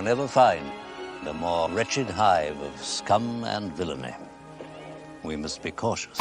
never find a more wretched hive of scum and villainy. We must be cautious.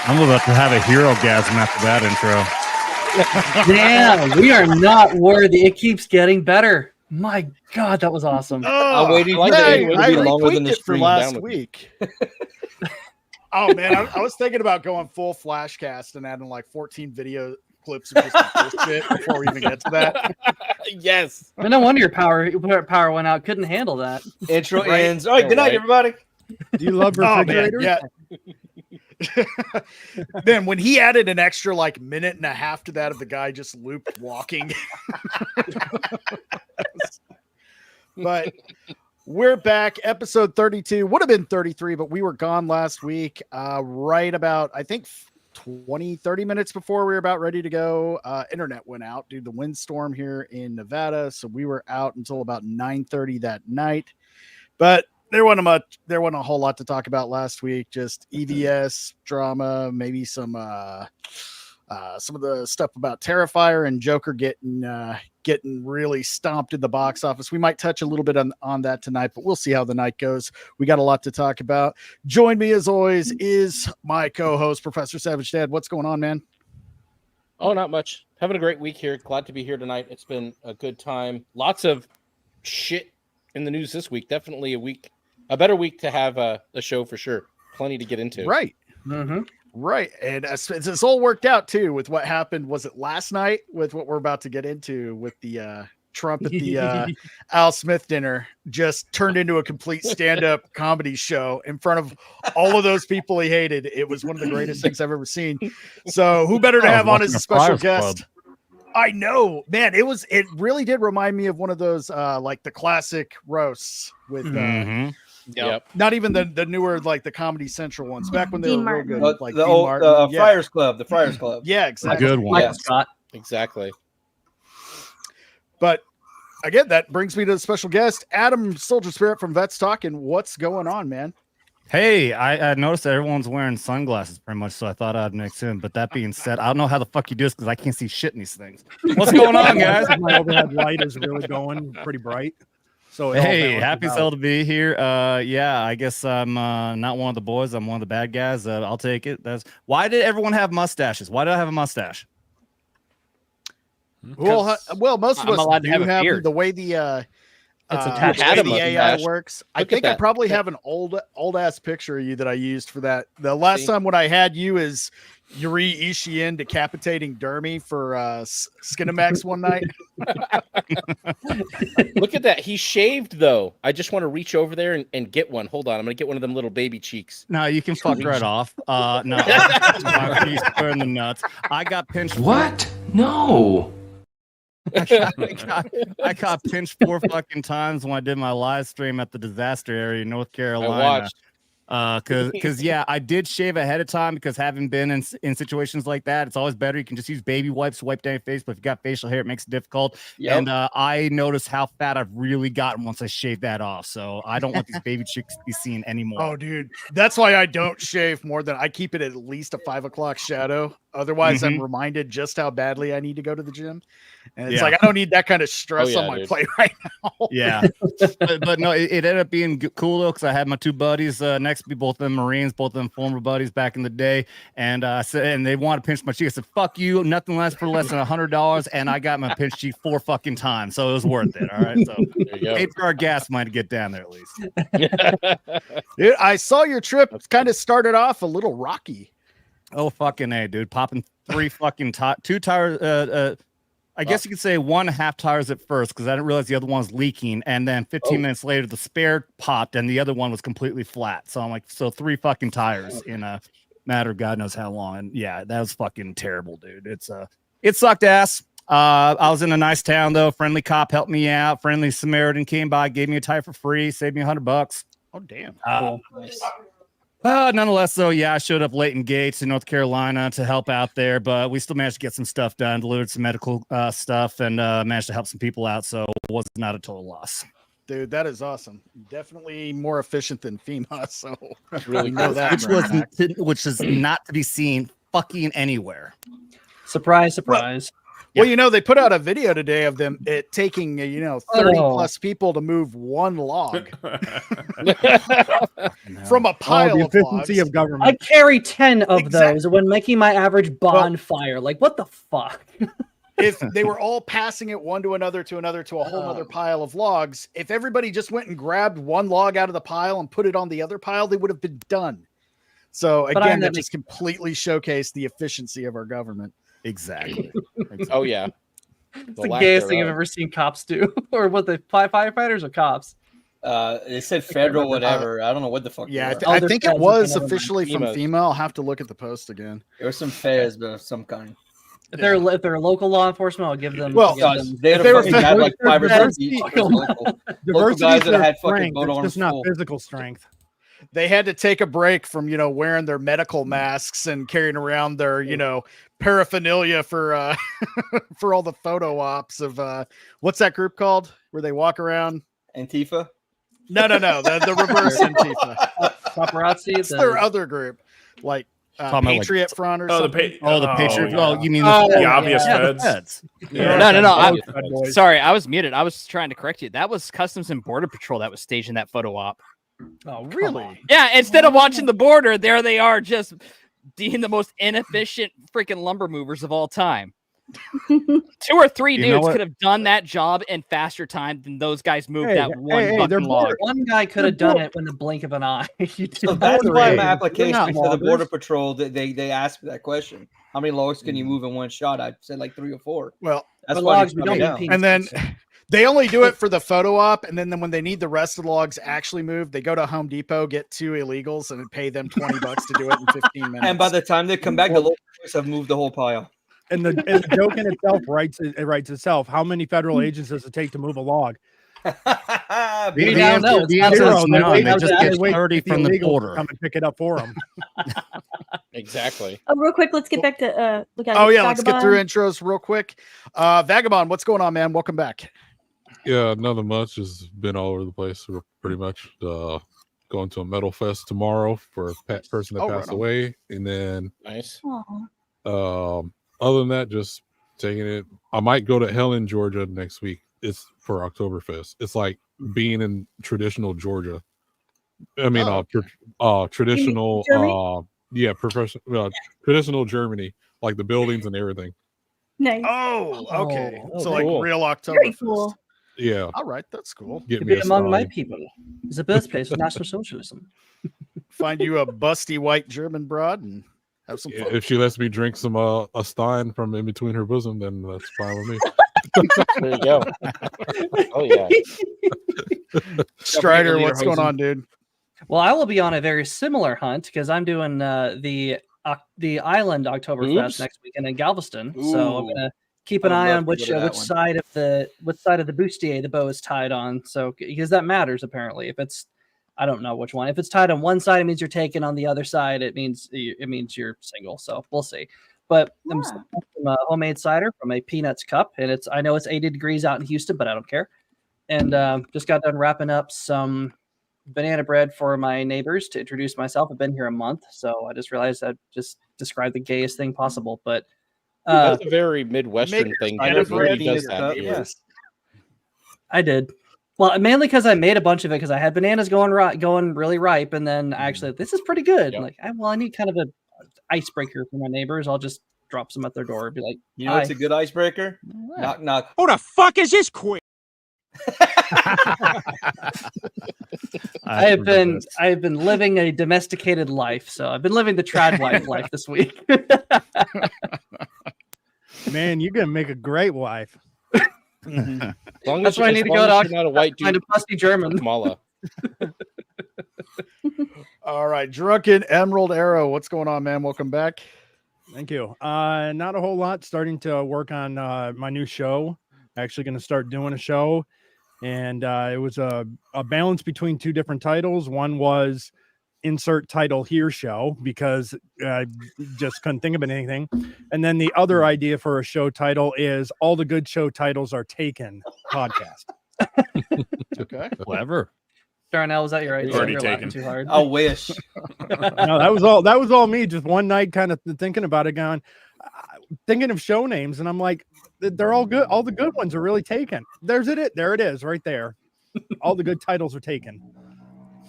I'm about to have a hero gasm after that intro. Damn, we are not worthy. It keeps getting better. My God, that was awesome. I'm waiting for I longer than the retweaked it for stream last down with week. Oh man, I was thinking about going full flashcast and adding like 14 video clips of just bullshit before we even get to that. Yes. But no wonder your power went out. Couldn't handle that. Intro ends. All right, good night, everybody. Do you love refrigerators? Yeah. Then when he added an extra like minute and a half to that of the guy just looped walking. But we're back. Episode 32 would have been 33, but we were gone last week. Right about, I think 30 minutes before we were about ready to go. Internet went out due to the windstorm here in Nevada. So we were out until about 9:30 that night. But there wasn't a whole lot to talk about last week. Just EVS drama, maybe some of the stuff about Terrifier and Joker getting really stomped in the box office. We might touch a little bit on that tonight, but we'll see how the night goes. We got a lot to talk about. Join me as always is my co-host, Professor Savage Dad. What's going on, man? Oh, not much. Having a great week here. Glad to be here tonight. It's been a good time. Lots of shit in the news this week. Definitely a better week to have a show for sure. Plenty to get into. Right. Mm-hmm. Right. And it's all worked out too with what happened. Was it last night with what we're about to get into with the Trump at the Al Smith dinner just turned into a complete stand-up comedy show in front of all of those people he hated. It was one of the greatest things I've ever seen. So who better to have on as a special guest? I know, man. It really did remind me of one of those like the classic roasts with not even the newer like the Comedy Central ones back when they were real good. Like the old Friars Club, the Friars Club. Yeah, exactly. A good one. Michael Scott. Exactly. But again, that brings me to the special guest, Adam Soldier Spirit from Vets Talkin. What's going on, man? Hey, I noticed that everyone's wearing sunglasses pretty much, so I thought I'd mix in. But that being said, I don't know how the fuck you do this because I can't see shit in these things. What's going on, guys? My overhead light is really going pretty bright. So hey, happy as hell to be here. Yeah, I guess I'm not one of the boys. I'm one of the bad guys. I'll take it. Why did everyone have mustaches? Why did I have a mustache? Well, most of us do have the way the it's attached to the AI works. I think I probably have an old ass picture of you that I used for that. The last time when I had you is Yuri Ishiin decapitating Dermy for Skinamax one night. Look at that. He shaved though. I just want to reach over there and get one. Hold on. I'm gonna get one of them little baby cheeks. No, you can fuck right off. No, he's squaring the nuts. I got pinched. What? No. I got pinched 4 fucking times when I did my live stream at the disaster area in North Carolina. Because yeah, I did shave ahead of time because having been in situations like that, it's always better. You can just use baby wipes to wipe down your face, but if you got facial hair, it makes it difficult. Yep. And I noticed how fat I've really gotten once I shaved that off. So I don't want these baby chicks to be seen anymore. Oh, dude, that's why I don't shave more than I keep it at least a 5 o'clock shadow. Otherwise, I'm reminded just how badly I need to go to the gym. And it's like, I don't need that kind of stress on my plate right now. Yeah. but no, it ended up being cool, though, because I had my 2 buddies next to me, both of them Marines, both of them former buddies back in the day. And I said, and they wanted to pinch my cheek. I said, fuck you, nothing less for less than $100. And I got my pinch cheek 4 fucking times. So it was worth it. All right. So paid for our gas money to get down there at least. Dude, I saw your trip kind of started off a little rocky. Oh, fucking A, dude. Popping 3 fucking 2 tires. I guess you could say 1.5 tires at first because I didn't realize the other one was leaking. And then 15 minutes later, the spare popped and the other one was completely flat. So I'm like, 3 fucking tires in a matter of God knows how long. And yeah, that was fucking terrible, dude. It sucked ass. I was in a nice town, though. Friendly cop helped me out. Friendly Samaritan came by, gave me a tire for free, saved me $100. Oh, damn. Cool. Nice. Nonetheless, though, yeah, I showed up late in Gates in North Carolina to help out there, but we still managed to get some stuff done, delivered some medical stuff, and managed to help some people out, so it was not a total loss. Dude, that is awesome. Definitely more efficient than FEMA, so really know that. Which is not to be seen fucking anywhere. Surprise, surprise. Well, they put out a video today of them taking 30 plus people to move 1 log from a pile the of efficiency logs. of government. I carry 10 of those when making my average bonfire. Like, what the fuck? If they were all passing it one to another to a whole other pile of logs, if everybody just went and grabbed 1 log out of the pile and put it on the other pile, they would have been done. So again, that just completely showcased the efficiency of our government. Exactly. Oh yeah, it's the gayest thing I've ever seen cops do. Or what, the firefighters or cops? They said federal whatever. I don't know what the fuck. Yeah, I think it was officially from FEMA. I'll have to look at the post again. There was some feds of some kind. If they're local law enforcement, I'll give them. Well, they had like 5 or 6 local guys that had fucking boat arms. It's not physical strength. They had to take a break from wearing their medical masks and carrying around their paraphernalia for for all the photo ops of what's that group called where they walk around? Antifa? No, the reverse Antifa. Paparazzi. It's their other group, like Patriot Front or something. The Patriot. Yeah. Oh, you mean the obvious feds? Yeah. No. Sorry, I was muted. I was trying to correct you. That was Customs and Border Patrol that was staging that photo op. Oh, really? Yeah, instead of watching the border, there they are just being the most inefficient freaking lumber movers of all time. 2 or 3 dudes could have done that job in faster time than those guys moved that one fucking log. One guy could have done it in the blink of an eye. So that's why my application for the Border Patrol, they asked me that question. How many logs can you move in one shot? I said like 3 or 4. Well, that's why logs we don't. And then They only do it for the photo op, and then when they need the rest of the logs actually moved, they go to Home Depot, get 2 illegals, and pay them $20 to do it in 15 minutes. And by the time they come back, the local police have moved the whole pile. And the joke in itself writes itself. How many federal agents does it take to move a log? We now know. The answer is none. They just get Wait 30 from the border. Come and pick it up for them. Exactly. Oh, real quick, let's get back to look at. Oh yeah, let's get through intros real quick. Vagabond, what's going on, man? Welcome back. Yeah, nothing much. Just been all over the place. We're pretty much going to a metal fest tomorrow for a person that passed away, and then nice. Other than that, just taking it. I might go to Helen, Georgia next week. It's for Oktoberfest. It's like being in traditional Georgia. I mean, traditional, traditional Germany, like the buildings and everything. Nice. Oh, okay. So like cool. real Oktoberfest. Very cool. Yeah. All right, that's cool. Get To me be a among my Stein. people is the birthplace of National Socialism. Find you a busty white German broad and have some fun. If she lets me drink some a Stein from in between her bosom, then that's fine with me. There you go. Oh yeah. Strider, what's going on, dude? Well, I will be on a very similar hunt because I'm doing the Island Oktoberfest Oops. next weekend in Galveston. So I'm Ooh. gonna keep an I would eye love on to which go to that which one. side of the bustier the bow is tied on. So because that matters apparently. If it's I don't know which one. If it's tied on one side, it means you're taken. On the other side, it means you're single. So we'll see. But I'm some homemade cider from a Peanuts cup, and I know it's 80 degrees out in Houston, but I don't care. And just got done wrapping up some banana bread for my neighbors to introduce myself. I've been here a month, so I just realized I just described the gayest thing possible. But That's a very Midwestern thing. cider Everybody bread does for that your here. neighbors. I did. Well, mainly because I made a bunch of it because I had bananas going really ripe, and then actually this is pretty good. Yep. Like, I need kind of a icebreaker for my neighbors. I'll just drop some at their door and be like, You know what's "Hi." a good icebreaker? Knock, knock. Who the fuck is this queen? I've been living a domesticated life, so I've been living the trad life this week. Man, you're gonna make a great wife. As long That's as why I as need to long go as to you're not a white Find dude. a pusty German. Kamala. All right, Drunken Emerald Arrow, what's going on, man? Welcome back. Thank you. Not a whole lot. Starting to work on my new show. Actually going to start doing a show. And it was a balance between two different titles. One was insert title here show because I just couldn't think of anything. And then the other idea for a show title is all the good show titles are taken podcast. Okay. Clever. Darnell, was that your idea? Already You're laughing taken. too hard. I wish. No, that was all me. Just one night kind of thinking about it, going, thinking of show names. And I'm like, they're all good. All the good ones are really taken. There it is right there. All the good titles are taken.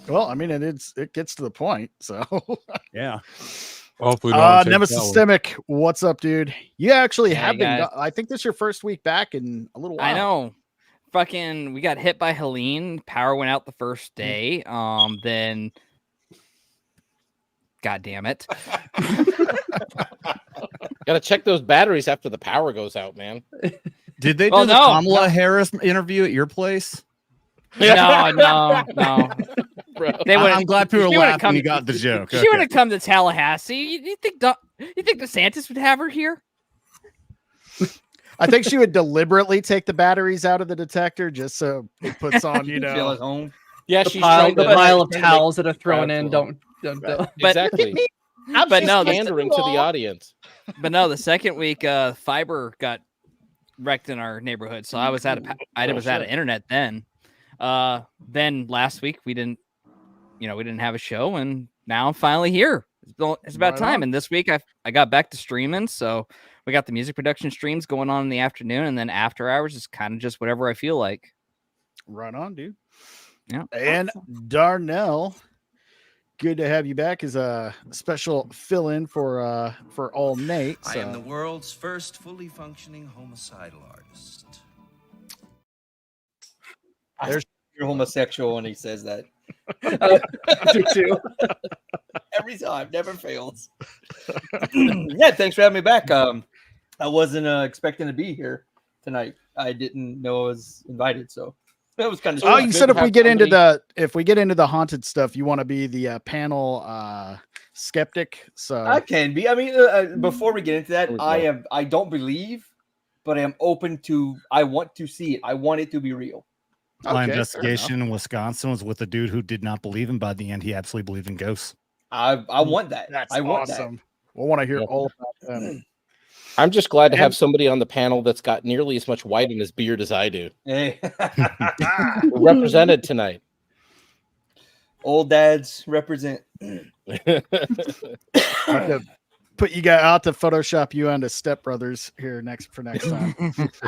Well, I mean, it gets to the point. So Yeah. Hopefully, don't take that one. Nemesystemic, what's up, dude? You actually Hey, have been. guys. I think this is your first week back in a little while. I know. Fucking, we got hit by Helene. Power went out the first day. Then, God damn it. Gotta check those batteries after the power goes out, man. Did they do Well, the no, Kamala Harris interview at your place? No. Bro. They would. I'm glad people she are would've laughing. come- You got the joke. She Okay. would have come to Tallahassee. You think DeSantis would have her here? I think she would deliberately take the batteries out of the detector just so it puts on, Feel at home. Yeah, The she's pile, trying the to pile of trying to make towels that are thrown crowd in. flow. Don't. But- Exactly. But no, the, Pandering to the audience. but no, the second week, fiber got wrecked in our neighborhood, so I was out of internet then. Then last week we didn't have a show, and now I'm finally here. It's about Right time. on. And this week I got back to streaming, so we got the music production streams going on in the afternoon, and then after hours is kind of just whatever I feel like. Right on, dude. Yeah. And Darnell, good to have you back as a special fill-in for all Nate. I am the world's first fully functioning homicidal artist. You're homosexual when he says that. I do too. Every time, never fails. Yeah, thanks for having me back. I wasn't expecting to be here tonight. I didn't know I was invited, so that was kind of. Oh, you said if we get into the haunted stuff, you want to be the panel skeptic. So I can be. I mean, before we get into that, I don't believe, but I am open to. I want to see it. I want it to be real. My investigation in Wisconsin was with a dude who did not believe him. By the end, he absolutely believed in ghosts. I want that. That's I want awesome. that. We'll want to hear all about that. I'm just glad to have somebody on the panel that's got nearly as much white in his beard as I do. Hey. We're represented tonight. Old dads represent. Put you guys out to Photoshop you onto Step Brothers here next time.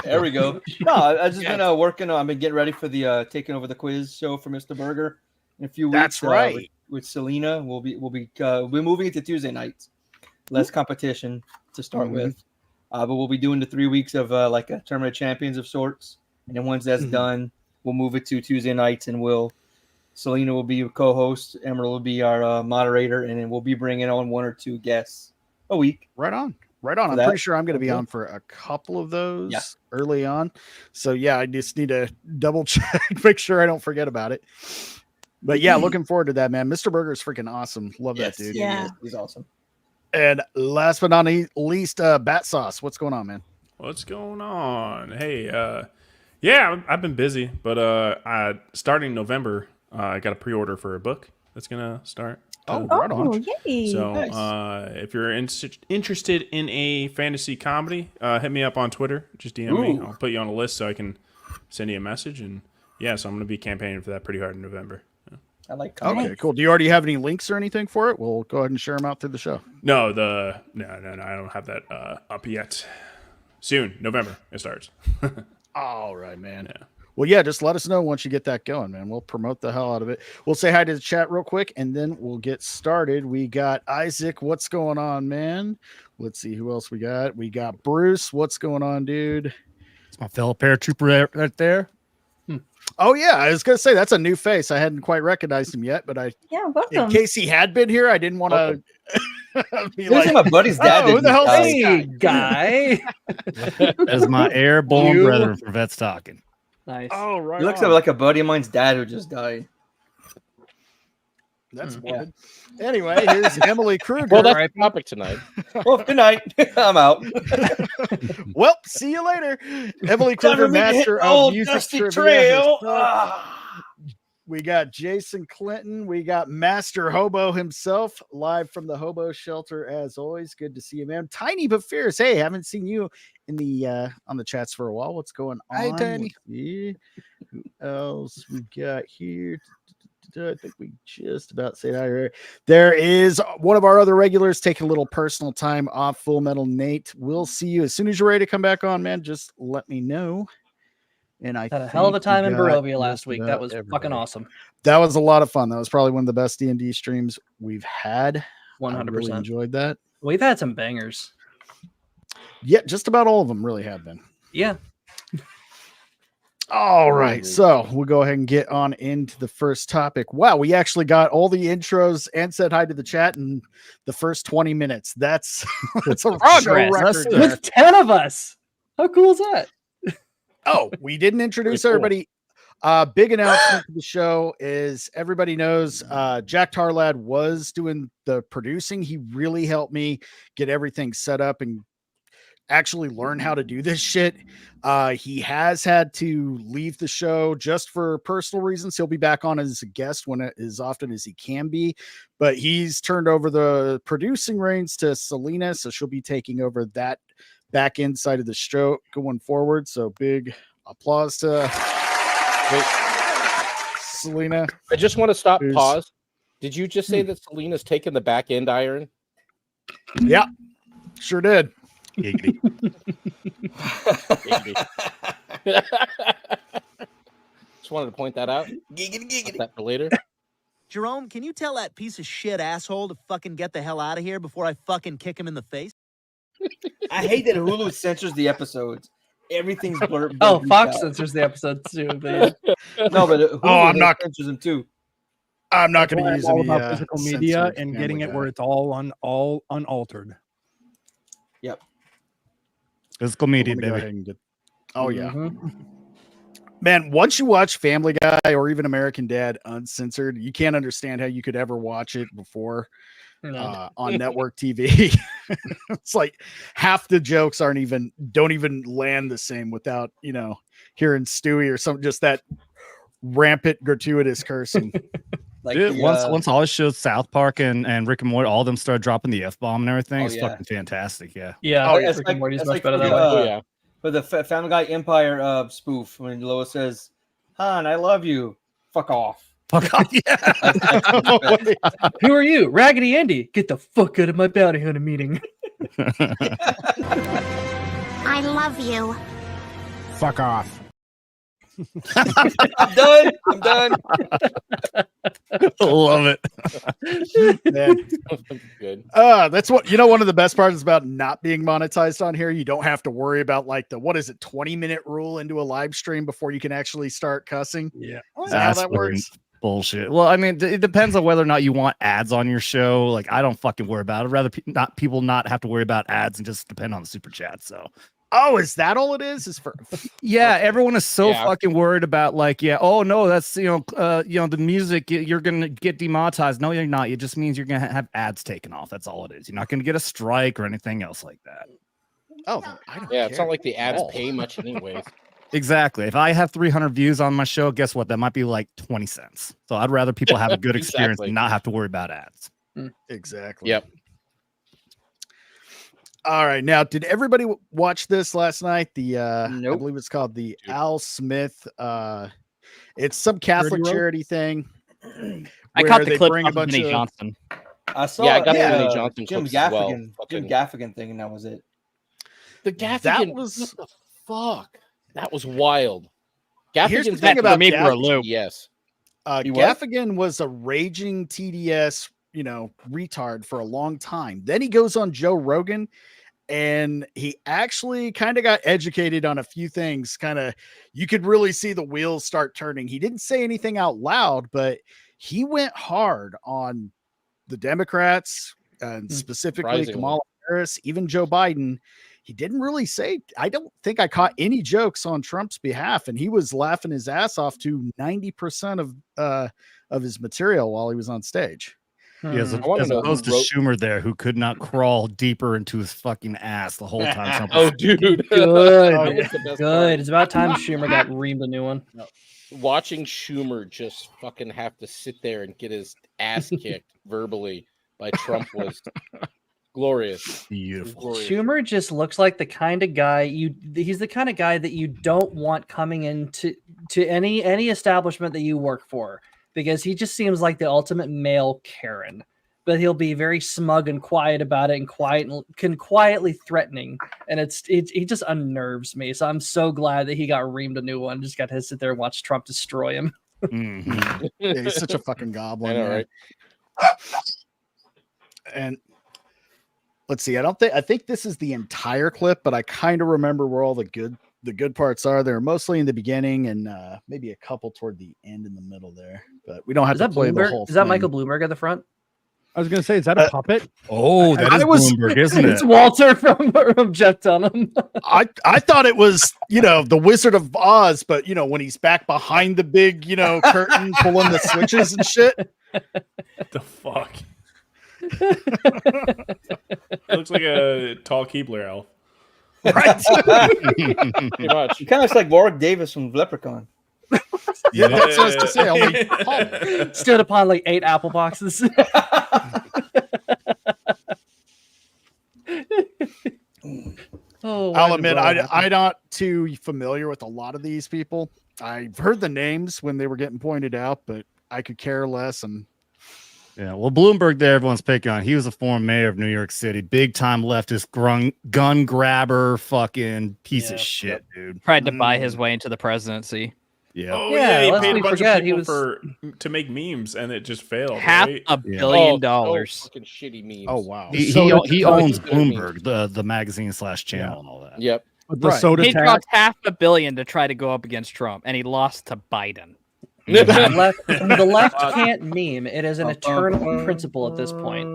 There we go. No, I've just been working on. I've been getting ready for the taking over the quiz show for Mr. Burger in a few weeks. That's right. With Selena, we'll be moving it to Tuesday nights. Less competition to start with, but we'll be doing the 3 weeks of like a tournament of champions of sorts, and then once that's done, we'll move it to Tuesday nights, and Selena will be a co-host, Emerald will be our moderator, and then we'll be bringing on 1 or 2 guests a week. Right on. I'm pretty sure I'm going to be on for a couple of those early on. So yeah, I just need to double check, make sure I don't forget about it. But yeah, looking forward to that, man. Mr. Burger is freaking awesome. Love that dude. Yeah, he's awesome. And last but not least, Battsauce. What's going on, man? What's going on? Hey, yeah, I've been busy, but starting November, I got a pre-order for a book that's gonna start. Right on. Yay. So, nice. If you're interested in a fantasy comedy, hit me up on Twitter. Just DM me. I'll put you on a list so I can send you a message. And yeah, so I'm gonna be campaigning for that pretty hard in November. I like comedy. Okay, cool. Do you already have any links or anything for it? We'll go ahead and share them out through the show. No, I don't have that up yet. Soon, November, it starts. All right, man. Yeah. Well, yeah, just let us know once you get that going, man. We'll promote the hell out of it. We'll say hi to the chat real quick, and then we'll get started. We got Isaac. What's going on, man? Let's see who else we got. We got Bruce. What's going on, dude? It's my fellow paratrooper right there. Oh yeah, I was gonna say that's a new face. I hadn't quite recognized him yet, but welcome. In case he had been here, I didn't want to be like, my buddy's dad. Who the hell is this guy? As my airborne brethren from Vets Talkin. Nice. Oh right. He looks like a buddy of mine's dad who just died. That's weird. Anyway, here's Emily Kruger. Well, that's the topic tonight. Well, good night. I'm out. Well, see you later. Emily Kruger, master of music trivia. Trail. We got Jason Clinton. We got Master Hobo himself, live from the Hobo Shelter as always. Good to see you, man. Tiny but fierce. Hey, haven't seen you in the on the chats for a while. What's going on? Hi, Tiny. Who else we got here? I think we just about say hi here. There is one of our other regulars taking a little personal time off. Full Metal Nate. We'll see you as soon as you're ready to come back on, man. Just let me know. And I had a hell of a time in Barovia last week. That was fucking awesome. That was a lot of fun. That was probably one of the best D&D streams we've had. 100%. Really enjoyed that. We've had some bangers. Yeah, just about all of them really have been. Yeah. All right, so we'll go ahead and get on into the first topic. Wow, we actually got all the intros and said hi to the chat in the first 20 minutes. That's a show record. With 10 of us. How cool is that? Oh, we didn't introduce everybody. Big announcement for the show is everybody knows JackTarLad was doing the producing. He really helped me get everything set up and actually learn how to do this shit. He has had to leave the show just for personal reasons. He'll be back on as a guest as often as he can be, but he's turned over the producing reins to Selena, so she'll be taking over that back end side of the show going forward. So big applause to Selena. I just want to pause. Did you just say that Selena's taking the back end iron? Yeah, sure did. Giggity. Just wanted to point that out. Giggity. That for later. Jerome, can you tell that piece of shit asshole to fucking get the hell out of here before I fucking kick him in the face? I hate that Hulu censors the episodes. Everything's blurred. Oh, Fox censors the episodes too. But yeah. No, but Hulu I'm not censors them too. I'm not going to use all any about physical media and getting it where it's all unaltered. Yep. Physical media, Go ahead baby. and Oh yeah. Man, once you watch Family Guy or even American Dad uncensored, you can't understand how you could ever watch it before on network TV. It's like half the jokes don't even land the same without, hearing Stewie or something, just that rampant gratuitous cursing. Like dude, once all the shows, South Park and Rick and Morty, all of them started dropping the F-bomb and everything. It's fucking fantastic. Yeah. Yeah. Rick and Morty's much better that way. For the Family Guy Empire spoof, when Lois says, "Han, I love you," fuck off. Fuck off. Yeah. Who are you? Raggedy Andy. Get the fuck out of my bounty hunter meeting. I love you. Fuck off. I'm done. I'm done. Love it. Good. That's what one of the best parts about not being monetized on here. You don't have to worry about like the 20-minute rule into a live stream before you can actually start cussing. Yeah, is that how that works? Bullshit. Well, I mean, it depends on whether or not you want ads on your show. Like, I don't fucking worry about it. I'd rather people not have to worry about ads and just depend on the super chat. So. Oh, is that all it is? Is for yeah, everyone is so fucking worried about like, oh no, that's the music, you're gonna get demonetized. No, you're not. It just means you're gonna have ads taken off. That's all it is. You're not gonna get a strike or anything else like that. Oh, I don't it's not like the ads pay much anyways. Exactly. If I have 300 views on my show, guess what? That might be like 20 cents. So I'd rather people have a good experience and not have to worry about ads. Exactly. Yep. All right. Now, did everybody watch this last night? The nope. I believe it's called the Al Smith. It's some Catholic charity thing. I caught the clip bring of Vinny Johnson. I saw. I got the Vinny Johnson Jim clips as well. Jim Gaffigan thing, and that was it. The Gaffigan. That was what the fuck. That was wild. Here's the Gaffigan's thing about me for a loop. Yes. Gaffigan was a raging TDS, retard for a long time. Then he goes on Joe Rogan and he actually kind of got educated on a few things. You could really see the wheels start turning. He didn't say anything out loud, but he went hard on the Democrats and specifically Kamala Harris, even Joe Biden. He didn't really say, I don't think I caught any jokes on Trump's behalf, and he was laughing his ass off to 90% of his material while he was on stage. As opposed to Schumer there, who could not crawl deeper into his fucking ass the whole time. Dude. Good. Good. It's about time Schumer got reamed a new one. Watching Schumer just fucking have to sit there and get his ass kicked verbally by Trump was glorious. Beautiful. Glorious. Schumer just looks like the kind of guy he's the kind of guy that you don't want coming into any establishment that you work for, because he just seems like the ultimate male Karen. But he'll be very smug and quiet about it, and quietly threatening, and he just unnerves me. So I'm so glad that he got reamed a new one. Just got to sit there and watch Trump destroy him. Mm-hmm. Yeah, he's such a fucking goblin. I know, right? And let's see. I think this is the entire clip, but I kind of remember where all the good parts are. They're mostly in the beginning and maybe a couple toward the end in the middle there. But we don't have to play the whole thing. Is that Michael Bloomberg at the front? I was gonna say, is that a puppet? Oh, that is Bloomberg, isn't it? It's Walter from Jeff Dunham. I thought it was, the Wizard of Oz, but when he's back behind the big, curtain pulling the switches and shit. The fuck? It looks like a tall Keebler elf. Right. Pretty much. He kind of looks like Warwick Davis from Leprechaun. Yeah, that's what I was to say. Only stood upon like 8 apple boxes. I'll admit, I'm not too familiar with a lot of these people. I've heard the names when they were getting pointed out, but I could care less. And yeah, well, Bloomberg there, everyone's picking on. He was a former mayor of New York City, big time leftist gun grabber, fucking piece of shit, dude. Tried to buy his way into the presidency. Yeah. Oh Yeah, yeah, he lest paid we a bunch forget, of he people was- to make memes, and it just failed. $500 right? million. So fucking shitty memes. oh wow, He owns Bloomberg, the magazine / channel and all that. Yep. The soda He tax. dropped $500 million to try to go up against Trump, and he lost to Biden. The left can't meme. It is an eternal principle at this point.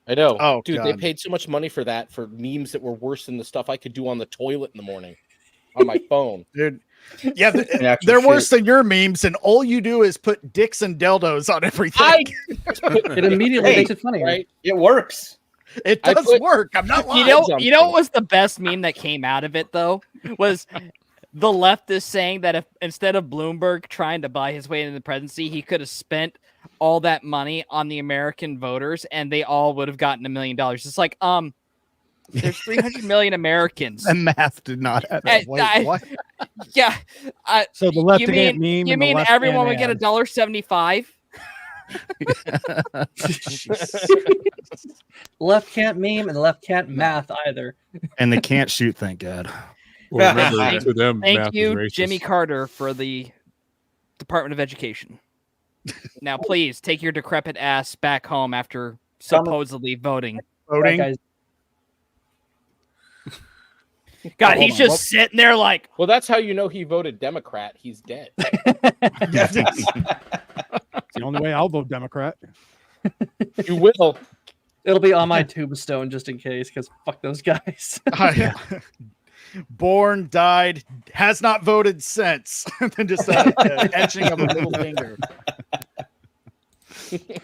I know. Oh, dude, they God. paid so much money for that, for memes that were worse than the stuff I could do on the toilet in the morning. on my phone. Dude. Yeah, actual they're shit. worse than your memes, and all you do is put dicks and dildos on everything. It immediately makes it funnier. Right? It works. It I does put- work. I'm not lying. You know what was the best meme that came out of it though? Was the leftist saying that if instead of Bloomberg trying to buy his way into the presidency, he could have spent all that money on the American voters and they all would have gotten $1 million. It's like, there's 300 million Americans. And math did not happen. Wait, what? Yeah. So the left you hand mean, meme. you and the mean left everyone hand would get ad. $1.75? Left can't meme and the left can't math either. And they can't shoot, thank God. Well, remember, to them, math Thank is you, racist. Jimmy Carter, for the Department of Education. Now, please take your decrepit ass back home after supposedly voting. That guy's God, Hold he's on, just what- sitting there like, Well, that's how you know he voted Democrat. He's dead. It's the only way I'll vote Democrat. You will. It'll be on my tombstone just in case, because fuck those guys. Born, died, has not voted since. Then just an etching of a little finger.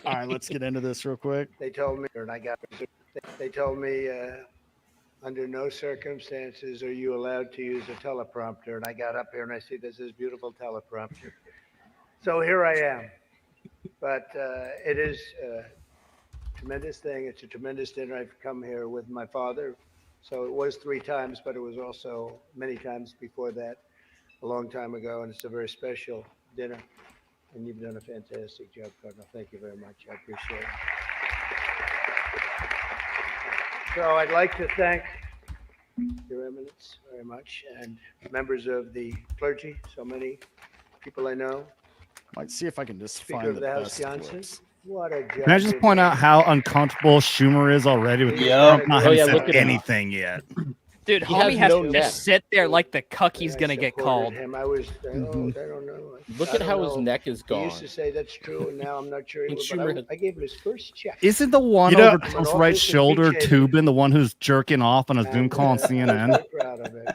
All right, let's get into this real quick. They told me, and I got. They told me, under no circumstances are you allowed to use a teleprompter. And I got up here and I see this is beautiful teleprompter. So here I am. But it is a tremendous thing. It's a tremendous dinner. I've come here with my father. So it was 3 times, but it was also many times before that, a long time ago. And it's a very special dinner. And you've done a fantastic job, Cardinal. Thank you very much. I appreciate it. So I'd like to thank Your Eminence very much and members of the clergy, so many people I know. Might see if I can just Speaker find of the House, best Johnson. clips. What a job. Can I just point out how uncomfortable Schumer is already with Trump not having said anything yet? dude, He homie has has no to neck. just sit there like the cuck he's gonna get called. Him. I was, I don't know. Look I at don't how his know. neck is He gone. used to say that's true, and now I'm not sure. And But Schumer I gave him his first check. Isn't the one You know- over Trump's right shoulder Tubin the one who's jerking off on a Zoom call on CNN? I'm proud of it.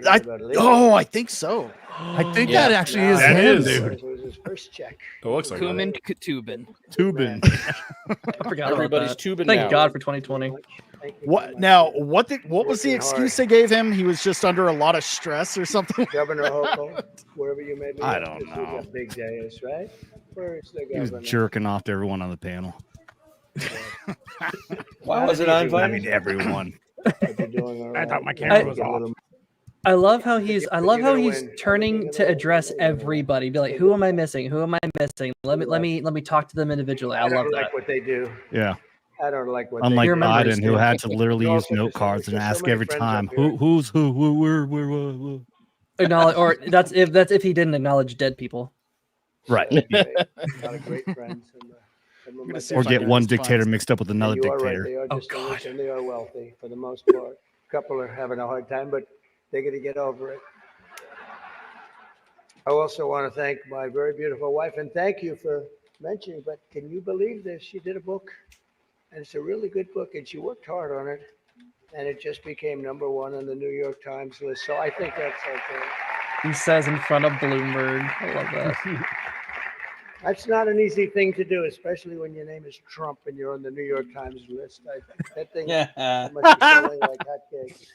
I don't know about it. I think so. I think Yeah. that actually is That him, is. dude. It was his first check. It looks like Kuman that. Tubin. Tubin. I forgot Everybody's about that. tubing Thank now. God for 2020. Thank you What very much. now? What was the Working excuse hard. they gave him? He was just under a lot of stress or something. Governor Hochul, wherever you may be. I don't this know. is a big day, is right? Where is the He was governor? jerking off to everyone on the panel. Why was it on I fire? mean, everyone. Hope you're doing all I right. thought my camera was Get a off. little- I love how he's You're gonna win. turning to address everybody. Be like, who am I missing? Who am I missing? Let me talk to them individually. I I love don't that. like what they do. Yeah. I don't like what Unlike they do. Your members Biden, who do. had to literally use Also, note there's cards and so ask many every friends time, up here. who's who, where. Acknowledge, or that's if he didn't acknowledge dead people. Right. A lot of great friends. And, some of my see Or if I get can one just find dictator some- mixed up with And another you are right, dictator. they are Oh, distinguished and they are wealthy for the most part. A couple are having a hard time, but they're going to get over it. I also want to thank my very beautiful wife, and thank you for mentioning, but can you believe this? She did a book, and it's a really good book, and she worked hard on it, and it just became #1 on the New York Times list. So I think that's okay. He says in front of Bloomberg. I love that. That's not an easy thing to do, especially when your name is Trump and you're on the New York Times list. That thing Yeah. must be selling like hotcakes.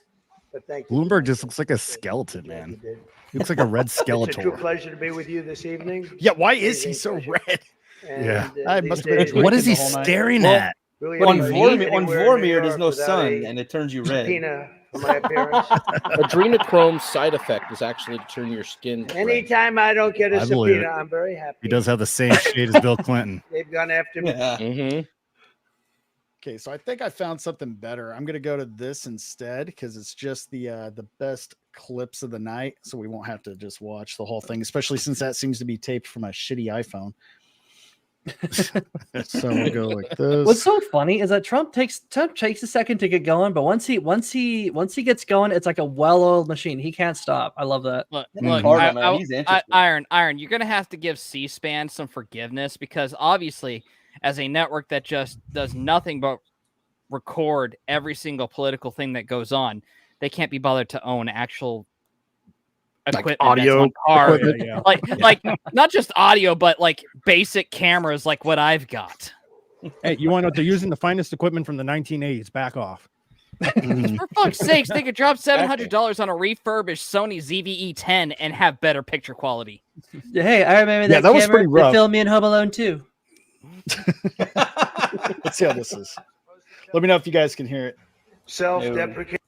But thank you. Bloomberg just looks like a skeleton, man. You did. He looks like a red It's a true skeleton. pleasure to be with you this evening. Yeah, why is he Amazing so pleasure. red? And, Yeah. I these must have been days, drinking What is he the whole night. staring Well, at? really On anybody Vormir, anywhere on in New Vormir, there's no York without sun, a and it turns you red. subpoena for my appearance. Adrenochrome side effect is actually to turn your skin red. Anytime I don't get a I believe subpoena, it. I'm very happy. He does have the same shade as Bill Clinton. They've gone after me. Yeah. Mm-hmm. Okay, so I think I found something better. I'm gonna go to this instead because it's just the best clips of the night, so we won't have to just watch the whole thing, especially since that seems to be taped from a shitty iPhone. So we'll go like this. What's so funny is that Trump takes a second to get going, but once he gets going, it's like a well-oiled machine. He can't stop. I love that. Look, Mm, look, Cardinal, man, he's interesting. Iron, you're gonna have to give C-SPAN some forgiveness because obviously, as a network that just does nothing but record every single political thing that goes on, they can't be bothered to own actual equipment audio that's on par. equipment. Like not just audio, but like basic cameras like what I've got. Hey, you want to know they're using the finest equipment from the 1980s? Back off. For fuck's sakes, they could drop $700 on a refurbished Sony ZVE10 and have better picture quality. Hey, I remember that that was camera pretty rough. that filmed me in Home Alone 2. Let's see how this is. Let me know if you guys can hear it. Self-deprecating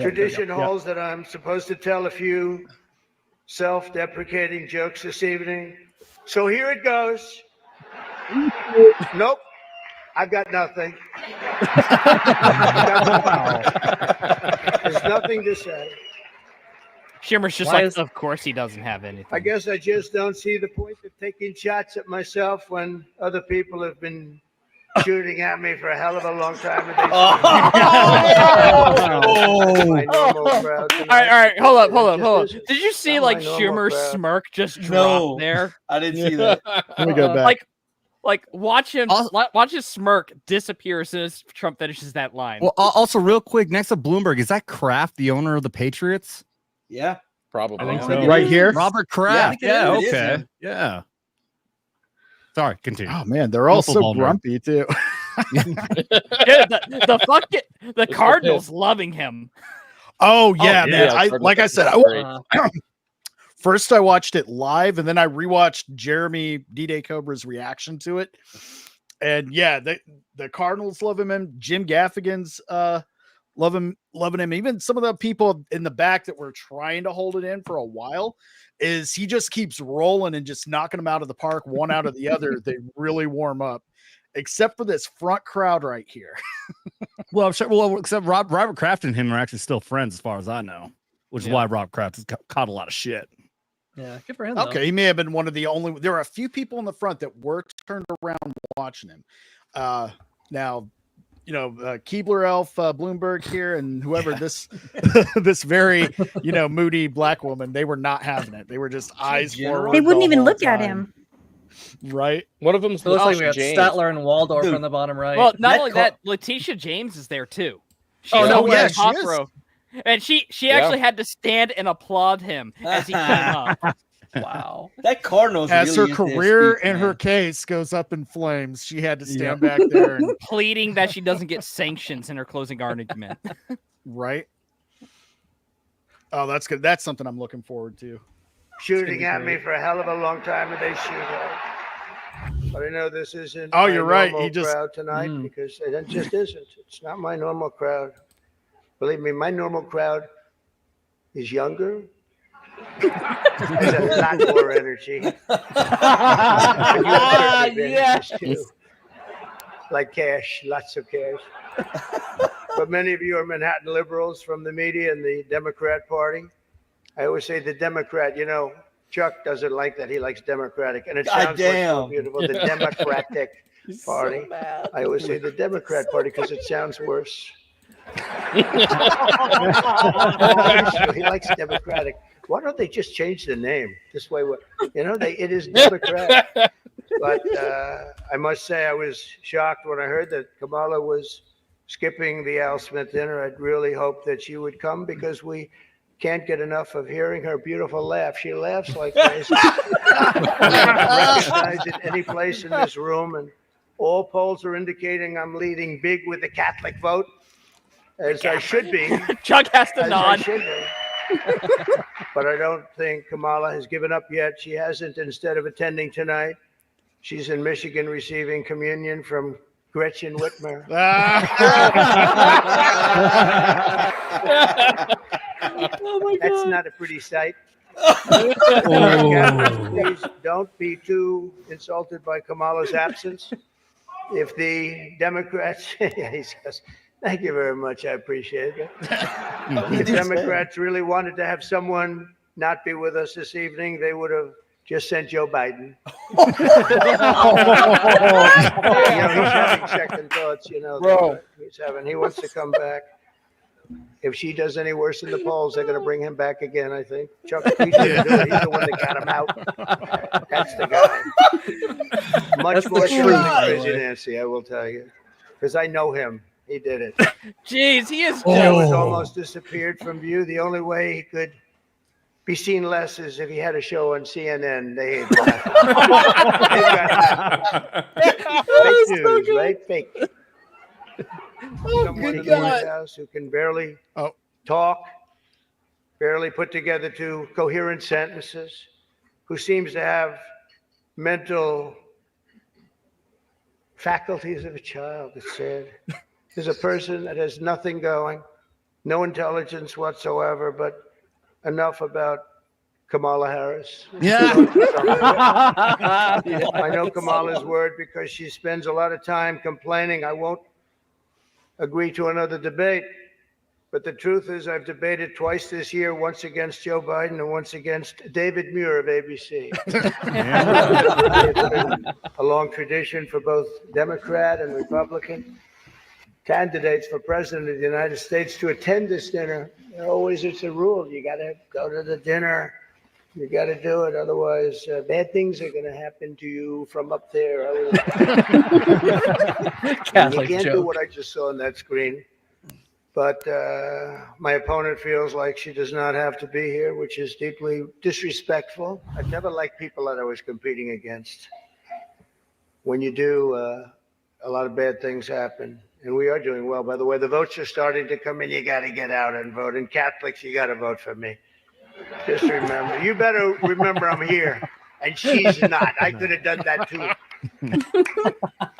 tradition holds that I'm supposed to tell a few self-deprecating jokes this evening. So here it goes. Nope, I've got nothing. There's nothing to say. Shimmer's just Why like, is- of course he doesn't have anything. I guess I just don't see the point of taking shots at myself when other people have been shooting at me for a hell of a long time. And my normal crowd All right, hold up. Just isn't. Did you see Not like my normal Schumer's crowd. smirk just drop No. there? I didn't see that. Let me go back. Like watch him, watch his smirk disappear as soon as Trump finishes that line. Well, also real quick, next to Bloomberg, is that Kraft, the owner of the Patriots? Yeah. Probably. I think I so. think Right here. Robert Yeah, I Kraft. think it Yeah, is. It is okay. him. Yeah. Sorry, continue. Oh man, they're all so Football nerd. grumpy too. The Cardinals loving him. Oh yeah, yeah. man. Yeah, I Cardinals like I are said, great. first I watched it live, and then I rewatched Jeremy D-Day Cobra's reaction to it. And yeah, the Cardinals love him, and Jim Gaffigan's loving him. Even some of the people in the back that were trying to hold it in for a while, is he just keeps rolling and just knocking them out of the park, one out of the other. They really warm up, except for this front crowd right here. Well, sure, well, except Robert Kraft and him are actually still friends, as far as I know, which is why Robert Kraft has caught a lot of shit. Yeah, good for him. Though. Okay, he may have been one of the only. There were a few people in the front that were turned around watching him. Now, you know, Keebler Elf, Bloomberg here, and whoever this this very moody black woman, they were not having it. They were just eyes forward. They wouldn't the even whole look at time. him. Right? One of them's So it looks like we Letitia got James. Statler and Waldorf Dude. on the bottom right. Well, not That only that, Letitia James is there too. She's Oh, no, over yeah, in the top she is. row. And she Yeah. actually had to stand and applaud him as he came up. Wow. That Cardinals As really her is their career speech, and man. her case goes up in flames, she had to stand back there and Pleading that she doesn't get sanctions in her closing argument. right. Oh, that's good. That's something I'm looking forward to. shooting at me for a hell of a long time, and they shoot at. But I know this isn't. Oh, my you're right. normal He just- crowd tonight because it just isn't. It's not my normal crowd. Believe me, my normal crowd is younger. Has a lot more energy. And you have certain advantages, too. Like cash, lots of cash. But many of you are Manhattan liberals from the media and the Democrat Party. I always say the Democrat, Chuck doesn't like that. He likes Democratic. And it sounds like so damn. beautiful. The Democratic Party. I always say the Democrat Party because it sounds worse. He likes Democratic. Why don't they just change the name? This way, it is Democrat. But I must say I was shocked when I heard that Kamala was skipping the Al Smith dinner. I'd really hoped that she would come because we can't get enough of hearing her beautiful laugh. She laughs like crazy. I recognize it any place in this room, and all polls are indicating I'm leading big with the Catholic vote, as I should be. Chuck has to As I nod. should be. But I don't think Kamala has given up yet. She hasn't. Instead of attending tonight, she's in Michigan receiving communion from Gretchen Whitmer. Oh my That's god. not a pretty sight. Oh. Please don't be too insulted by Kamala's absence. If the Democrats, yeah, he says, thank you very much, I appreciate it. If Democrats really wanted to have someone not be with us this evening, they would have just sent Joe Biden. He's having second thoughts, Bro. He wants to come back. If she does any worse in the polls, they're going to bring him back again, I think. Chuck, he's the one that got him out. That's the guy. Much That's more the so truth, than by the Crazy way. Nancy, I will tell you. Because I know him. He did it. Jeez, he is Joe has Oh. almost disappeared from view. The only way he could be seen less as if he had a show on CNN. They ain't fake news, right? Fake. Someone in the White House who can barely talk, barely put together two coherent sentences, who seems to have mental faculties of a child, it's said. Is a person that has nothing going, no intelligence whatsoever, but enough about Kamala Harris. Yeah. I know Kamala's word because she spends a lot of time complaining. I won't agree to another debate. But the truth is, I've debated twice this year, once against Joe Biden and once against David Muir of ABC. It's been a long tradition for both Democrat and Republican candidates for president of the United States to attend this dinner. Always it's a rule. You got to go to the dinner. You got to do it. Otherwise, bad things are going to happen to you from up there. You can't do what I just saw on that screen. But my opponent feels like she does not have to be here, which is deeply disrespectful. I've never liked people that I was competing against. When you do, a lot of bad things happen. And we are doing well. By the way, the votes are starting to come in. You got to get out and vote. And Catholics, you got to vote for me. Just remember. You better remember I'm here. And she's not. I could have done that too.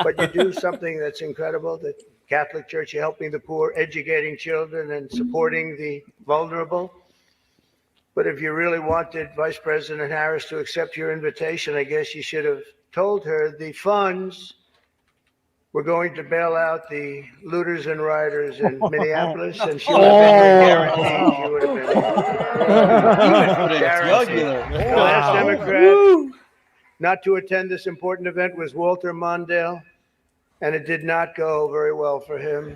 But you do something that's incredible. The Catholic Church, you're helping the poor, educating children, and supporting the vulnerable. But if you really wanted Vice President Harris to accept your invitation, I guess you should have told her the funds were going to bail out the looters and rioters in Minneapolis, and she would have been guaranteed. She would have been the last Democrat not to attend this important event was Walter Mondale, and it did not go very well for him.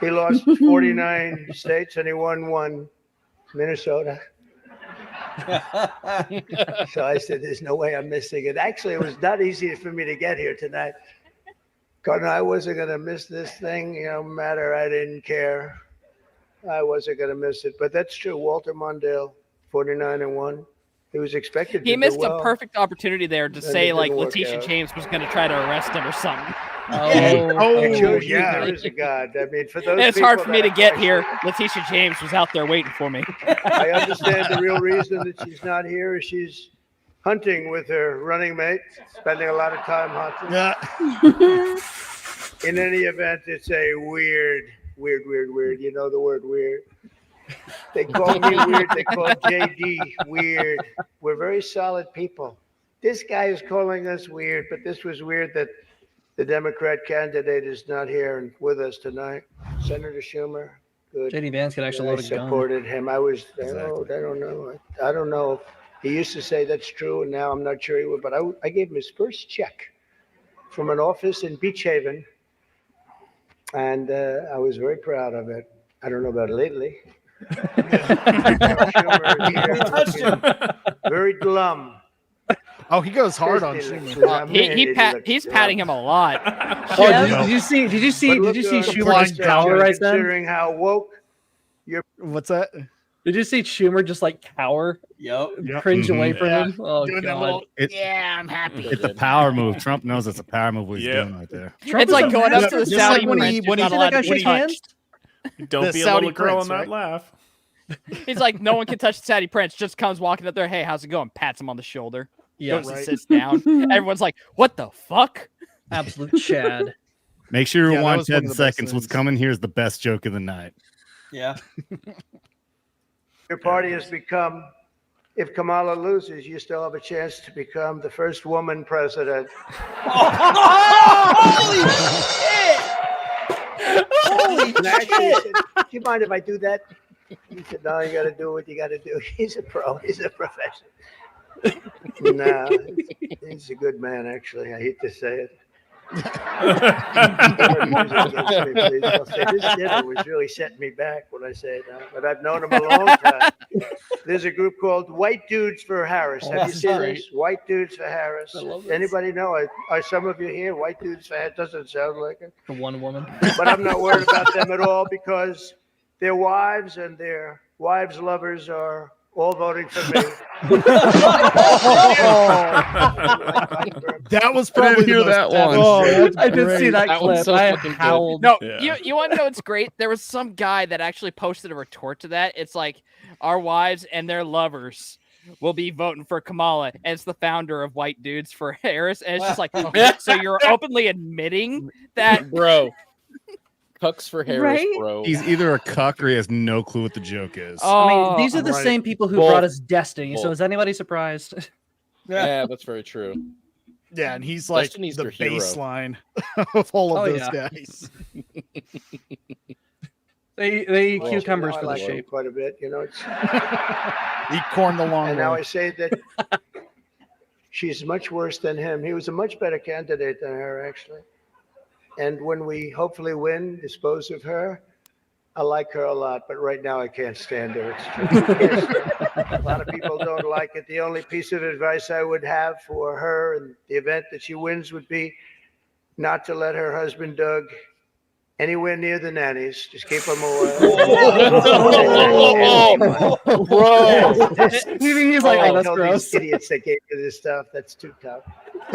He lost 49 states and he won one, Minnesota. So I said, there's no way I'm missing it. Actually, it was not easy for me to get here tonight. Because I wasn't going to miss this thing, no matter, I didn't care. I wasn't going to miss it. But that's true. Walter Mondale, 49-1. He was expected to He missed do well. a perfect opportunity there to say, like, Letitia James was going to try to arrest him or something. It shows you there is a God. I mean, for those It's people hard for me to that get question- here. Letitia James was out there waiting for me. I understand the real reason that she's not here is she's hunting with her running mate, spending a lot of time hunting. In any event, it's a weird. You know the word weird. They call me weird. They call JD weird. We're very solid people. This guy is calling us weird, but this was weird that the Democrat candidate is not here and with us tonight. Senator Schumer, good. JD Vance could actually I load a gun. supported him. I was, Exactly. I don't know. I don't know. He used to say that's true, and now I'm not sure he would. But I gave him his first check from an office in Beach Haven, and I was very proud of it. I don't know about lately. Schumer here, very glum. Oh, he goes hard on Schumer. He's patting him a lot. Did you see Schumer just cower right then? Considering how woke you're. What's that? Did you see Schumer just like cower? Yep. Cringe away from him. Oh Doing that god. little, Yeah, I'm happy. It's a power move. Trump knows it's a power move. What he's doing right there. Trump It's is like a going up master- to the just Saudi like prince. when he You're not see that allowed guy to shake touch. hands. Don't The be a Saudi little girl prince, and not right? laugh. He's like, no one can touch the Saudi prince. Just comes walking up there. Hey, how's it going? Pats him on the shoulder. Yeah, Goes and right. sits down. Everyone's like, what the fuck? Absolute Chad. Make sure you Yeah, that rewind was one of 10 the best seconds. What's things. coming here is the best joke of the night. Yeah. Your party has become, if Kamala loses, you still have a chance to become the first woman president. Holy shit! Holy And actually, he shit! said, do you mind if I do that? He said, no, you got to do what you got to do. He's a pro. He's a professional. No, he's a good man, actually. I hate to say it. I'll say, this dinner was really setting me back when I say that, but I've known him a long time. There's a group called White Dudes for Harris. Have you seen this? White Dudes for Harris. Anybody know? Are some of you here? White Dudes for Harris doesn't sound like it. For one woman. But I'm not worried about them at all because their wives and their wives' lovers are all voting for me. That was probably hear the most that savage one. shit. I did see that That one's clip. so I fucking good. howled. No, Yeah. you want to know what's great? There was some guy that actually posted a retort to that. It's like our wives and their lovers will be voting for Kamala, and it's the founder of White Dudes for Harris, and it's just like, so you're openly admitting that, Bro. Cucks for Harris, Right? bro. He's either a cuck or he has no clue what the joke is. I mean, Oh, these are the right. same people who Both. brought us Destiny. So Both. is anybody surprised? Yeah, that's very true. Yeah, and he's like Destiny's the their hero. baseline of all of Oh, those yeah. guys. They eat Well, cucumbers now for I the like him shape. quite a bit. You know, it's, Eat corn the long and now way. I say that she's much worse than him. He was a much better candidate than her, actually. And when we hopefully win, dispose of her, I like her a lot, but right now I can't stand her. It's true. I can't stand her. A lot of people don't like it. The only piece of advice I would have for her in the event that she wins would be not to let her husband, Doug, anywhere near the nannies. Just keep them away. Bro. He's like, oh, that's Tell gross. these idiots that gave me this stuff. That's too tough.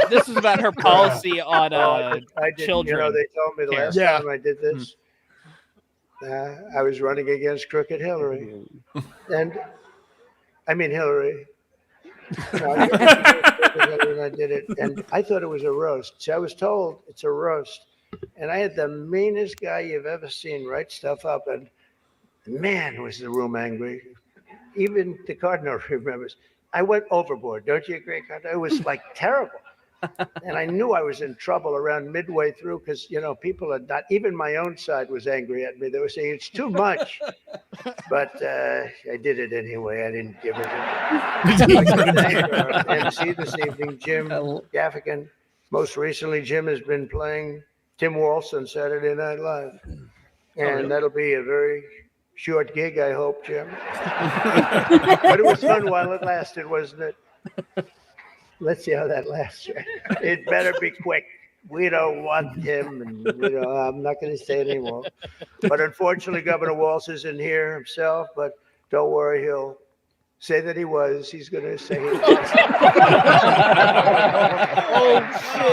this is about her policy on I did, children. You know, they told me the last Yeah. time I did this, I was running against Crooked Hillary. And I mean Hillary. No, I did it, and I thought it was a roast. See, I was told it's a roast, and I had the meanest guy you've ever seen write stuff up, and man, was the room angry. Even the cardinal remembers. I went overboard. Don't you agree, Cardinal? It was like terrible, and I knew I was in trouble around midway through because you know people are not. Even my own side was angry at me. They were saying it's too much, but I did it anyway. I didn't give it. I'd like to thank our MC this evening, Jim Gaffigan. Most recently, Jim has been playing Tim Walsh on Saturday Night Live, and that'll be a very short gig, I hope, Jim. But it was fun while it lasted, wasn't it? Let's see how that lasts. It better be quick. We don't want him, and you know, I'm not going to say it anymore. But unfortunately, Governor Walsh isn't here himself. But don't worry, he'll say that he was. He's going to say he was.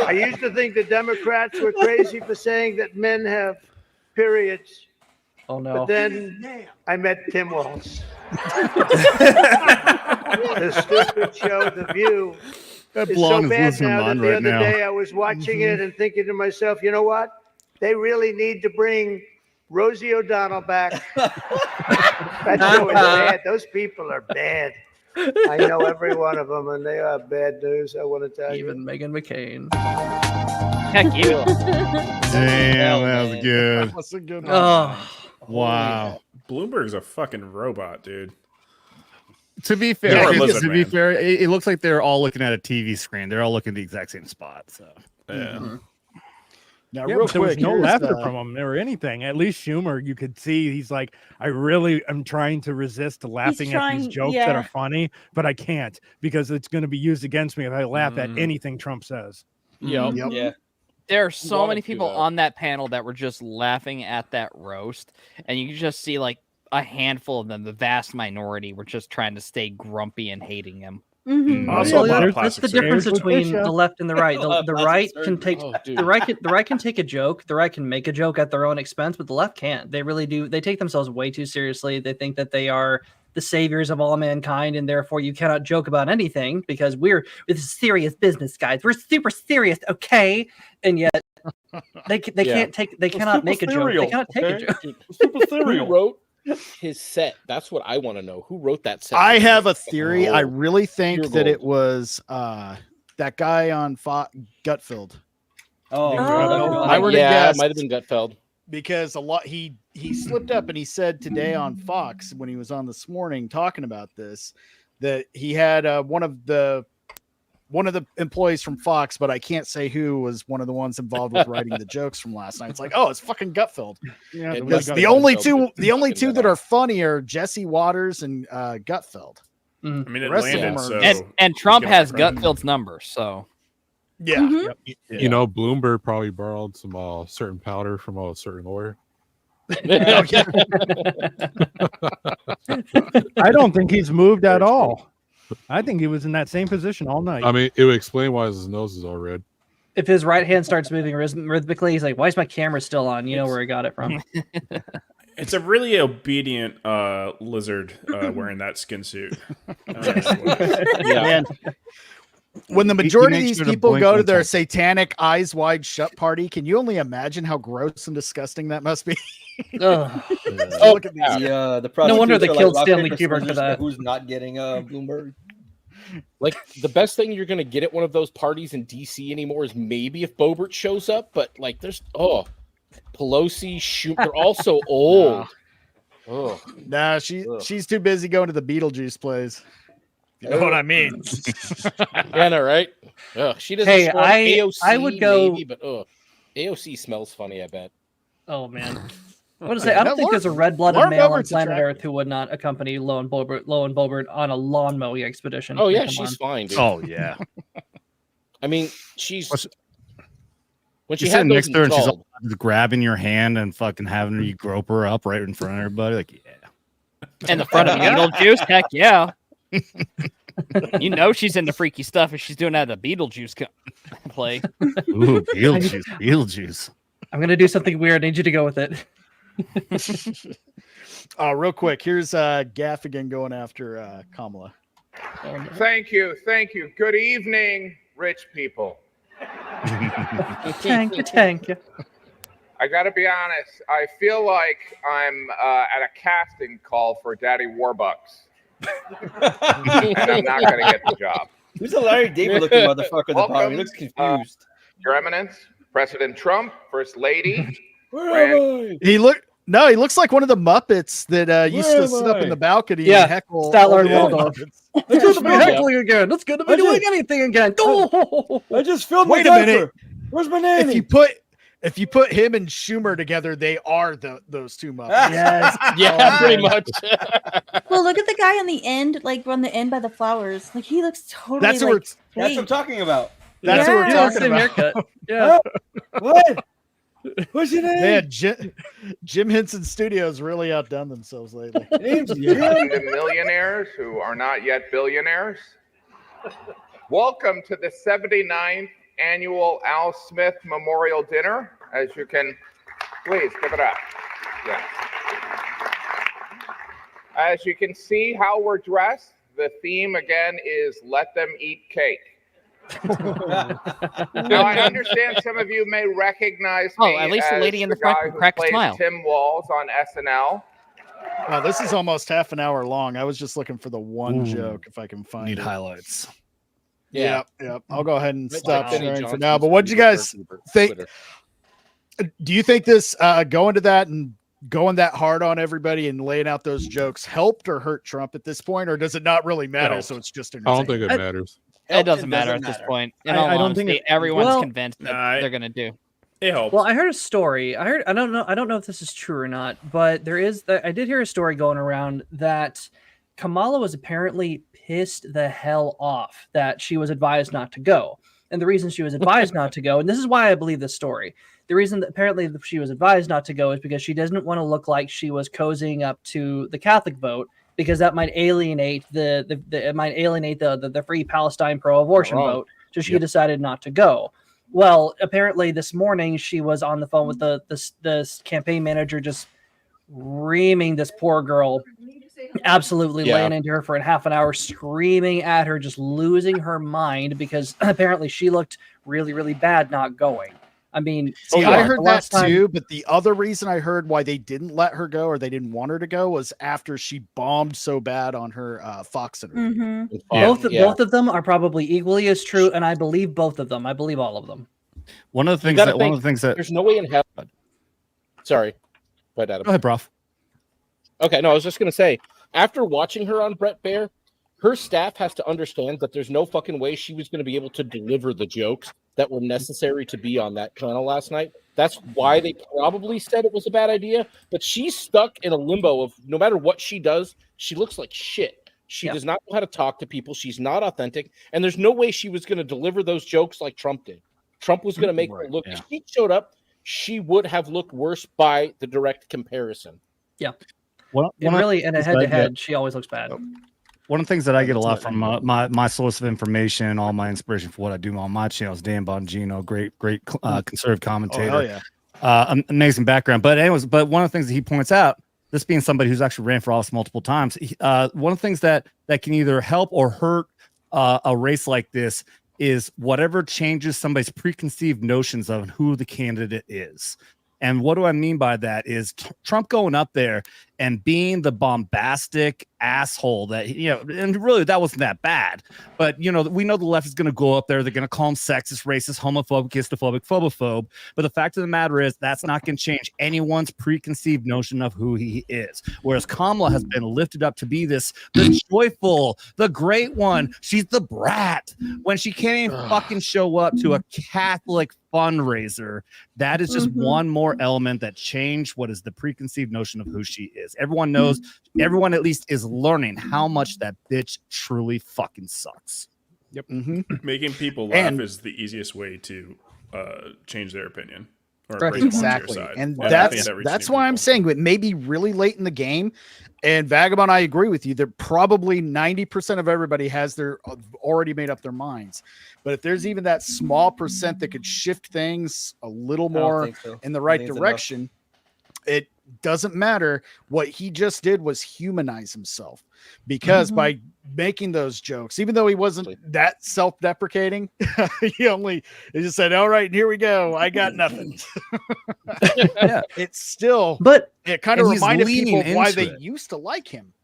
I used to think the Democrats were crazy for saying that men have periods. Oh no! But then I met Tim Walsh. The stupid show, The View. That It's blonde so is bad losing her now that mind the right other now. day I was watching it and thinking to myself, you know what? They really need to bring Rosie O'Donnell back. That show is bad. Those people are bad. I know every one of them, and they are bad news. I want to tell you. Even Meghan McCain. Heck you. Damn, that was good. That was a good one. Oh, Wow. Bloomberg's a fucking robot, dude. To be You're fair, a lizard to be man. fair, it looks like they're all looking at a TV screen. They're all looking at the exact same spot. So Yeah. Now, Yeah, real but there was quick, no here's laughter the- from him or anything. At least Schumer, you could see he's like, I really am trying to resist laughing at trying- these jokes that yeah. are funny, but I can't because it's going to be used against me if I laugh at anything Trump says. Yep. Yep. Yeah. There are so wanted many to, people on that panel that were just laughing at that roast, and you can just see like a handful of them, the vast minority, were just trying to stay grumpy and hating him. Mhm. Also, a lot of that's the plastic difference surgery. between Patricia. the left and the right. A lot of The plastic right surgery. can take Oh, dude. the right can take a joke. The right can make a joke at their own expense, but the left can't. They really do. They take themselves way too seriously. They think that they are the saviors of all mankind, and therefore you cannot joke about anything because this is serious business, guys. We're super serious, okay? And yet they Yeah. cannot make a joke. They cannot take a joke. Who wrote his set? That's what I want to know. Who wrote that set? I have a theory. I really think Pure that it gold. was that guy on Gutfeld. Oh, I were to yeah, guess it might have been Gutfeld. because a lot he slipped up and he said today on Fox when he was on this morning talking about this that he had one of the employees from Fox, but I can't say who was one of the ones involved with writing the jokes from last night. It's like, oh, it's fucking Gutfeld. Yeah, It Because was the only Gutfeld, two that are funny are Jesse Waters and Gutfeld. I mean, The it rest of landed, them are- so And Trump gonna has credit. Gutfeld's number, so Yeah. Mhm. Yep. You know, Bloomberg probably borrowed some certain powder from a certain lawyer. I don't think he's moved at all. I think he was in that same position all night. I mean, it would explain why his nose is all red. If his right hand starts moving rhythmically, he's like, "Why is my camera still on?" You know where he got it from. It's a really obedient lizard wearing that skin suit. Man, when the majority of these people go to their satanic eyes wide shut party, can you only imagine how gross and disgusting that must be? Look at these. The no wonder they prosecutors are killed rock, Stanley paper, Kubrick for scissors, that. Who's not getting Bloomberg? Like, the best thing you're going to get at one of those parties in DC anymore is maybe if Boebert shows up, but like there's Pelosi, Schumer, they're all so old. Nah, she's too busy going to the Beetlejuice plays. You know what I mean? Yeah, no, right? She doesn't. Hey, AOC, I would go. maybe, but AOC smells funny. I bet. Oh man, I want to say I don't think there's a red-blooded male on planet Earth who would not accompany Loan Boebert on a lawn mowing expedition. Oh yeah, Come she's on. fine. Dude. Oh yeah. I mean, she's when she You're had sitting those next to her and she's installed. all grabbing your hand and fucking having you grope her up right in front of everybody. Like, yeah. And the front of Beetlejuice, heck yeah. You know she's into freaky stuff if she's doing that at the Beetlejuice play. Ooh, Beetlejuice. I'm gonna do something weird. I need you to go with it. Real quick, here's Gaffigan going after Kamala. Thank you. Good evening, rich people. Thank you. I got to be honest. I feel like I'm at a casting call for Daddy Warbucks. And I'm not going to get the job. Who's the Larry David looking motherfucker in the bar? He looks confused. Your Eminence, President Trump, First Lady. He looks like one of the Muppets that used to sit up in the balcony and heckle. Statler and all the Waldorf. Muppets. It's good to be heckling again. It's good to be doing anything again. I just filmed Wait my a minute. diaper. Where's my nanny? If you put him and Schumer together, they are those two Muppets. Yes. Yeah, pretty much. Well, look at the guy on the end, like on the end by the flowers. Like he looks totally. That's what That's what I'm talking about. That's what we're talking about. Haircut. Yeah. What? What's your name? Man, Jim Henson Studios really outdone themselves lately. The millionaires who are not yet billionaires. Welcome to the 79th annual Al Smith Memorial Dinner. As you can, please give it up. Yes. As you can see how we're dressed, the theme again is let them eat cake. Now, I understand some of you may recognize me at least the lady in the guy front who cracked a plays smile. Tim Walls on SNL. Oh, this is almost half an hour long. I was just looking for the one joke if I can find Need it. highlights. Yep. I'll go ahead and Like stop Benny sharing for Johnson's now. But what do you guys think? Do you think this going to that and going that hard on everybody and laying out those jokes helped or hurt Trump at this point, or does it not really matter? So it's just I don't think entertaining? it matters. It doesn't matter at this point. In all I don't honesty, think everyone's convinced that Nah, they're gonna do. It helps. Well, I heard a story. I don't know if this is true or not, but I did hear a story going around that Kamala was apparently pissed the hell off that she was advised not to go. And the reason she was advised not to go, and this is why I believe this story, the reason that apparently she was advised not to go is because she doesn't want to look like she was cozying up to the Catholic vote, because that might alienate the Free Palestine pro-abortion vote. So she decided not to go. Well, apparently this morning she was on the phone with the campaign manager, just reaming this poor girl, absolutely laying into her for a half an hour, screaming at her, just losing her mind because apparently she looked really, really bad not going. I mean, I heard that too, but the other reason I heard why they didn't let her go or they didn't want her to go was after she bombed so bad on her Fox interview. Mm-hmm. Both of them are probably equally as true, and I believe both of them. I believe all of them. One of the things that there's no way in hell. Sorry, but Adam. Go ahead, Prof. Okay, no, I was just gonna say, after watching her on Brett Baer, her staff has to understand that there's no fucking way she was going to be able to deliver the jokes that were necessary to be on that channel last night. That's why they probably said it was a bad idea. But she's stuck in a limbo of no matter what she does, she looks like shit. She does not know how to talk to people. She's not authentic. And there's no way she was going to deliver those jokes like Trump did. Trump was going to make her look. She showed up she would have looked worse by the direct comparison. Yeah. It really, in a head-to-head, she always looks bad. One of the things that I get a lot from my source of information and all my inspiration for what I do on my channel is Dan Bongino, great conservative commentator. Amazing background. But anyways, one of the things that he points out, this being somebody who's actually ran for office multiple times, one of the things that can either help or hurt a race like this is whatever changes somebody's preconceived notions of who the candidate is. And what do I mean by that is Trump going up there and being the bombastic asshole that, and really that wasn't that bad. But, we know the left is going to go up there. They're going to call him sexist, racist, homophobic, histophobic, phobophobe. But the fact of the matter is that's not going to change anyone's preconceived notion of who he is. Whereas Kamala has been lifted up to be the joyful, the great one. She's the brat when she can't even fucking show up to a Catholic fundraiser. That is just one more element that changed what is the preconceived notion of who she is. Everyone knows, everyone at least is learning how much that bitch truly fucking sucks. Yep. Making people laugh is the easiest way to change their opinion. Or exactly. And that's why I'm saying it may be really late in the game. And Vagabond, I agree with you. That probably 90% of everybody has already made up their minds. But if there's even that small percent that could shift things a little more in the right direction, it doesn't matter. What he just did was humanize himself, because by making those jokes, even though he wasn't that self-deprecating, he just said, all right, here we go. I got nothing. Yeah. It's still, but it kind of reminded people of why they used to like him.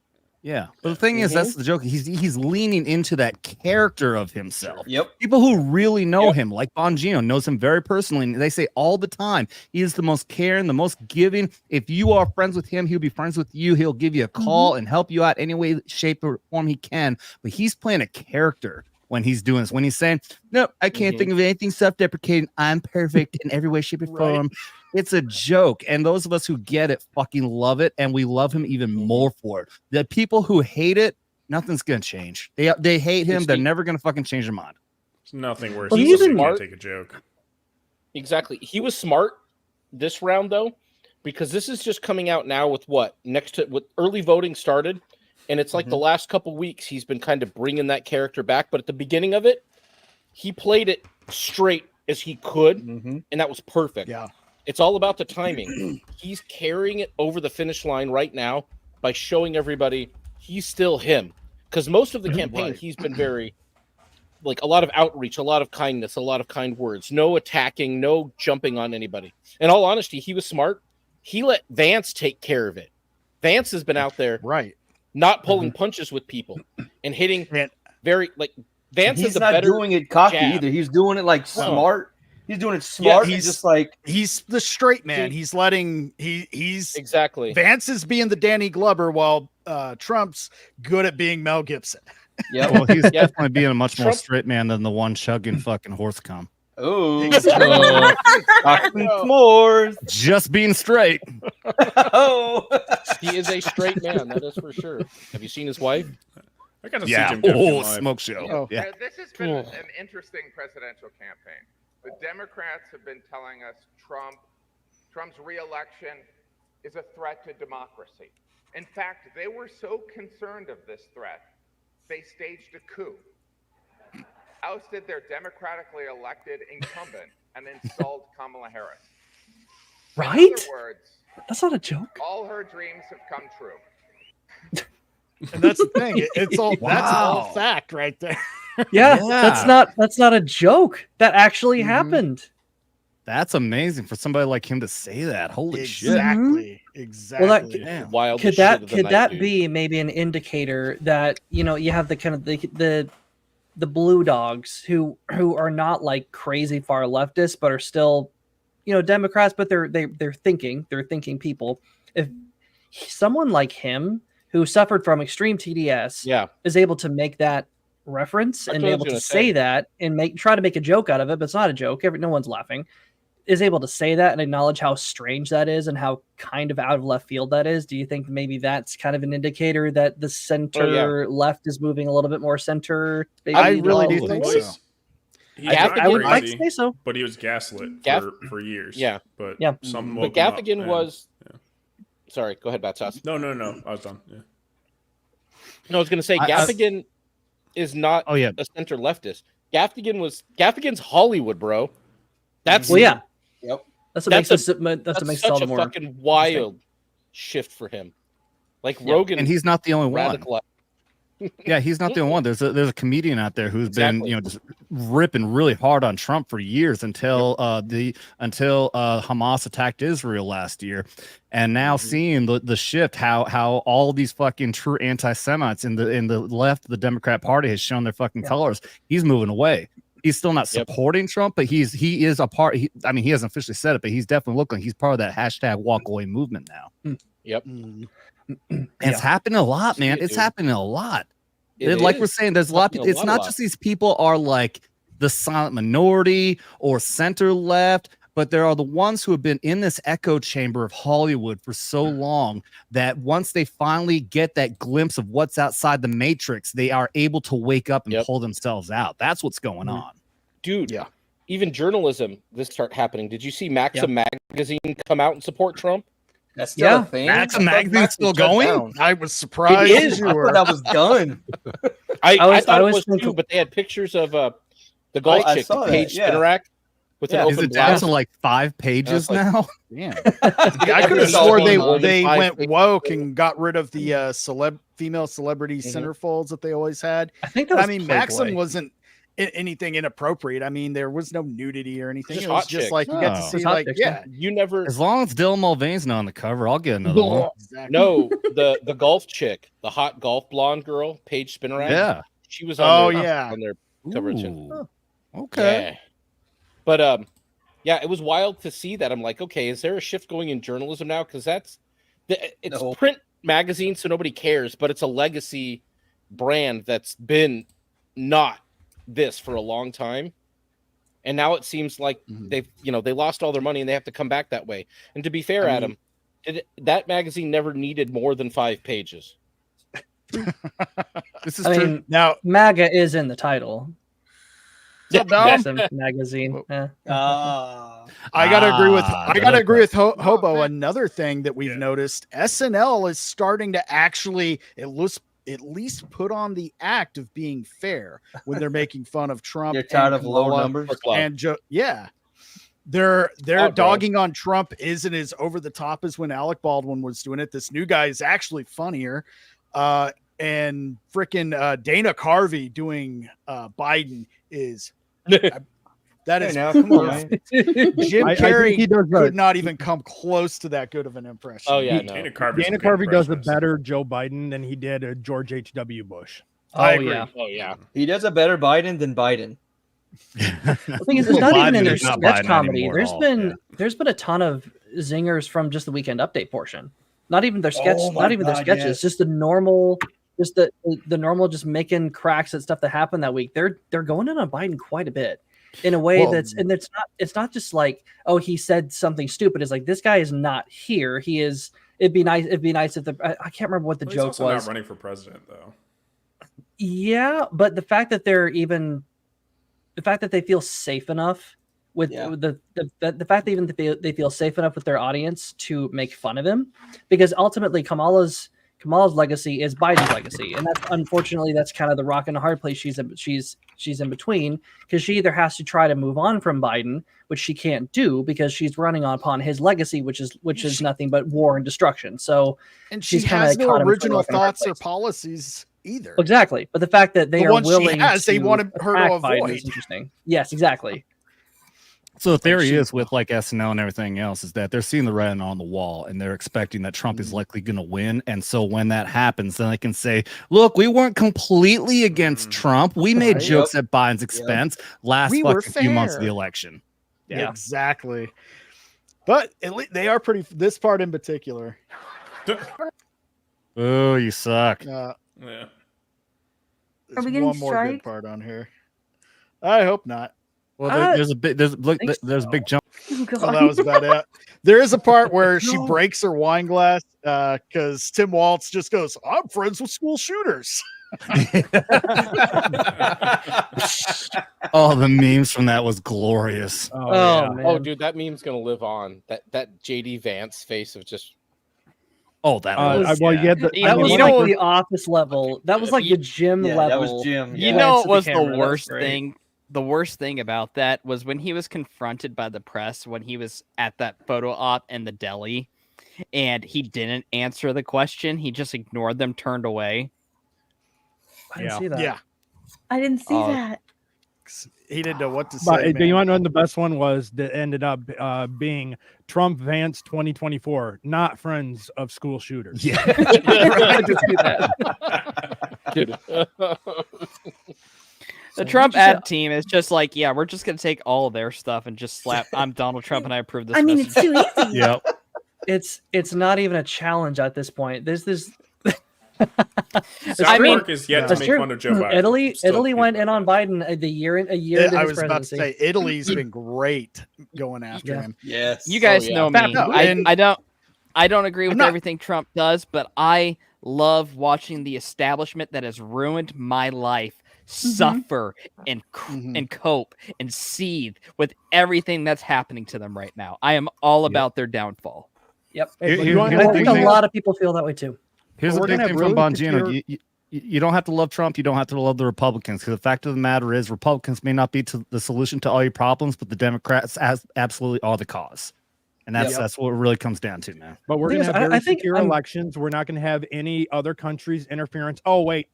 Yeah, but the thing is, that's the joke. He's leaning into that character of himself. Yep. People who really know him, like Bongino, knows him very personally, and they say all the time he is the most caring, the most giving. If you are friends with him, he'll be friends with you. He'll give you a call and help you out any way, shape, or form he can. But he's playing a character when he's doing this. When he's saying, "No, I can't think of anything self-deprecating. I'm perfect in every way, shape, or form." It's a joke, and those of us who get it fucking love it, and we love him even more for it. The people who hate it, nothing's gonna change. They hate him. They're never gonna fucking change their mind. It's nothing worse. Well, He's smart. Take a joke. Exactly. He was smart this round though, because this is just coming out now with what early voting started, and it's like the last couple weeks he's been kind of bringing that character back. But at the beginning of it, he played it straight as he could, and that was perfect. Yeah. It's all about the timing. He's carrying it over the finish line right now by showing everybody he's still him. Because most of the campaign, he's been very, a lot of outreach, a lot of kindness, a lot of kind words, no attacking, no jumping on anybody. In all honesty, he was smart. He let Vance take care of it. Vance has been out there, not pulling punches with people and hitting Vance is not doing it cocky either. He's doing it smart. He's doing it smart. He's just like he's the straight man. He's letting he's exactly. Vance is being the Danny Glover, while Trump's good at being Mel Gibson. Yeah, well, he's definitely being a much more straight man than the one chugging fucking horse cum. Oh, s'mores. Just being straight. Oh, he is a straight man. That is for sure. Have you seen his wife? I got to see Jim Jefferson live. Smoke show. Yeah. This has been an interesting presidential campaign. The Democrats have been telling us Trump's reelection is a threat to democracy. In fact, they were so concerned of this threat, they staged a coup, ousted their democratically elected incumbent, and installed Kamala Harris. Right? In other words, that's not a joke. All her dreams have come true. And that's the thing. It's all that's all fact right there. Yeah, that's not a joke. That actually happened. That's amazing for somebody like him to say that. Holy shit! Exactly. Well, could that be maybe an indicator that you have the kind of the blue dogs who are not like crazy far leftists, but are still Democrats, but they're thinking people. If someone like him who suffered from extreme TDS is able to make that reference and be able to say that and try to make a joke out of it, but it's not a joke. No one's laughing. Is able to say that and acknowledge how strange that is and how kind of out of left field that is. Do you think maybe that's kind of an indicator that the center left is moving a little bit more center? I really do think so. He's Gaffigan, not I would like to crazy, say so. but he was gaslit for years. Yeah. But Yeah. something But woke him up, Gaffigan and- was. Sorry, go ahead, Battsauce. No, I was done. Yeah. No, I was going to say Gaffigan is not a center leftist. Gaffigan's Hollywood, bro. That's yeah. Yep. That's what makes it makes it all such the a more fucking wild shift for him. Like Rogan, and he's not the only one. radical. Yeah, he's not the only one. There's a comedian out there who's been just ripping really hard on Trump for years until Hamas attacked Israel last year, and now seeing the shift, how all these fucking true anti-Semites in the left, the Democrat Party has shown their fucking colors. He's moving away. He's still not supporting Trump, but he is a part. He hasn't officially said it, but he's definitely looking. He's part of that hashtag walk away movement now. Yep. It's happening a lot, man. It's happening a lot. Like we're saying, there's a lot. It's not just these people are like the silent minority or center left, but there are the ones who have been in this echo chamber of Hollywood for so long that once they finally get that glimpse of what's outside the matrix, they are able to wake up and pull themselves out. That's what's going on. Dude, even journalism, this start happening. Did you see Maxim magazine come out and support Trump? That's still a thing. Maxim magazine's still going? I was surprised. It is. I thought that was done. I thought it was too, but they had pictures of the golf chick, saw that, Paige Spinarak, with an Is open it down blouse. to like 5 pages now? Yeah. I could have swore they went woke and got rid of the female celebrity centerfolds that they always had. I think that was Maxim Playboy. wasn't anything inappropriate. I mean, there was no nudity or anything. Just It was hot just chicks. like you got to see, like, you never. As long as Dylan Mulvaney's not on the cover, I'll get another one. Exactly. No, the golf chick, the hot golf blonde girl, Paige Spinarak. Yeah. She was on yeah. on their cover too. Ooh. Okay. Yeah. But yeah, it was wild to see that. I'm like, okay, is there a shift going in journalism now? Because it's print magazine, so nobody cares, but it's a legacy brand that's been not this for a long time. And now it seems like they lost all their money and they have to come back that way. And to be fair, Adam, that magazine never needed more than 5 pages. This is I true. mean, now MAGA is in the title. So Maxim magazine. Yeah. I gotta agree with Hobo. Another thing that we've noticed, SNL is starting to actually at least put on the act of being fair when they're making fun of Trump. You're tired of low Kamala numbers and they're dogging on Trump isn't as over the top as when Alec Baldwin was doing it. This new guy is actually funnier. And freaking Dana Carvey doing Biden is that is now, come on. Jim I Carrey think he does could not even come close to that good of an impression. Oh yeah, Dana no. Carvey does a better Joe Biden than he did George H.W. Bush. I agree. Yeah. Oh yeah. He does a better Biden than Biden. The thing is, it's not even in their is not sketch Biden comedy. anymore at all. There's been a ton of zingers from just the Weekend Update portion. Not even their sketch, not even their sketches. yes. Just the normal, just the normal, just making cracks at stuff that happened that week. They're going in on Biden quite a bit in a way it's not just like, oh, he said something stupid. It's like, this guy is not here. He is. It'd be nice if I can't remember what the joke also was. Not running for president though. Yeah, but the fact that they feel safe enough with the fact that even they feel safe enough with their audience to make fun of him, because ultimately Kamala's legacy is Biden's legacy, and that's kind of the rock and the hard place she's in between, because she either has to try to move on from Biden, which she can't do because she's running upon his legacy, which is nothing but war and destruction. So And she she's kind has of no original thoughts or policies either. Exactly, but the fact that they The are ones she willing has, they to want her to attack Biden avoid. is interesting. Yes, exactly. So the theory is with like SNL and everything else is that they're seeing the writing on the wall and they're expecting that Trump is likely going to win. And so when that happens, then they can say, look, we weren't completely against Trump. We made Right. jokes at Biden's expense last We were fucking few months of fair. the election. Yeah, exactly. But at least they are pretty. This part in particular. Oh, you suck. Yeah. Are There's we getting one more good strike? part on here. I hope not. Well, there's a big jump. Oh, God. Oh, that was about it. There is a part where she breaks her wine glass because Tim Waltz just goes, "I'm friends with school shooters." Oh, the memes from that was glorious. Oh, dude, that meme's gonna live on. That JD Vance face of just. Oh, that was, well, that was like the office level. That was like the gym level. That was gym. You know what was the worst thing? The worst thing about that was when he was confronted by the press when he was at that photo op in the deli, and he didn't answer the question. He just ignored them, turned away. I didn't see that. Yeah. I didn't see that. He didn't know what to But say. do you want to know the best one was that ended up being Trump Vance 2024, not friends of school shooters. Yeah. I did see that. Dude. The Trump ad team is just like, yeah, we're just gonna take all of their stuff and just slap. I'm Donald Trump and I approve this. I mean, it's too easy. Yep. It's not even a challenge at this point. There's this. South Park is yet to make fun of Joe Biden. Italy went in on Biden a year into his I was presidency. about to say Italy's been great going after him. Yes, You guys know me. I don't agree with everything Trump does, but I love watching the establishment that has ruined my life suffer and cope and seethe with everything that's happening to them right now. I am all about their downfall. Yep. Here- And I think a lot of people feel that way too. Here's the big thing from Bongino. You don't have to love Trump. You don't have to love the Republicans. Because the fact of the matter is, Republicans may not be the solution to all your problems, but the Democrats absolutely are the cause. And that's what it really comes down to, man. But we're going to have very secure elections. We're not going to have any other countries' interference. Oh, wait.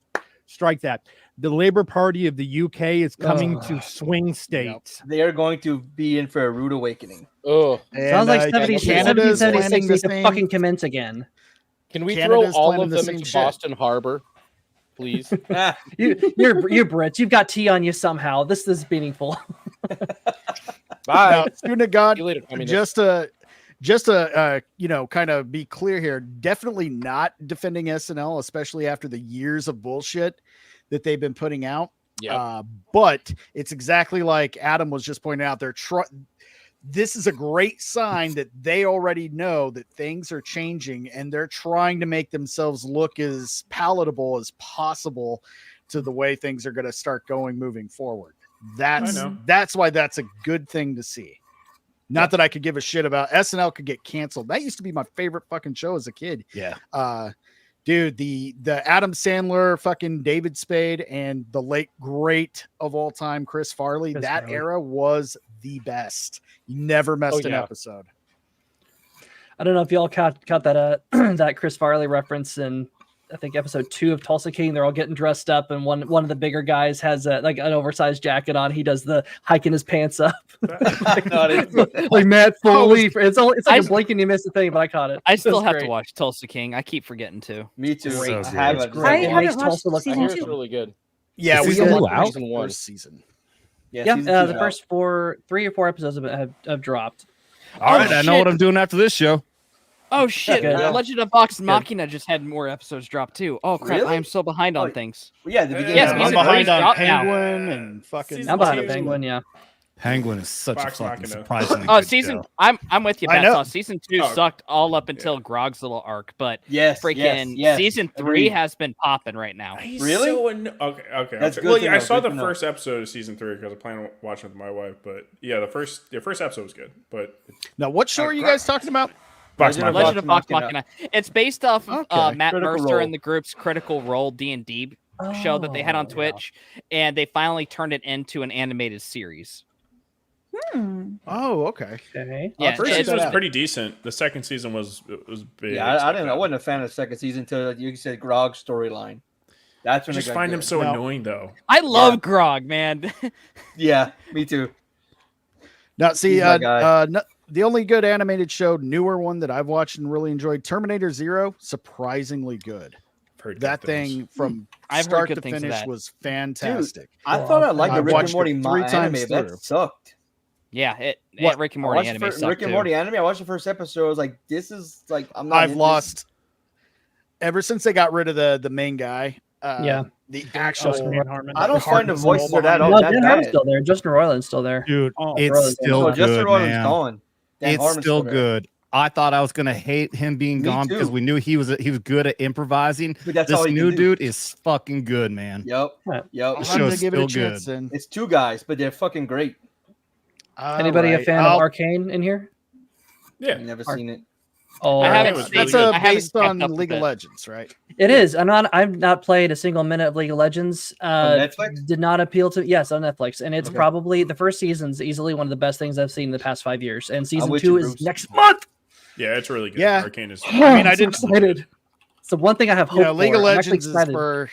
Strike that. The Labour Party of the UK is coming to swing states. They are going to be in for a rude awakening. Oh, Sounds like 76 we can fucking commence again. Can we Canada's throw all planning of the them same into shit. Boston Harbor, please? You're Brits. You've got tea on you somehow. This is meaningful. Bye. Now, student of God, See you later, communist. just to kind of be clear here, definitely not defending SNL, especially after the years of bullshit that they've been putting out. Yeah. But it's exactly like Adam was just pointing out. This is a great sign that they already know that things are changing and they're trying to make themselves look as palatable as possible to the way things are going to start going moving forward. That's why that's a good thing to see. Not that I could give a shit about SNL could get canceled. That used to be my favorite fucking show as a kid. Yeah. Dude, the Adam Sandler, fucking David Spade, and the late great of all time, Chris Farley, era was the best. You never missed an episode. I don't know if y'all caught that that Chris Farley reference in I think episode 2 of Tulsa King. They're all getting dressed up, and one of the bigger guys has like an oversized jacket on. He does the hiking his pants up, like Matt Foley. It's like a blink and you miss the thing, but I caught it. I still have to watch Tulsa King. I keep forgetting to. Me too. Great. I It's haven't. great. It haven't makes watched Tulsa look season cool. two. It's really good. Yeah, we season got two out? season one. Season. Yeah, season the two's first 3 or 4 episodes have dropped. All right, I know what I'm doing after this show. Oh shit! Okay. Legend of Vox Machina just had more episodes drop too. Oh crap! Really? I am so behind on things. Well, yeah, the beginning. Yes, I'm season behind three's on dropped now. Penguin and fucking. Season I'm behind a two. Penguin. Yeah. Penguin is such Vox a fucking Machina. surprisingly Oh, good season. show. I'm with you, I know. Battsauce. Season 2 Oh. sucked all up until Grog's little arc, but Yes, freaking yes, season 3 agreed. has been popping right now. He's Really? So okay. That's okay. good Well, to yeah, I know, saw good the to know. first episode of season 3 because I plan on watching with my wife. But yeah, the first episode was good. But Now, what show are you guys talking about? Vox Legend of Machina. Legend of Vox Machina. Machina. It's based off of Okay. Matt Critical Mercer Role. and the group's Critical Role D&D show that they had on Twitch, and they finally turned it into an animated series. Oh, okay. Okay. Yeah, The first it's- season was out. pretty decent. The second season was big. Yeah, I didn't. I wasn't a fan of the second season until like, you said Grog's storyline. That's I when just it got find him good. so No. annoying though. I love Grog, man. Yeah, me too. Now, see, He's my guy. the only good animated show, newer one that I've watched and really enjoyed, Terminator Zero, surprisingly good. I've heard That good things. thing from I've heard start good to things of finish that. was fantastic. I thought I liked the I've Rick watched and Morty it 3 times anime. That through. sucked. Yeah, What? Rick and I Morty watched anime sucked Rick and too. Morty anime. I watched the first episode. I was like, "This is like I'm not." I've into lost ever since they got rid of the main guy. Yeah. The actual. Dan Harmon. I don't find the Hartnell's voices all are that. behind No, that Dan bad. Harmon's still there. Justin Roiland's still there. Dude, Oh, it's Roiland's still No, good, Justin Roiland's man. gone. Dan It's Harmon's still there. good. I thought I was gonna hate him being gone because we knew he was good at improvising. But that's this all he new can do. dude is fucking good, man. Yep. The show's still good. It's two guys, but they're fucking great. Anybody a fan of Arcane in here? Yeah, never seen it. Oh, That's based on League of Legends, right? It is. I've not played a single minute of League of Legends. Netflix? Did not appeal to. Yes, on Netflix, and it's Okay. probably the first season's easily one of the best things I've seen in the past 5 years. And season with 2 you, is Bruce. next month. Yeah, it's really good. Yeah. Arcane is. I mean, I'm so excited. So one thing I have hope League for. of I'm actually Legends is excited. for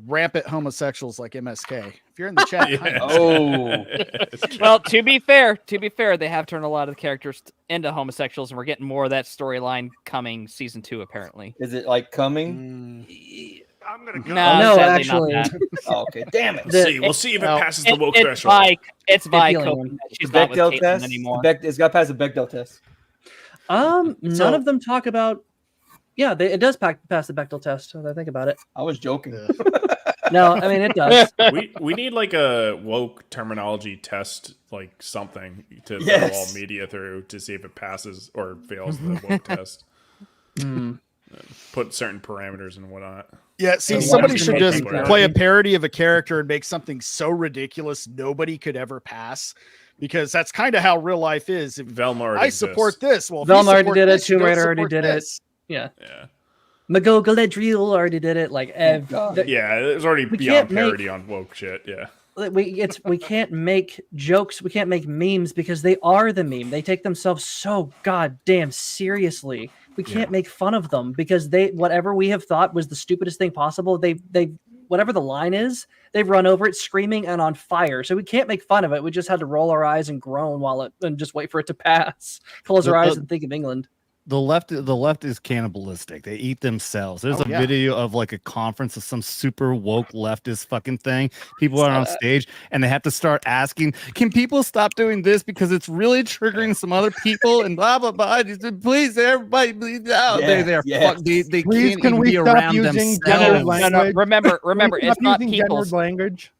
rampant homosexuals like MSK. If you're in the chat, Well, to be fair, they have turned a lot of the characters into homosexuals, and we're getting more of that storyline coming season 2, apparently. Is it like coming? No, No, sadly actually. not that. Oh, okay, damn it. We'll see if it passes the woke It's threshold. It's Vi feeling Copeland. one. She's The not with Bechdel Caitlyn test anymore. It's got past the Bechdel test. None of them talk about. Yeah, it does pass the Bechdel test. When I think about it. I was joking. No, I mean it does. we need like a woke terminology test, like something to throw Yes. all media through to see if it passes or fails the woke test. Put certain parameters and whatnot. Yeah, see, And somebody why should does just it make play a people parody of a character and make something so ridiculous nobody could ever pass, because that's kind of how real life is. If Velma already I support this, well, if Velma you already support did it. this, you Tomb don't Raider already support did this. it. Yeah. Yeah. Galadriel already did it. Like Yeah, there's already we beyond can't make- parody on woke shit. Yeah. we can't make jokes, we can't make memes because they are the meme. They take themselves so goddamn seriously. We can't make fun of them because whatever we have thought was the stupidest thing possible, they whatever the line is, they've run over it screaming and on fire. So we can't make fun of it. We just had to roll our eyes and groan and just wait for it to pass. Close our eyes and think of England. The left is cannibalistic. They eat themselves. There's a video of like a conference of some super woke leftist fucking thing. People are on stage and they have to start asking, can people stop doing this because it's really triggering some other people and blah blah blah. Please, everybody, please out. They're fuck. They Please, can't can even we be stop around using themselves. gendered language? No, remember, Can we it's stop not using people. gendered language.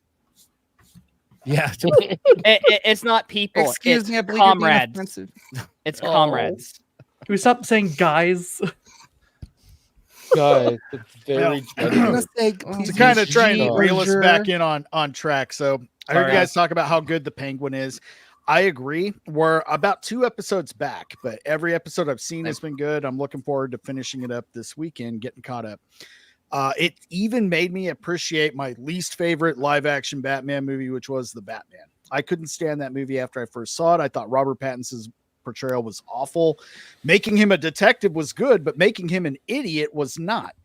Yeah. It's not people. Excuse it's me, I believe you're being comrades. offensive. It's comrades. Can we stop saying guys? Guys, it's very To kind of try and reel us back in on track. So I heard you guys talk about how good the Penguin is. I agree. We're about 2 episodes back, but every episode I've seen has been good. I'm looking forward to finishing it up this weekend, getting caught up. It even made me appreciate my least favorite live action Batman movie, which was The Batman. I couldn't stand that movie after I first saw it. I thought Robert Pattinson's portrayal was awful. Making him a detective was good, but making him an idiot was not.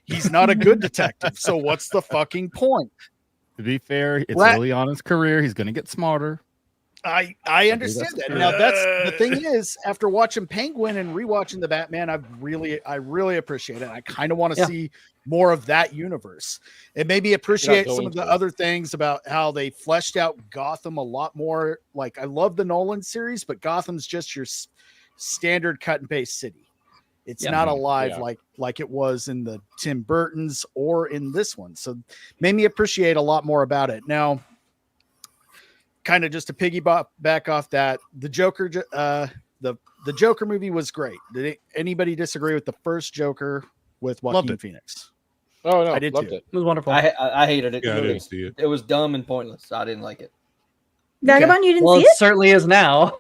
He's not a good detective. So what's the fucking point? To be fair, it's early on in his career. He's going to get smarter. I understand that. Now that's the thing is, after watching Penguin and rewatching the Batman, I really appreciate it. I kind of want to see more of that universe. It made me appreciate some of the other things about how they fleshed out Gotham a lot more. Like, I love the Nolan series, but Gotham's just your standard cut and paste city. It's not alive like it was in the Tim Burton's or in this one. So made me appreciate a lot more about it. Now, kind of just to piggyback off that, the Joker, the Joker movie was great. Did anybody disagree with the first Joker with Joaquin Phoenix? Oh no, I did loved too. it. It was wonderful. I hated it. Yeah, I didn't see it. It was dumb and pointless. I didn't like it. Vagabond, you didn't Well, see it it? certainly is now.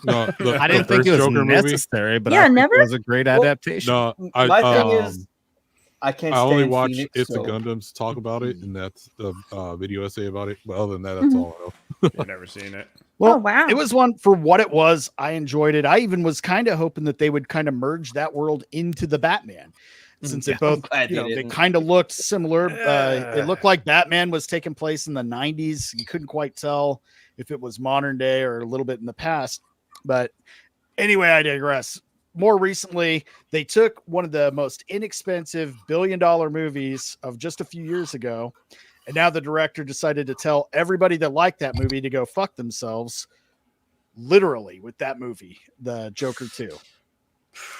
No, I didn't think it was necessary, but Yeah, I think never? it was a great adaptation. No, My thing is, I can't. I only stand watch Phoenix, It's so- the Gundams talk about it, and that's the video essay about it. But other than that, that's all I know. I've never seen it. Well, Oh, wow. it was one for what it was. I enjoyed it. I even was kind of hoping that they would kind of merge that world into the Batman, since it both, glad you they know, they didn't. kind of looked similar. It looked like Batman was taking place in the 90s. You couldn't quite tell if it was modern day or a little bit in the past. But anyway, I digress. More recently, they took one of the most inexpensive billion-dollar movies of just a few years ago, and now the director decided to tell everybody that liked that movie to go fuck themselves, literally, with that movie, the Joker 2.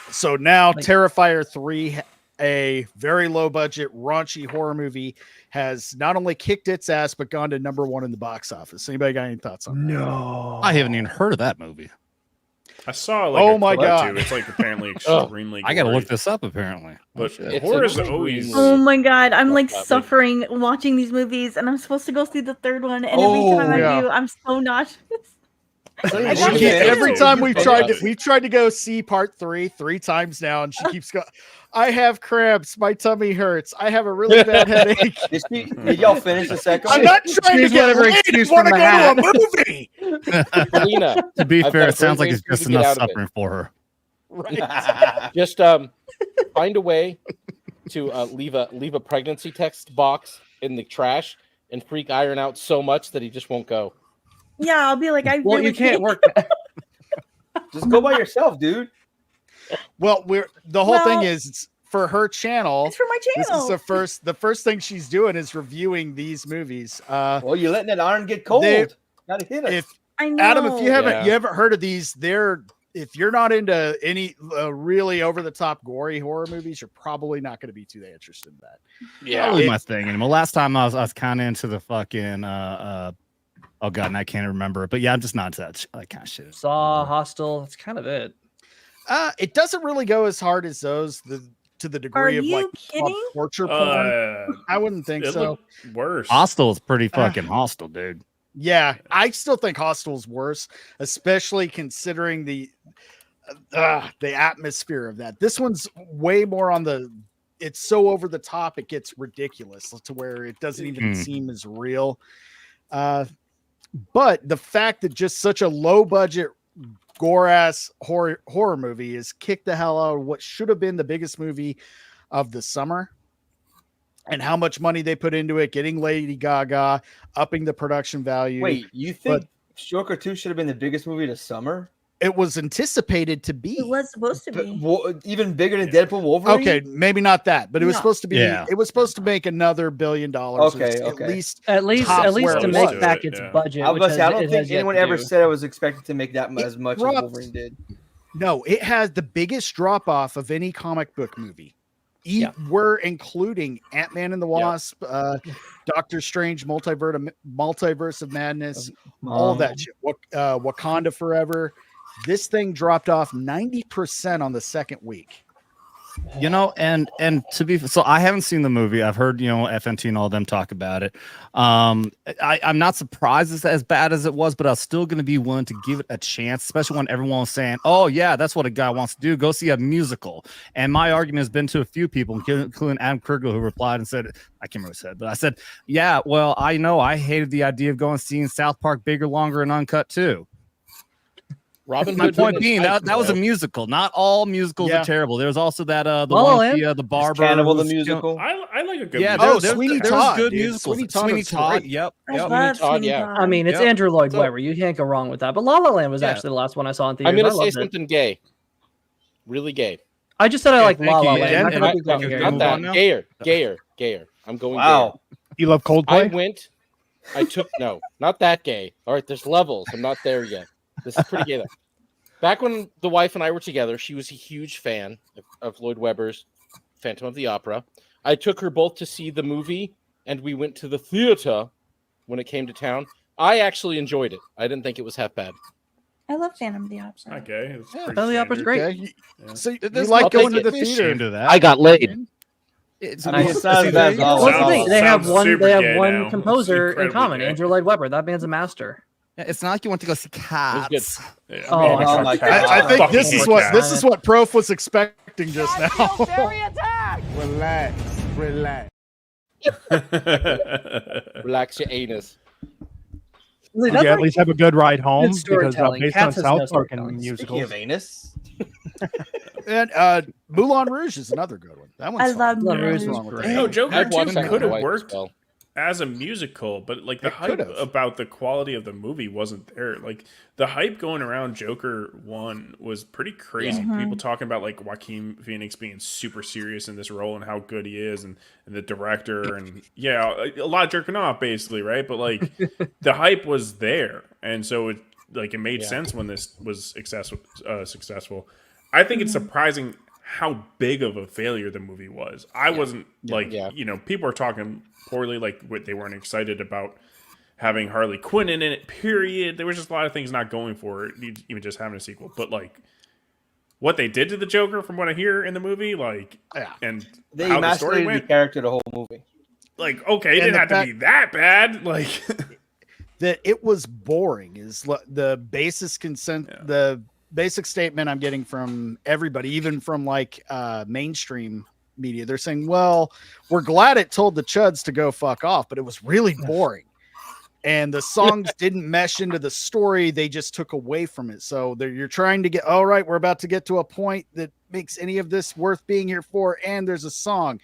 So now Terrifier 3, a very low-budget, raunchy horror movie, has not only kicked its ass, but gone to #1 in the box office. Anybody got any thoughts on that? No. I haven't even heard of that movie. I saw like Oh a my clip or God. two. It's like apparently extremely. I gotta gory. look this up apparently. But It's horror is extremely- always. Oh my god, I'm like Like- suffering watching these movies, and I'm supposed to go see the third one, and every time I yeah. do, I'm so nauseous. And I she want keeps, to. every time we've tried Yeah. to go see part 3 times now, and she keeps going. I have cramps. My tummy hurts. I have a really bad headache. Did y'all finish the second I'm one? not trying to Use get whatever laid. I excuse want to from go the to a movie. Selena, To be I've fair, got a it sounds great like it's way for just you to get enough out of it. suffering for her. Right. Just find a way to leave a pregnancy text box in the trash and freak Iron out so much that he just won't go. Yeah, I'll be like, I Well, really you can't work. Just go by yourself, dude. Well, the whole thing Well, is it's for her channel. It's for my This channel. is the first thing she's doing is reviewing these movies. Well, you're letting that iron get cold. Gotta hit it. If I know. Adam, if you haven't Yeah. heard of these, if you're not into any really over the top gory horror movies, you're probably not going to be too interested in that. Yeah. Probably my thing anymore. Last time I was kind of into the fucking oh god, and I can't remember it. But yeah, I'm just not into that kind of shit. Saw, Hostel. That's kind of it. It doesn't really go as hard as those to the degree Are of you like kidding? torture porn. I wouldn't think It so. looked worse. Hostel is pretty fucking hostile, dude. Yeah, I still think Hostel's worse, especially considering the atmosphere of that. This one's way more on the. It's so over the top, it gets ridiculous to where it doesn't even seem as real. But the fact that just such a low budget gore ass horror movie is kicked the hell out of what should have been the biggest movie of the summer, and how much money they put into it, getting Lady Gaga, upping the production value. Wait, you think Joker 2 should have been the biggest movie of the summer? It was anticipated to be. It was supposed to But be. even bigger than Deadpool Wolverine? Okay, maybe not that, but it was No. supposed to be. Yeah. It was supposed to make another $1 billion. Okay, At okay. least At least tops to where it make was. back its Yeah. budget. I was which about to say, I has- don't it think has yet anyone to ever do. said I was expected to make that It as much as dropped- Wolverine did. No, it has the biggest drop off of any comic book movie. Yeah. We're including Ant-Man and the Wasp, Doctor Strange, Multiverse of Madness, all of that shit. Wakanda Forever. This thing dropped off 90% on the second week. You know, and to be so, I haven't seen the movie. I've heard FNT and all them talk about it. I'm not surprised it's as bad as it was, but I'm still going to be willing to give it a chance, especially when everyone was saying, "Oh yeah, that's what a guy wants to do. Go see a musical." And my argument has been to a few people, including Adam Krugel, who replied and said, "I can't remember what he said, but I said, yeah, well, I know I hated the idea of going seeing South Park bigger, longer, and uncut too." Robin My Hood point didn't being fight that was a though. musical. Not all musicals Yeah. are terrible. There's also that the La La one Land? the barber Cannibal the who's musical. I like a good. Yeah, musical. Sweeney there's Todd, good dude. musicals. Sweeney Todd Sweeney was Todd, great. yep. I yep. love Todd, Sweeney yeah. Todd. I mean, it's Yep. Andrew Lloyd So- Webber. You can't go wrong with that. But La La Land was Yeah. actually the last one I saw in theaters. I'm going I to say loved it. something gay. Really gay. I just said I Okay, like thank La La you, Land. Jen, Not and gonna I- be going can we here. move Not that. on now? Gayer. I'm going Wow. You love gayer. I Coldplay? went. I took no, not that gay. All right, there's levels. I'm not there yet. This is pretty gay though. Back when the wife and I were together, she was a huge fan of Lloyd Webber's Phantom of the Opera. I took her both to see the movie, and we went to the theater when it came to town. I actually enjoyed it. I didn't think it was half bad. I love Phantom of the Opera. Okay, it's pretty Phantom of the Opera's standard. great. Okay. Yeah. So you There's like nothing going to to the be ashamed theater? of that. I got laid. It's, I mean, it's not as see, bad as there- La La What's the Land. thing? They have Sounds one. super They have gay one now. composer It's in common, incredibly gay. Andrew Lloyd Webber. That man's a master. It's not like you want to go see Cats. good. Yeah. Oh, Oh my God. I think Fucking this is hate what Cats. Prof was expecting just now. Relax. Relax your anus. Really, Did that's you at like least have a good ride home? Because storytelling. based on Cats has no South Park storytelling. and Speaking musicals. of anus, And Moulin Rouge is another good one. That one's I fun. love Moulin Moulin Rouge is Rouge. Wrong with great. that. No, Joker I'd watch 2 that could have with my wife worked as well. as a musical, but like the It hype could've. about the quality of the movie wasn't there. Like the hype going around Joker 1 was pretty crazy. People talking about like Joaquin Phoenix being super serious in this role and how good he is, and the director, and yeah, a lot jerking off basically, right? But like the hype was there, and so it made sense when this was successful. I think it's surprising how big of a failure the movie was. I wasn't people are talking poorly, like they weren't excited about having Harley Quinn in it, period. There was just a lot of things not going for it, even just having a sequel. But like what they did to the Joker, from what I hear in the movie, like, and They how the story emasculated the went, character the whole movie. like, okay, it And didn't have the to be that bad. Like, that it was boring is the basis consent. The basic statement I'm getting from everybody, even from like mainstream media, they're saying, well, we're glad it told the chuds to go fuck off, but it was really boring. And the songs didn't mesh into the story. They just took away from it. So you're trying to get, all right, we're about to get to a point that makes any of this worth being here for. And there's a song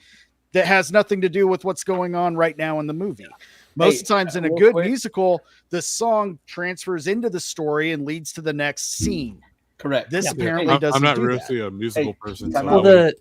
that has nothing to do with what's going on right now in the movie. Most times in a good musical, the song transfers into the story and leads to the next scene. Correct. This apparently doesn't. I'm not do really a musical person. So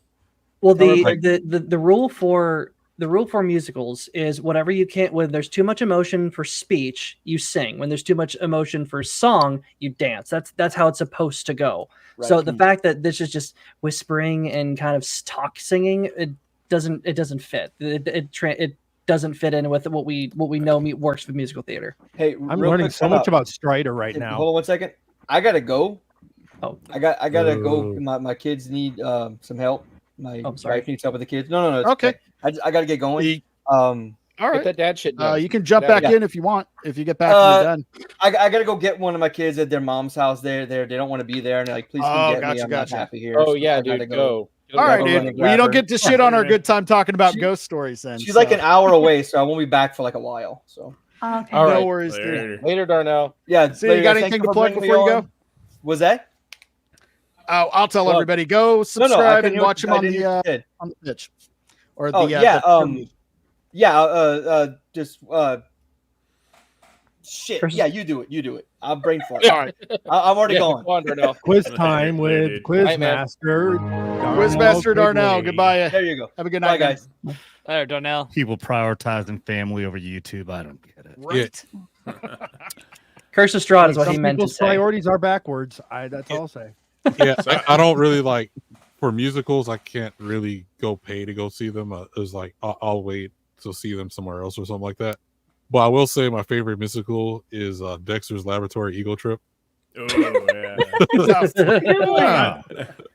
The rule for musicals is whatever you can't. When there's too much emotion for speech, you sing. When there's too much emotion for song, you dance. That's how it's supposed to go. Right. So the fact that this is just whispering and kind of talk singing, it doesn't fit. It doesn't fit in with what we know works for musical theater. Hey, I'm real learning quick, so much about Strider right now. Hold on 1 second. I gotta go. Oh, I gotta go. My kids need some help. My wife needs help with the kids. No. It's Okay. I gotta get going. All right. Get that dad shit done. You can jump back in if you want. If you get back and you're done. I gotta go get one of my kids at their mom's house. They don't want to be there, and they're like, please come get me. I'm not happy here. Oh So yeah, I gotta dude, go. All right, dude. Well, you don't get to shit on our good time talking about ghost stories then. She's like an hour away, so I won't be back for like a while. So Okay. All right. No worries, dude. Later, Darnell. yeah. So you got anything to plug before you go? Was that? Oh, I'll tell everybody. Go I subscribe couldn't and watch him I on didn't hear what you the said. pitch. Or Oh the shit. Yeah, you do it. I'm brain fart. All right. I'm already going. Go on, Darnell. Quiz time with Night, Quizmaster. Quizmaster Darnell. Goodbye. There you go. Have a good Bye, night, guys. There, Darnell. People prioritizing family over YouTube. I don't get it. Right. Curse of Strahd is what Some he meant to people's say. priorities are backwards. That's all I'll say. Yeah, I don't really like for musicals. I can't really go pay to go see them. It's like I'll wait to see them somewhere else or something like that. But I will say my favorite musical is Dexter's Laboratory Ego Trip. Oh yeah.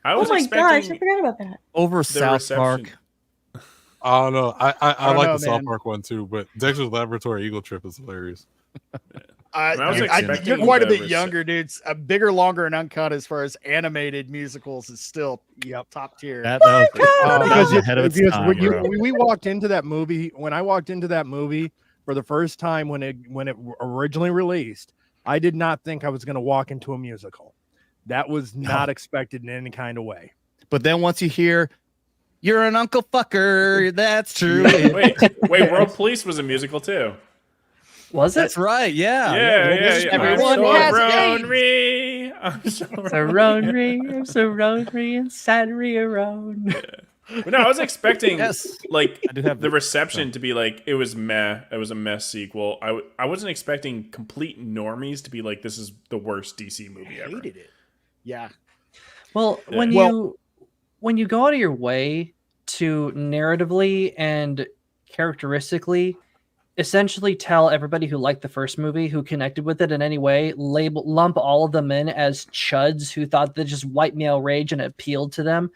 I Oh was my gosh, expecting I forgot about that. Over the South reception. Park. I don't know. I don't like know, the South man. Park one too, but Dexter's Laboratory Ego Trip is hilarious. I was expecting you're quite a the bit rece- younger, dudes. A bigger, longer, and uncut as far as animated musicals is still top tier. That was Because ahead of its time, when bro. we walked into that movie, when I walked into that movie for the first time when it originally released, I did not think I was going to walk into a musical. That was not expected in any kind of way. But then once you hear, you're an uncle fucker, that's true. Wait, World Police was a musical too. Was it? That's right. Yeah. Yeah. Everyone has Ronry. I'm so Ronry. I'm so Ronry and Sanry around. But no, I was expecting like I do have the reception to be like it was meh. It was a mess sequel. I wasn't expecting complete normies to be like this is the worst DC movie ever. Hated it. Yeah. Well, Yeah. when you go out of your way to narratively and characteristically essentially tell everybody who liked the first movie, who connected with it in any way, lump all of them in as chuds who thought that just white male rage and appealed to them.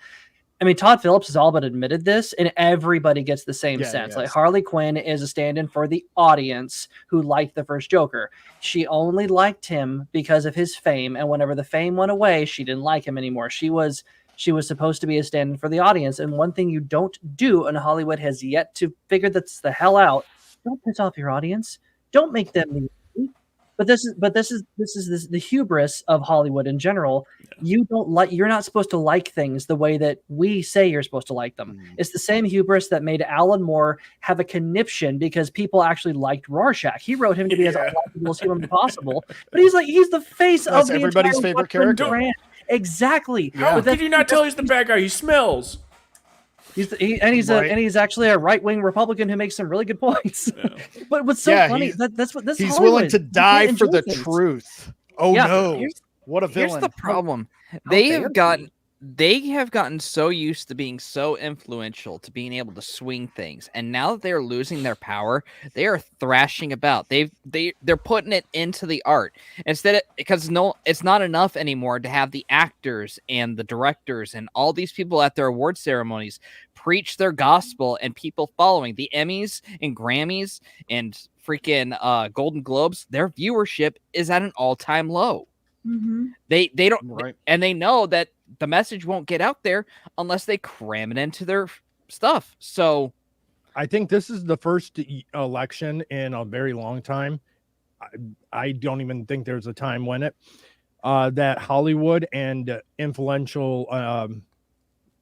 I mean, Todd Phillips has all but admitted this, and everybody gets the same sense. Like Harley Quinn is a stand-in for the audience who liked the first Joker. She only liked him because of his fame, and whenever the fame went away, she didn't like him anymore. She was supposed to be a stand-in for the audience, and one thing you don't do, and Hollywood has yet to figure that's the hell out, don't piss off your audience. Don't make them leave. But this is the hubris of Hollywood in general. You're not supposed to like things the way that we say you're supposed to like them. It's the same hubris that made Alan Moore have a conniption because people actually liked Rorschach. He wrote him to be as unlikable as humanly possible, but he's the face of the everybody's entire favorite Western character. brand. Exactly. How could you not tell he's the bad guy? He smells. He's actually a right-wing Republican who makes some really good points. But what's so funny that's what this he's Hollywood. willing to You can't die for enjoy the things. truth. Oh Yeah, no. here's- What a villain. Here's the problem. How They dare have gotten they have gotten so used to being so influential, to being able to swing things, and now that they're losing their power, they are thrashing about. They're putting it into the art because it's not enough anymore to have the actors and the directors and all these people at their award ceremonies preach their gospel and people following. The Emmys and Grammys and freaking Golden Globes, their viewership is at an all-time low. Mm-hmm. They don't, and they know that the message won't get out there unless they cram it into their stuff. So I think this is the first election in a very long time. I don't even think there's a time when that Hollywood and influential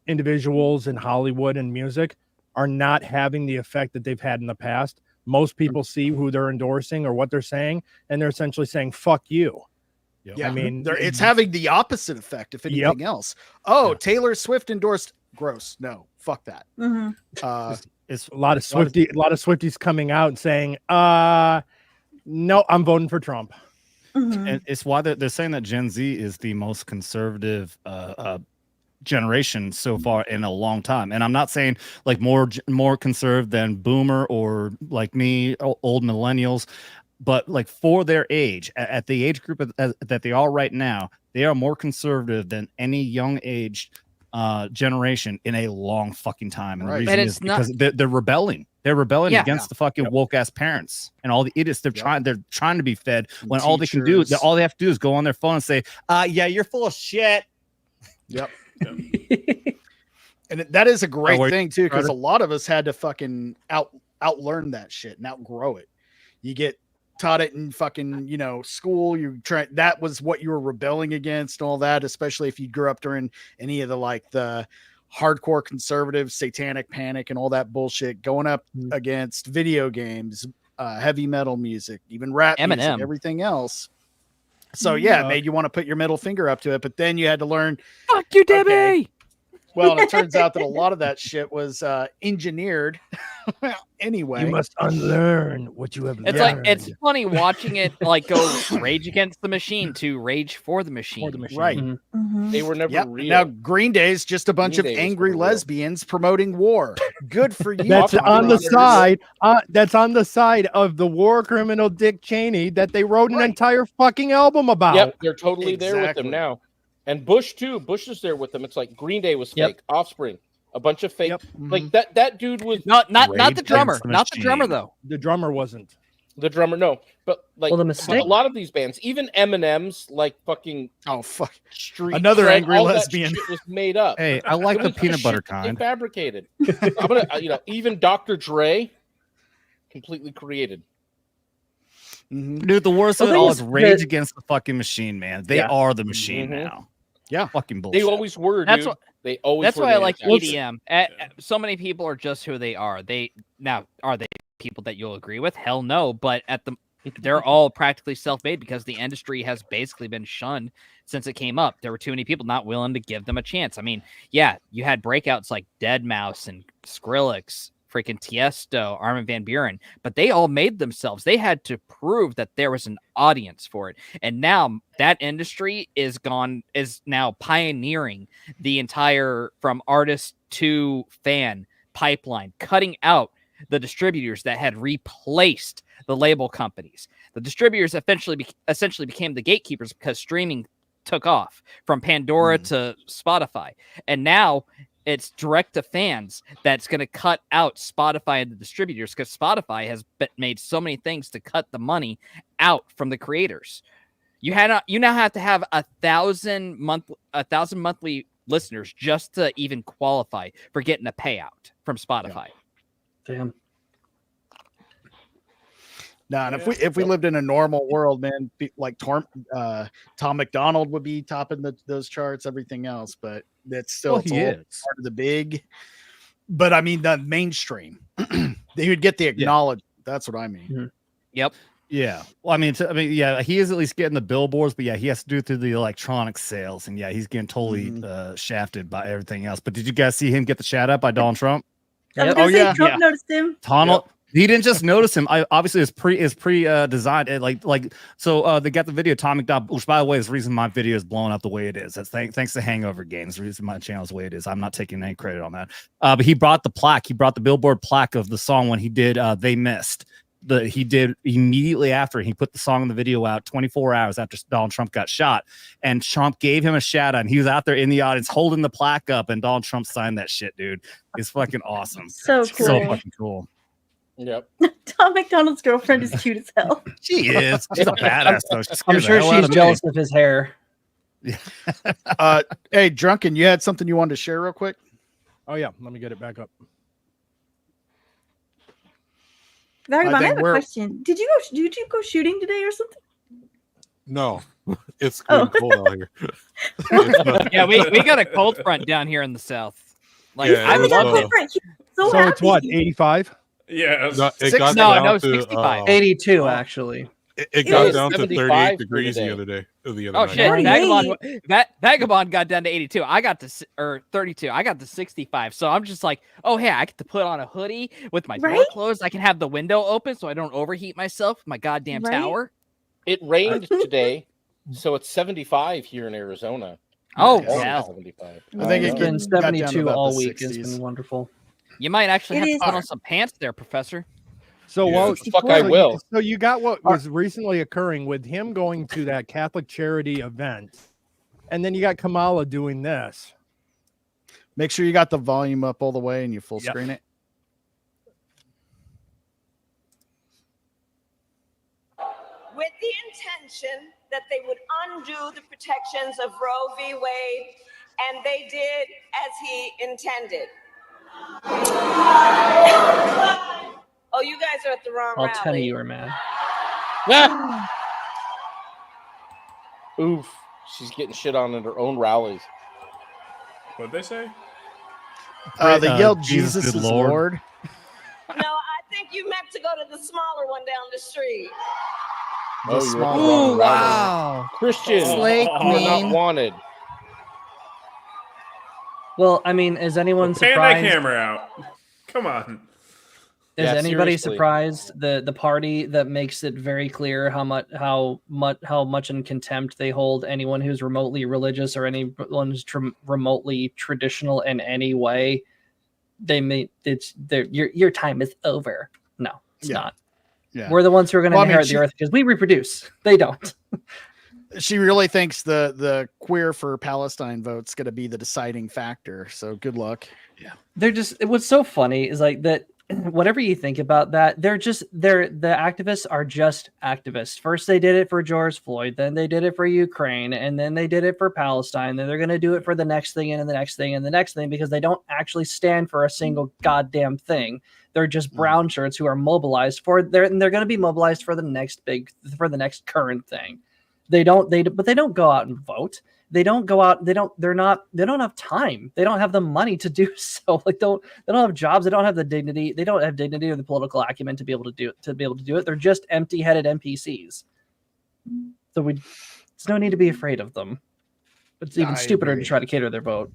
individuals in Hollywood and music are not having the effect that they've had in the past. Most people see who they're endorsing or what they're saying, and they're essentially saying, fuck you. Yeah, I mean, it's having the opposite effect, if anything else. Oh, Taylor Swift endorsed. Gross. No, fuck that. Mm-hmm. It's a lot of Swifties coming out and saying, no, I'm voting for Trump. Mm-hmm. And it's why they're saying that Gen Z is the most conservative generation so far in a long time. And I'm not saying like more conservative than Boomer or like me, old millennials. But like for their age, at the age group that they are right now, they are more conservative than any young age generation in a long fucking time. And the reason is because they're rebelling. They're rebelling against the fucking woke ass parents and all the idiots. They're trying to be fed when all they can do, all they have to do is go on their phone and say, yeah, you're full of shit. Yep. And that is a great thing too, because a lot of us had to fucking outlearn that shit and outgrow it. You get taught it in fucking, school. That was what you were rebelling against, all that, especially if you grew up during any of the hardcore conservative satanic panic and all that bullshit, going up against video games, heavy metal music, even rap music, everything else. So yeah, it made you want to put your middle finger up to it, but then you had to learn, fuck you, Debbie. Okay. Well, and it turns out that a lot of that shit was engineered. Anyway, you must unlearn what you have learned. It's like it's funny watching it like go Rage Against the Machine to Rage for the Machine. Right. Mm-hmm. They were never real. Now Green Day is just a bunch of angry lesbians promoting war. Good for you. That's on the side. That's on the side of the war criminal Dick Cheney that they wrote an entire fucking album about. Yep, they're totally there with them now. And Bush too. Bush is there with them. It's like Green Day was fake. Offspring, a bunch of fake. Like that dude was not the drummer. Not the drummer though. The drummer wasn't. The drummer, no. But like a lot of these bands, even Eminem's like fucking Street another Cred, angry all lesbian that shit was made up. Hey, I like the peanut butter kind. Fabricated. I'm gonna, even Dr. Dre, completely created. Dude, the worst of it all is Rage Against the fucking Machine, man. They are the machine Mm-hmm. now. Yeah, fucking bullshit. They always were. That's dude. what. They always. That's were why I like the EDM. So many people are just who they are. Are they people that you'll agree with? Hell no. But they're all practically self-made because the industry has basically been shunned since it came up. There were too many people not willing to give them a chance. I mean, yeah, you had breakouts like Deadmau5 and Skrillex, freaking Tiesto, Armin van Buuren, but they all made themselves. They had to prove that there was an audience for it. And now that industry is now pioneering the entire from artist to fan pipeline, cutting out the distributors that had replaced the label companies. The distributors essentially became the gatekeepers because streaming took off from Pandora to Spotify. And now it's direct to fans that's going to cut out Spotify and the distributors because Spotify has made so many things to cut the money out from the creators. You now have to have 1,000 monthly listeners just to even qualify for getting a payout from Spotify. Damn. No, and if we lived in a normal world, man, like Tom McDonald would be topping those charts, everything else, but that's still part of the big. But I mean, the mainstream, they would get the acknowledgement. That's what I mean. Mm-hmm. Yep. Yeah. Well, I mean, yeah, he is at least getting the billboards, but yeah, he has to do it through the electronic sales, and yeah, he's getting totally shafted by everything else. But did you guys see him get the shout out by Donald Trump? I was gonna say Trump noticed him. He didn't just notice him. Obviously it's pre designed. So they got the video Tom McDowell, which by the way is the reason my video is blowing up the way it is. That's thanks to Hangover Games. The reason my channel is the way it is. I'm not taking any credit on that. But he brought the plaque. He brought the Billboard plaque of the song when he did They Missed. He did immediately after. He put the song in the video out 24 hours after Donald Trump got shot, and Trump gave him a shout out. And he was out there in the audience holding the plaque up, and Donald Trump signed that shit, dude. It's fucking awesome. So cool. So fucking cool. Yep. Tom McDonald's girlfriend is cute as hell. She is. She's a badass though. I'm sure she's jealous of his hair. Hey, Drunken, you had something you wanted to share real quick? Oh yeah, let me get it back up. Vagabond, I have a question. Did you go shooting today or something? No, it's cold out here. Yeah, we got a cold front down here in the south. Like Yeah, I it was love low. it. So it's what, 85? Yeah, It got no, down no, to, 65. 82 actually. It got was down to 75 38 degrees today. the other day. Oh shit! Vagabond got down to 82. I got to 32. I got to 65. So I'm just like, oh hey, I get to put on a hoodie with my door closed. I can have the window open so I don't overheat myself with my goddamn tower. It rained today, so it's 75 here in Arizona. Oh Almost yeah. 75. I think It's been got down to 72 about all the week. It's 60s. been wonderful. You might actually It have is- to put on some pants there, Professor. So Yeah. Fuck, I will. So you got what was recently occurring with him going to that Catholic charity event, and then you got Kamala doing this. Make sure you got the volume up all the way and you full screen it. With the intention that they would undo the protections of Roe v. Wade, and they did as he intended. Oh, you guys are at the wrong All rally. 10 of you are mad. Ah! Oof. She's getting shit on at her own rallies. What'd they say? They yelled Jesus is is Lord. Lord. No, I think you meant to go to the smaller one down the street. Oh, you're small at the wrong one. rally. Wow. Christian, Slay you are not queen. wanted. Well, I mean, is anyone Pan that surprised? camera out. Come on. Is Yeah, anybody seriously. surprised the party that makes it very clear how much in contempt they hold anyone who's remotely religious or anyone who's remotely traditional in any way? They may your time is over. No, it's not. Yeah. We're the ones who are going to Well, I mean, inherit the earth because we reproduce. They don't. She really thinks the queer for Palestine vote's going to be the deciding factor. So good luck. Yeah. They're just what's so funny is like that whatever you think about that, the activists are just activists. First they did it for George Floyd, then they did it for Ukraine, and then they did it for Palestine. Then they're going to do it for the next thing and the next thing and the next thing because they don't actually stand for a single goddamn thing. They're just brown shirts who are mobilized and they're going to be mobilized for the next current thing. But they don't go out and vote. They don't go out. They don't have time. They don't have the money to do so. Like they don't have jobs. They don't have the dignity. They don't have dignity or the political acumen to be able to do it. They're just empty-headed NPCs. So there's no need to be afraid of them. It's even stupider to try to cater their vote.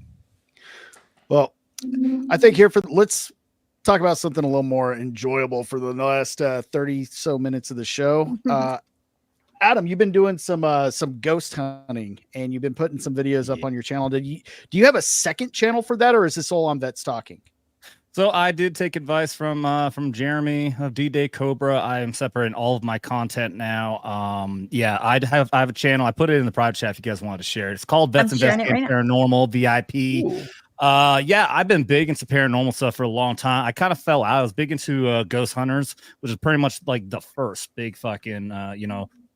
Well, I think let's talk about something a little more enjoyable for the last 30 so minutes of the show. Adam, you've been doing some ghost hunting and you've been putting some videos up on your channel. Do you have a second channel for that, or is this all on Vet Stalking? So I did take advice from Jeremy of D-Day Cobra. I am separating all of my content now. Yeah, I have a channel. I put it in the private chat if you guys wanted to share it. It's called Vets Investigate Paranormal VIP. Yeah, I've been big into paranormal stuff for a long time. I kind of fell out. I was big into Ghost Hunters, which is pretty much like the first big fucking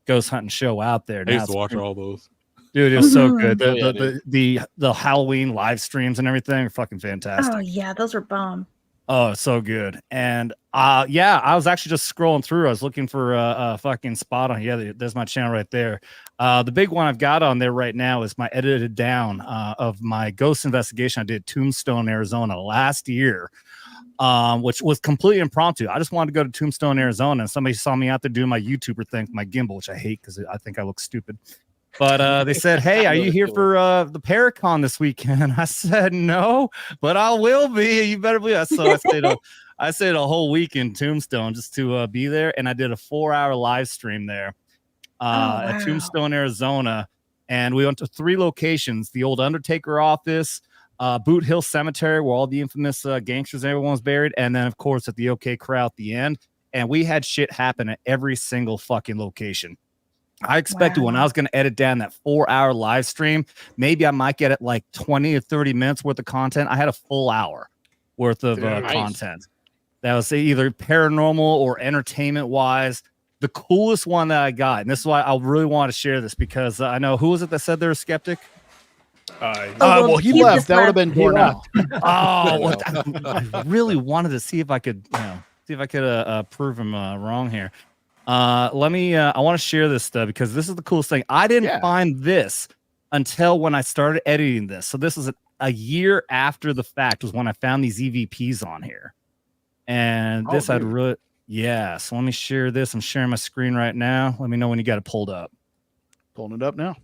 ghost hunting show out there. I used to watch all those. Dude, it was so good. The Halloween live streams and everything are fucking fantastic. Oh yeah, those were bomb. Oh, so good. And yeah, I was actually just scrolling through. I was looking for a fucking spot on. Yeah, there's my channel right there. The big one I've got on there right now is my edited down of my ghost investigation I did Tombstone, Arizona last year. Which was completely impromptu. I just wanted to go to Tombstone, Arizona, and somebody saw me out there doing my YouTuber thing, my gimbal, which I hate because I think I look stupid. But they said, "Hey, are you here for the Paracon this weekend?" I said, "No, but I will be. You better believe." So I stayed up. I stayed a whole week in Tombstone just to be there, and I did a 4-hour live stream there at Tombstone, Arizona, and we went to 3 locations: the old Undertaker office, Boot Hill Cemetery, where all the infamous gangsters and everyone was buried, and then of course at the OK Corral at the end. And we had shit happen at every single fucking location. I expected when I was going to edit down that 4-hour live stream, maybe I might get it like 20 or 30 minutes worth of content. I had a full hour worth of content. That was either paranormal or entertainment wise. The coolest one that I got, and this is why I really want to share this, because I know, who was it that said they're a skeptic? Well, he left. That would have been torn out. I really wanted to see if I could, prove him wrong here. I want to share this stuff because this is the coolest thing. I didn't find this until when I started editing this. So this is a year after the fact was when I found these EVPs on here. And this I'd really, so let me share this. I'm sharing my screen right now. Let me know when you got it pulled up. Pulling it up now.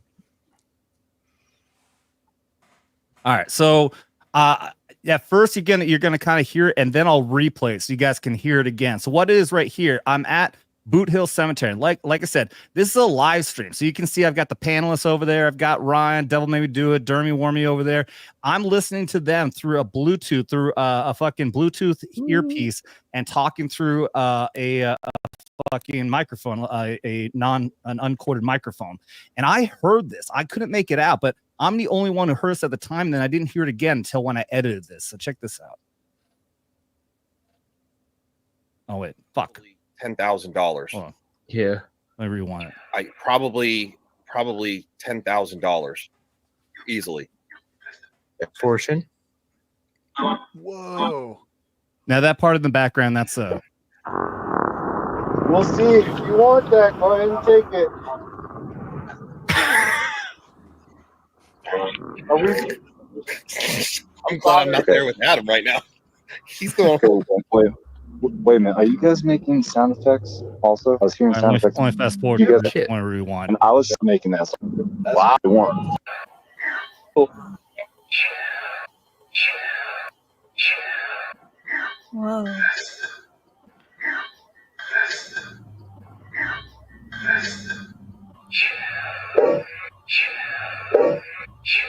All right. So first you're gonna kind of hear it, and then I'll replay it so you guys can hear it again. So what it is right here, I'm at Boot Hill Cemetery. Like I said, this is a live stream. So you can see I've got the panelists over there. I've got Ryan, Devil Made Me Do It, Dermy Wormy over there. I'm listening to them through a Bluetooth, through a fucking Bluetooth earpiece, and talking through a fucking microphone, an uncorded microphone. And I heard this. I couldn't make it out, but I'm the only one who heard this at the time. And then I didn't hear it again until when I edited this. So check this out. Oh wait, fuck. $10,000. Yeah. I rewind it. I probably $10,000 easily. Portion. Whoa. Now that part in the background, that's We'll see. If you want that, go ahead and take it. I'm glad I'm not there with Adam right now. He's going. Wait a minute. Are you guys making sound effects also? I was hearing sound effects. Only fast forward. You guys want to rewind. And I was just making that. Wow. Whoa.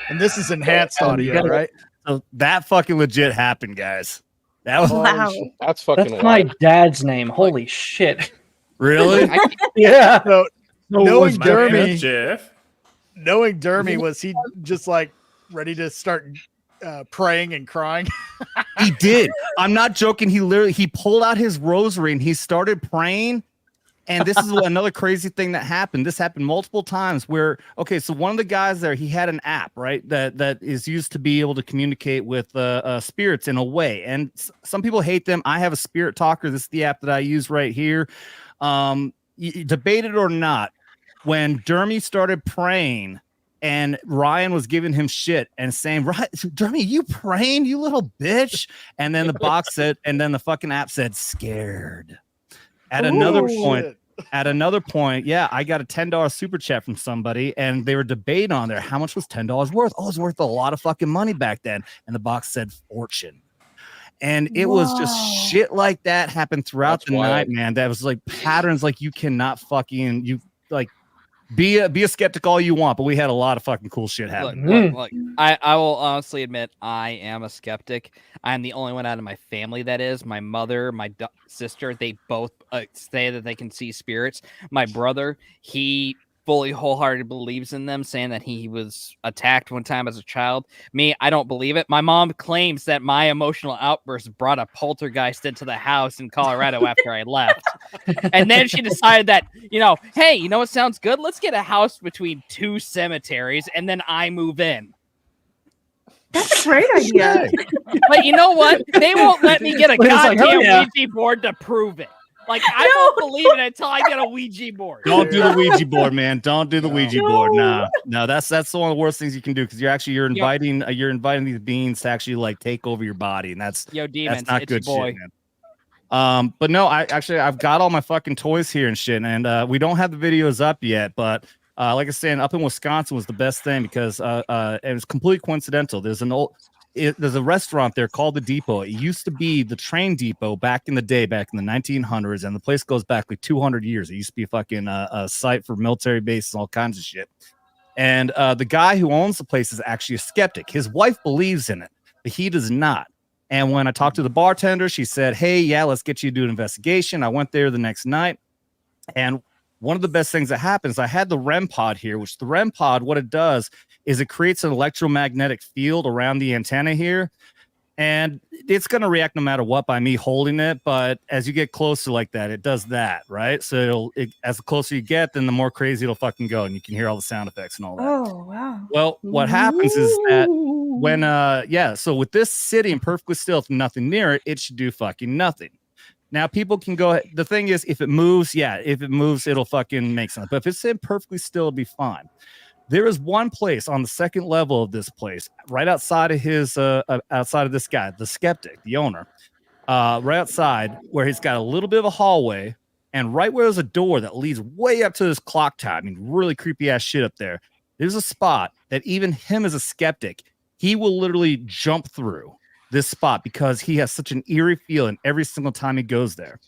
And this is enhanced audio, right? So that fucking legit happened, guys. That was That's fucking That's my dad's name. Holy shit. Really? Yeah. So, knowing Dermy, Jeff. Knowing Dermy, was he just like ready to start praying and crying? He did. I'm not joking. He pulled out his rosary and he started praying. And this is another crazy thing that happened. This happened multiple times where, okay, so one of the guys there, he had an app, right, that is used to be able to communicate with spirits in a way. And some people hate them. I have a spirit talker. This is the app that I use right here. Debate it or not, when Dermy started praying and Ryan was giving him shit and saying, right, Dermy, you praying, you little bitch. And then the box said, and then the fucking app said, scared. At another point, yeah, I got a $10 super chat from somebody, and they were debating on there how much was $10 worth. Oh, it's worth a lot of fucking money back then. And the box said fortune. And it was just shit like that happened throughout the night, man. That was like patterns like you cannot fucking be a skeptic all you want, but we had a lot of fucking cool shit happen. Look, I will honestly admit I am a skeptic. I'm the only one out of my family that is. My mother, my sister, they both say that they can see spirits. My brother, he fully wholeheartedly believes in them, saying that he was attacked one time as a child. Me, I don't believe it. My mom claims that my emotional outburst brought a poltergeist into the house in Colorado after I left. And then she decided that, hey, you know what sounds good? Let's get a house between 2 cemeteries and then I move in. That's a great idea. But you know what? They won't let me get a goddamn Ouija board to prove it. Like, I won't believe it until I get a Ouija board. Don't do the Ouija board, man. Don't do the Ouija board. No, that's one of the worst things you can do, because you're inviting these beings to actually like take over your body, and that's demons, that's not it's good your boy. shit, man. But no, I've got all my fucking toys here and shit, and we don't have the videos up yet, but like I was saying, up in Wisconsin was the best thing because it was completely coincidental. There's an old there's a restaurant there called the Depot. It used to be the train depot back in the day, back in the 1900s, and the place goes back like 200 years. It used to be a fucking a site for military bases, all kinds of shit. And the guy who owns the place is actually a skeptic. His wife believes in it, but he does not. And when I talked to the bartender, she said, hey, yeah, let's get you to do an investigation. I went there the next night. And one of the best things that happens, I had the REM pod here, which the REM pod, what it does is it creates an electromagnetic field around the antenna here. And it's going to react no matter what by me holding it. But as you get closer like that, it does that, right? So as the closer you get, then the more crazy it'll fucking go. And you can hear all the sound effects and all that. Oh, wow. Well, what happens is that when, so with this sitting perfectly still, if nothing near it, it should do fucking nothing. Now, people can go, the thing is, if it moves, it'll fucking make sense. But if it's sitting perfectly still, it'll be fine. There is one place on the second level of this place, right outside of outside of this guy, the skeptic, the owner, right outside, where he's got a little bit of a hallway, and right where there's a door that leads way up to this clock tower. I mean, really creepy ass shit up there. There's a spot that even him as a skeptic, he will literally jump through this spot because he has such an eerie feeling every single time he goes there.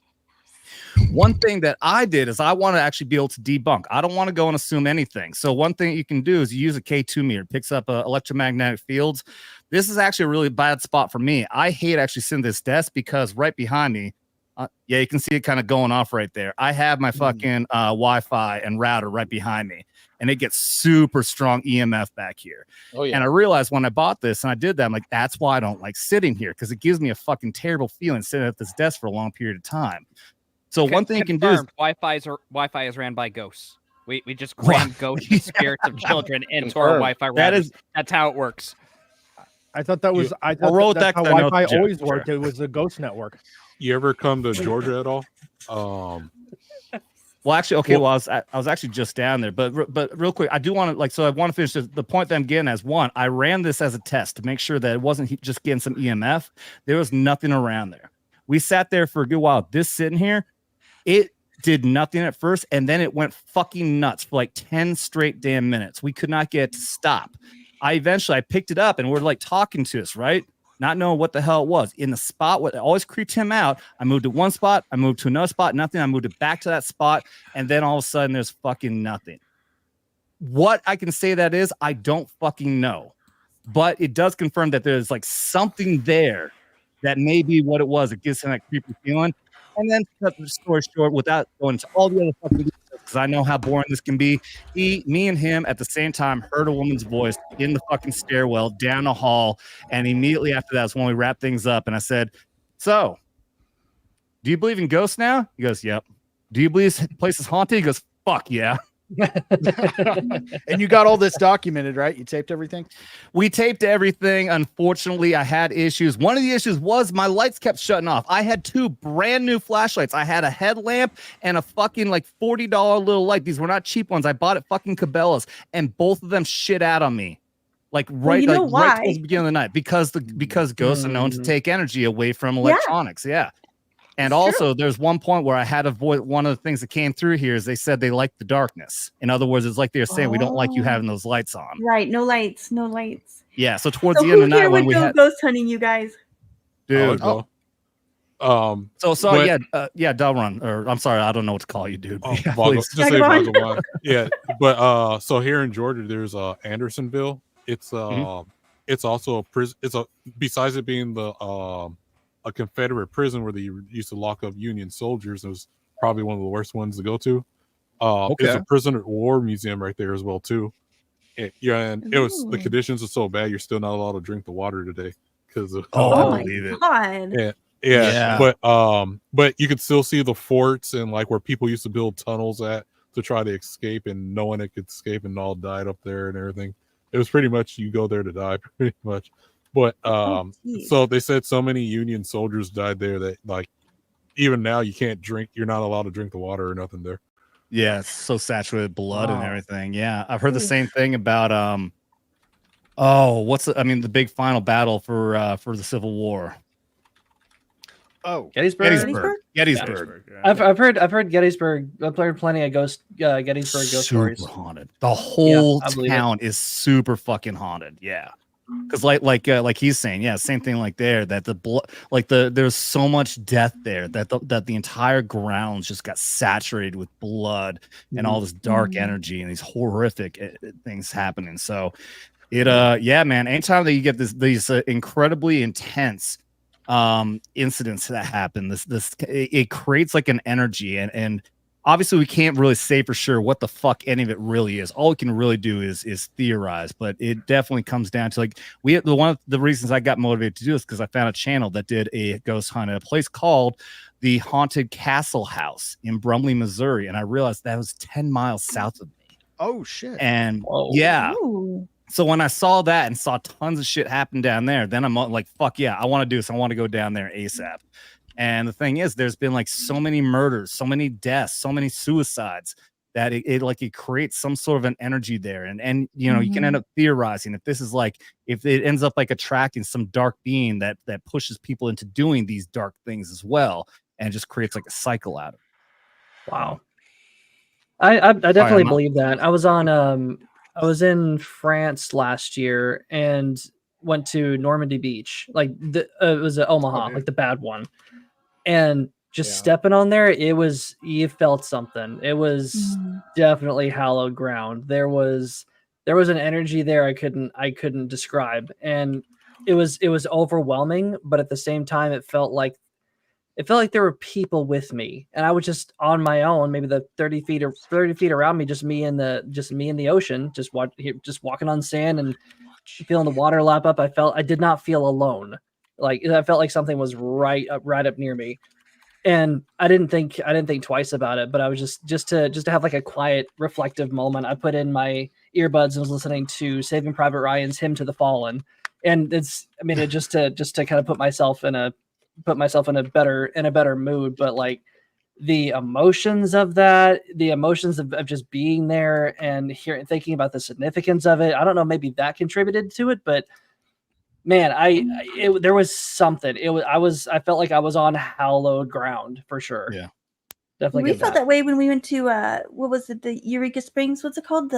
One thing that I did is I want to actually be able to debunk. I don't want to go and assume anything. So one thing you can do is you use a K2 meter. It picks up electromagnetic fields. This is actually a really bad spot for me. I hate actually sitting at this desk because right behind me, you can see it kind of going off right there. I have my fucking Wi-Fi and router right behind me, and it gets super strong EMF back here. Oh, yeah. And I realized when I bought this and I did that, I'm like, that's why I don't like sitting here, because it gives me a fucking terrible feeling sitting at this desk for a long period of time. So one thing you can do is Wi-Fi is ran by ghosts. We just cram ghosts and spirits of children into our Wi-Fi routers. That's how it works. I thought that was that's how Wi-Fi always worked. It was a ghost network. You ever come to Georgia at all? Well, actually, okay. Well, I was actually just down there, but real quick, I do want to I want to finish the point that I'm getting as one. I ran this as a test to make sure that it wasn't just getting some EMF. There was nothing around there. We sat there for a good while. This sitting here, it did nothing at first, and then it went fucking nuts for like 10 straight damn minutes. We could not get it to stop. I picked it up, and we're like talking to us, right? Not knowing what the hell it was. In the spot, what always creeped him out, I moved to one spot, I moved to another spot, nothing. I moved it back to that spot, and then all of a sudden there's fucking nothing. What I can say that is, I don't fucking know. But it does confirm that there's like something there that may be what it was. It gives him that creepy feeling. And then, to cut the story short, without going into all the other fucking details, because I know how boring this can be, me and him at the same time heard a woman's voice in the fucking stairwell down the hall. And immediately after that is when we wrapped things up. And I said, so, do you believe in ghosts now? He goes, yep. Do you believe this place is haunted? He goes, fuck yeah. And you got all this documented, right? You taped everything? We taped everything. Unfortunately, I had issues. One of the issues was my lights kept shutting off. I had two brand new flashlights. I had a headlamp and a fucking like $40 little light. These were not cheap ones. I bought at fucking Cabela's, and both of them shit out on me. Like right towards the beginning of the night, because ghosts are known to take energy away from electronics. Yeah. And also, there's one point where I had to avoid one of the things that came through here is they said they like the darkness. In other words, it's like they're saying, we don't like you having those lights on. Right. No lights. No lights. Yeah. So towards the end of the night when we had ghost hunting, you guys. Dude. Del Run, or I'm sorry, I don't know what to call you, dude. Just say Vagabond. Yeah. But so here in Georgia, there's Andersonville. It's it's also a prison. Besides it being a Confederate prison where they used to lock up Union soldiers. It was probably one of the worst ones to go to. It's a prisoner of war museum right there as well too. And it was the conditions are so bad you're still not allowed to drink the water today because of I believe it. God. Yeah. But you could still see the forts and like where people used to build tunnels at to try to escape, and no one could escape, and all died up there and everything. It was pretty much you go there to die, pretty much. But so they said so many Union soldiers died there that like even now you can't drink. You're not allowed to drink the water or nothing there. Yeah, it's so saturated blood and everything. Yeah, I've heard the same thing about the big final battle for the Civil War. Oh, Gettysburg. Gettysburg. Yeah. I've heard Gettysburg. I've heard plenty of Gettysburg ghost stories. Super haunted. The whole town is super fucking haunted. Yeah. Because like he's saying, yeah, same thing like there, that the blood, like there's so much death there that the entire ground just got saturated with blood and all this dark energy and these horrific things happening. So it yeah, man, anytime that you get these incredibly intense incidents that happen, it creates like an energy, and obviously we can't really say for sure what the fuck any of it really is. All we can really do is theorize, but it definitely comes down to like one of the reasons I got motivated to do this because I found a channel that did a ghost hunt at a place called the Haunted Castle House in Brumley, Missouri, and I realized that was 10 miles south of me. Oh shit. And yeah. Ooh. So when I saw that and saw tons of shit happen down there, then I'm like, fuck yeah, I want to do this. I want to go down there ASAP. And the thing is, there's been like so many murders, so many deaths, so many suicides that it creates some sort of an energy there. And you know, you can end up theorizing if this is like, if it ends up like attracting some dark being that pushes people into doing these dark things as well, and just creates like a cycle out of it. Wow. I definitely believe that. I was in France last year and went to Normandy Beach. Like it was Omaha, like the bad one. And just stepping on there, you felt something. It was definitely hallowed ground. There was an energy there I couldn't describe. And it was overwhelming, but at the same time it felt like there were people with me, and I was just on my own, maybe the 30 feet around me, just me in the ocean, just walking on sand and feeling the water lap up. I did not feel alone. Like I felt like something was right up near me, and I didn't think twice about it. But I was just to have like a quiet, reflective moment. I put in my earbuds and was listening to Saving Private Ryan's "Hymn to the Fallen," and it just to kind of put myself in a better mood. But like the emotions of that, the emotions of just being there and thinking about the significance of it, I don't know, maybe that contributed to it, but man, there was something. I felt like I was on hallowed ground for sure. Yeah, definitely. We felt that way when we went to what was it, the Eureka Springs? What's it called?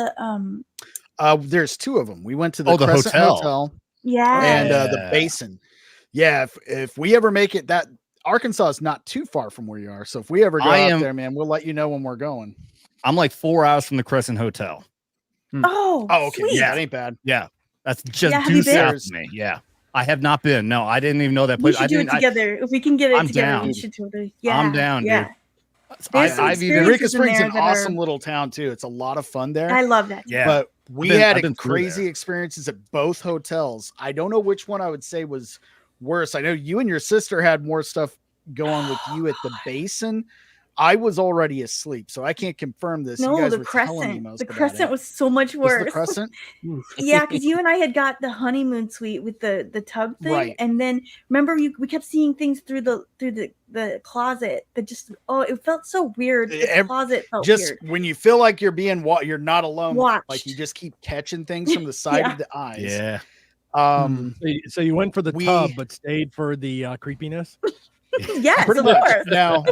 There's two of them. We went to the Crescent Hotel. Yeah, and the Basin. Yeah, if we ever make it, that Arkansas is not too far from where you are. So if we ever go out there, man, we'll let you know when we're going. I'm like 4 hours from the Crescent Hotel. Oh, okay. sweet. Yeah, it ain't bad. Yeah, that's just due south of me. Yeah, I have not been. No, I didn't even know that place. We should do it together. If we can get it together, down. we should do it. Yeah, I'm down, dude. Eureka Springs is an awesome little town too. It's a lot of fun there. I love that. Yeah, but we had crazy experiences at both hotels. I don't know which one I would say was worse. I know you and your sister had more stuff go on with you at the Basin. I was already asleep, so I can't confirm this. No, you guys the were Crescent. Me the Crescent was so much worse. The Crescent? Yeah, because you and I had got the honeymoon suite with the tub thing, right. And then remember we kept seeing things through the closet that just it felt so weird. The closet felt just weird. When you feel like you're being you're not alone. Watched. Like you just keep catching things from the side of the eyes. Yeah. So you went for the tub, but stayed for the creepiness. Yes, pretty of much. course. Now,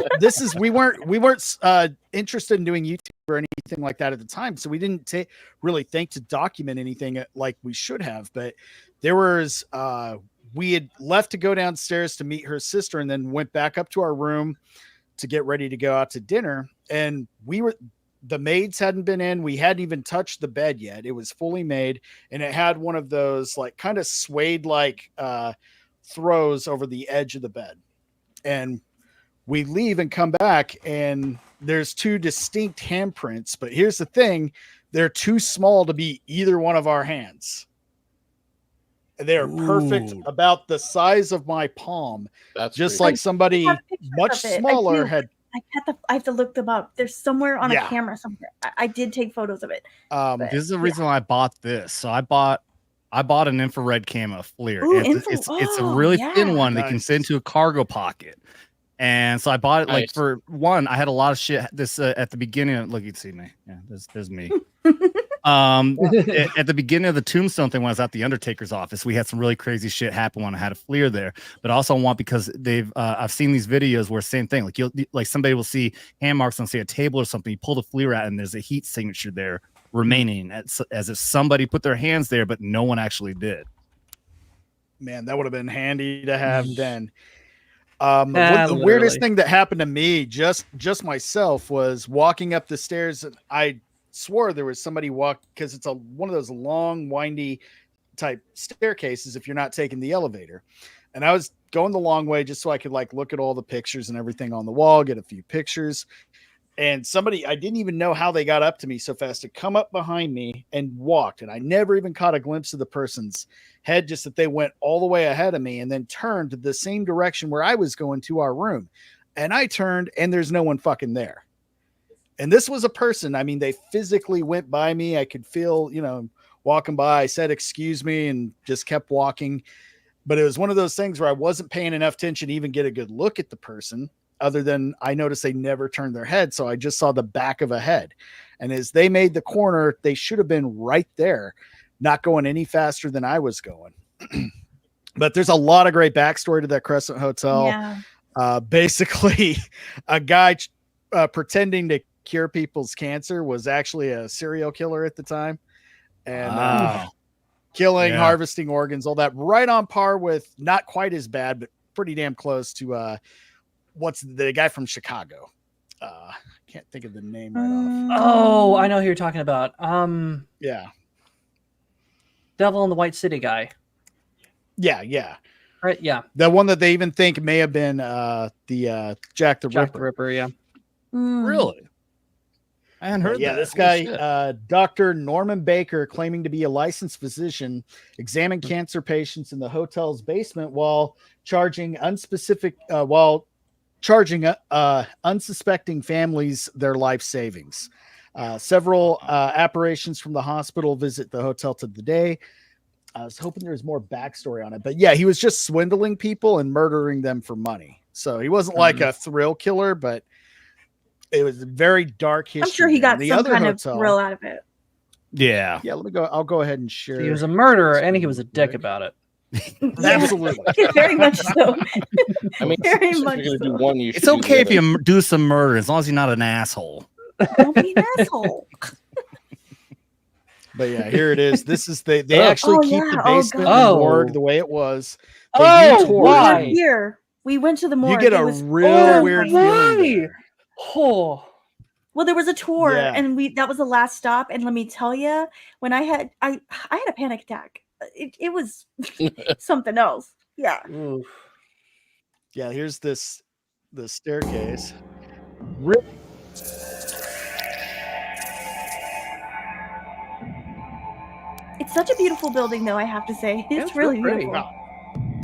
we weren't interested in doing YouTube or anything like that at the time, so we didn't really think to document anything like we should have. But there was we had left to go downstairs to meet her sister, and then went back up to our room to get ready to go out to dinner. And the maids hadn't been in. We hadn't even touched the bed yet. It was fully made, and it had one of those like kind of suede like throws over the edge of the bed. And we leave and come back, and there's two distinct handprints. But here's the thing: they're too small to be either one of our hands. They're perfect, about the size of my palm. That's just crazy. like somebody much smaller had. I have to look them up. They're somewhere on a camera somewhere. I did take photos of it. This is the reason why I bought this. So I bought an infrared camo FLIR. Ooh, it's a really thin one that can fit into a cargo pocket. And so I bought it like for one, I had a lot of shit this at the beginning. Look, you can see me. Yeah, there's me. At the beginning of the Tombstone thing, when I was at the Undertaker's office, we had some really crazy shit happen when I had a FLIR there. But I also want, because I've seen these videos where same thing, like somebody will see hand marks on, say, a table or something. You pull the FLIR out, and there's a heat signature there remaining, as if somebody put their hands there, but no one actually did. Man, that would have been handy to have then. The weirdest Literally. thing that happened to me, just myself, was walking up the stairs, and I swore there was somebody because it's one of those long, windy type staircases if you're not taking the elevator. And I was going the long way just so I could like look at all the pictures and everything on the wall, get a few pictures. And somebody, I didn't even know how they got up to me so fast, to come up behind me and walked. And I never even caught a glimpse of the person's head, just that they went all the way ahead of me and then turned the same direction where I was going to our room. And I turned and there's no one fucking there. And this was a person. I mean, they physically went by me. I could feel, walking by. I said, excuse me, and just kept walking. But it was one of those things where I wasn't paying enough attention to even get a good look at the person, other than I noticed they never turned their head. So I just saw the back of a head. And as they made the corner, they should have been right there, not going any faster than I was going. But there's a lot of great backstory to that Crescent Hotel. Yeah. Basically, a guy pretending to cure people's cancer was actually a serial killer at the time. And killing, harvesting organs, all that, right on par with, not quite as bad, but pretty damn close to what's the guy from Chicago? Can't think of the name right off. Oh, I know who you're talking about. Yeah. Devil in the White City guy. Yeah. Right, yeah. The one that they even think may have been the Jack the Ripper. Yeah. Really? I hadn't heard that. This guy, Dr. Norman Baker, claiming to be a licensed physician, examined cancer patients in the hotel's basement while charging unsuspecting families their life savings. Several apparitions from the hospital visit the hotel to the day. I was hoping there was more backstory on it, but yeah, he was just swindling people and murdering them for money. So he wasn't like a thrill killer, but it was a very dark history. I'm sure he got the some other kind hotel, of thrill out of it. Yeah. Let me go. I'll go ahead and share. He was a murderer and he was a dick about it. Absolutely. Very much so. I mean, Very if much you're gonna so. do one, you should It's do okay the if other. you do some murder, as long as you're not an asshole. Don't be an asshole. But yeah, here it is. This is they actually keep the basement and morgue the way it was. They We're here. We went to the morgue. You get It a was real weird feeling there. Oh. Well, there was a tour, Yeah. and that was the last stop. And let me tell you, when I had a panic attack. It was something else. Yeah. Yeah, here's the staircase. It's such a beautiful building, though, I have to say. It's real really pretty. beautiful.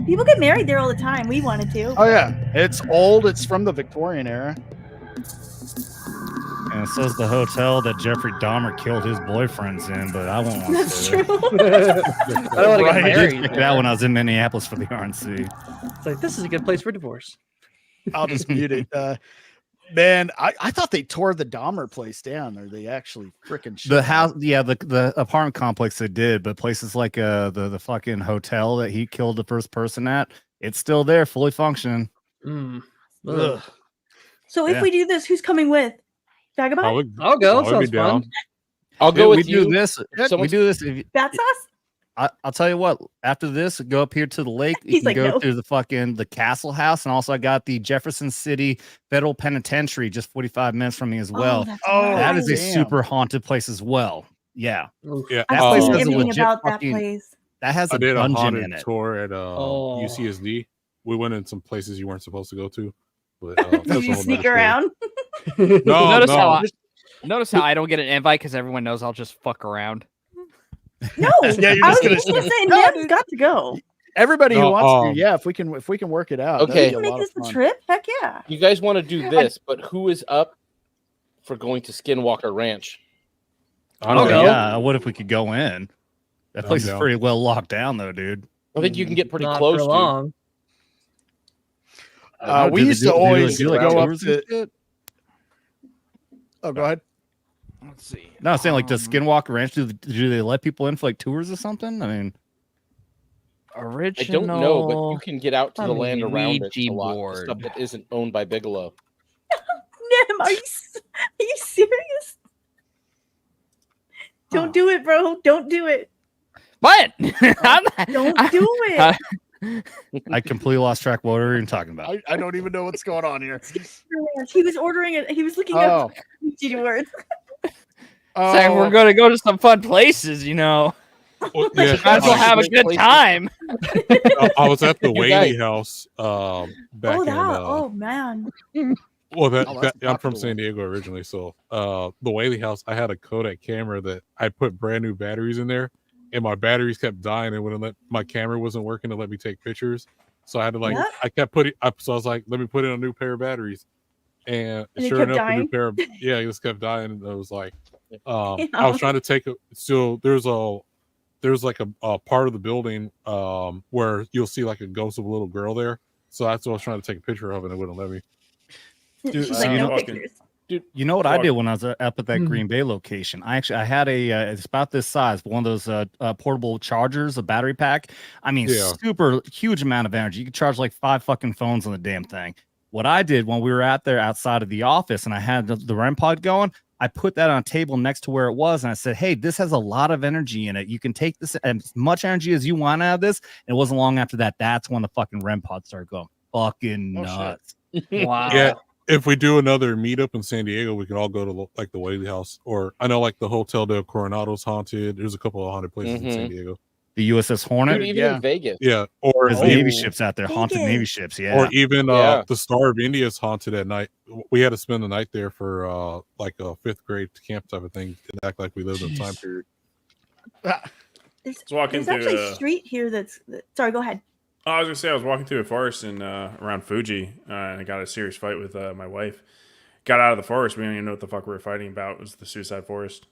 People get married there all the time. We wanted to. Oh yeah, it's old. It's from the Victorian era. And it says the hotel that Jeffrey Dahmer killed his boyfriends in, but I won't want That's to. true. I don't want to get I did married. check that when I was in Minneapolis for the RNC. It's like, this is a good place for divorce. I'll just mute it. Man, I thought they tore the Dahmer place down, or they actually freaking The house, the apartment complex they did, but places like the fucking hotel that he killed the first person at, it's still there, fully functioning. Ugh. So if we do this, who's coming with? Vagabond? I'll go. I would be Sounds down. fun. I'll go we with you. do this. We do this. If, Battsauce? I'll tell you what. After this, go up here to the lake. You He's can like, go no. to the Castle House, and also I got the Jefferson City Federal Penitentiary just 45 minutes from me as well. that's that is a right. super haunted place as well. Yeah, Yeah, that I've place seen has a everything legit about that fucking- place. That has I a did a dungeon haunted in it. tour at UCSD. We went in some places you weren't supposed to go to. But that's Did a you whole sneak nother story. around? Notice how I don't get an invite because everyone knows I'll just fuck around. No, Yeah, you're I was just just gonna- gonna say Neb's got to go. Everybody who No, wants to, yeah. If we can work it out, Okay. that'd be a Make lot this of the fun. trip? Heck yeah. You guys want to do this, but who is up for going to Skinwalker Ranch? Oh yeah, what if we could go in? That I'm place is down. pretty well locked down, though, dude. I think you can get pretty Not close. for long. We used to always do like go up tours and to. shit? Oh, go ahead. Let's see. No, I'm saying like the Skinwalker Ranch. Do they let people in for like tours or something? I mean, I Original. don't know, but you can get out to the from land around it a Ouija lot. The board. stuff that isn't owned by Bigelow. Nem, are you serious? Don't do it, bro. Don't do it. What? Don't do it. I completely lost track of what we were even talking about. I don't even know what's going on here. He was ordering it. He was looking Oh. up cheating words. Saying we're going to go to some fun places, you know. Well, You yeah, guys will have a good time. I was at the You Whaley guys- House back Oh, in. oh man. Well, Oh, that's that a I'm from popular San Diego originally, so the Whaley House, I had a Kodak camera that I put brand new batteries in there, and my batteries kept dying, and wouldn't let my camera wasn't working to let me take pictures, so I had to like Yep. I kept putting up, so I was like, let me put in a new pair of batteries, and And it sure kept enough, the new dying? pair of it just kept dying, and I was like, I Yeah. was trying to take a so there's like a part of the building where you'll see like a ghost of a little girl there, so that's what I was trying to take a picture of, and it wouldn't let me. Dude, She's so like, you no know- pictures. You know what I Fuck. did when I was up at that Mhm. Green Bay location? I had a it's about this size, but one of those portable chargers, a battery pack. I mean, Yeah. super huge amount of energy. You could charge like 5 fucking phones on the damn thing. What I did when we were out there outside of the office and I had the REM pod going, I put that on a table next to where it was, and I said, "Hey, this has a lot of energy in it. You can take this as much energy as you want out of this." And it wasn't long after that. That's when the fucking REM pod started going fucking Oh, shit. nuts. Wow. Yeah, if we do another meetup in San Diego, we can all go to like the Whaley House, or I know like the Hotel del Coronado's haunted. There's a couple of haunted places in San Diego. The USS Hornet. Dude, even in Vegas. Yeah, or There's Navy ships out there, haunted Navy ships. Yeah, or even Yeah. the Star of India is haunted at night. We had to spend the night there for like a 5th grade camp type of thing, and act like we lived in a time period. There's, walking there's through actually a street here that's. Sorry, go ahead. Oh, I was gonna say I was walking through a forest in around Fuji, and I got in a serious fight with my wife. Got out of the forest. We don't even know what the fuck we were fighting about. It was the suicide forest.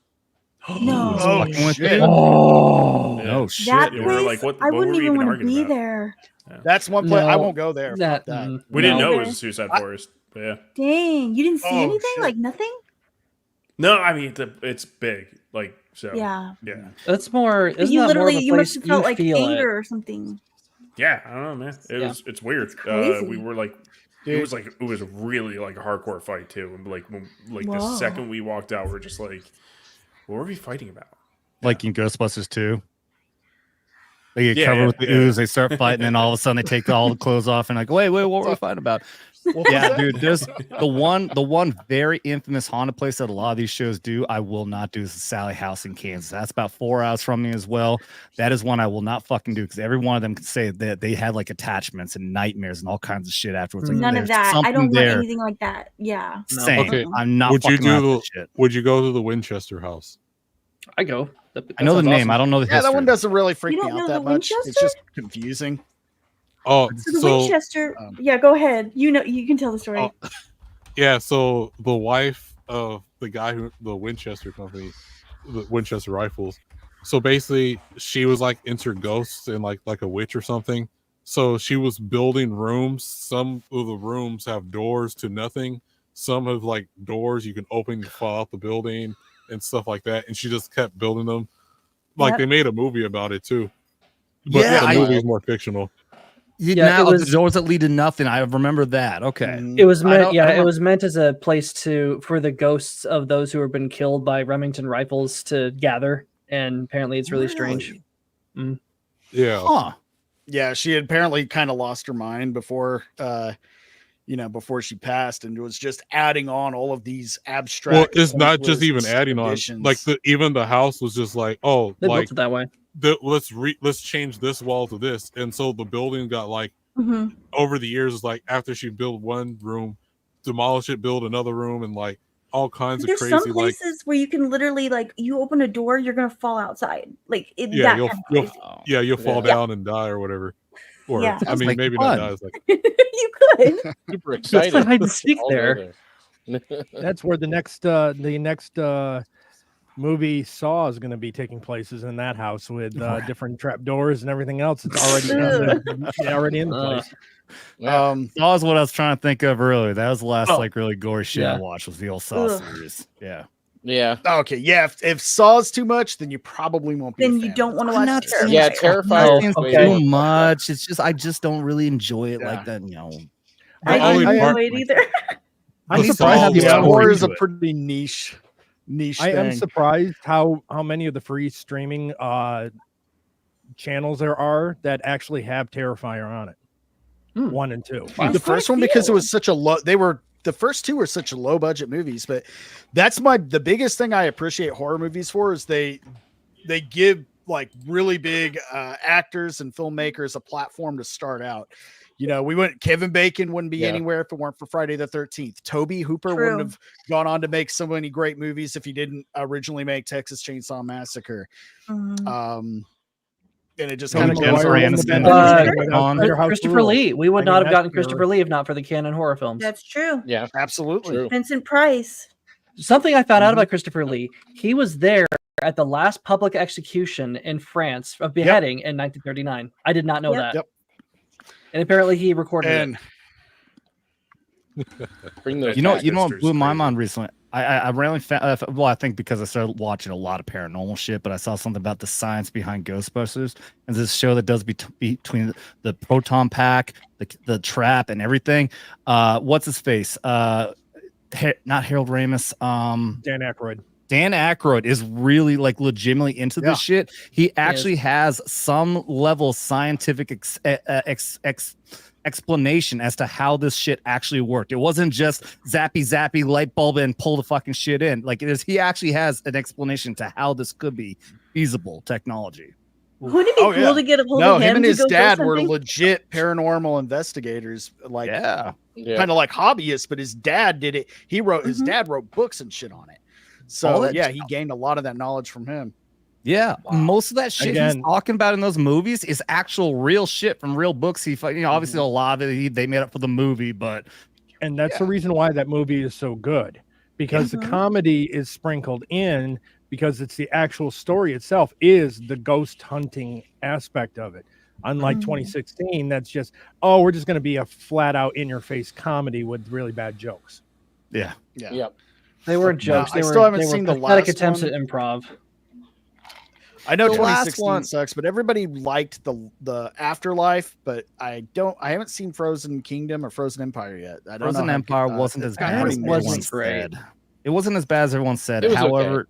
No. Fucking with you? Oh, no shit. That Yeah, place, we were like, what I were wouldn't we even want to arguing be about? there. That's one place I No, won't go there. that- Fuck that. We didn't know it No. was a suicide forest. But yeah. Dang, you didn't see Oh, anything? shit. Like nothing? No, I mean it's big. Like so. Yeah. Yeah. That's more. But Isn't you that more of literally, a you must place have felt you like feel anger it? or something. Yeah, I don't know, man. It's weird. crazy. We were like, it was really like a hardcore fight too. And like the Whoa. second we walked out, we're just like, what were we fighting about? Like in Ghostbusters 2. They get Yeah, covered yeah, with the yeah. ooze, they start fighting, and all of a sudden they take all the clothes off and like, wait, what were we fighting about? Yeah, dude, there's the one very infamous haunted place that a lot of these shows do. I will not do is the Sally House in Kansas. That's about 4 hours from me as well. That is one I will not fucking do because every one of them can say that they had like attachments and nightmares and all kinds of shit afterwards. Like, None of there's that. I something don't want there. anything like that. Yeah. Same. Okay, I'm not. Would you fucking around do? with that shit. Would you go to the Winchester House? I go. I know the name. I don't know the Yeah, history. that one doesn't really freak You me don't know out the that much. It's Winchester? just confusing. Oh, So the Winchester. Yeah, go ahead. You know, you can tell the story. yeah. So the wife of the guy who the Winchester company, the Winchester rifles. So basically, she was like into ghosts and like a witch or something. So she was building rooms. Some of the rooms have doors to nothing. Some have like doors you can open, you fall out the building and stuff like that. And she just kept building them. Like Yep. they made a movie about it too. But Yeah, the movie is more fictional. Yeah, Yeah, now it was- the doors that lead to nothing. I remember that. Okay. It was I meant, don't- I yeah, don't it know. was meant as a place for the ghosts of those who have been killed by Remington rifles to gather, and apparently it's really strange. Mm. Yeah. Huh. Yeah, she had apparently kind of lost her mind before before she passed, and was just adding on all of these abstract. Well, it's not just pointless even adding on. additions. Like even the house was just like, oh, They like built it that way. let's change this wall to this, and so the building got like Mm-hmm. over the years, like after she built one room, demolish it, build another room, and like all kinds of There's crazy some like places where you can literally like you open a door, you're gonna fall outside. Like it, yeah, that you'll kind of you'll crazy. yeah you'll fall Yeah. down and die or whatever. Or Yeah. I Sounds mean like maybe fun. not die. It's like You could. Super Let's play excited. hide and seek All there. together. That's where the next movie Saw is going to be taking place, is in that house with different trap doors and everything else. It's already in the place. That was what I was trying to think of earlier. That was the last Oh. like really gory shit I Yeah. watched was the old Saw Ugh. series. Yeah. Yeah. Okay, yeah. If Saw's too much, then you probably won't be. Then a you fan. don't want to I'm watch not Terrifier. Yeah, I'm Terrifier not is saying way too more much. It's just I just don't really enjoy it like that. I only don't part- enjoy it either. I'm need to surprised. have the Yeah, hour horror is a into it. pretty niche I am thing. surprised how many of the free streaming channels there are that actually have Terrifier on it. 1 and 2. The first one, because it was such a low, the first two were such low budget movies, but that's the biggest thing I appreciate horror movies for is they give like really big actors and filmmakers a platform to start out. You know, Kevin Bacon wouldn't be anywhere if it weren't for Friday the 13th. Toby Hooper wouldn't have gone on to make so many great movies if he didn't originally make Texas Chainsaw Massacre. And it just kind of Christopher Lee. We would not have gotten Christopher Lee if not for the Canon horror films. That's true. Yeah, absolutely. True. Vincent Price. Something I found out about Christopher Lee. He was there at the last public execution in France of beheading in 1939. I did not know that. Yep. And apparently he recorded it. You know what blew my mind recently? I randomly found, well, I think because I started watching a lot of paranormal shit, but I saw something about the science behind Ghostbusters and this show that does between the proton pack, the trap, and everything. What's his face? Not Harold Ramis. Dan Aykroyd. Dan Aykroyd is really like legitimately into this shit. He actually has some level of scientific explanation as to how this shit actually worked. It wasn't just zappy light bulb and pull the fucking shit in. Like he actually has an explanation to how this could be feasible technology. Wouldn't it be cool to get a hold of him? And his dad were legit paranormal investigators, like kind of like hobbyists, but his dad did it. His dad wrote books and shit on it. So he gained a lot of that knowledge from him. Yeah, most of that shit he's talking about in those movies is actual real shit from real books. Obviously a lot of it they made up for the movie, and that's the reason why that movie is so good, because the comedy is sprinkled in, because it's the actual story itself is the ghost hunting aspect of it. Unlike 2016, that's just we're just going to be a flat out in your face comedy with really bad jokes. Yeah. They weren't jokes. I still haven't seen the last attempts one. at improv. I know 2016 sucks, but everybody liked the Afterlife, but I haven't seen Frozen Kingdom or Frozen Empire yet. I don't Frozen know Empire wasn't as bad as everyone said. It wasn't as bad as everyone said. However,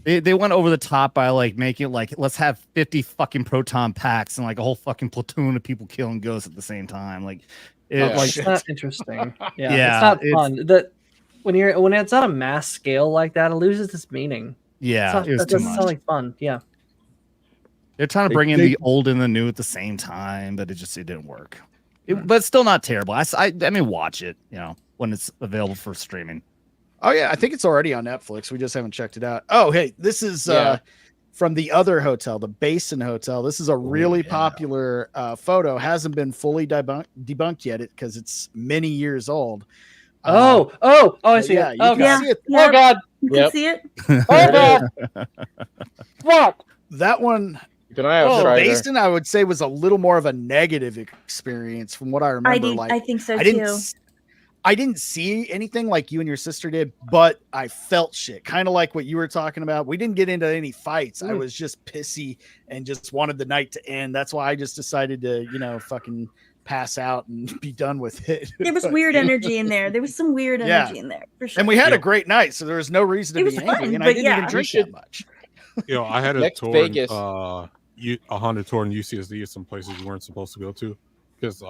they went over the top by like making like let's have 50 fucking proton packs and like a whole fucking platoon of people killing ghosts at the same time. Like it's not interesting. It's not fun. When it's on a mass scale like that, it loses its meaning. Yeah, it was too much. Sound like fun. Yeah, they're trying to bring in the old and the new at the same time, but it didn't work. But it's still not terrible. I mean, watch it. When it's available for streaming. Oh yeah, I think it's already on Netflix. We just haven't checked it out. Oh hey, this is from the other hotel, the Basin Hotel. This is a really popular photo. Hasn't been fully debunked yet because it's many years old. I see it. You can see it. Oh god, you can see it. Oh god, what? That one. Basin, I would say, was a little more of a negative experience from what I remember. I think so too. I didn't see anything like you and your sister did, but I felt shit. Kind of like what you were talking about. We didn't get into any fights. I was just pissy and just wanted the night to end. That's why I just decided to, fucking pass out and be done with it. There was weird energy in there. There was some weird energy in there for sure. And we had a great night, so there was no reason to be angry. And I didn't even drink that much. I had a tour Vegas. A Honda tour in UCSD at some places you weren't supposed to go to because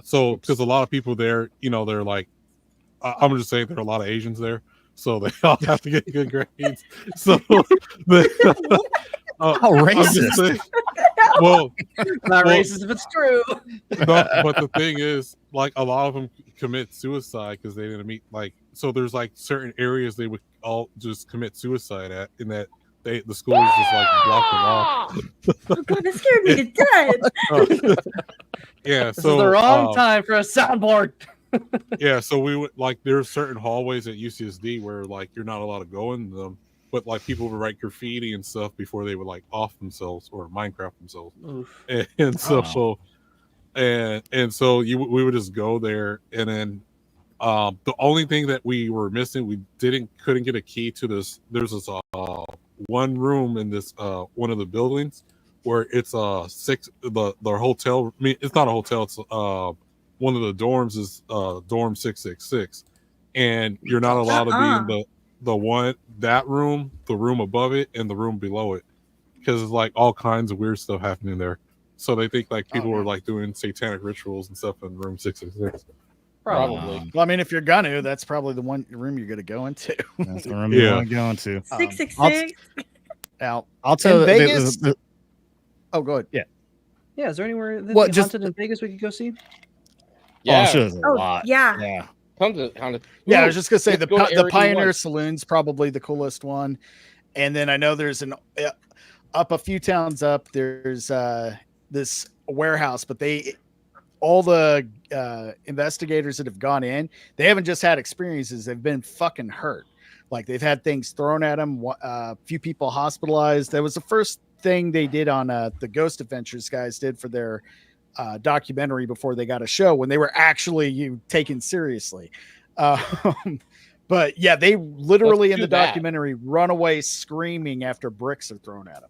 so because a lot of people there, they're like, I'm just saying there are a lot of Asians there, so they all have to get good grades. So how racist. Well, not racist if it's true. But the thing is, like, a lot of them commit suicide because they didn't meet. Like, so there's like certain areas they would all just commit suicide at, in that the school is just like blocked them off. Oh god, that scared me to death. Yeah, this is the wrong time for a soundboard. Yeah, so we would like there's certain hallways at UCSD where like you're not allowed to go in them. But like people would write graffiti and stuff before they would like off themselves or Minecraft themselves, and so we would just go there, and then the only thing that we were missing, we couldn't get a key to this. There's this one room in this one of the buildings where it's the hotel. I mean, it's not a hotel. It's one of the dorms is dorm 666, and you're not allowed to be in the room, the room above it, and the room below it, because it's like all kinds of weird stuff happening there. So they think like people were like doing satanic rituals and stuff in room 666. Probably. Well, I mean, if you're gonna, that's probably the one room you're gonna go into. That's the room you want to go into. 666. I'll tell you, Vegas. Oh, go ahead. Yeah, is there anywhere that's What, just- haunted in Vegas we could go see? Yeah, I'm sure there's a Oh, lot. yeah. Yeah. Tons of haunted. Yeah, I Ooh, was just gonna say let's the go to Area Pioneer 81. Saloon's probably the coolest one, and then I know there's an up a few towns up. There's this warehouse, but all the investigators that have gone in, they haven't just had experiences; they've been fucking hurt. Like they've had things thrown at them. A few people hospitalized. That was the first thing they did on the Ghost Adventures guys did for their documentary before they got a show, when they were actually taken seriously. But yeah, they literally in the documentary run away screaming after bricks are thrown at them.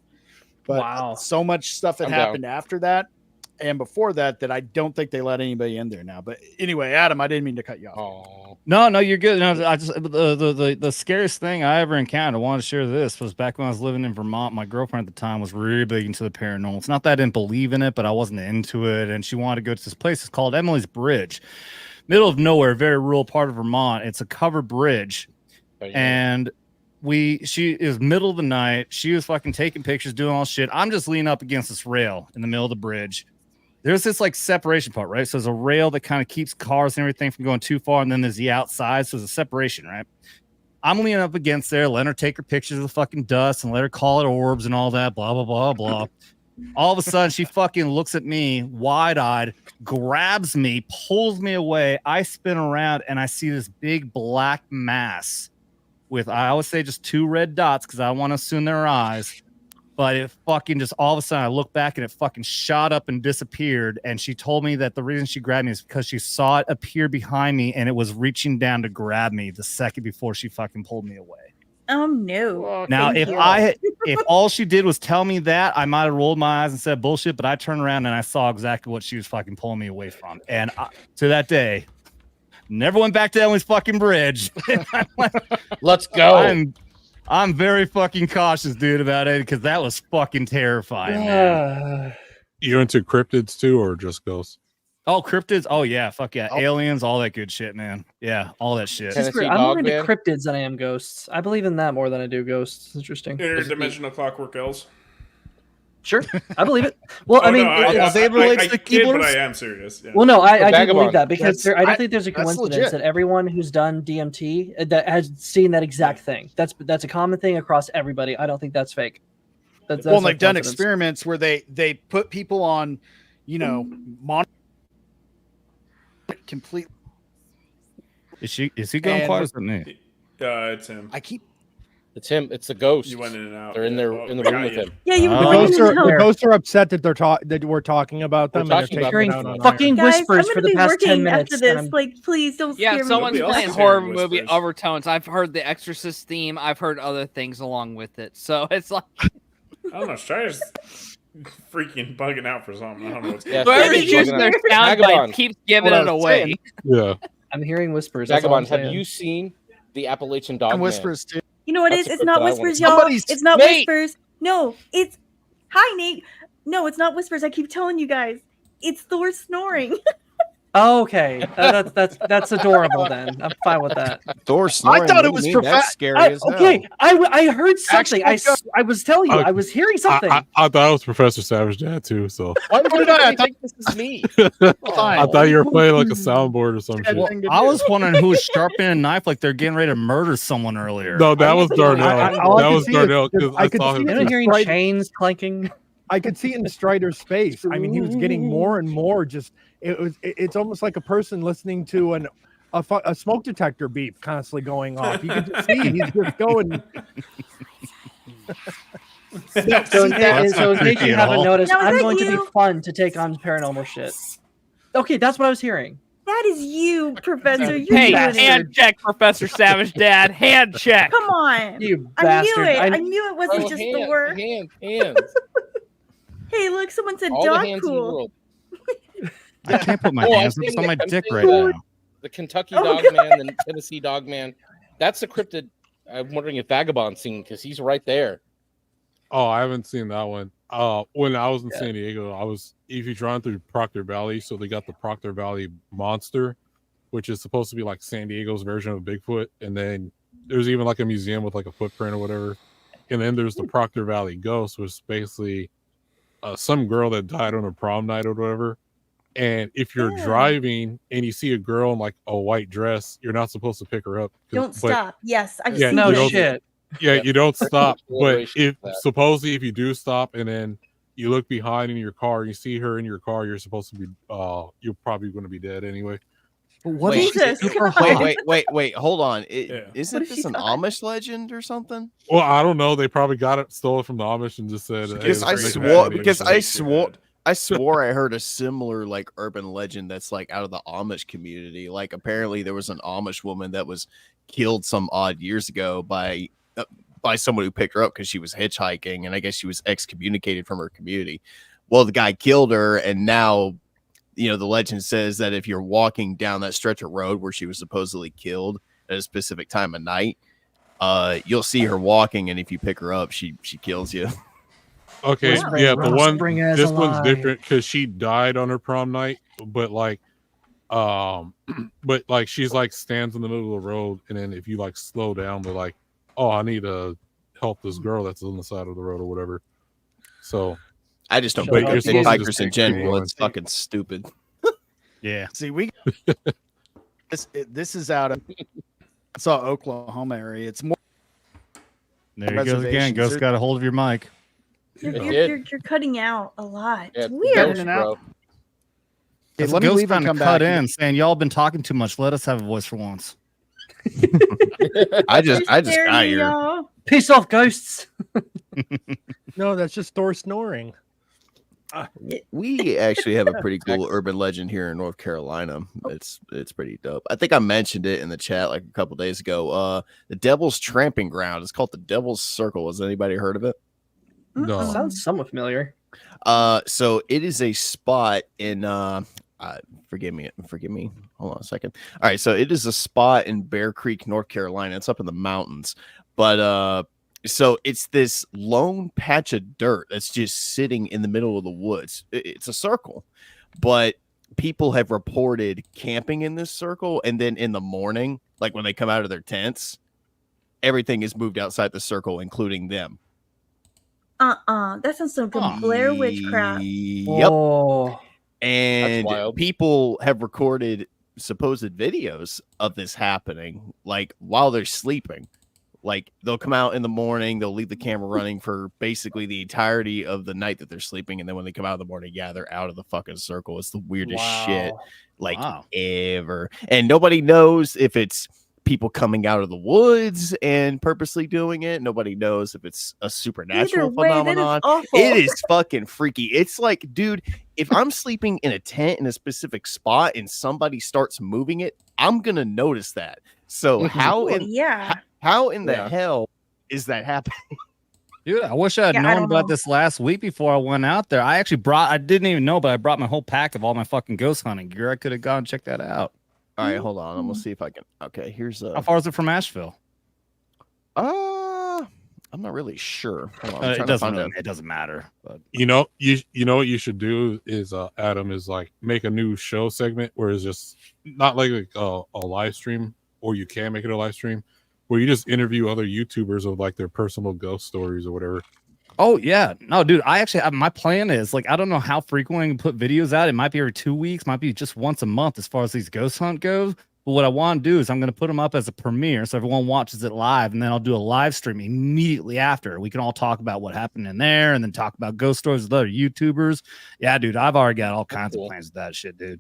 But Wow. so much stuff had I'm happened down. after that and before that I don't think they let anybody in there now. But anyway, Adam, I didn't mean to cut you off. No, you're good. No, I just the scariest thing I ever encountered, I wanted to share this, was back when I was living in Vermont. My girlfriend at the time was really big into the paranormal. It's not that I didn't believe in it, but I wasn't into it, and she wanted to go to this place. It's called Emily's Bridge, middle of nowhere, very rural part of Vermont. It's a covered bridge, and she is middle of the night. She was fucking taking pictures, doing all shit. I'm just leaning up against this rail in the middle of the bridge. There's this like separation part, right? So there's a rail that kind of keeps cars and everything from going too far, and then there's the outside, so there's a separation, right? I'm leaning up against there, letting her take her pictures of the fucking dust and let her call it orbs and all that, blah, blah, blah, blah. All of a sudden, she fucking looks at me wide-eyed, grabs me, pulls me away. I spin around, and I see this big black mass with, I always say, just 2 red dots because I want to assume they're eyes. But it fucking just all of a sudden I look back and it fucking shot up and disappeared. And she told me that the reason she grabbed me is because she saw it appear behind me and it was reaching down to grab me the second before she fucking pulled me away. Oh no. Now, Thank if all she did was tell me that, I might have rolled my eyes and said bullshit, but I turned around and I saw exactly what she was fucking pulling me away from. And to that day, never went back to Emily's fucking bridge. Let's go. I'm very fucking cautious, dude, about it because that was fucking terrifying, man. You into cryptids too, or just ghosts? Oh, cryptids? Oh yeah, fuck yeah, aliens, all that good shit, man. Yeah, all that shit. I'm more into cryptids than I am ghosts. I believe in that more than I do ghosts. It's interesting. Interdimensional clockwork elves. Sure, I believe it. Well, I mean, I kid, but I am serious. Yeah. Well, no, I do Vagabond. believe that because I don't think there's a that's coincidence legit. that everyone who's done DMT that has seen that exact thing. That's a common thing across everybody. I don't think that's fake. That's Well, not they've done coincidence. experiments where they put people on, completely. Is he going And- quiet or is it me? It's him. It's him. It's the ghost. You went in and out. They're in there in the room with him. Yeah, you were The going ghosts in are, and the out. ghosts are upset that that we're talking about them. We're And talking they're about taking hearing it out on fucking Guys, whispers I'm for gonna the be past 10 working minutes. after this. and Like, please don't scare Yeah, me. someone's Nobody else playing is horror hearing movie whispers. overtones. I've heard the Exorcist theme. I've heard other things along with it. So it's like I don't know. Strider's freaking bugging out for something. I don't know what's Yeah, going on. whoever's Strider's using bugging their out. soundbite Vagabond. keeps giving What I it was away. saying. Yeah. I'm hearing whispers. That's all I'm Vagabond, have saying. you seen the Appalachian Dog And Man? whispers too. You know what it That's is? a It's cryptid not I wanna whispers, see. y'all. Somebody's- It's not Nate! whispers. No, it's hi, Nate. No, it's not whispers. I keep telling you guys. It's Thor snoring. Oh, okay, that's adorable. Then I'm fine with that. Thor snoring. thought it what do was you mean? That's scary as hell. Okay, I heard something. Actual I was telling you, I was hearing something. I thought it was Professor Savage Dad too. So Why did would I? everybody I think this is me? I thought you were playing like a soundboard or some shit. Well, I was wondering who was sharpening a knife like they're getting ready to murder someone earlier. No, that was Darnell. all I That could was see is Darnell just- because I I could saw see him. it. I'm hearing Right. chains clanking. I could see it in Strider's face. I mean, he was getting more and more. Just it's almost like a person listening to a smoke detector beep constantly going off. You can just see he's just going. So in case you creepy at haven't all. noticed, Now, is I'm that going to you? be fun to take on paranormal shit. Okay, that's what I was hearing. That is you, Professor. You're Hey, doing it. hand check, Professor Savage Dad. Hand check. Come on. You I bastard. knew it. I knew it wasn't Bro, just hand, Thor. hands. Hey, look, someone said All the dog hands in the pool. world. I can't put my Oh, I hands think on my that- dick that- right now. The Kentucky Oh, Dog God. Man, the Tennessee Dog Man. That's the cryptid. I'm wondering if Vagabond's seen because he's right there. Oh, I haven't seen that one. When I was in San Diego, if you drive through Proctor Valley, so they got the Proctor Valley Monster, which is supposed to be like San Diego's version of Bigfoot, and then there's even like a museum with like a footprint or whatever, and then there's the Proctor Valley Ghost, which is basically some girl that died on a prom night or whatever. And if you're driving and you see a girl in like a white dress, you're not supposed to pick her up. Don't stop. Yes, I've Yeah, seen No this. shit. Yeah, you don't stop. But if that. supposedly if you do stop and then you look behind in your car and you see her in your car, you're supposed to be you're probably going to be dead anyway. What is Jesus. super Wait, hold on. Yeah. Isn't this an Amish legend or something? Well, I don't know. They probably stole it from the Amish and just said Because I let's make swore that. I swore I heard a similar like urban legend that's like out of the Amish community. Like apparently there was an Amish woman that was killed some odd years ago by someone who picked her up because she was hitchhiking, and I guess she was excommunicated from her community. Well, the guy killed her, and now the legend says that if you're walking down that stretch of road where she was supposedly killed at a specific time of night, you'll see her walking, and if you pick her up, she kills you. Okay, Whispering yeah, Rose, the one bring us this one's alive. different because she died on her prom night, but like she's like stands in the middle of the road, and then if you like slow down, they're like, oh, I need to help this girl that's on the side of the road or whatever. So I just don't But pick you're up supposed to hitchhikers just in take general. one. It's fucking stupid. Yeah. See, this is out of Oklahoma area. It's more There you go again. reservations. Ghost got a hold of your mic. You're cutting out a lot. Yeah, It's weird. in and out. Hey, let me Ghost leave and trying to come cut back. in, saying y'all been talking too much. Let us have a voice for once. I just They're got staring, here. y'all. Peace off, ghosts. No, that's just Thor snoring. We actually have a pretty cool urban legend here in North Carolina. It's pretty dope. I think I mentioned it in the chat like a couple days ago. The Devil's Tramping Ground. It's called the Devil's Circle. Has anybody heard of it? No. Sounds somewhat familiar. So it is a spot in forgive me. Hold on a second. All right, so it is a spot in Bear Creek, North Carolina. It's up in the mountains. But so it's this lone patch of dirt that's just sitting in the middle of the woods. It's a circle, but people have reported camping in this circle, and then in the morning, like when they come out of their tents, everything is moved outside the circle, including them. That sounds like some Blair Witch crap. Yep. Oh, And wild. people have recorded supposed videos of this happening, like while they're sleeping. Like they'll come out in the morning, they'll leave the camera running for basically the entirety of the night that they're sleeping, and then when they come out in the morning, yeah, they're out of the fucking circle. It's the weirdest shit like ever, and nobody knows if it's people coming out of the woods and purposely doing it. Nobody knows if it's a supernatural Either way, that is phenomenon. awful. It is fucking freaky. It's like, dude, if I'm sleeping in a tent in a specific spot and somebody starts moving it, I'm gonna notice that. So how in the hell is that happening? Dude, I wish I had known about this last week before I went out there. I didn't even know, but I brought my whole pack of all my fucking ghost hunting gear. I could have gone and checked that out. All right, hold on. I'm gonna see if I can. Okay, here's How far is it from Asheville? I'm not really sure. Hold on, I'm It trying to find doesn't. out. It doesn't matter. But You know what you should do is Adam is like make a new show segment where it's just not like a live stream, or you can make it a live stream where you just interview other YouTubers of like their personal ghost stories or whatever. oh yeah, no, dude. I actually my plan is like I don't know how frequently I can put videos out. It might be every 2 weeks, might be just once a month as far as these ghost hunt goes. But what I want to do is I'm going to put them up as a premiere so everyone watches it live, and then I'll do a live stream immediately after. We can all talk about what happened in there, and then talk about ghost stories with other YouTubers. Yeah, dude, I've already got all kinds of plans with that shit, dude.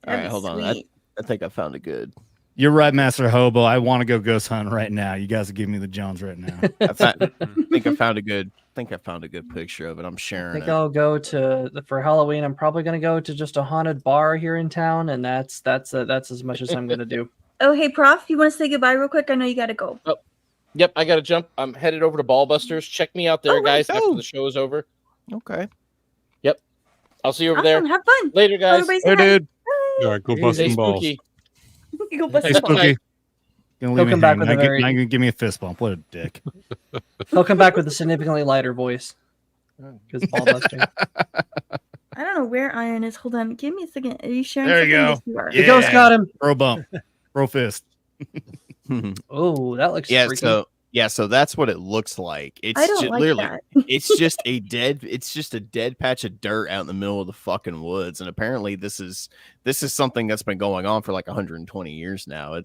All right, hold on. I think I found a good. You're right, Master Hobo. I want to go ghost hunt right now. You guys are giving me the Jones right now. I think I found a good. Picture of it. I'm I sharing think it. I'll go for Halloween. I'm probably gonna go to just a haunted bar here in town, and that's as much as I'm gonna do. Oh, hey, Prof, you want to say goodbye real quick? I know you got to go. Oh, yep, I gotta jump. I'm headed over to Ballbusters. Check me out there, guys, after the show is over. Okay. Yep. I'll see you over Awesome. there. Have fun. Later, guys. Everybody say hi. All right, go bust Stay some balls. spooky. Go bust Hey, some balls. spooky. Gonna He'll leave me come back hanging. with Now a very. now gonna give me a fist bump. What a dick. He'll come back with a significantly lighter voice. Because ball busting. I don't know where Iron is. Hold on. Give me a second. Are you sharing There you something? go. Yes, you are. The ghost got him. Bro bump. Bro fist. Oh, that looks Yeah, freaky. so that's what it looks like. It's I don't just, like literally that. it's just a dead patch of dirt out in the middle of the fucking woods. And apparently this is something that's been going on for like 120 years now. I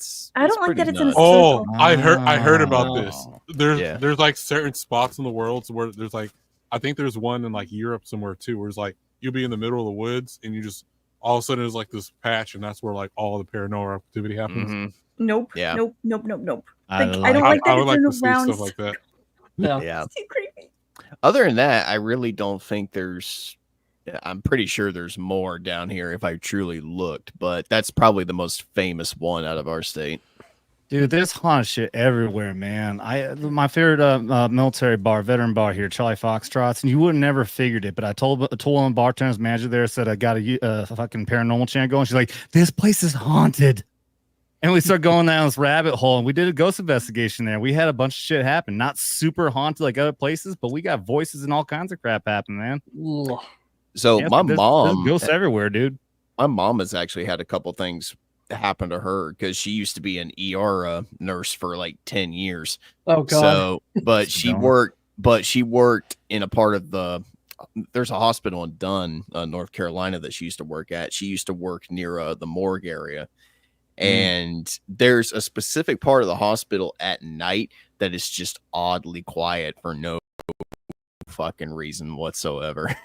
don't like that pretty it's in a nuts. Oh, circle. I heard about this. Yeah. There's like certain spots in the world where there's like, I think there's one in like Europe somewhere too, where it's like you'll be in the middle of the woods and you just all of a sudden there's like this patch and that's where like all the paranormal activity happens. Mhm. Nope. Yeah. Nope. Nope. Nope. Nope. I Like, I don't like that I would it's like in to a see round. stuff like that. Yeah. It's too creepy. Other than that, I really don't think I'm pretty sure there's more down here if I truly looked, but that's probably the most famous one out of our state. Dude, there's haunted shit everywhere, man. My favorite military bar, veteran bar here, Charlie Foxtrots, and you would have never figured it, but I told one of the bartenders manager there, said I got a fucking paranormal channel going. She's like, this place is haunted. And we started going down this rabbit hole, and we did a ghost investigation there. We had a bunch of shit happen. Not super haunted like other places, but we got voices and all kinds of crap happen, man. So Yeah, my there's mom ghosts everywhere, dude. My mom has actually had a couple things happen to her because she used to be an ER nurse for like 10 years. Oh god. So, but she worked in a part of there's a hospital in Dunn, North Carolina that she used to work at. She used to work near the morgue area. And there's a specific part of the hospital at night that is just oddly quiet for no fucking reason whatsoever.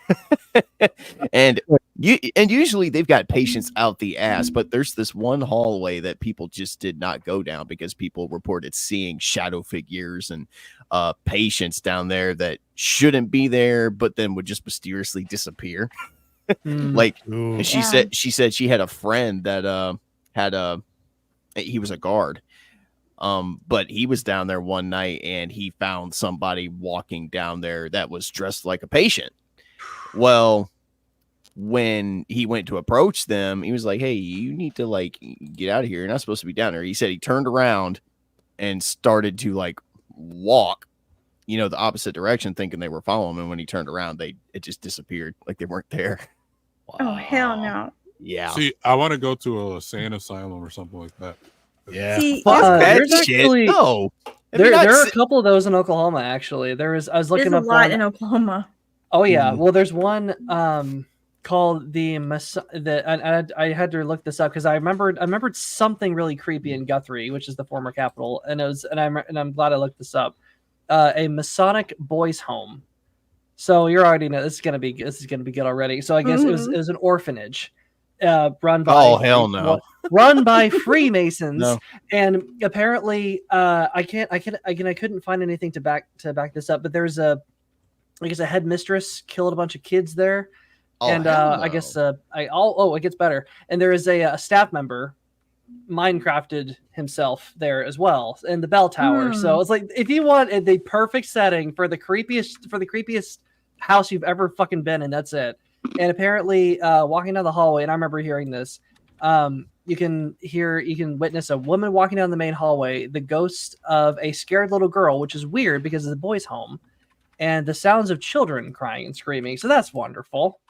and usually they've got patients out the ass, but there's this one hallway that people just did not go down because people reported seeing shadow figures and patients down there that shouldn't be there, but then would just mysteriously disappear. Like she said she had a friend that he was a guard, but he was down there one night and he found somebody walking down there that was dressed like a patient. Well, when he went to approach them, he was like, hey, you need to like get out of here, you're not supposed to be down there. He said he turned around and started to like walk the opposite direction, thinking they were following him, and when he turned around it just disappeared, like they weren't there. Oh hell no. Yeah. See, I want to go to a sane asylum or something like that. Yeah. See, There's actually no. there are a couple of those in Oklahoma. Actually, I was There's looking a up lot one. in Oklahoma. Oh yeah, well there's one called the I had to look this up because I remembered something really creepy in Guthrie, which is the former capital, and I'm glad I looked this up. A Masonic boys' home. So you already know this is gonna be good already. So I guess it was an orphanage, run by run by Freemasons, No. and apparently I couldn't find anything to back this up. But there's a headmistress killed a bunch of kids there, and I guess it gets better. And there is a staff member Minecrafted himself there as well in the bell tower. So it's like if you want the perfect setting for the creepiest house you've ever fucking been in, that's it. And apparently walking down the hallway, and I remember hearing this, you can witness a woman walking down the main hallway, the ghost of a scared little girl, which is weird because it's a boys' home, and the sounds of children crying and screaming. So that's wonderful.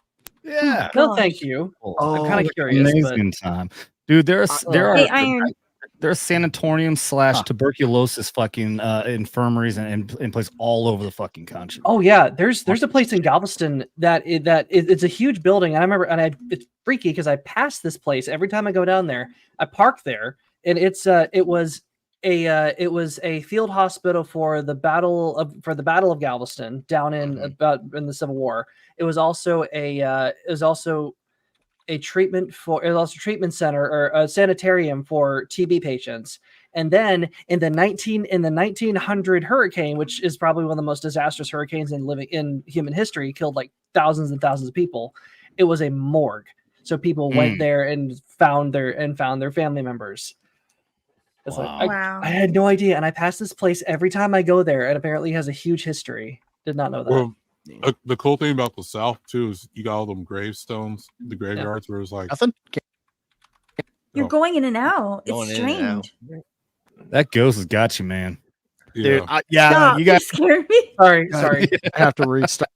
Yeah. No, thank you. I'm kind of curious. Amazing time. Dude, there are sanatoriums / tuberculosis fucking infirmaries in place all over the fucking country. Oh yeah, there's a place in Galveston it's a huge building. I remember, and it's freaky because I pass this place every time I go down there. I park there, and it was a field hospital for the battle of Galveston down in the Civil War. It was also a treatment center or a sanitarium for TB patients. And then in the 1900 hurricane, which is probably one of the most disastrous hurricanes in human history, killed like thousands and thousands of people. It was a morgue. So people went there and found their family members. It's like, I had no idea. And I pass this place every time I go there, and apparently it has a huge history. Did not know that. Well, the cool thing about the South too is you got all them gravestones, the graveyards where it's like You're going in and out. It's strange. That ghost has got you, man. Dude, Yeah. Stop, you guys scared me. Sorry. have to restart.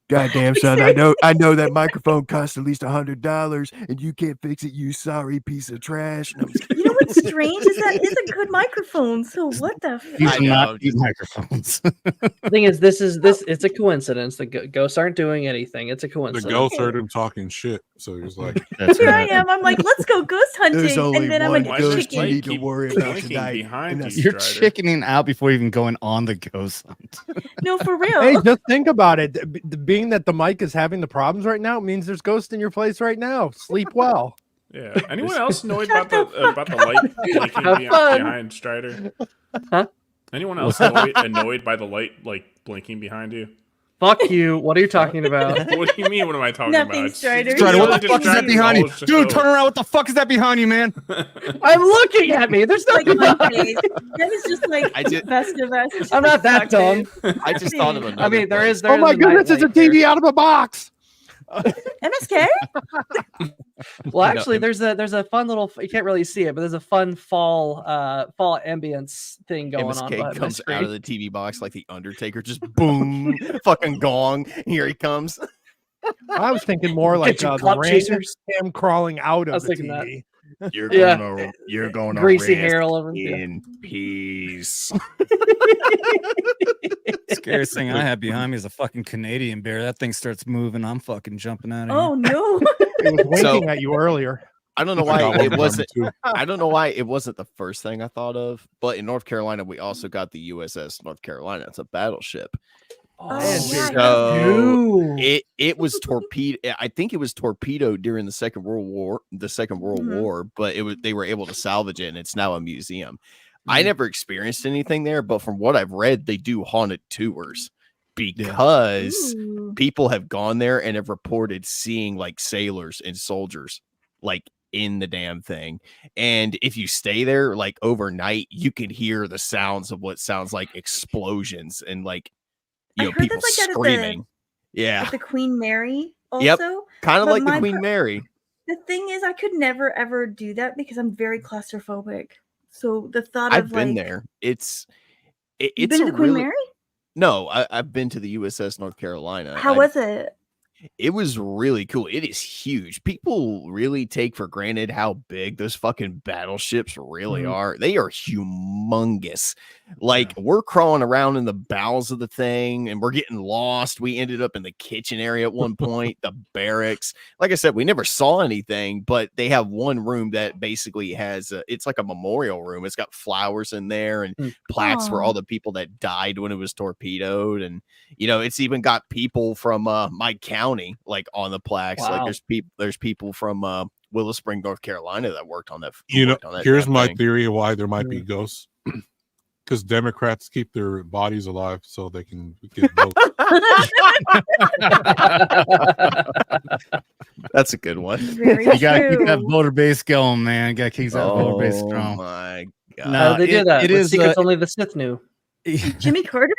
Goddamn, son! I know that microphone costs at least $100, and you can't fix it. You sorry piece of trash. No, I'm just You know what's strange is that it's a good microphone. So what the These fuck? are not these microphones. The thing is, this it's a coincidence. The ghosts aren't doing anything. It's a The coincidence. ghost heard him talking shit, so he was like, Here I am. I'm like, let's go ghost hunting, and then I'm like, ghost chicken. you need to worry about blinking tonight. behind and you, You're Strider. chickening out before even going on the ghost hunt. No, for real. Hey, just think about it. Being that the mic is having the problems right now, it means there's ghosts in your place right now. Sleep well. Yeah. Anyone else annoyed about the light blinking Have fun. behind Strider? Huh? Anyone else annoyed by the light like blinking behind you? Fuck you. What are you talking about? What do you mean? What am I talking Nothing, about? Strider. Strider, what Really the fuck is that behind you? Dude, turn around. What the fuck is that behind you, man? I'm looking at me. There's Like nothing. my face. That is just like best of us. I'm not that dumb. I just thought of another. I mean, there is. Oh my goodness, it's a TV out of a box. MSK? Well, actually, there's a fun little. You can't really see it, but there's a fun fall ambience thing going on. MSK behind my comes screen. out of the TV box like the Undertaker, just boom, fucking gong. Here he comes. I was thinking more like Get you the cop rain chasers. him crawling out I of was the thinking TV. You're Yeah. gonna Greasy rest hair all over him, yeah. in peace. Scariest thing I have behind me is a fucking Canadian bear. That thing starts moving. I'm fucking jumping out of Oh no. It was winking So- at you earlier. I don't know I got why one it behind me wasn't. too. I don't know why it wasn't the first thing I thought of. But in North Carolina, we also got the USS North Carolina. It's a battleship. Oh, yeah, So Dude. it was torpedoed. I think it was torpedoed during the Second World War. But they were able to salvage it, and it's now a museum. I never experienced anything there, but from what I've read, they do haunted tours because Ooh. people have gone there and have reported seeing like sailors and soldiers like in the damn thing. And if you stay there like overnight, you can hear the sounds of what sounds like explosions and like I you know heard people that's like at screaming. Yeah. At the Queen Mary also. Yep. Kind of But like the my Queen pro- Mary. The thing is, I could never ever do that because I'm very claustrophobic. So the thought I've of been like, there. It's you've been a to the Queen really Mary? no. I've been to the USS North Carolina. How was it? It was really cool. It is huge. People really take for granted how big those fucking battleships really are. They are humongous. Like we're crawling around in the bowels of the thing and we're getting lost. We ended up in the kitchen area at one point, the barracks. Like I said, we never saw anything, but they have one room that basically has it's like a memorial room. It's got flowers in there and plaques for all the people that died when it was torpedoed. And you know, it's even got people from my county like on the plaques. Like Wow. there's people from Willow Spring, North Carolina that worked on that. You know, worked on that here's damn my thing. theory of why there might be ghosts. Because Democrats keep their bodies alive so they can get votes. That's a good one. Very You gotta keep that true. voter base going, man. Gotta keep that voter base Oh strong. my god. How No, do they do that? It With is. secrets only the Sith knew. Jimmy Carter?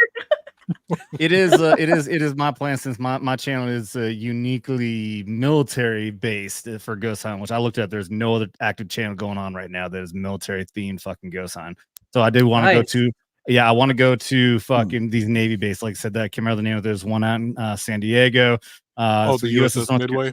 It is my plan since my channel is uniquely military based for ghost hunt, which I looked at. There's no other active channel going on right now that is military themed fucking ghost hunt. So I did want to go Nice. to I want to go to fucking these Navy base. Like I said, that I can't remember the name of. There's one out in San Diego. Oh, so the USS North Midway.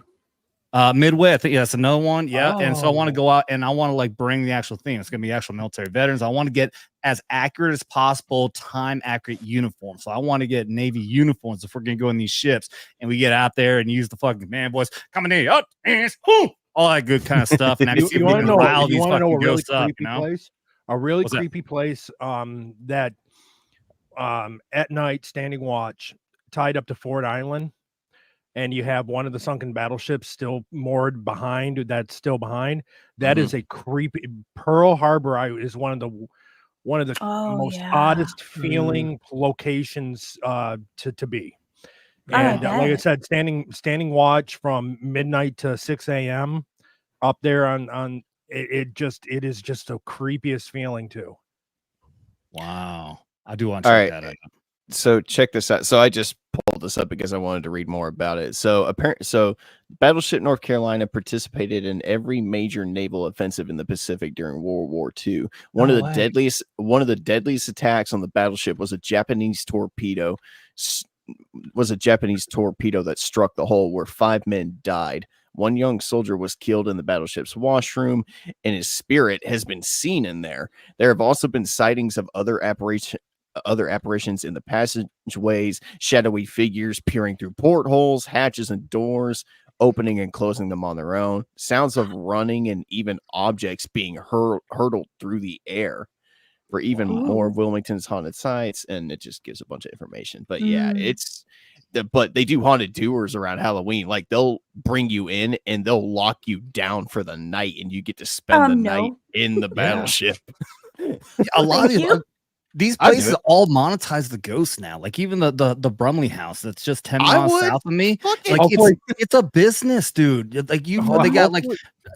Midway, I think that's another one. Yeah. And so I want to Oh. go out and I want to like bring the actual thing. It's gonna be actual military veterans. I want to get as accurate as possible, time accurate uniforms. So I want to get Navy uniforms if we're gonna go in these ships and we get out there and use the fucking man voice coming in, all that good kind of stuff. And You want to know? rile You these want to know a fucking really ghosts up, creepy you know? place? A really What's that? creepy place. That at night, standing watch, tied up to Ford Island, and you have one of the sunken battleships still moored behind. That's still behind. That is a creepy. Pearl Harbor is one of the Oh, most yeah. oddest feeling locations to be. Oh, I And like I bet. said, standing watch from midnight to 6 a.m. up there on it is just the creepiest feeling too. Wow. I do want to All check right. that out. So check this out. So I just pulled this up because I wanted to read more about it. So Battleship North Carolina participated in every major naval offensive in the Pacific during World War II. One of the deadliest attacks on the battleship was a Japanese torpedo that struck the hull, where 5 men died. One young soldier was killed in the battleship's washroom, and his spirit has been seen in there. There have also been sightings of other apparitions in the passageways, shadowy figures peering through portholes, hatches, and doors, opening and closing them on their own, sounds of running, and even objects being hurtled through the air. For even more of Wilmington's haunted sites, and it just gives a bunch of information. But yeah, but they do haunted tours around Halloween. Like, they'll bring you in and they'll lock you down for the night, and you get to spend the night in the battleship. A lot of these places all monetize the ghosts now. Like even the Brumley house that's just 10 miles south of me. Like it's a business, dude. Like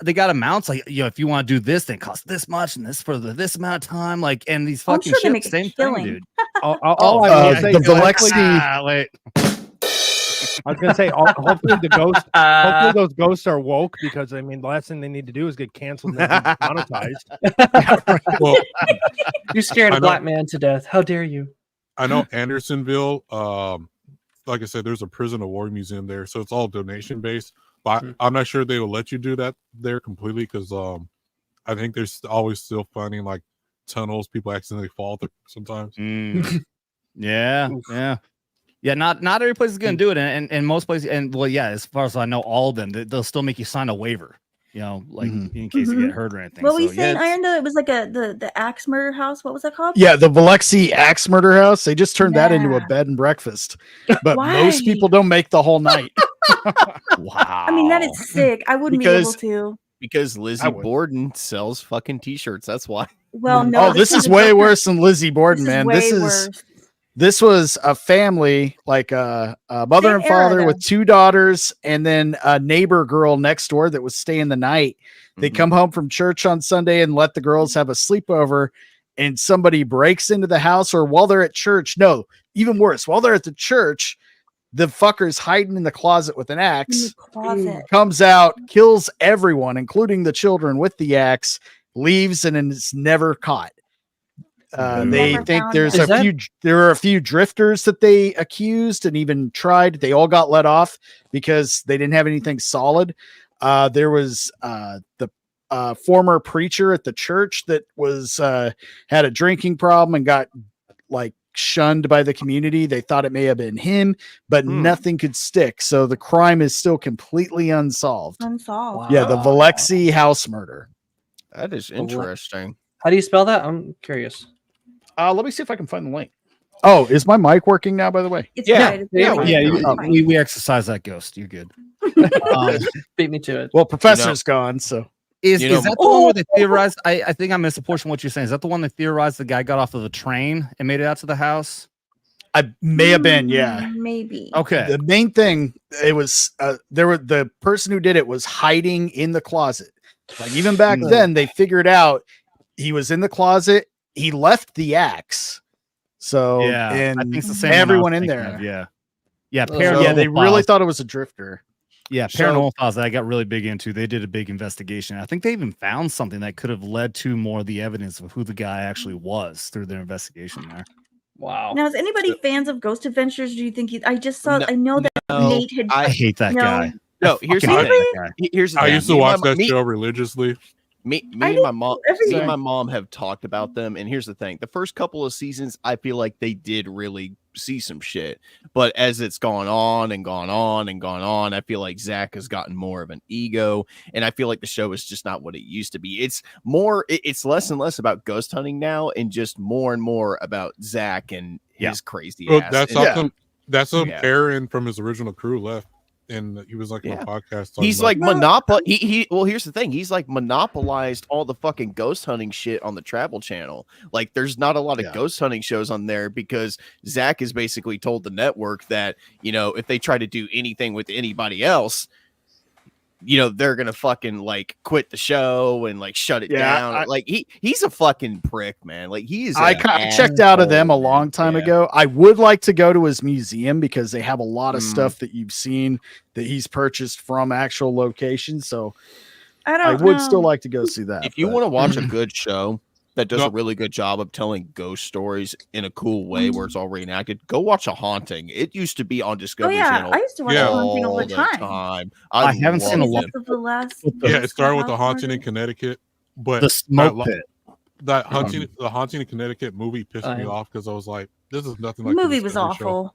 they got amounts like, if you want to do this, then it costs this much, and this for this amount of time. Like, and these fucking ships, same thing, dude. The Valexi. I was gonna say, hopefully those ghosts are woke, because I mean, the last thing they need to do is get canceled and monetized. Well, you scared a black man to death. How dare you? I know Andersonville. Like I said, there's a prison of war museum there, so it's all donation based. But I'm not sure they will let you do that there completely, because I think there's always still finding like tunnels people accidentally fall through sometimes. Yeah, not every place is going to do it, and most places, and well, yeah, as far as I know, all of them, they'll still make you sign a waiver, like in case you get hurt or anything. What were you saying, Iron? Though it was like the axe murder house. What was that called? Yeah, the Valexi axe murder house. They just turned that into a bed and breakfast, but most people don't make the whole night. Wow. I mean, that is sick. I wouldn't be able to. Because Lizzie Borden sells fucking t-shirts. That's why. Well, no. This is way worse than Lizzie Borden, man. This was a family, like a mother and father with 2 daughters, and then a neighbor girl next door that was staying the night. They come home from church on Sunday and let the girls have a sleepover, and somebody breaks into the house, or while they're at church. No, even worse, while they're at the church, the fucker's hiding in the closet with an axe, comes out, kills everyone, including the children, with the axe, leaves, and is never caught. They think there were a few drifters that they accused and even tried. They all got let off because they didn't have anything solid. There was the former preacher at the church that was had a drinking problem and got like shunned by the community. They thought it may have been him, but nothing could stick. So the crime is still completely unsolved. Wow. Yeah, the Valexi house murder. That is interesting. How do you spell that? I'm curious. Let me see if I can find the link. Oh, is my mic working now, by the way? We exercise that ghost. You're good. Beat me to it. Well, Professor's gone, so. Is that the one where they theorized? I think I missed a portion of what you're saying. Is that the one that theorized the guy got off of the train and made it out to the house? I may have been, yeah. Maybe. Okay. The main thing, it was the person who did it was hiding in the closet. Like even back then, they figured out he was in the closet. He left the axe. So and I think it's the same everyone in there. Yeah. They really thought it was a drifter. Yeah, Paranormal Files that I got really big into. They did a big investigation. I think they even found something that could have led to more of the evidence of who the guy actually was through their investigation there. Wow. Now, is anybody fans of Ghost Adventures? Do you think I just saw? I know that Nate had. I hate that guy. No, here's the thing. I used to watch that show religiously. Me and my mom have talked about them, and here's the thing: the first couple of seasons, I feel like they did really see some shit, but as it's gone on and gone on and gone on, I feel like Zach has gotten more of an ego, and I feel like the show is just not what it used to be. It's less and less about ghost hunting now, and just more and more about Zach and his crazy ass. That's Aaron from his original crew left. And he was like on a podcast. He's like monopoly. Well, here's the thing. He's like monopolized all the fucking ghost hunting shit on the Travel Channel. Like, there's not a lot of ghost hunting shows on there because Zach has basically told the network that, if they try to do anything with anybody else, they're gonna fucking like quit the show and like shut it down. Like he's a fucking prick, man. Like he is. I checked out of them a long time ago. I would like to go to his museum because they have a lot of stuff that you've seen that he's purchased from actual locations. So I would still like to go see that. If you want to watch a good show that does a really good job of telling ghost stories in a cool way where it's all reenacted, go watch A Haunting. It used to be on Discovery Channel. I used to watch A Haunting all the time. I haven't seen a lot. It started with The Haunting in Connecticut, but the smoke pit. The Haunting in Connecticut movie pissed me off because I was like, this is nothing like the movie the was Discovery awful. Show.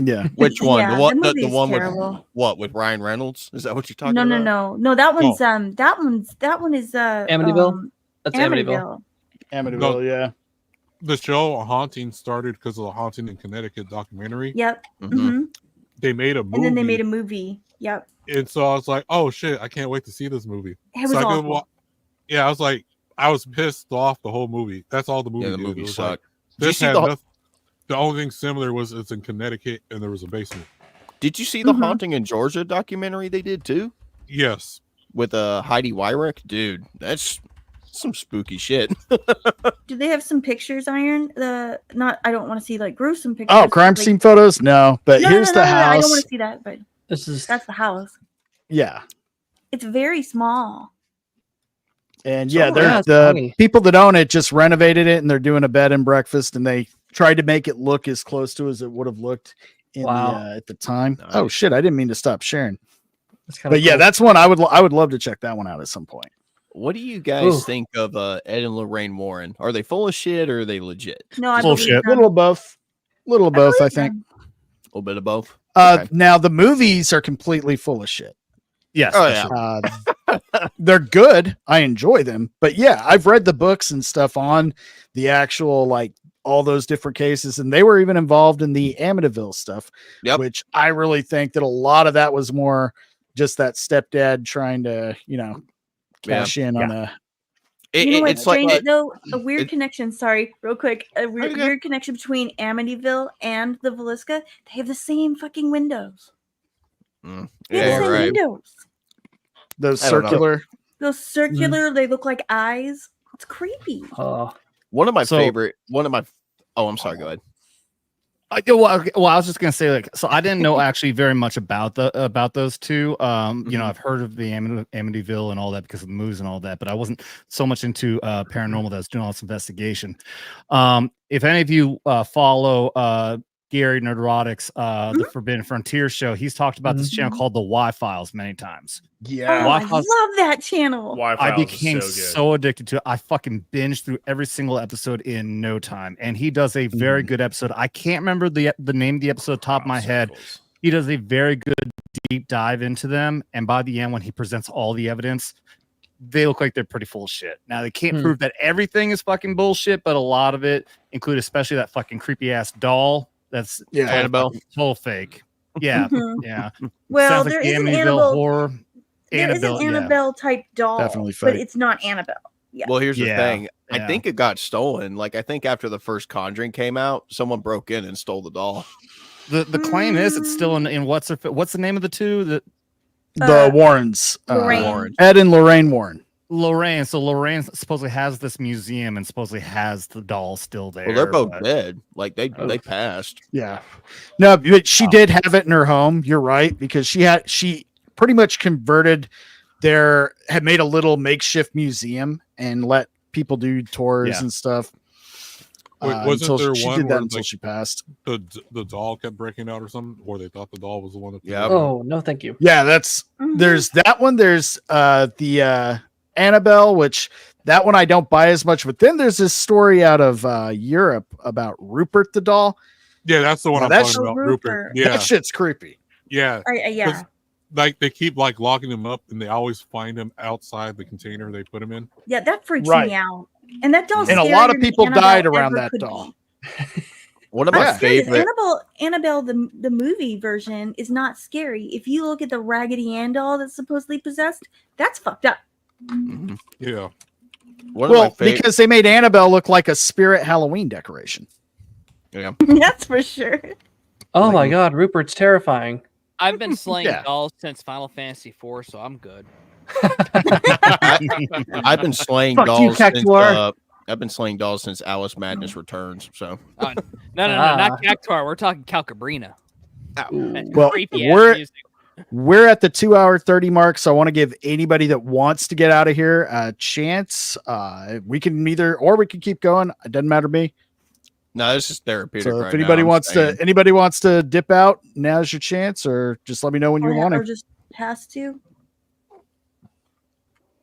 Yeah. Which one? Yeah, the one terrible. with Ryan Reynolds? Is that what you're talking No, about? no. That one's that one is Amityville. That's Amityville. Amityville, yeah. The show A Haunting started because of the Haunting in Connecticut documentary. Yep. They made a movie. And then they made a movie. Yep. And so I was like, oh shit, I can't wait to see this movie. It was awful. I was like, I was pissed off the whole movie. That's all the movie Yeah, the did. movie It was sucked. Like, this had nothing. The only thing similar was it's in Connecticut and there was a basement. Did you see the Haunting in Georgia documentary they did too? Yes. With Heidi Weirich? Dude, that's some spooky shit. Do they have some pictures, Iron? I don't want to see like gruesome pictures. Oh, crime scene photos? No, but here's the house. I don't want to see that, but that's the house. Yeah. It's very small. And the people that own it just renovated it and they're doing a bed and breakfast and they tried to make it look as close to as it would have looked in at the time. Nice. Oh shit, I didn't mean to stop sharing. But yeah, that's one I would love to check that one out at some point. What do you guys think of Ed and Lorraine Warren? Are they full of shit or are they legit? No, I bullshit. Little of both. Little of both, I think. A little bit of both. Okay. Now the movies are completely full of shit. Yes. Oh, yeah. They're good. I enjoy them. But yeah, I've read the books and stuff on the actual, like, all those different cases. And they were even involved in the Amityville stuff, which I really think that a lot of that was more just that stepdad trying to, cash in on a. It's strange, though, a weird connection. Sorry, real quick. A weird connection between Amityville and the Villisca. They have the same fucking windows. Windows. Those circular. They look like eyes. It's creepy. One of my favorite. Oh, I'm sorry. Go ahead. I was just gonna say, like, so I didn't know actually very much about those two. I've heard of the Amityville and all that because of the movies and all that, but I wasn't so much into paranormal that I was doing all this investigation. If any of you follow Gary Nerdrotic's the Forbidden Frontier show, he's talked about this channel called the Y-Files many times. Yeah, I love that channel. I became so addicted to it. I fucking binged through every single episode in no time. And he does a very good episode. I can't remember the name of the episode top of my head. He does a very good deep dive into them. And by the end, when he presents all the evidence, they look like they're pretty full of shit. Now, they can't prove that everything is fucking bullshit, but a lot of it, include especially that fucking creepy ass doll. That's Annabelle. Total fake. Yeah. Yeah. Well, Sounds there like is an Amityville Annabelle horror. There is an Annabelle type doll, Definitely but fake. it's not Annabelle. Yeah. Well, here's the thing. I think it got stolen. Like, I think after the first Conjuring came out, someone broke in and stole the doll. The claim is it's still in what's the name of the two? The Warrens. Lorraine. Ed and Lorraine Warren. Lorraine. So Lorraine supposedly has this museum and supposedly has the doll still there. Well, they're both dead. Like they passed. Yeah. No, but she did have it in her home. You're right, because she pretty much had made a little makeshift museum and let people do tours and stuff. Wait, wasn't there she one did that where, until like, she passed? The doll kept breaking out or something, or they thought the doll was the one that. Yeah. Oh no, thank you. Yeah, there's that one. There's the Annabelle, which that one I don't buy as much. But then there's this story out of Europe about Rupert the doll. Yeah, that's the one I'm talking about. Rupert. Yeah, that shit's creepy. Yeah. Yeah. Like they keep like locking him up, and they always find him outside the container they put him in. Yeah, that freaks me out. And that doll's and a lot of people died around that doll. One of my favorite Annabelle, the movie version is not scary. If you look at the Raggedy Ann doll that's supposedly possessed, that's fucked up. Yeah. Because they made Annabelle look like a spirit Halloween decoration. Yeah. That's for sure. Oh my God, Rupert's terrifying. I've been slaying dolls since Final Fantasy IV, so I'm good. I've been slaying Fuck you, dolls since Cactuar. I've been slaying dolls since Alice Madness returns. So No, not Cactuar. We're talking Calcabrina. Well, Creepy ass music. we're at the 2 hour 30 mark, so I want to give anybody that wants to get out of here a chance. We can we can keep going. It doesn't matter to me. no, this is therapeutic. So if right anybody now, anybody wants to dip out, now's your chance, or just let me know when you want Or to. just has to.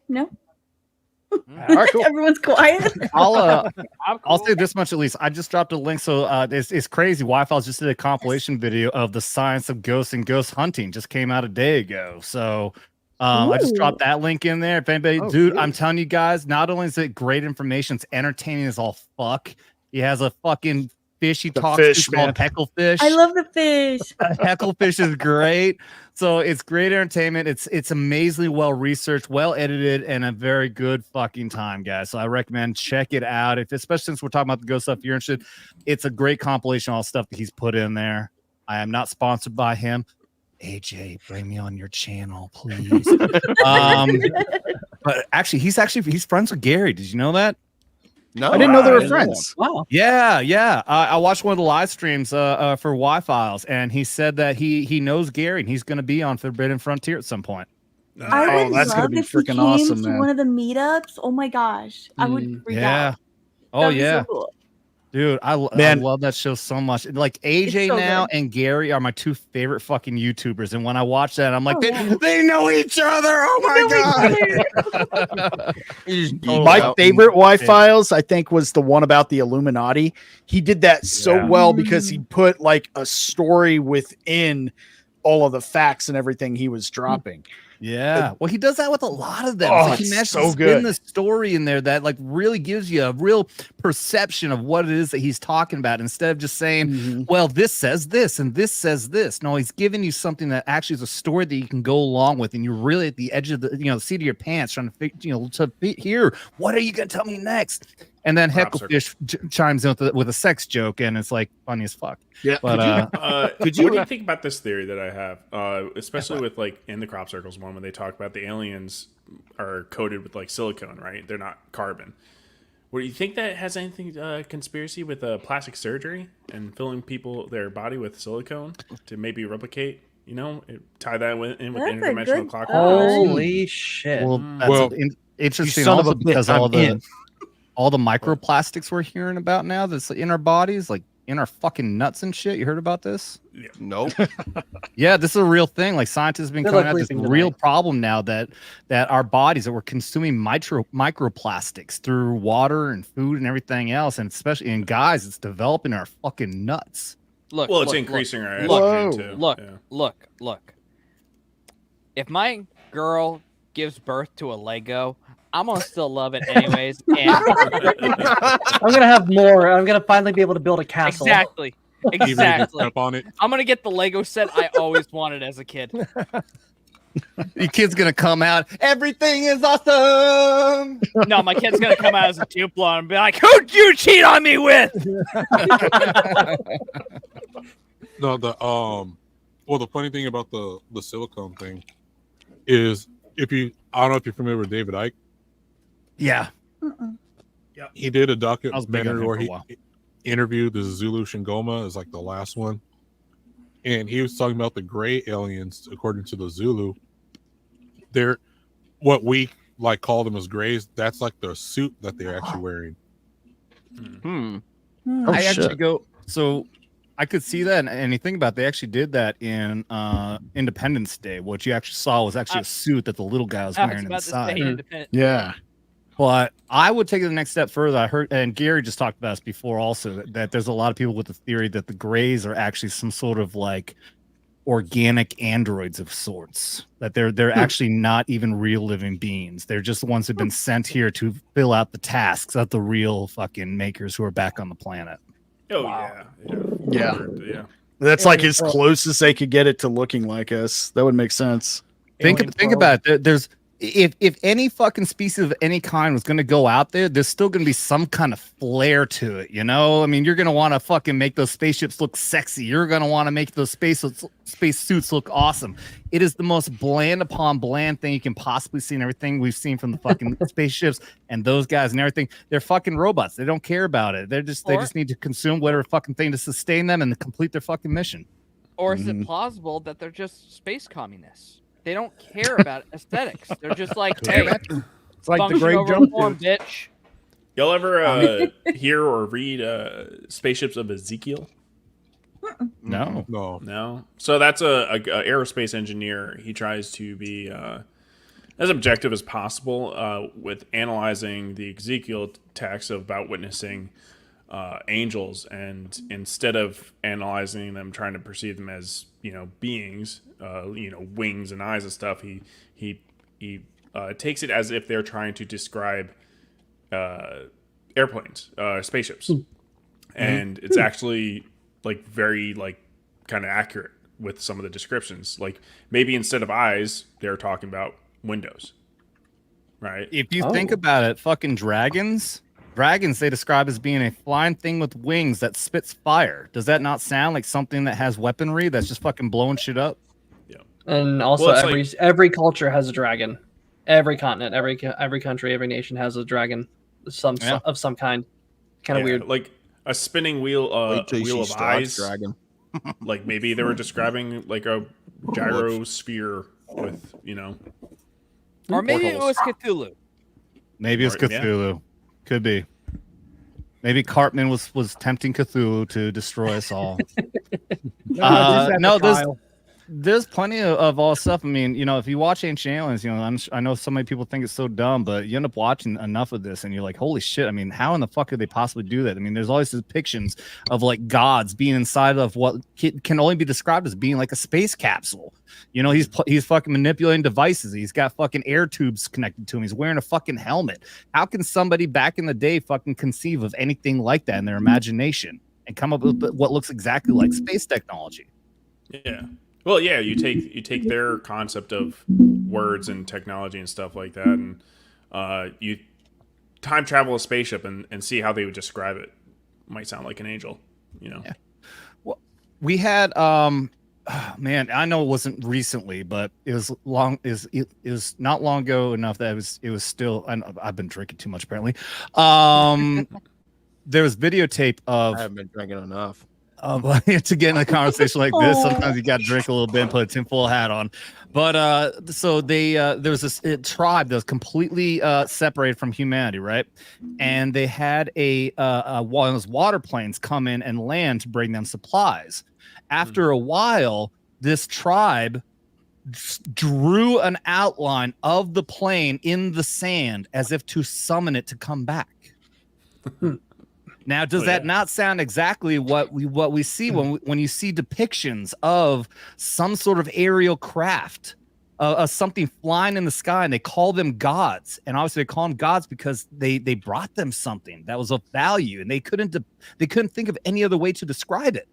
No. All right, cool. Everyone's quiet. I'll say this much at least. I just dropped a link, so it's crazy. Wi-Fi just did a compilation video of the science of ghosts and ghost hunting. Just came out a day ago, so I just dropped that link in there. If anybody, I'm telling you guys, not only is it great information, it's entertaining as all fuck. He has a fucking fish he talks to called Hecklefish. I love the fish. Hecklefish is great. So it's great entertainment. It's amazingly well researched, well edited, and a very good fucking time, guys. So I recommend check it out. Especially since we're talking about the ghost stuff, if you're interested, it's a great compilation of all stuff that he's put in there. I am not sponsored by him. AJ, bring me on your channel, please. But actually, he's friends with Gary. Did you know that? No, I didn't know they were friends. Wow. Yeah. I watched one of the live streams for Y-Files, and he said that he knows Gary, and he's going to be on Forbidden Frontier at some point. I would that's love gonna be if he freaking came awesome, to man. one of the meetups. Oh my gosh, I would freak Yeah. out. Oh That'd be so yeah. cool. Dude, I love that show so much. Like AJ so now good. and Gary are my two favorite fucking YouTubers. And when I watch that, I'm like, Oh, yeah. they know each other. Oh my god. My favorite Y-Files, I think, was the one about the Illuminati. He did that so well because he put like a story within all of the facts and everything he was dropping. Yeah, well, he does that with a lot of them. Oh, So he it's manages so to spin good. the story in there that like really gives you a real perception of what it is that he's talking about, instead of just saying, "Well, this says this and this says this." No, he's giving you something that actually is a story that you can go along with, and you're really at the edge of the seat of your pants, trying to hear what are you going to tell me next. And then Hecklefish chimes in with a sex joke, and it's like funny as fuck. Yeah. But What do you think about this theory that I have, especially with like in the crop circles one when they talk about the aliens are coated with like silicone, right? They're not carbon. What do you think that has anything conspiracy with plastic surgery and filling their body with silicone to maybe replicate? Tie that in with That's a interdimensional good clockwork. Holy shit. Well, that's interesting son of also a bitch, because I'm all the microplastics we're hearing about now that's in our bodies, like in our fucking nuts and shit. You heard about this? Yeah. Nope. Yeah, this is a real thing. Like scientists have been They're coming like out this sleeping real tonight. problem now that our bodies, that we're consuming microplastics through water and food and everything else, and especially in guys, it's developing our fucking nuts. Look, Well, it's look, increasing our look, estrogen too. Look, Yeah. look. If my girl gives birth to a Lego, I'm gonna still love it anyways. And I'm gonna have more. I'm gonna finally be able to build a castle. exactly. Step on it. I'm gonna get the Lego set I always wanted as a kid. Your kid's gonna come out. Everything is awesome. No, my kid's gonna come out as a Tuplo and be like, "Who'd you cheat on me with?" No, the funny thing about the silicone thing is I don't know if you're familiar with David Icke. Yeah. He did a I was big on documentary him where for a he while. interviewed the Zulu Shingoma, is like the last one. And he was talking about the gray aliens, according to the Zulu. They're what we like call them as grays. That's like the suit that they're actually wearing. I actually go so I could see that, and you think about it, they actually did that in Independence Day. What you actually saw was actually a suit that the little guy was wearing inside. Yeah. But I would take it the next step further. I heard, and Gary just talked about this before also, that there's a lot of people with the theory that the Greys are actually some sort of like organic androids of sorts. That they're actually not even real living beings. They're just the ones who've been sent here to fill out the tasks of the real fucking makers who are back on the planet. Oh Yeah. Yeah. That's like as close as they could get it to looking like us. That would make sense. Think about it. if any fucking species of any kind was going to go out there, there's still going to be some kind of flair to it, you know? I mean, you're going to want to fucking make those spaceships look sexy. You're going to want to make those space suits look awesome. It is the most bland upon bland thing you can possibly see in everything we've seen from the fucking spaceships and those guys and everything. They're fucking robots. They don't care about it. They just need to consume whatever fucking thing to sustain them and to complete their fucking mission. Or is it plausible that they're just space communists? They don't care about aesthetics. They're just like, hey, it's like the Great over Jump reform, Suit. bitch. Y'all ever hear or read Spaceships of Ezekiel? No. So that's a aerospace engineer. He tries to be as objective as possible with analyzing the Ezekiel text about witnessing angels, and instead of analyzing them, trying to perceive them as beings, wings and eyes and stuff, he takes it as if they're trying to describe airplanes, spaceships, and it's actually very kind of accurate with some of the descriptions. Like maybe instead of eyes, they're talking about windows, right? If you think about it, fucking dragons they describe as being a flying thing with wings that spits fire. Does that not sound like something that has weaponry that's just fucking blowing shit up? Yeah. And also every culture has a dragon. Every continent, every country, every nation has a dragon of some kind. Kind of weird. Like a spinning wheel wheel of eyes. Dragon. Like maybe they were describing like a gyrosphere with, Or maybe it was Cthulhu. Maybe it's Cthulhu. Yeah. Could be. Maybe Cartman was tempting Cthulhu to destroy us all. There's plenty of all stuff. I mean, if you watch Ancient Aliens, I know so many people think it's so dumb, but you end up watching enough of this and you're like, holy shit. I mean, how in the fuck could they possibly do that? I mean, there's always depictions of like gods being inside of what can only be described as being like a space capsule. He's fucking manipulating devices. He's got fucking air tubes connected to him. He's wearing a fucking helmet. How can somebody back in the day fucking conceive of anything like that in their imagination and come up with what looks exactly like space technology? Yeah. Well, yeah, you take their concept of words and technology and stuff like that, and you time travel a spaceship and see how they would describe it. Might sound like an angel, Yeah. Well, we had man, I know it wasn't recently, but it was it was not long ago enough that it was still. I've been drinking too much apparently. There was videotape of. I haven't been drinking enough. To get in a conversation like this, sometimes you got to drink a little bit and put a tinfoil hat on. But so there was this tribe that was completely separated from humanity, right? And they had one of those water planes come in and land to bring them supplies. After a while, this tribe drew an outline of the plane in the sand as if to summon it to come back. Now, does that not sound exactly what we see when you see depictions of some sort of aerial craft, something flying in the sky, and they call them gods? And obviously, they call them gods because they brought them something that was of value, and they couldn't think of any other way to describe it.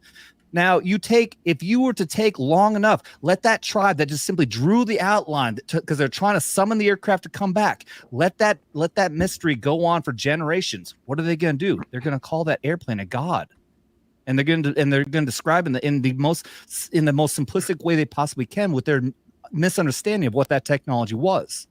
Now, if you were to take long enough, let that tribe that just simply drew the outline because they're trying to summon the aircraft to come back, let that mystery go on for generations. What are they going to do? They're going to call that airplane a god, and they're going to describe in the most simplistic way they possibly can with their misunderstanding of what that technology was.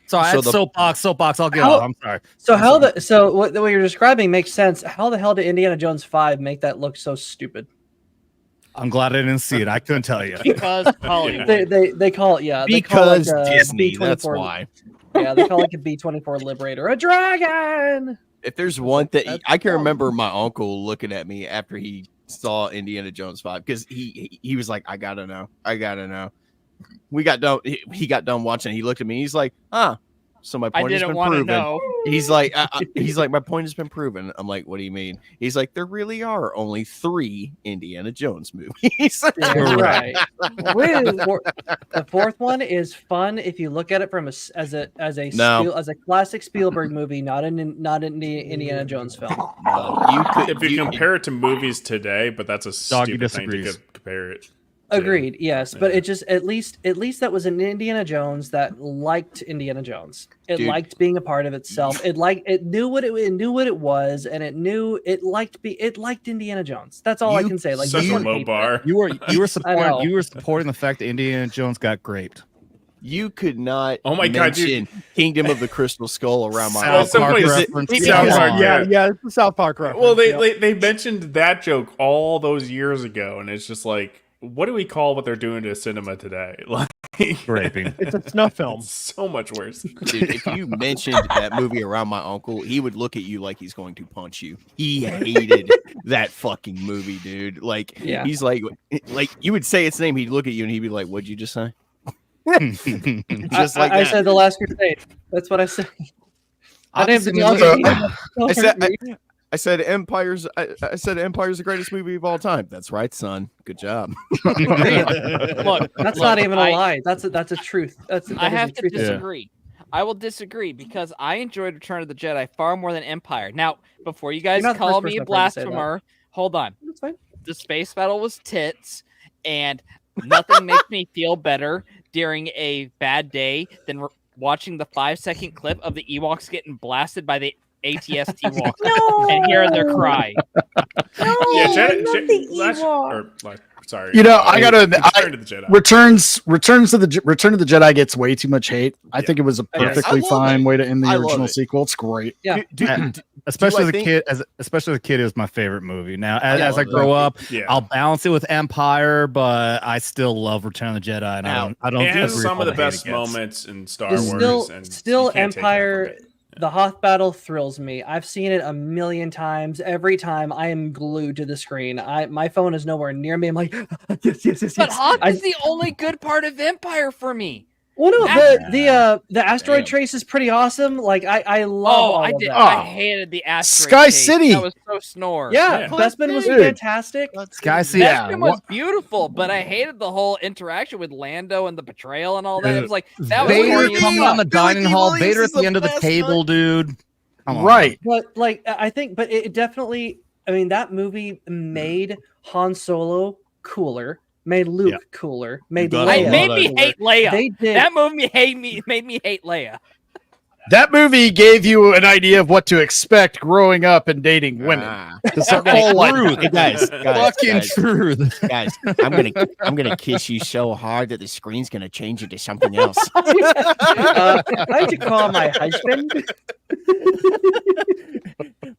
So I had soapbox. I'll get off. I'm sorry. So what you're describing makes sense. How the hell did Indiana Jones 5 make that look so stupid? I'm glad I didn't see it. I couldn't tell you. Because Hollywood. They call it because Disney. That's why. Yeah, they call it a B-24 Liberator, a dragon. If there's one thing I can remember, my uncle looking at me after he saw Indiana Jones 5 because he was like, I gotta know. We got done. He got done watching. He looked at me. He's like, so my point has been proven. Know. He's like, my point has been proven. I'm like, what do you mean? He's like, there really are only 3 Indiana Jones movies. Yeah, right. The fourth one is fun if you look at it from as a classic Spielberg movie, not an Indiana Jones film. If you compare it to movies today, but that's a stupid thing to compare it. Agreed. Yes, but it just at least that was an Indiana Jones that liked Indiana Jones. It Dude. liked being a part of itself. It knew what it was, and it liked Indiana Jones. That's all I can say. Like Such this a one low hates bar. it. You were I know. supporting the fact that Indiana Jones got raped. You could not. Oh my God, mention dude. Kingdom of the Crystal Skull around my South uncle. Park Because reference. South Park, Yeah, it's the South Park reference. Well, Yep. they mentioned that joke all those years ago, and it's just like, what do we call what they're doing to cinema today? Like raping. It's a snuff film. It's so much worse. Dude, if you mentioned that movie around my uncle, he would look at you like he's going to punch you. He hated that fucking movie, dude. Like, Yeah. he's like you would say its name, he'd look at you and he'd be like, "What'd you just say?" Just like I that. said The Last Crusade. That's what I said. I named the Obviously, dog. I said Empire's the greatest movie of all time. That's right, son. Good job. Look, That's not even a lie. That's a truth. That I is have a to truth. disagree. I will disagree because I enjoyed Return of the Jedi far more than Empire. Now, before you guys You're not the call first me a person I've heard say that. blasphemer, hold on. That's fine. The space battle was tits, and nothing makes me feel better during a bad day than watching the 5-second clip of the Ewoks getting blasted by the ATST walkers and hearing their cry. Sorry. You know, I gotta admit, Return to the Jedi. Return of the Jedi gets way too much hate. I think it was a perfectly fine way to end the I love original it. sequel. It's great. Yeah. Especially I the think- kid, especially the kid, is my favorite movie. Now, as I love grow up, Yeah. I'll balance it with Empire, but I still love Return of the Jedi, and Now, I don't. It has agree some with of the all hate best it gets. moments in Star It's Wars. and still you can't take that Empire. from it. The Hoth battle thrills me. I've seen it a million times. Every time I am glued to the screen. My phone is nowhere near me. I'm like, yes. But Hoth is the only good part of Empire for me. Well, no, the asteroid trace is pretty awesome. Like I love. all I of did. that. I hated the asteroid Sky chase. City. That was so snore. Yeah, Bespin was Dude. fantastic. Sky City. Bespin was beautiful, but I hated the whole interaction with Lando and the betrayal and all that. It was like that was Vader corny as coming fuck. on the dining hall. Vader at the end of the table, dude. Come on. Right. But like I think, but it definitely. I mean, that movie made Han Solo cooler. Made Luke cooler. Made gotta Leia. It made me cooler. hate Leia. They did. That movie made me hate Leia. That movie gave you an idea of what to expect growing up and dating women. It's a whole lot. Hey, guys, Fucking truth. guys, I'm gonna kiss you so hard that the screen's gonna change into something else. How'd you call my husband?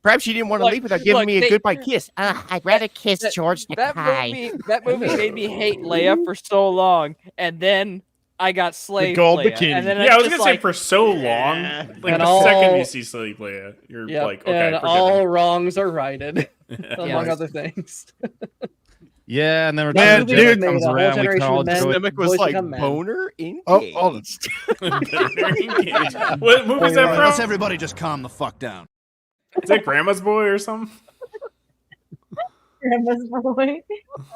Perhaps you didn't want to Look, leave without giving look, me a they- goodbye kiss. I'd rather kiss George That Takei. movie made me hate Leia for so long, and then I got slave gold Leia, bikini. and then Yeah, I was just gonna say like, for so long, like And the second all- you see Slave Leia, you're Yep, like, okay, and forget all it. wrongs are righted, among Yes. other things. Yeah, and then Man, Return of the dude, Jedi comes made a whole around. We generation call of it men. Joey- Stomach was Boys like become men. boner engaged. Oh, What movie is that Let's from? everybody just calm the fuck down. Is that Grandma's Boy or something? Grandma's boy.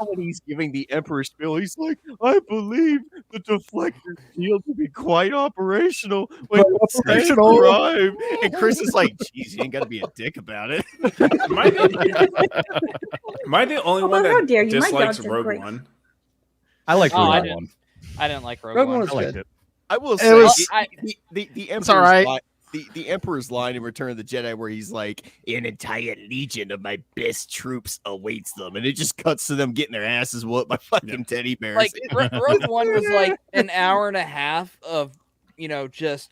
When he's giving the Emperor spiel, he's like, I believe the deflector shield to be quite operational when operational. arrive. And Chris is like, geez, you ain't gotta be a dick about it. Am I the only one how that dare you? My dislikes dog's Rogue great. One? I like Oh, I Rogue didn't. One. I didn't like Rogue Rogue One. One was I liked good. it. I will It say was- the Emperor's all right. the Emperor's line in Return of the Jedi where he's like, an entire legion of my best troops awaits them, and it just cuts to them getting their asses whooped by fucking teddy bears. Like Rogue One was like an hour and a half of just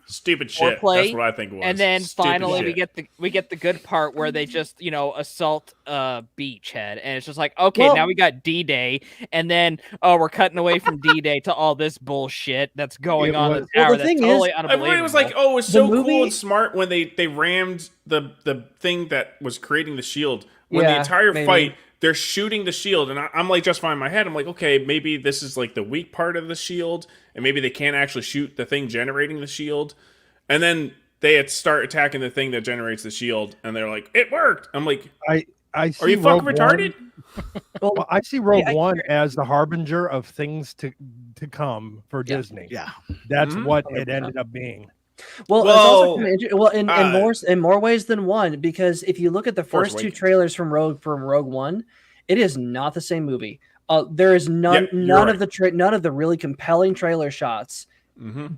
Stupid shit. foreplay, That's what I think it was. and then Stupid finally shit. we get the good part where they just assault beachhead, and it's just like, okay, Well- now we got D-Day, and then we're cutting away from D-Day to all this bullshit that's going on in the Well, tower. the That's thing is, totally Everybody was like, unbelievable. "Oh, it's The so movie- cool and smart when they rammed the thing that was creating the shield. When the Yeah, entire maybe. fight, they're shooting the shield, and I'm like justifying my head. I'm like, okay, maybe this is like the weak part of the shield, and maybe they can't actually shoot the thing generating the shield. And then they start attacking the thing that generates the shield, and they're like, "It worked." I'm like, I see "Are you fucking Rogue retarded?" One, well, I see Rogue I One as the harbinger of things to come for Disney. Yeah. That's Mhm. what it ended up being. Well, it's also kinda in more ways than one, because if you look at the Force first two Awakens. trailers from Rogue One, It is not the same movie. There is none of the really compelling trailer shots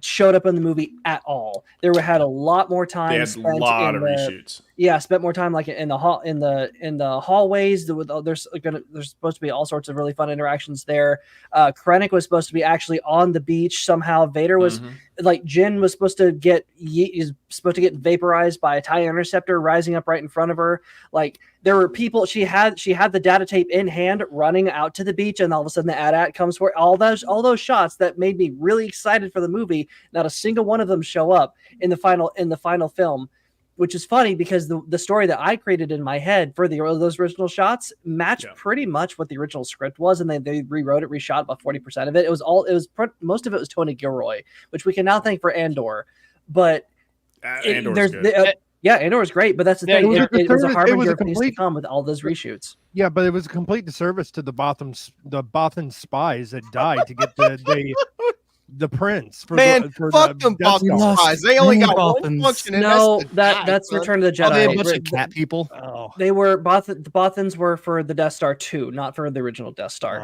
showed up in the movie at all. They had a lot more time. They had a lot of reshoots. Yeah, spent more time like in the hallways. There's supposed to be all sorts of really fun interactions there. Krennic was supposed to be actually on the beach somehow. Vader was like Jyn was supposed to get vaporized by a TIE interceptor rising up right in front of her. Like there were people. She had the data tape in hand, running out to the beach, and all of a sudden the AT-AT comes for all those shots that made me really excited for the movie. Not a single one of them show up in the final film. Which is funny because the story that I created in my head for those original shots matched pretty much what the original script was, and they rewrote it, reshot about 40% of it. Most of it was Tony Gilroy, which we can now thank for Andor. But Andor is great. But that's the thing; it was a harbinger of things to come with all those reshoots. Yeah, but it was a complete disservice to the Bothan spies that died to get the prince. Fuck them Bothan spies. They only got one function. No, that's Return of the Jedi. Are they a bunch of cat people? They were the Bothans were for the Death Star 2, not for the original Death Star.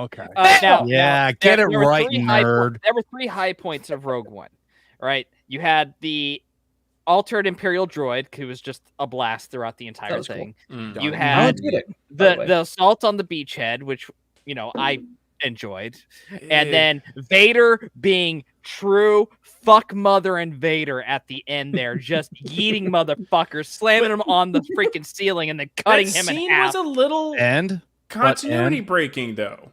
Okay. Get it right, nerd. There were 3 high points of Rogue One, right? You had the altered Imperial droid, who was just a blast throughout the entire thing. Cool. You had the assault on the beachhead, which I enjoyed, and then Vader being true fuck mother and Vader at the end there, just yeeting motherfuckers, slamming him on the freaking ceiling, and then cutting him in half. Was a little continuity breaking though.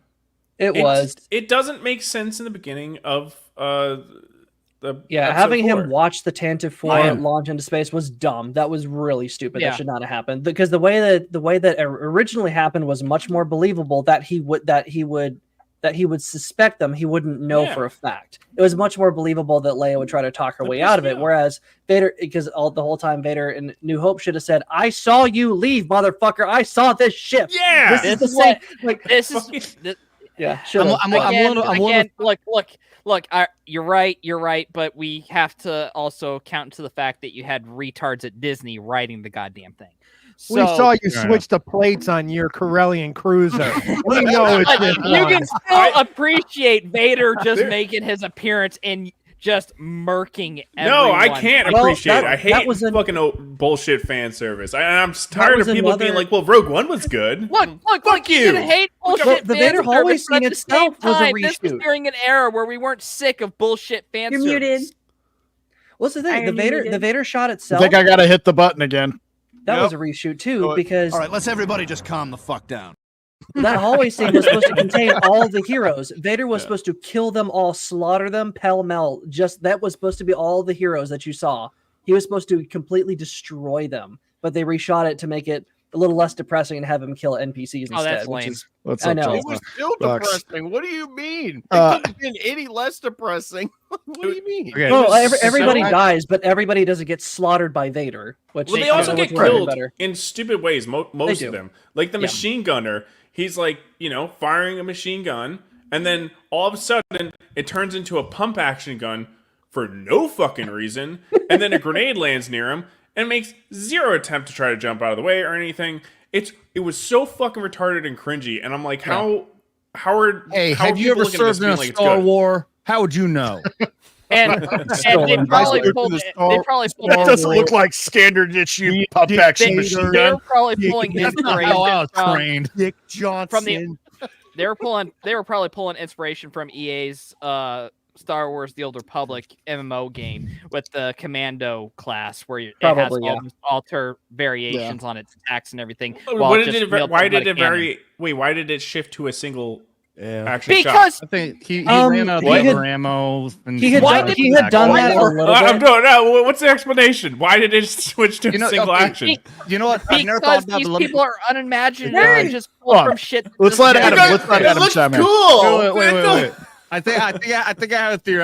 It doesn't make sense in the beginning of having him watch the Tantive 4 launch into space was dumb. That was really stupid. That should not have happened, because the way that originally happened was much more believable. That he would suspect them. He wouldn't know for a fact. It was much more believable that Leia would try to talk her way out of it. Whereas Vader, because the whole time Vader in New Hope should have said, "I saw you leave, motherfucker. I saw this ship." Yeah, this is the same. Like this is. Yeah, Look. You're right, but we have to also count to the fact that you had retards at Disney writing the goddamn thing. We saw you switch the plates on your Corellian cruiser. We know it's this you one. can still appreciate Vader just making his appearance and just murking everyone. No, I can't appreciate it. I hate fucking bullshit fan service. I'm tired of people being like, well, Rogue One was good. Look, you hate bullshit the fan Vader hallway service, but scene at the same itself was a time, this was reshoot. during an era where we weren't sick of bullshit fan You're service. muted. What's the thing? The Vader shot I itself. think I gotta hit the button again. That was a reshoot too, because all right, let's everybody just calm the fuck down. that hallway scene was supposed to contain all the heroes. Vader was supposed to kill them all, slaughter them pell-mell. That was supposed to be all the heroes that you saw. He was supposed to completely destroy them, but they reshot it to make it a little less depressing and have him kill NPCs instead. Oh, that's lame. I know. It was still depressing. What do you mean? It couldn't have been any less depressing. What do you mean? Okay, well, everybody dies, but everybody doesn't get slaughtered by Vader. Which they also get killed in stupid ways. Most of them, like the machine gunner, he's like firing a machine gun, and then all of a sudden it turns into a pump action gun for no fucking reason, and then a grenade lands near him and makes zero attempt to try to jump out of the way or anything. It was so fucking retarded and cringy, and I'm like, how have you ever served in a Star War? How would you know? And they probably pulled it. That doesn't look like standard issue pump action machine They gun. were probably pulling inspiration from Dick Johnson. They were probably pulling inspiration from EA's Star Wars: The Old Republic MMO game with the Commando class, where it has all these alter variations on its attacks and everything. Why did it vary? Wait, why did it shift to a single action because shot? I think he ran out of laser ammo. And he had done that a little bit. What's the explanation? Why did it switch to single action? You know what? I've never thought about these people are unimaginative and just pull from shit. Let's let Adam chime in. Cool. Wait. I think I have a theory.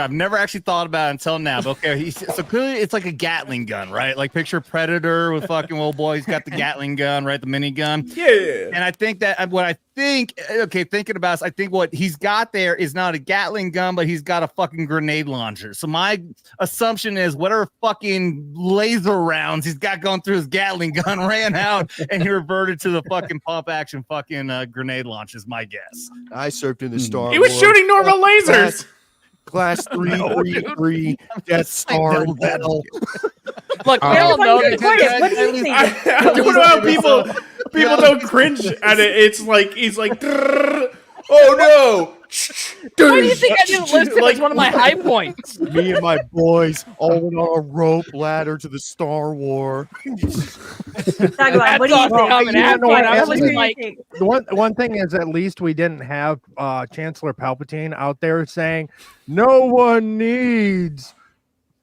I've never actually thought about it until now. But okay, so clearly it's like a Gatling gun, right? Like picture Predator with fucking old boy. He's got the Gatling gun, right? The minigun. Yeah. And I think that what I think, okay, thinking about this, I think what he's got there is not a Gatling gun, but he's got a fucking grenade launcher. So my assumption is whatever fucking laser rounds he's got going through his Gatling gun ran out and he reverted to the fucking pump action fucking grenade launch is my guess. I served in the Star He was Wars. shooting normal lasers. Class 333 Death Star battle. Look, we all know What do you think? I don't know how people don't cringe at it. It's like he's like, "Drrrr. Oh no. Why do you think I didn't list it as one of my high points? Me and my boys all went on a rope ladder to the Star War. Vagabond, what do you think? The one thing is, at least we didn't have Chancellor Palpatine out there saying, "No one needs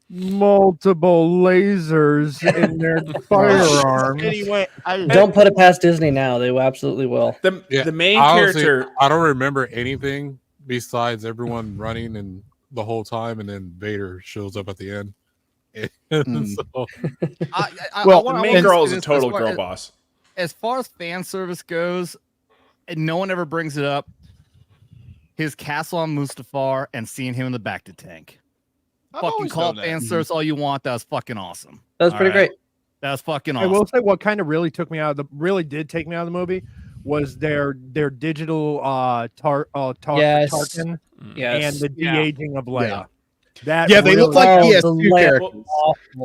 multiple lasers in their firearms." Anyway, Don't put it past Disney now. They absolutely will. The main Honestly, character. I don't remember anything besides everyone running and the whole time, and then Vader shows up at the end. So, The main girl is a total girl boss. As far as fan service goes, and no one ever brings it up, his castle on Mustafar and seeing him in the back to tank. Fucking call fan service all you want. That was fucking awesome. That was pretty great. That was fucking I awesome. will say what kind of really took me out of really did take me out of the movie was their digital Tarkin and the de-aging of Leia. That they look like PS2 characters.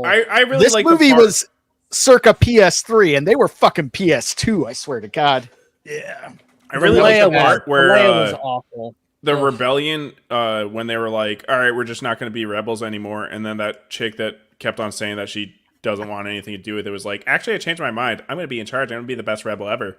I really this like movie was circa PS3, and they were fucking PS2. I swear to God. Yeah, I really like the part where Leia was awful. The rebellion, when they were like, "All right, we're just not going to be rebels anymore," and then that chick that kept on saying that she doesn't want anything to do with it was like, "Actually, I changed my mind. I'm going to be in charge. I'm going to be the best rebel ever."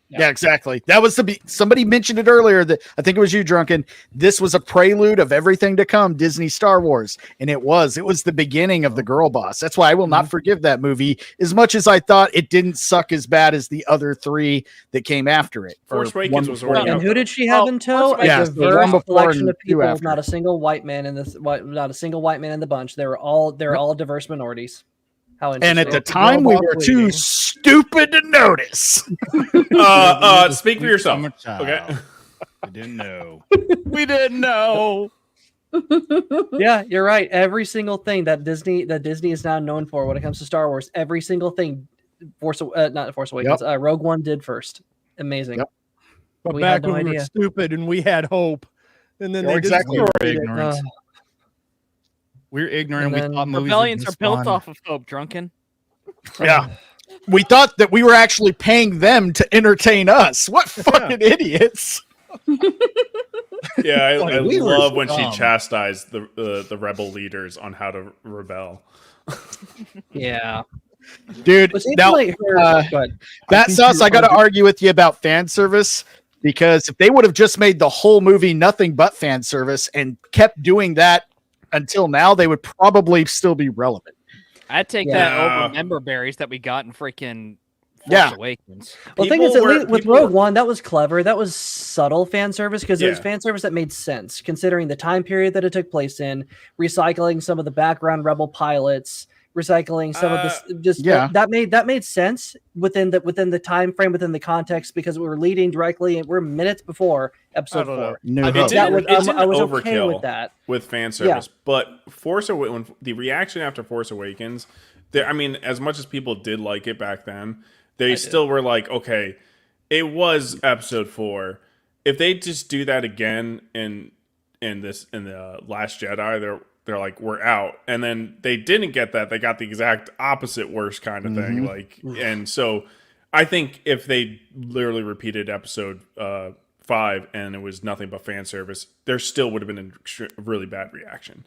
Yeah, exactly. That was somebody mentioned it earlier that I think it was you, Drunken. This was a prelude of everything to come, Disney Star Wars. And it was the beginning of the girl boss. That's why I will not forgive that movie as much as I thought it didn't suck as bad as the other three that came after it. Force Awakens was already And who did she have in tow? A diverse collection of people, not a single white man in this, not a single white man in the bunch. They're all diverse minorities. And at the time, we were too stupid to notice. Speak for yourself. Okay. We didn't know. We didn't know. Yeah, you're right. Every single thing that Disney is now known for when it comes to Star Wars, every single thing, not Force Awakens, Rogue One did first. Amazing. Yep. But back when we were stupid and we had hope, and then they exactly destroyed ignorant. We're ignorant. We thought movies rebellions are built off of hope, Drunken. Yeah. We thought that we were actually paying them to entertain us. What fucking idiots. Yeah, I love when she chastised the rebel leaders on how to rebel. Yeah. Dude, now, Battsauce, I got to argue with you about fan service, because if they would have just made the whole movie nothing but fan service and kept doing that until now, they would probably still be relevant. I'd take that over member berries that we got in freaking Force Awakens. Well, the thing is, with Rogue One, that was clever. That was subtle fan service because it was fan service that made sense, considering the time period that it took place in, recycling some of the background rebel pilots, recycling some of this. That made sense within the time frame, within the context, because we were leading directly, and we're minutes before episode 4. I was okay with that with fan service, but when the reaction after Force Awakens, I mean, as much as people did like it back then, they still were like, okay, it was episode 4. If they just do that again in the Last Jedi, they're like, we're out. And then they didn't get that. They got the exact opposite worst kind of thing. And so I think if they literally repeated episode 5 and it was nothing but fan service, there still would have been a really bad reaction.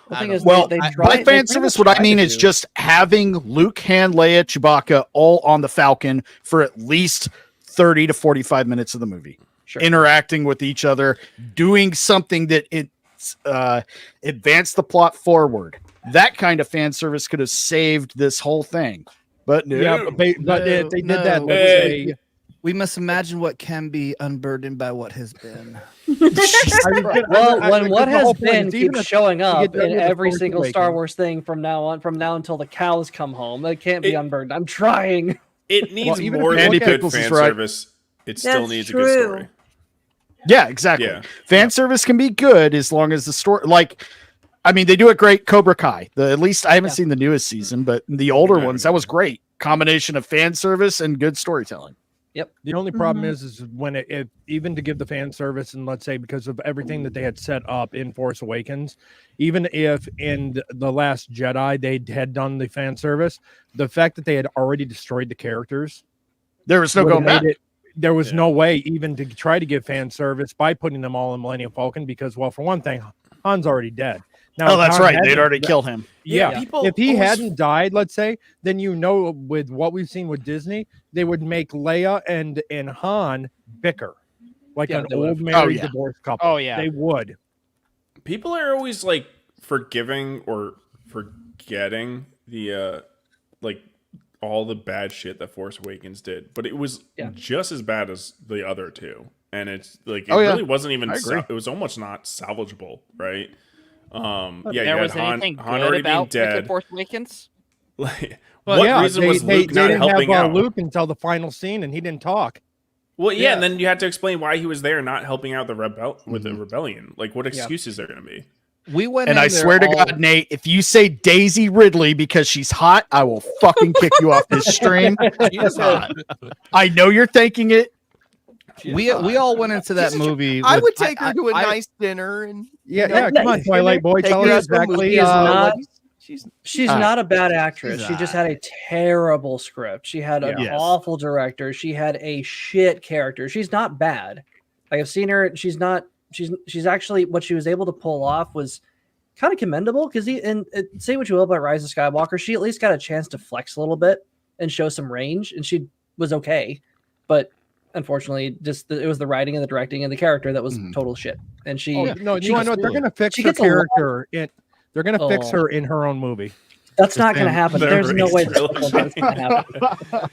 By fan service, what I mean is just having Luke, Han, Leia, Chewbacca all on the Falcon for at least 30 to 45 minutes of the movie, interacting with each other, doing something that advance the plot forward. That kind of fan service could have saved this whole thing. But no, they did that. We must imagine what can be unburdened by what has been. When what has been keeps showing up in every single Star Wars thing from now until the cows come home, it can't be unburdened. I'm trying. It needs more than good fan service. it still That's needs a true. good story. Yeah, exactly. Yeah. Fan service can be good as long as the story, like, I mean, they do it great. Cobra Kai. At least I haven't seen the newest season, but the older ones, that was great. Combination of fan service and good storytelling. Yep. The only problem is when it even to give the fan service, and let's say because of everything that they had set up in Force Awakens, even if in the Last Jedi they had done the fan service, the fact that they had already destroyed the characters, there was no going back. There was no way even to try to give fan service by putting them all in Millennium Falcon because, well, for one thing, Han's already dead. Now, Oh, that's Han right. They'd hadn't- already killed him. Yeah, people if he always- hadn't died, let's say, then with what we've seen with Disney, they would make Leia and Han bicker like an old married divorced couple. Oh, yeah. They would. People are always like forgiving or forgetting the like all the bad shit that Force Awakens did, but it was just as bad as the other two, and it's like it really wasn't even. It was almost not salvageable, right? There was anything good about Wicked Force Awakens? Like, what reason was Luke not didn't helping have, out? Luke until the final scene, and he didn't talk. Well, yeah, and then you had to explain why he was there, not helping out the rebellion. Like, what excuse is there going to be? We went, and I swear to God, Nate, if you say Daisy Ridley because she's hot, I will fucking kick you off this stream. She's hot. I know you're thinking it. We all went into that movie. I would take her to a nice dinner and come on, Twilight Boy, tell her exactly. She's not a bad actress. She just had a terrible script. She had an awful director. She had a shit character. She's not bad. I have seen her. She's actually what she was able to pull off was kind of commendable because say what you will about Rise of Skywalker, she at least got a chance to flex a little bit and show some range, and she was okay. But unfortunately, it was the writing and the directing and the character that was total shit. And she, you know what? They're gonna fix her character. They're gonna fix her in her own movie. That's not going to happen. There's no way that's going to happen.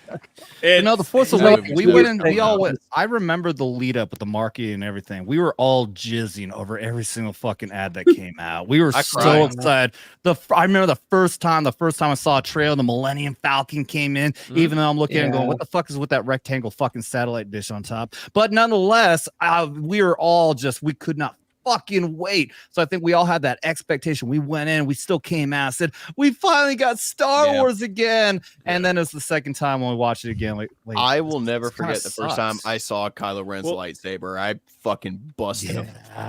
No, the Force Awakens. We went in. We all went. I remember the lead up with the marketing and everything. We were all jizzing over every single fucking ad that came out. We were so excited. I remember the first time I saw a trailer, the Millennium Falcon came in. Even though I'm looking and going, what the fuck is with that rectangle fucking satellite dish on top? But nonetheless, we were all we could not fucking wait. So I think we all had that expectation. We went in, we still came out, said we finally got Star Wars again. And then it's the second time when we watched it again. Like, I will never forget the first time I saw Kylo Ren's lightsaber. I fucking busted a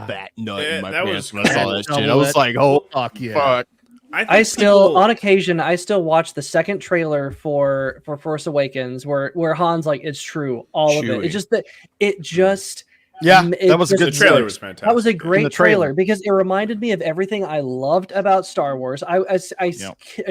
fat nut in my pants when I saw that shit. I was like, oh fuck yeah. Fuck. I still, on occasion, watch the second trailer for Force Awakens where Han's like, it's true, all of it. It's just that that was a good trailer. Was fantastic. That was a great trailer because it reminded me of everything I loved about Star Wars. I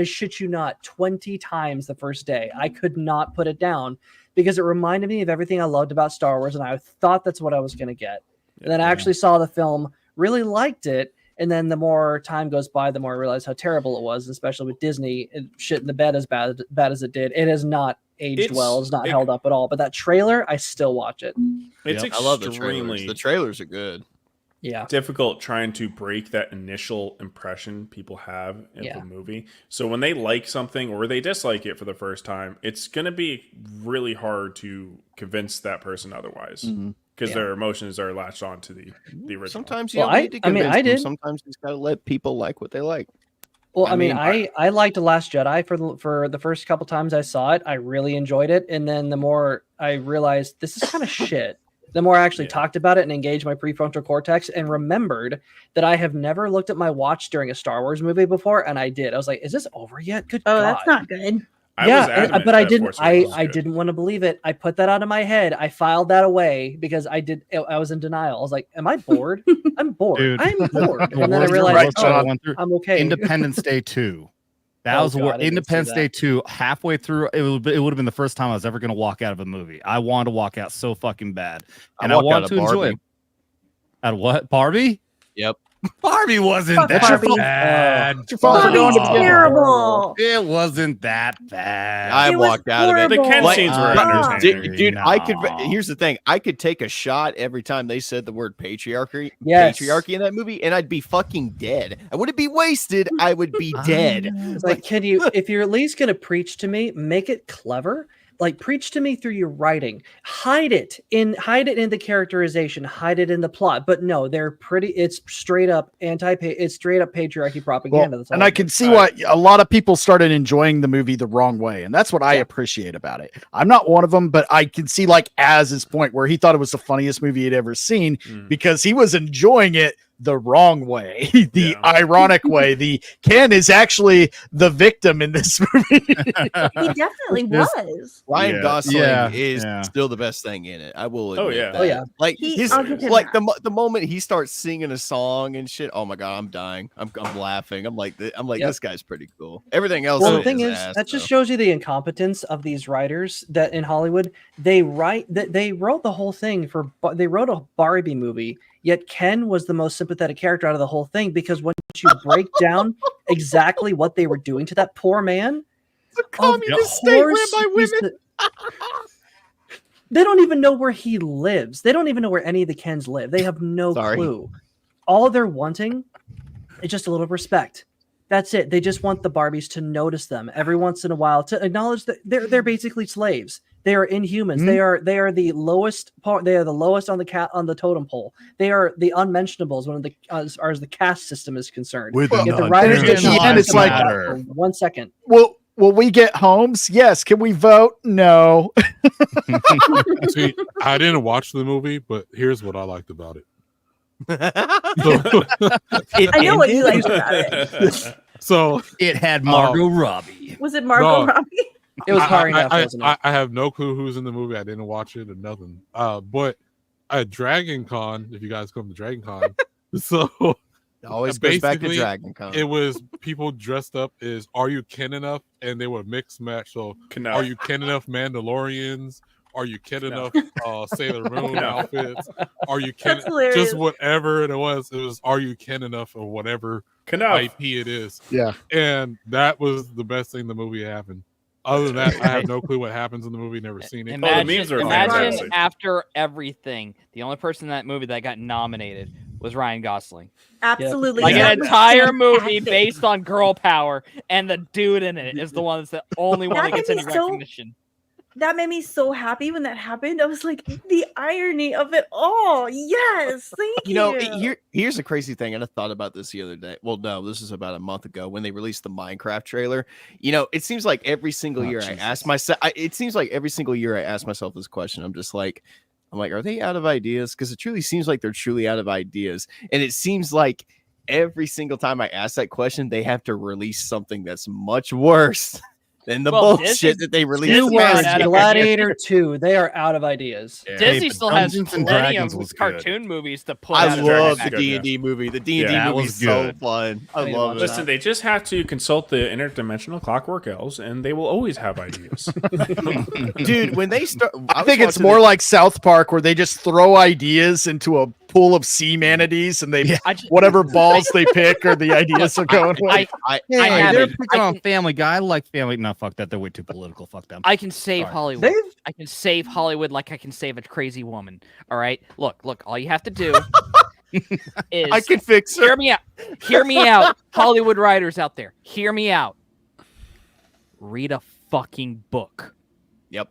shit you not, 20 times the first day. I could not put it down because it reminded me of everything I loved about Star Wars, and I thought that's what I was going to get. And then I actually saw the film, really liked it, and then the more time goes by, the more I realize how terrible it was, especially with Disney shit in the bed as bad as it did. It has not aged well. It's not held up at all. But that trailer, I still watch it. It's I love the trailers. The trailers are good. Yeah. Difficult trying to break that initial impression people have of the movie. So when they like something or they dislike it for the first time, it's going to be really hard to convince that person otherwise. Because their emotions are latched on to the original. Sometimes you don't need to convince them. Sometimes you just got to let people like what they like. Well, I liked The Last Jedi for the first couple times I saw it. I really enjoyed it. And then the more I realized this is kind of shit, the more I actually talked about it and engaged my prefrontal cortex and remembered that I have never looked at my watch during a Star Wars movie before. And I did. I was like, is this over yet? Good God. That's not good. But I didn't. I didn't want to believe it. I put that out of my head. I filed that away because I was in denial. I was like, "Am I bored? I'm bored. Dude, I'm bored." And then I realized, I'm okay. Independence Day 2. That was Independence Day 2. Halfway through, it would have been the first time I was ever going to walk out of a movie. I wanted to walk out so fucking bad, and I wanted to enjoy it. At what? Barbie? Yep. Barbie wasn't that bad. Barbie's terrible. It wasn't that bad. I walked out of it. The Ken scenes were entertaining. Dude, I could. Here's the thing: I could take a shot every time they said the word patriarchy in that movie, and I'd be fucking dead. I wouldn't be wasted. I would be dead. It's like, can you? If you're at least gonna preach to me, make it clever. like preach to me through your writing. Hide it in the characterization, hide it in the plot. But no, it's straight up it's straight up patriarchy propaganda. Well, and I can see why a lot of people started enjoying the movie the wrong way, and that's what I appreciate about it. I'm not one of them, but I can see like Az's point where he thought it was the funniest movie he'd ever seen because he was enjoying it the wrong way, the ironic way. The Ken is actually the victim in this movie. He definitely was. Ryan Gosling is still the best thing in it. I will admit that. Like the moment he starts singing a song and shit. Oh my god, I'm dying. I'm laughing. I'm like this guy's pretty cool. Everything else. Well, the thing is, that just shows you the incompetence of these writers that in Hollywood they wrote the whole thing they wrote a Barbie movie. Yet Ken was the most sympathetic character out of the whole thing because once you break down exactly what they were doing to that poor man, the communist state ran by women. They don't even know where he lives. They don't even know where any of the Kens live. They have no clue. All they're wanting is just a little respect. That's it. They just want the Barbies to notice them every once in a while, to acknowledge that they're basically slaves. They are inhumans. Mm-hmm. They are the lowest part. They are the lowest on the totem pole. They are the unmentionables as far as the caste system is concerned. Yet the writers and it's like 1 second. Well, will we get homes? Yes. Can we vote? No. See, I didn't watch the movie, but here's what I liked about it. I know what you liked about it. So it had Margot Robbie. Was it Margot Robbie? It was hard enough, wasn't it? I have no clue who's in the movie. I didn't watch it or nothing. But at Dragon Con, if you guys come to Dragon Con, so it always goes back to Dragon Con. It was people dressed up as "Are you Ken enough?" and they would mix match. So, are you Ken enough Mandalorians? Are you Ken enough Sailor Moon outfits? Are you Ken? Just whatever it was. It was "Are you Ken enough?" or whatever IP it is. Yeah, and that was the best thing the movie happened. Other than that, I have no clue what happens in the movie. Never seen it. Imagine after everything, the only person in that movie that got nominated was Ryan Gosling. Absolutely, like an entire movie based on girl power, and the dude in it is the one that's the only one that gets any recognition. That made me so happy when that happened. I was like, the irony of it all. Yes, thank you. You know, here's the crazy thing. And I thought about this the other day. Well, no, this is about a month ago when they released the Minecraft trailer. You know, it seems like every single year I ask myself. It seems like every single year I ask myself this question. I'm like, are they out of ideas? Because it truly seems like they're truly out of ideas, and it seems like every single time I ask that question, they have to release something that's much worse than the bullshit that they released. Gladiator 2, they are out of ideas. Yeah. Disney still has plenty of cartoon movies to put out. I love the D&D movie. The D&D movie is so fun. I love it. Listen, they just have to consult the interdimensional clockwork elves, and they will always have ideas. Dude, when they start... I think it's more like South Park, where they just throw ideas into a pool of sea manatees, and they whatever balls they pick or the ideas are going with. They're picking on Family Guy. I like Family... No, fuck that. They're way too political. Fuck them. I can save Hollywood. I can save Hollywood like I can save a crazy woman. All right? Look. All you have to do is... I can fix her. Hear me out. Hear me out. Hollywood writers out there. Hear me out. Read a fucking book. Yep.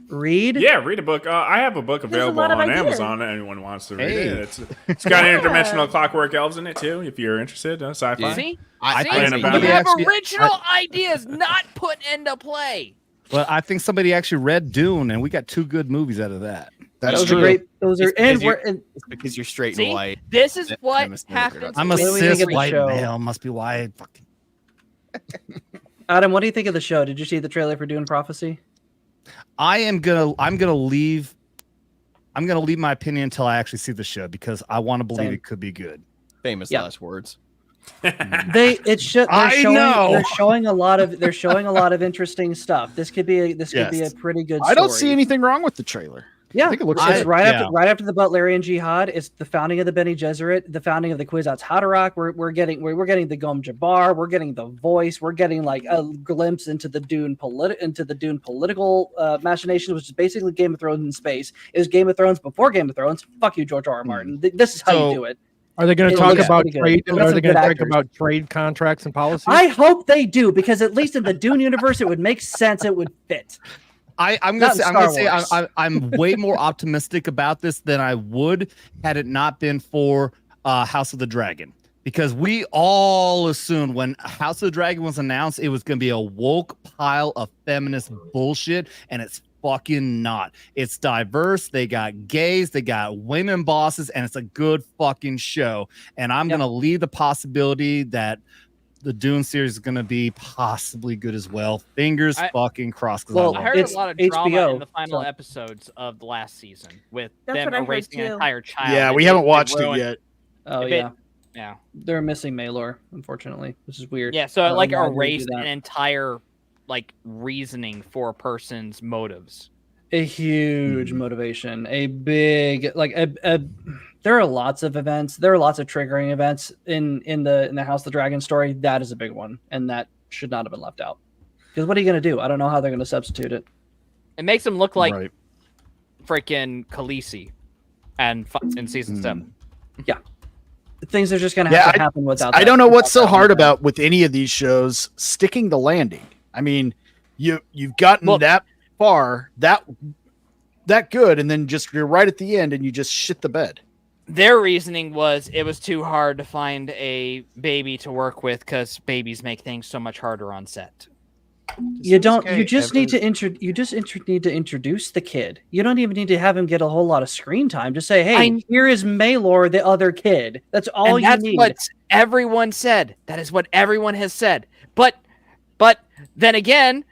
Read? Yeah, read a book. I have a book available on Amazon. Anyone wants to read it. It's got interdimensional clockwork elves in it too. If you're interested, sci-fi. See, you have original ideas not put into play. Well, I think somebody actually read Dune, and we got 2 good movies out of that. Those are great. Those are it's because you're straight and white. This is what happens. I'm a cis white male. Must be white. Fucking. Adam, what do you think of the show? Did you see the trailer for Dune Prophecy? I'm gonna leave my opinion until I actually see the show because I want to believe it could be good. Famous last words. They're showing a lot of interesting stuff. This could be a pretty good story. I don't see anything wrong with the trailer. Yeah, I think it looks right after the Butlerian Jihad. It's the founding of the Bene Gesserit, the founding of the Kwisatz Haderach. We're getting the Gom Jabbar. We're getting the voice. We're getting like a glimpse into the Dune political machinations, which is basically Game of Thrones in space. It was Game of Thrones before Game of Thrones. Fuck you, George R.R. Martin. This is how you do it. Are they going to talk about trade? Are they going to talk about trade contracts and policies? I hope they do, because at least in the Dune universe, it would make sense. It would fit. I'm Not gonna in say Star Wars. I'm way more optimistic about this than I would had it not been for House of the Dragon, because we all assumed when House of the Dragon was announced it was gonna be a woke pile of feminist bullshit, and it's fucking not. It's diverse. They got gays, they got women bosses, and it's a good fucking show. And I'm gonna leave the possibility that the Dune series is going to be possibly good as well. Fingers fucking crossed. Well, I heard a lot of drama HBO, in the final episodes of the last season with That's them what I heard erasing an too. entire child. Yeah, If we it- haven't it watched it ruined- yet. Oh if yeah, yeah. They're missing Maelor, unfortunately, which is weird. Yeah, so I don't like know why they would do erased that. an entire like reasoning for a person's motives. A huge motivation, a big there are lots of events, there are lots of triggering events in the House of the Dragon story. That is a big one, and that should not have been left out, because what are you going to do? I don't know how they're going to substitute it. It makes him look like freaking Khaleesi and in season 7. Yeah, things are just going to have to happen without I that- don't know what's so without that hard movement. about with any of these shows sticking the landing. I mean, you've gotten that far, that good, and then just you're right at the end and you just shit the bed. Their reasoning was it was too hard to find a baby to work with because babies make things so much harder on set. You don't. You just need to need to introduce the kid. You don't even need to have him get a whole lot of screen time. Just say, "Hey, here is Maelor, the other kid." That's all And that's you need. what everyone said. That is what everyone has said. But then again,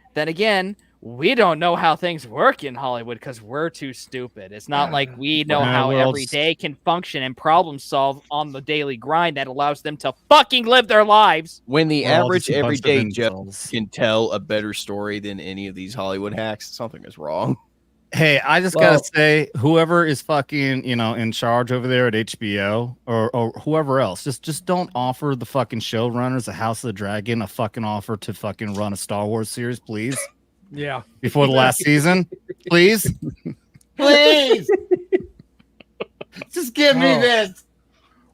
we don't know how things work in Hollywood because we're too stupid. It's not like we know how every day can function and problem solve on the daily grind that allows them to fucking live their lives. When the We're all average just a bunch of everyday Jeff incels. can tell a better story than any of these Hollywood hacks, something is wrong. Hey, I just gotta say, whoever is fucking, in charge over there at HBO or whoever else, just don't offer the fucking showrunners of House of the Dragon a fucking offer to fucking run a Star Wars series, please. Yeah. Before the last season, please. Please. Just give me this.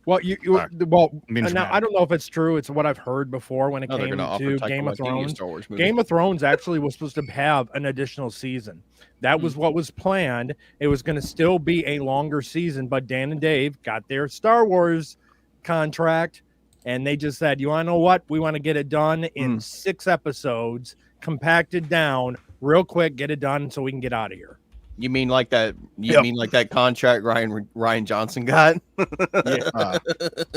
Well, means now mad. I don't know if it's true. It's what I've heard before when it No, they're came gonna offer to Taika Game of Waititi a Thrones. Star Wars movie. Game of Thrones actually was supposed to have an additional season. That was what was planned. It was going to still be a longer season, but Dan and Dave got their Star Wars contract, and they just said, "You want to know what? We want to get it done in 6 episodes, compacted down, real quick, get it done, so we can get out of here." You mean like that? You mean like that contract Ryan Johnson got?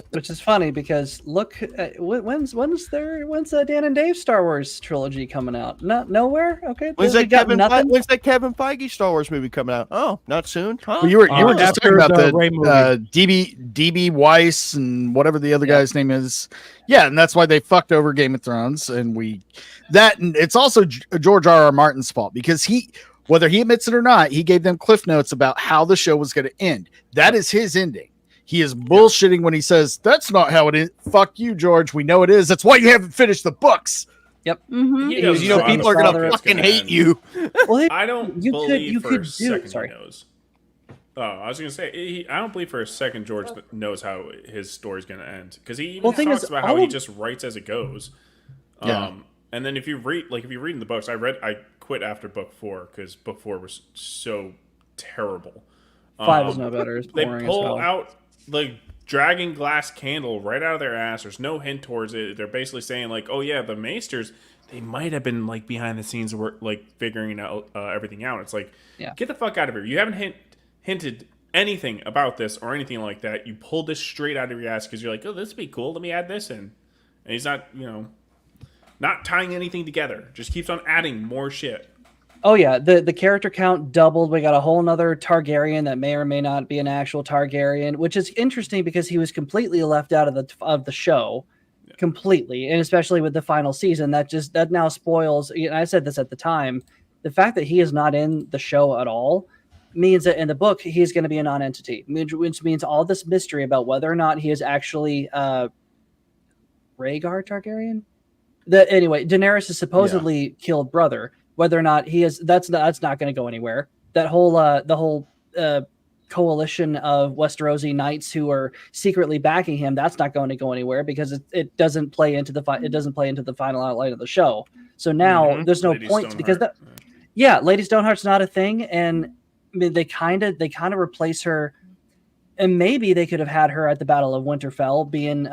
Which is funny because look, when's Dan and Dave Star Wars trilogy coming out? Not nowhere. Okay, When's we that got nothing. When's that Kevin Feige Star Wars movie coming out? Oh, not soon. Huh? Well, you were just talking about the Ray movie. DB Weiss and whatever the other guy's name is. Yeah, and that's why they fucked over Game of Thrones, and and it's also George R.R. Martin's fault because whether he admits it or not, he gave them cliff notes about how the show was going to end. That is his ending. He is bullshitting when he says that's not how it is. Fuck you, George. We know it is. That's why you haven't finished the books. Yep. He knows people are going to fucking hate you. Well, I don't you believe for a second sorry. he knows. Oh, I was going to say, I don't believe for a second George knows how his story's going to end. Because he even talks about how he just writes as it goes. Yeah. And then if you read in the books, I quit after book 4 because book 4 was so terrible. 5 is no better. It's They boring as pull hell. out the dragon glass candle right out of their ass. There's no hint towards it. They're basically saying like, oh yeah, the Maesters, they might have been like behind the scenes work, like figuring out everything out. It's like, get the fuck out of here. You haven't hinted anything about this or anything like that. You pulled this straight out of your ass because you're like, oh, this would be cool. Let me add this in. And he's not, not tying anything together. Just keeps on adding more shit. Oh yeah, the character count doubled. We got a whole nother Targaryen that may or may not be an actual Targaryen, which is interesting because he was completely left out of the show, completely, and especially with the final season. That now spoils. And I said this at the time. The fact that he is not in the show at all means that in the book he's going to be a non-entity, which means all this mystery about whether or not he is actually Rhaegar Targaryen. Anyway, Daenerys' supposedly killed brother. Whether or not he is, that's not going to go anywhere. That whole the whole coalition of Westerosi knights who are secretly backing him, that's not going to go anywhere because it doesn't play into the final outline of the show. So now there's no point because Yeah, Lady Stoneheart's not a thing, and I mean, they kind of replace her, and maybe they could have had her at the Battle of Winterfell, being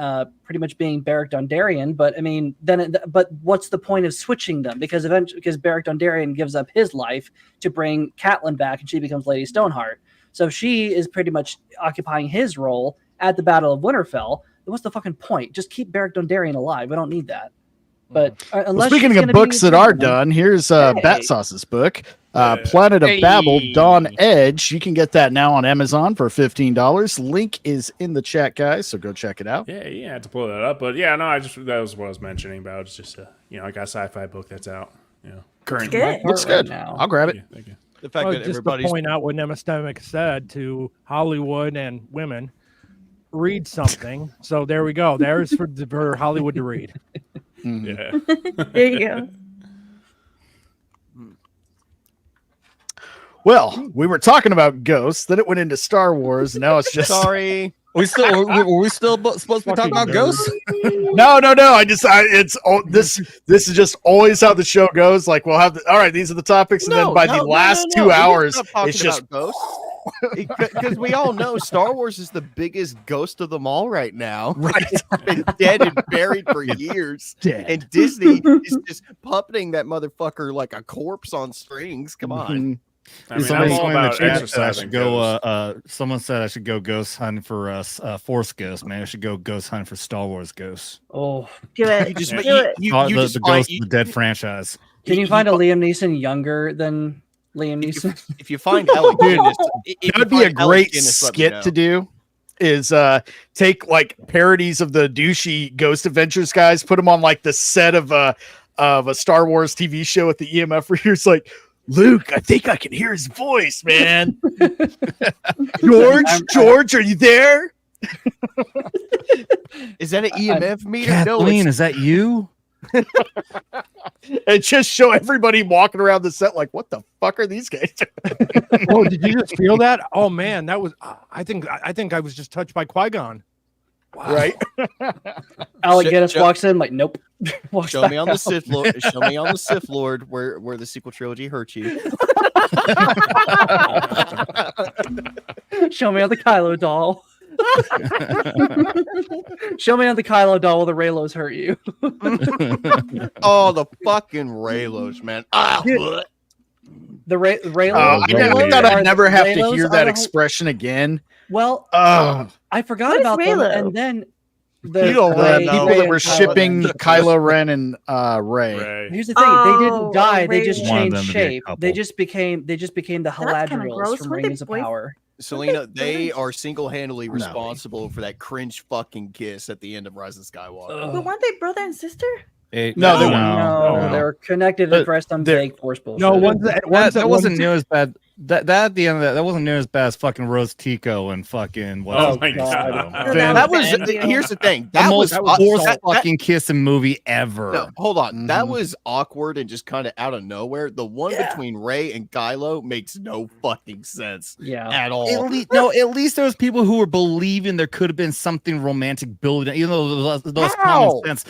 pretty much being Beric Dondarrion. But I mean, but what's the point of switching them? Because Beric Dondarrion gives up his life to bring Catelyn back, and she becomes Lady Stoneheart. So she is pretty much occupying his role at the Battle of Winterfell. What's the fucking point? Just keep Beric Dondarrion alive. We don't need that. But unless speaking of books that are done, here's Battsauce's book, Planet of Babel, Dawn Edge. You can get that now on Amazon for $15. Link is in the chat, guys, so go check it out. Yeah, you had to pull that up, but yeah, no, that was what I was mentioning about. It's just I got a sci-fi book that's out. Currently, looks good. I'll grab it. Thank you. The fact that just to point out what Nemesystemic said to Hollywood and women, read something. So there we go. There's for Hollywood to read. Yeah. There you go. Well, we were talking about ghosts, then it went into Star Wars, and now it's just sorry. Were we still supposed to be talking about ghosts? No. This is just always how the show goes. Like we'll have all right, these are the topics, and then by the last 2 hours, it's just ghosts. Because we all know Star Wars is the biggest ghost of them all right now. Right. It's been dead and buried for years. And Disney is just puppeting that motherfucker like a corpse on strings. Come on. Someone said I should go ghost hunting for Force Ghost. Man, I should go ghost hunting for Star Wars Ghosts. Oh, do it. The Ghost of the Dead franchise. Can you find a Liam Neeson younger than Liam Neeson? If you find Alec Guinness, that would be a great skit to do. Is take like parodies of the douchey Ghost Adventures guys, put them on like the set of a Star Wars TV show at the EMF, where it's like, Luke, I think I can hear his voice, man. George, are you there? Is that an EMF meter? Kathleen, is that you? And just show everybody walking around the set like, what the fuck are these guys doing? Oh, did you just feel that? Oh man, that was. I think I was just touched by Qui-Gon. Wow. Right? Alec Guinness walks in like, nope. Show me on the Sith Lord. Show me on the Sith Lord where the sequel trilogy hurt you. Show me on the Kylo doll. Show me on the Kylo doll where the Raylos hurt you. Oh, the fucking Raylos, man. Dude, the Raylos. I thought I'd never have to hear that expression again. Well, I forgot about them, and then the people that were shipping Kylo Ren and Rey. Here's the thing: they didn't die; they just changed shape. They just became the Haladriels from Rings of Power. Selena, they are single-handedly responsible for that cringe fucking kiss at the end of Rise of Skywalker. But weren't they brother and sister? No, they're connected at first on vague force bullshit. No, that wasn't near as bad. That at the end of that wasn't near as bad as fucking Rose Tico and fucking. My god! That was. Here's the thing. That was the worst fucking kissing movie ever. No, hold on. That was awkward and just kind of out of nowhere. The one between Rey and Kylo makes no fucking sense. At all. At least there was people who were believing there could have been something romantic building, even though those common sense,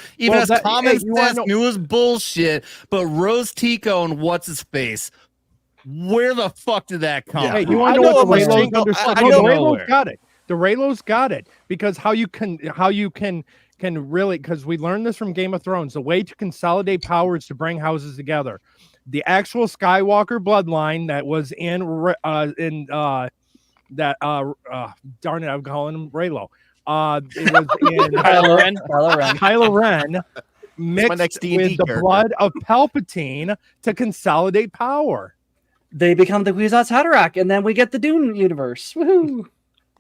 common sense knew it was bullshit. But Rose Tico and what's his face. Where the fuck did that come from? Hey, you want to know what the Raylos understood? The Raylos got it. The Raylos got it because how you can really, because we learned this from Game of Thrones. The way to consolidate power is to bring houses together. The actual Skywalker bloodline that was darn it, I'm calling him Raylo. It was in Kylo Ren mixed with the blood of Palpatine to consolidate power. They become the Kwisatz Haderach, and then we get the Dune universe. Woohoo!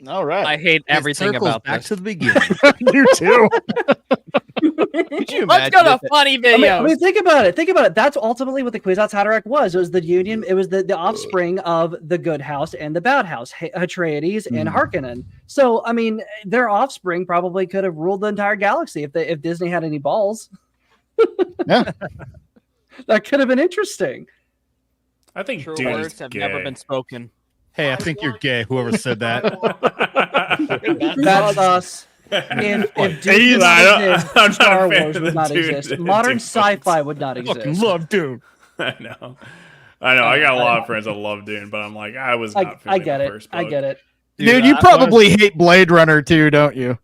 All right. I hate everything about back this. to the beginning. You too. Could you Let's go to funny videos. I mean, think about it. That's ultimately what the Kwisatz Haderach was. It was the union. It was the offspring of the good house and the bad house, Atreides and Harkonnen. So, I mean, their offspring probably could have ruled the entire galaxy if Disney had any balls. Yeah, that could have been interesting. I think true Dune words have never been spoken. Hey, I think you're gay. Whoever said that. That's us. If Dune did not exist, Star Wars would not exist. Modern sci-fi would not exist. Fucking love Dune. I know. I know. I got a lot of friends that love Dune, but I'm like, I was not feeling I get the it. first I book. get it. Dude, you probably hate Blade Runner too, don't you?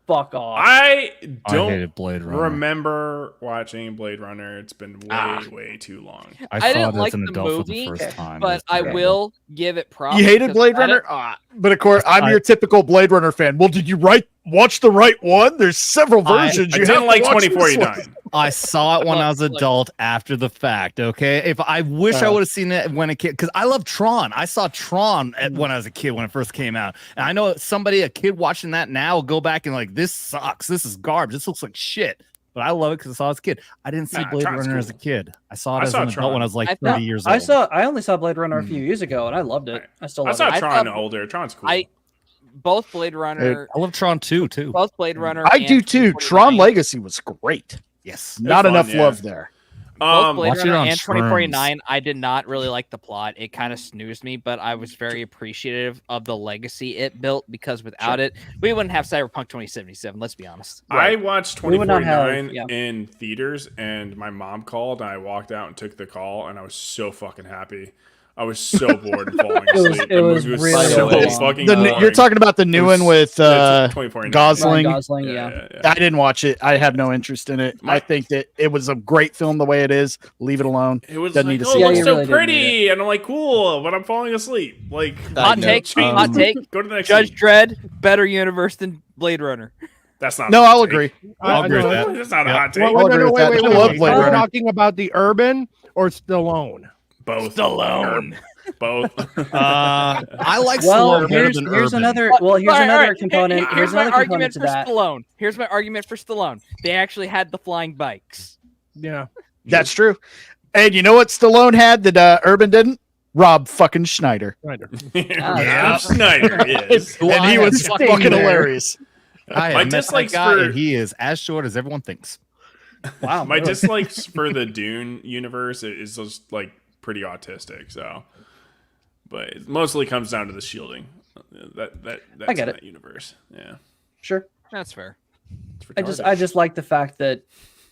Fuck off. I don't hated Blade Runner. remember watching Blade Runner. It's been way too long. I didn't saw it like as an the adult for movie, the first time. but I will give it props. You hated because Blade I had Runner? it- But of course, I'm your typical Blade Runner fan. Well, did you watch the right one? There's several versions. I you didn't have like to watch this 2049. one. I saw it when I was adult after the fact. Okay, if I wish I would have seen it when a kid, because I love Tron. I saw Tron when I was a kid when it first came out, and I know a kid watching that now will go back and like, this sucks. This is garbage. This looks like shit. But I love it because I saw it as a kid. I didn't see Blade Tron's Runner as a cool. kid. I saw it I as saw an adult Tron. when I was like I 30 years old. I only saw Blade Runner a few years ago, and I loved it. I still I love saw it. Tron older. Tron's cool. Both Blade Runner. I love Tron 2 too. Both Blade Runner. I and do too. 2049. Tron Legacy was great. Yes. Not fun, enough yeah. love there. Both Blade watch it Runner on and shrooms. 2049, I did not really like the plot. It kind of snoozed me, but I was very appreciative of the legacy it built because without it, we wouldn't have Cyberpunk 2077. Let's be honest. I watched We would not 2049 have- in theaters, and my mom called, and I walked out and took the call, and I was so fucking happy. I was so bored and falling asleep. it was movie really so long. fucking You're boring. talking about the new It was- one with yeah, 2049. Gosling. Ryan Gosling, yeah. I didn't watch it. I have no interest in it. I think that it was a great film the way it is. Leave it alone. It was Doesn't like, need to oh, see it it. looks you so really didn't pretty, and I'm like, cool, but I'm falling asleep. Like, Hot take. Hot take. Go to the next Judge scene. Dredd, better universe than Blade Runner. That's not. No, a hot I'll take. agree. I'll agree with that. That's not a hot take. Wait, I'll agree with that. I love Blade Are we Runner. talking about the Urban or Stallone? Both. Stallone. Both. I like Well, Stallone better here's than here's Urban. another. Well, here's All right, another all right. component. Here's Here's my another argument component to for that. Stallone. Here's my argument for Stallone. They actually had the flying bikes. Yeah. That's true. And you know what Stallone had that Urban didn't? Rob fucking Schneider. Rob Schneider is. And he was fucking hilarious. I My have met that dislikes guy, for- and he is as short as everyone thinks. Wow. My really? dislikes for the Dune universe is just like pretty autistic. So, but it mostly comes down to the shielding. That's I get in it. that universe. Yeah, Sure. That's fair. it's I retarded. just like the fact that,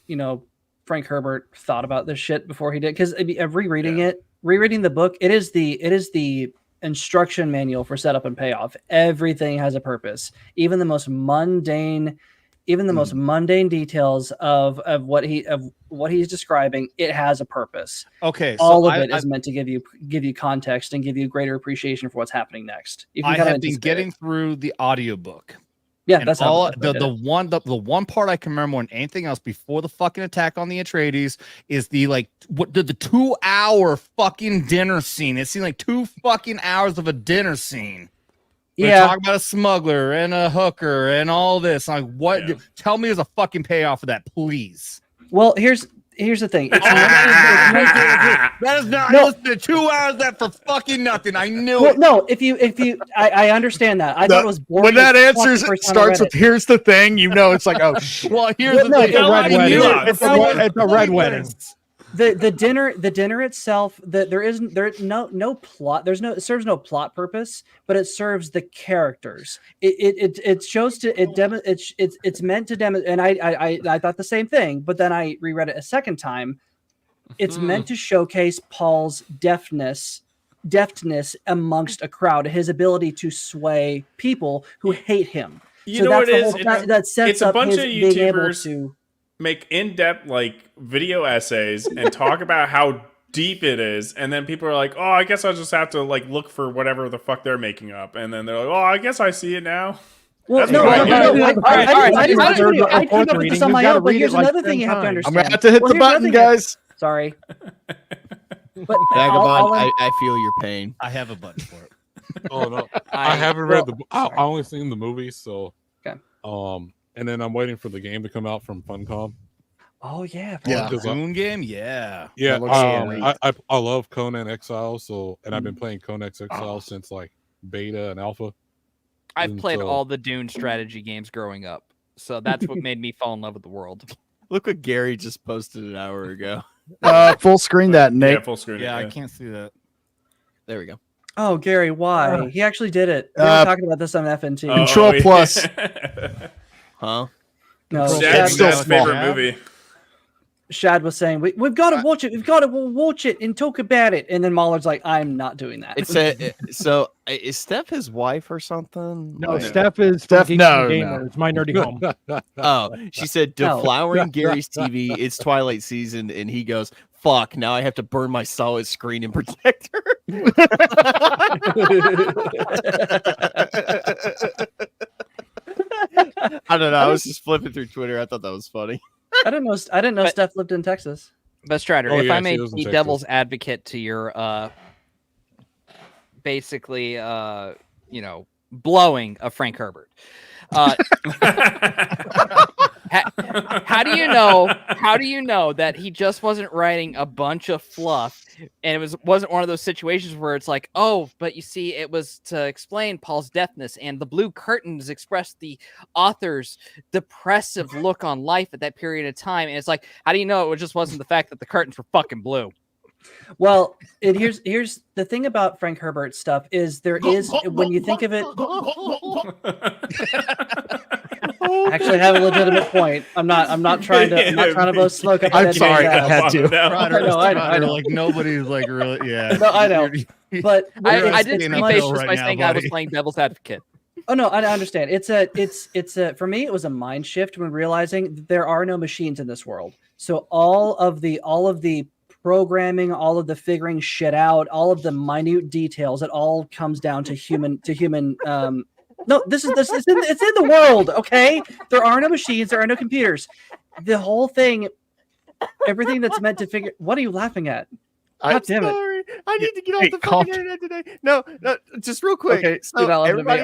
you know, Frank Herbert thought about this shit before he did, because rereading the book, it is the instruction manual for setup and payoff. Everything has a purpose, even the most mundane details of what he's describing. It has a purpose. Okay, All of it is meant to give you context and give you greater appreciation for what's happening next. You can I kind of have been anticipate getting it. through the audiobook. Yeah, And that's all how the one part I can remember more than anything else before the fucking attack on the Atreides is the 2 hour fucking dinner scene. It seemed like 2 fucking hours of a dinner scene. We're talking about a smuggler and a hooker and all this. Like, what? Yeah. Tell me there's a fucking payoff for that, please. Well, here's the thing. It's That is not. No. I listened to 2 hours of that for fucking nothing. I knew well, it. no. If you, I understand that. I thought it was boring. When that as fuck answer the first time I starts read with it. "Here's the thing," you know it's like, oh shit. Well, here's Well, the no, thing. it's a red wedding. It's a red wedding. The dinner itself, there's no plot. It serves no plot purpose, but it serves the characters. It shows to it demo. It's meant to demo. And I thought the same thing, but then I reread it a second time. It's meant to showcase Paul's deftness amongst a crowd, his ability to sway people who hate him. You know what it is? That sets It's a up bunch his of being able YouTubers to make in-depth video essays and talk about how deep it is, and then people are like, "Oh, I guess I'll just have to look for whatever the fuck they're making up," and then they're like, "Oh, I guess I see it now." Well, That's no, what I do. I came up with this on my own, but here's another thing you have to understand. I'm gonna have to hit the Here's button, another thing- guys. Sorry. But Vagabond, I feel your pain. I have a button for it. Oh no, I haven't read the. I only seen the movies, so okay. And then I'm waiting for the game to come out from Funcom. Oh yeah, Yeah, Dune game, yeah, Yeah, looks I love Conan Exile, and I've been playing Conan Exile since beta and alpha. I've And played so- all the Dune strategy games growing up, so that's what made me fall in love with the world. Look what Gary just posted an hour ago. Full screen that, Nate. Yeah, full screen. Yeah, I can't see that. There we go. Oh, Gary, why? He actually did it. We were talking about this on FNT. Control plus. Huh? No, Jack's still favorite small. movie. Shad was saying, we've got to watch it. We've got to watch it and talk about it. And then Mahler's like, I'm not doing that. So is Steph his wife or something? No, Steph is gamer. It's my nerdy home. Oh, she said deflowering Gary's TV. It's Twilight season, and he goes, "Fuck! Now I have to burn my solid screen and protector." I don't know. I was just flipping through Twitter. I thought that was funny. I didn't know Steph lived in Texas. BestStrider, Oh, if yeah, I she may lives in be Texas. devil's advocate to your basically blowing of Frank Herbert. How do you know that he just wasn't writing a bunch of fluff, and it wasn't one of those situations where it's like, oh, but you see, it was to explain Paul's deafness, and the blue curtains expressed the author's depressive look on life at that period of time, and it's like, how do you know it just wasn't the fact that the curtains were fucking blue? Well, here's the thing about Frank Herbert stuff is there is, when you think of it, actually have a legitimate point. I'm not trying to blow smoke up. I'm sorry, I had to. I know. Like nobody's like really, yeah. No, I know. But I didn't it's be much- facetious by saying I was playing devil's advocate. Oh no, I understand. It's a for me it was a mind shift when realizing that there are no machines in this world. So all of the programming, all of the figuring shit out, all of the minute details, it all comes down to human no, it's in the world, okay? There are no machines, there are no computers. The whole thing, everything that's meant to figure. What are you laughing at? God damn it. Sorry, I need to get off the fucking internet today. No, just real quick. Okay, So everybody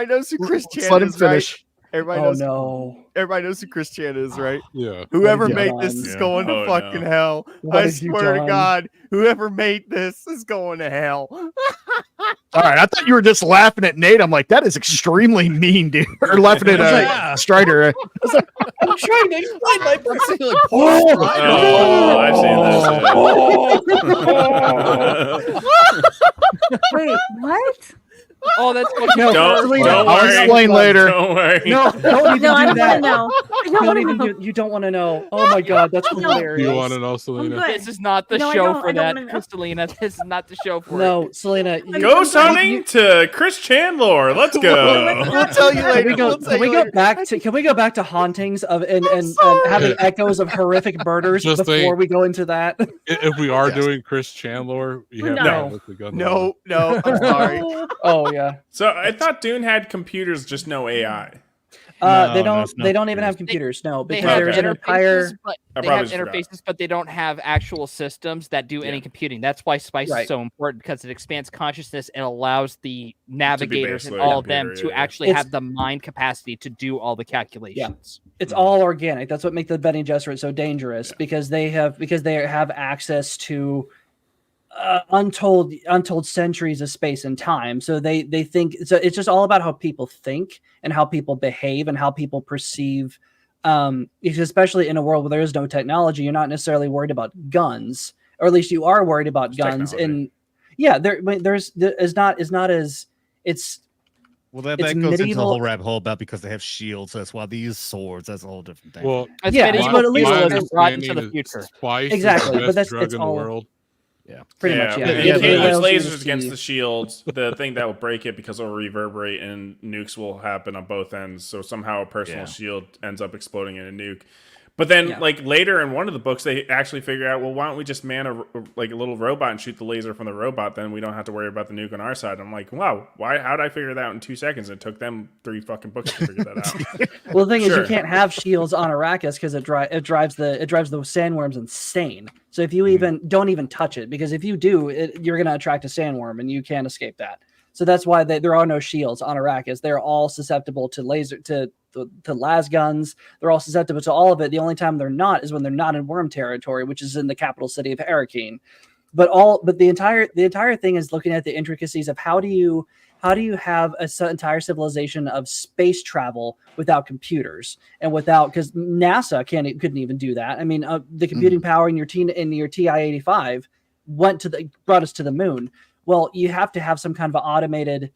knows who Chris Chan is. Let him finish. Right? Everybody Oh knows. no. Everybody knows who Chris Chan is, right? Yeah. Whoever What have made you this done? is going to Oh, fucking no. hell. What I have you swear to done? God, whoever made this is going to hell. All right, I thought you were just laughing at Nate. I'm like, that is extremely mean, dude. Or laughing at Strider. I'm trying to explain my Like, Oh, I've seen this. Wait, what? Oh, that's No, Don't Selena, worry. I'll explain later. Don't worry. No, don't even No, I do don't want that. to know. I don't Don't want to even know. do. You don't want to know. Oh my god, that's No. hilarious. You want to know, Selena? good. This is not the No, I show don't. for I don't that, wanna know. Kristalina. This is not the show for it. No, Selena. Ghost hunting to Chris Chandler. Let's go. We'll tell you later. Can we go back to hauntings of and having echoes of horrific murders Just before think- we go into that? If we are doing Chris Chandler, you have No. to look the gun. No, I'm sorry. Oh yeah. So I thought Dune had computers, just no AI. They No, don't. there's no They don't even have computers. computers. No, They because have there's an entire. interfaces, but I they probably have just forgot. interfaces, but they don't have actual systems that do any computing. That's why Spice Right. is so important, because it expands consciousness and allows the navigators and basically a all of them computer, to yeah. actually It's- have the mind capacity to do all the calculations. It's all organic. That's what makes the Bene Gesserit so dangerous because they have access to untold centuries of space and time. So they think so. It's just all about how people think and how people behave and how people perceive. Especially in a world where there is no technology, you're not necessarily worried about guns, or at least you are worried about guns. technology. And yeah, there's not as it's. Well, that It's goes into the medieval- whole rabbit hole about because they have shields. That's why they use swords. That's a whole different thing. Well, It's Yeah, medieval but at least- feudalism brought into understanding the is future. Spice Exactly, is but the best that's- drug it's in the all- world. Pretty much, yeah. You It can't use allows you to lasers against see- the shields. The thing that will break it because it'll reverberate and nukes will happen on both ends. So somehow a personal shield ends up exploding in a nuke. But then, like later in one of the books, they actually figure out, well, why don't we just man a little robot and shoot the laser from the robot? Then we don't have to worry about the nuke on our side. I'm like, wow, how did I figure that out in 2 seconds? It took them 3 fucking books to figure that out. Well, the thing is, Sure. you can't have shields on Arrakis because it drives the sandworms insane. So if you even don't even touch it, because if you do, you're going to attract a sandworm, and you can't escape that. So that's why there are no shields on Arrakis. They're all susceptible to laser to las guns. They're all susceptible to all of it. The only time they're not is when they're not in worm territory, which is in the capital city of Harakeen. But the entire thing is looking at the intricacies of how do you have an entire civilization of space travel without computers and because NASA couldn't even do that. I mean, the computing power in your TI-85 brought us to the moon. Well, you have to have some kind of automated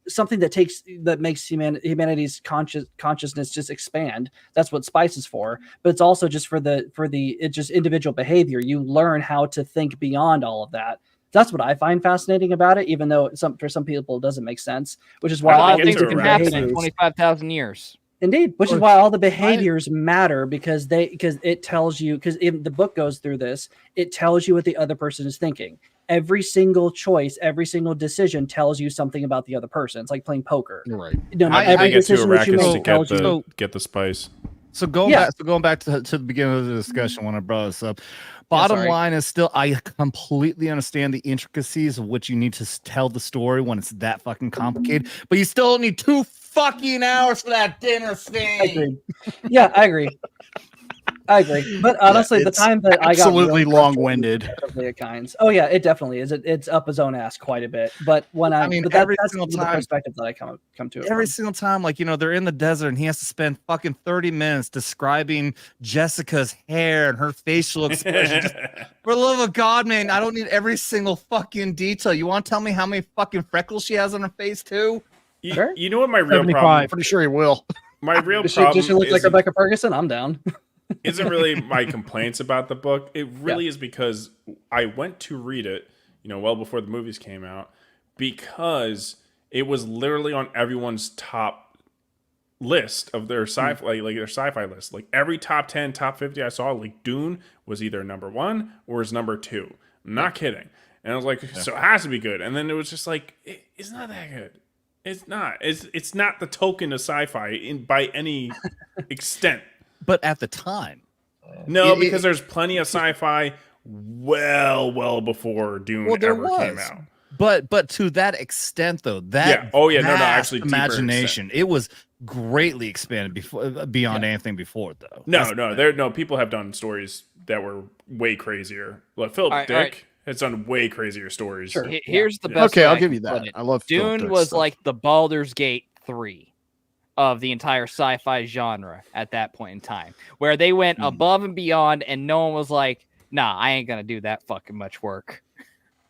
something that makes humanity's consciousness just expand. That's what spice is for. But it's also just for it's just individual behavior. You learn how to think beyond all of that. That's what I find fascinating about it, even though for some people it doesn't make sense, which is why all these different behaviors, 25,000 years. Indeed, which is why all the behaviors matter, because it tells you, because the book goes through this, it tells you what the other person is thinking. Every single choice, every single decision tells you something about the other person. It's like playing poker. Right. Every decision that you make tells to you. get the spice. So going back to the beginning of the discussion when I brought this up, bottom line is still, I completely understand the intricacies of which you need to tell the story when it's that fucking complicated, but you still need 2 fucking hours for that dinner thing. I agree. Yeah, I agree. But honestly, the time that I got absolutely long-winded. Oh yeah, it definitely is. It's up his own ass quite a bit. But when that's the perspective that I come to. Every single time, like, they're in the desert and he has to spend fucking 30 minutes describing Jessica's hair and her facial expression. For the love of God, man, I don't need every single fucking detail. You want to tell me how many fucking freckles she has on her face too? You know what my real problem? Pretty sure he will. My real problem does she look like Rebecca Ferguson? I'm down. Isn't really my complaints about the book. It really is because I went to read it, well before the movies came out, because it was literally on everyone's top list of their sci-fi, like their sci-fi list. Like every top 10, top 50 I saw, like Dune was either number 1 or is number 2. I'm not kidding. And I was like, so it has to be good. And then it was just like, it's not that good. It's not. It's not the Tolkien of sci-fi by any extent. But at the time, no, because there's plenty of sci-fi well before Dune ever came out. But to that extent, though, actually, imagination, it was greatly expanded beyond anything before, though. No, people have done stories that were way crazier. Like Philip Dick has done way crazier stories. Sure. Here's the best. Okay, I'll give you that. I love Dune was like the Baldur's Gate 3 of the entire sci-fi genre at that point in time, where they went above and beyond, and no one was like, "Nah, I ain't gonna do that fucking much work."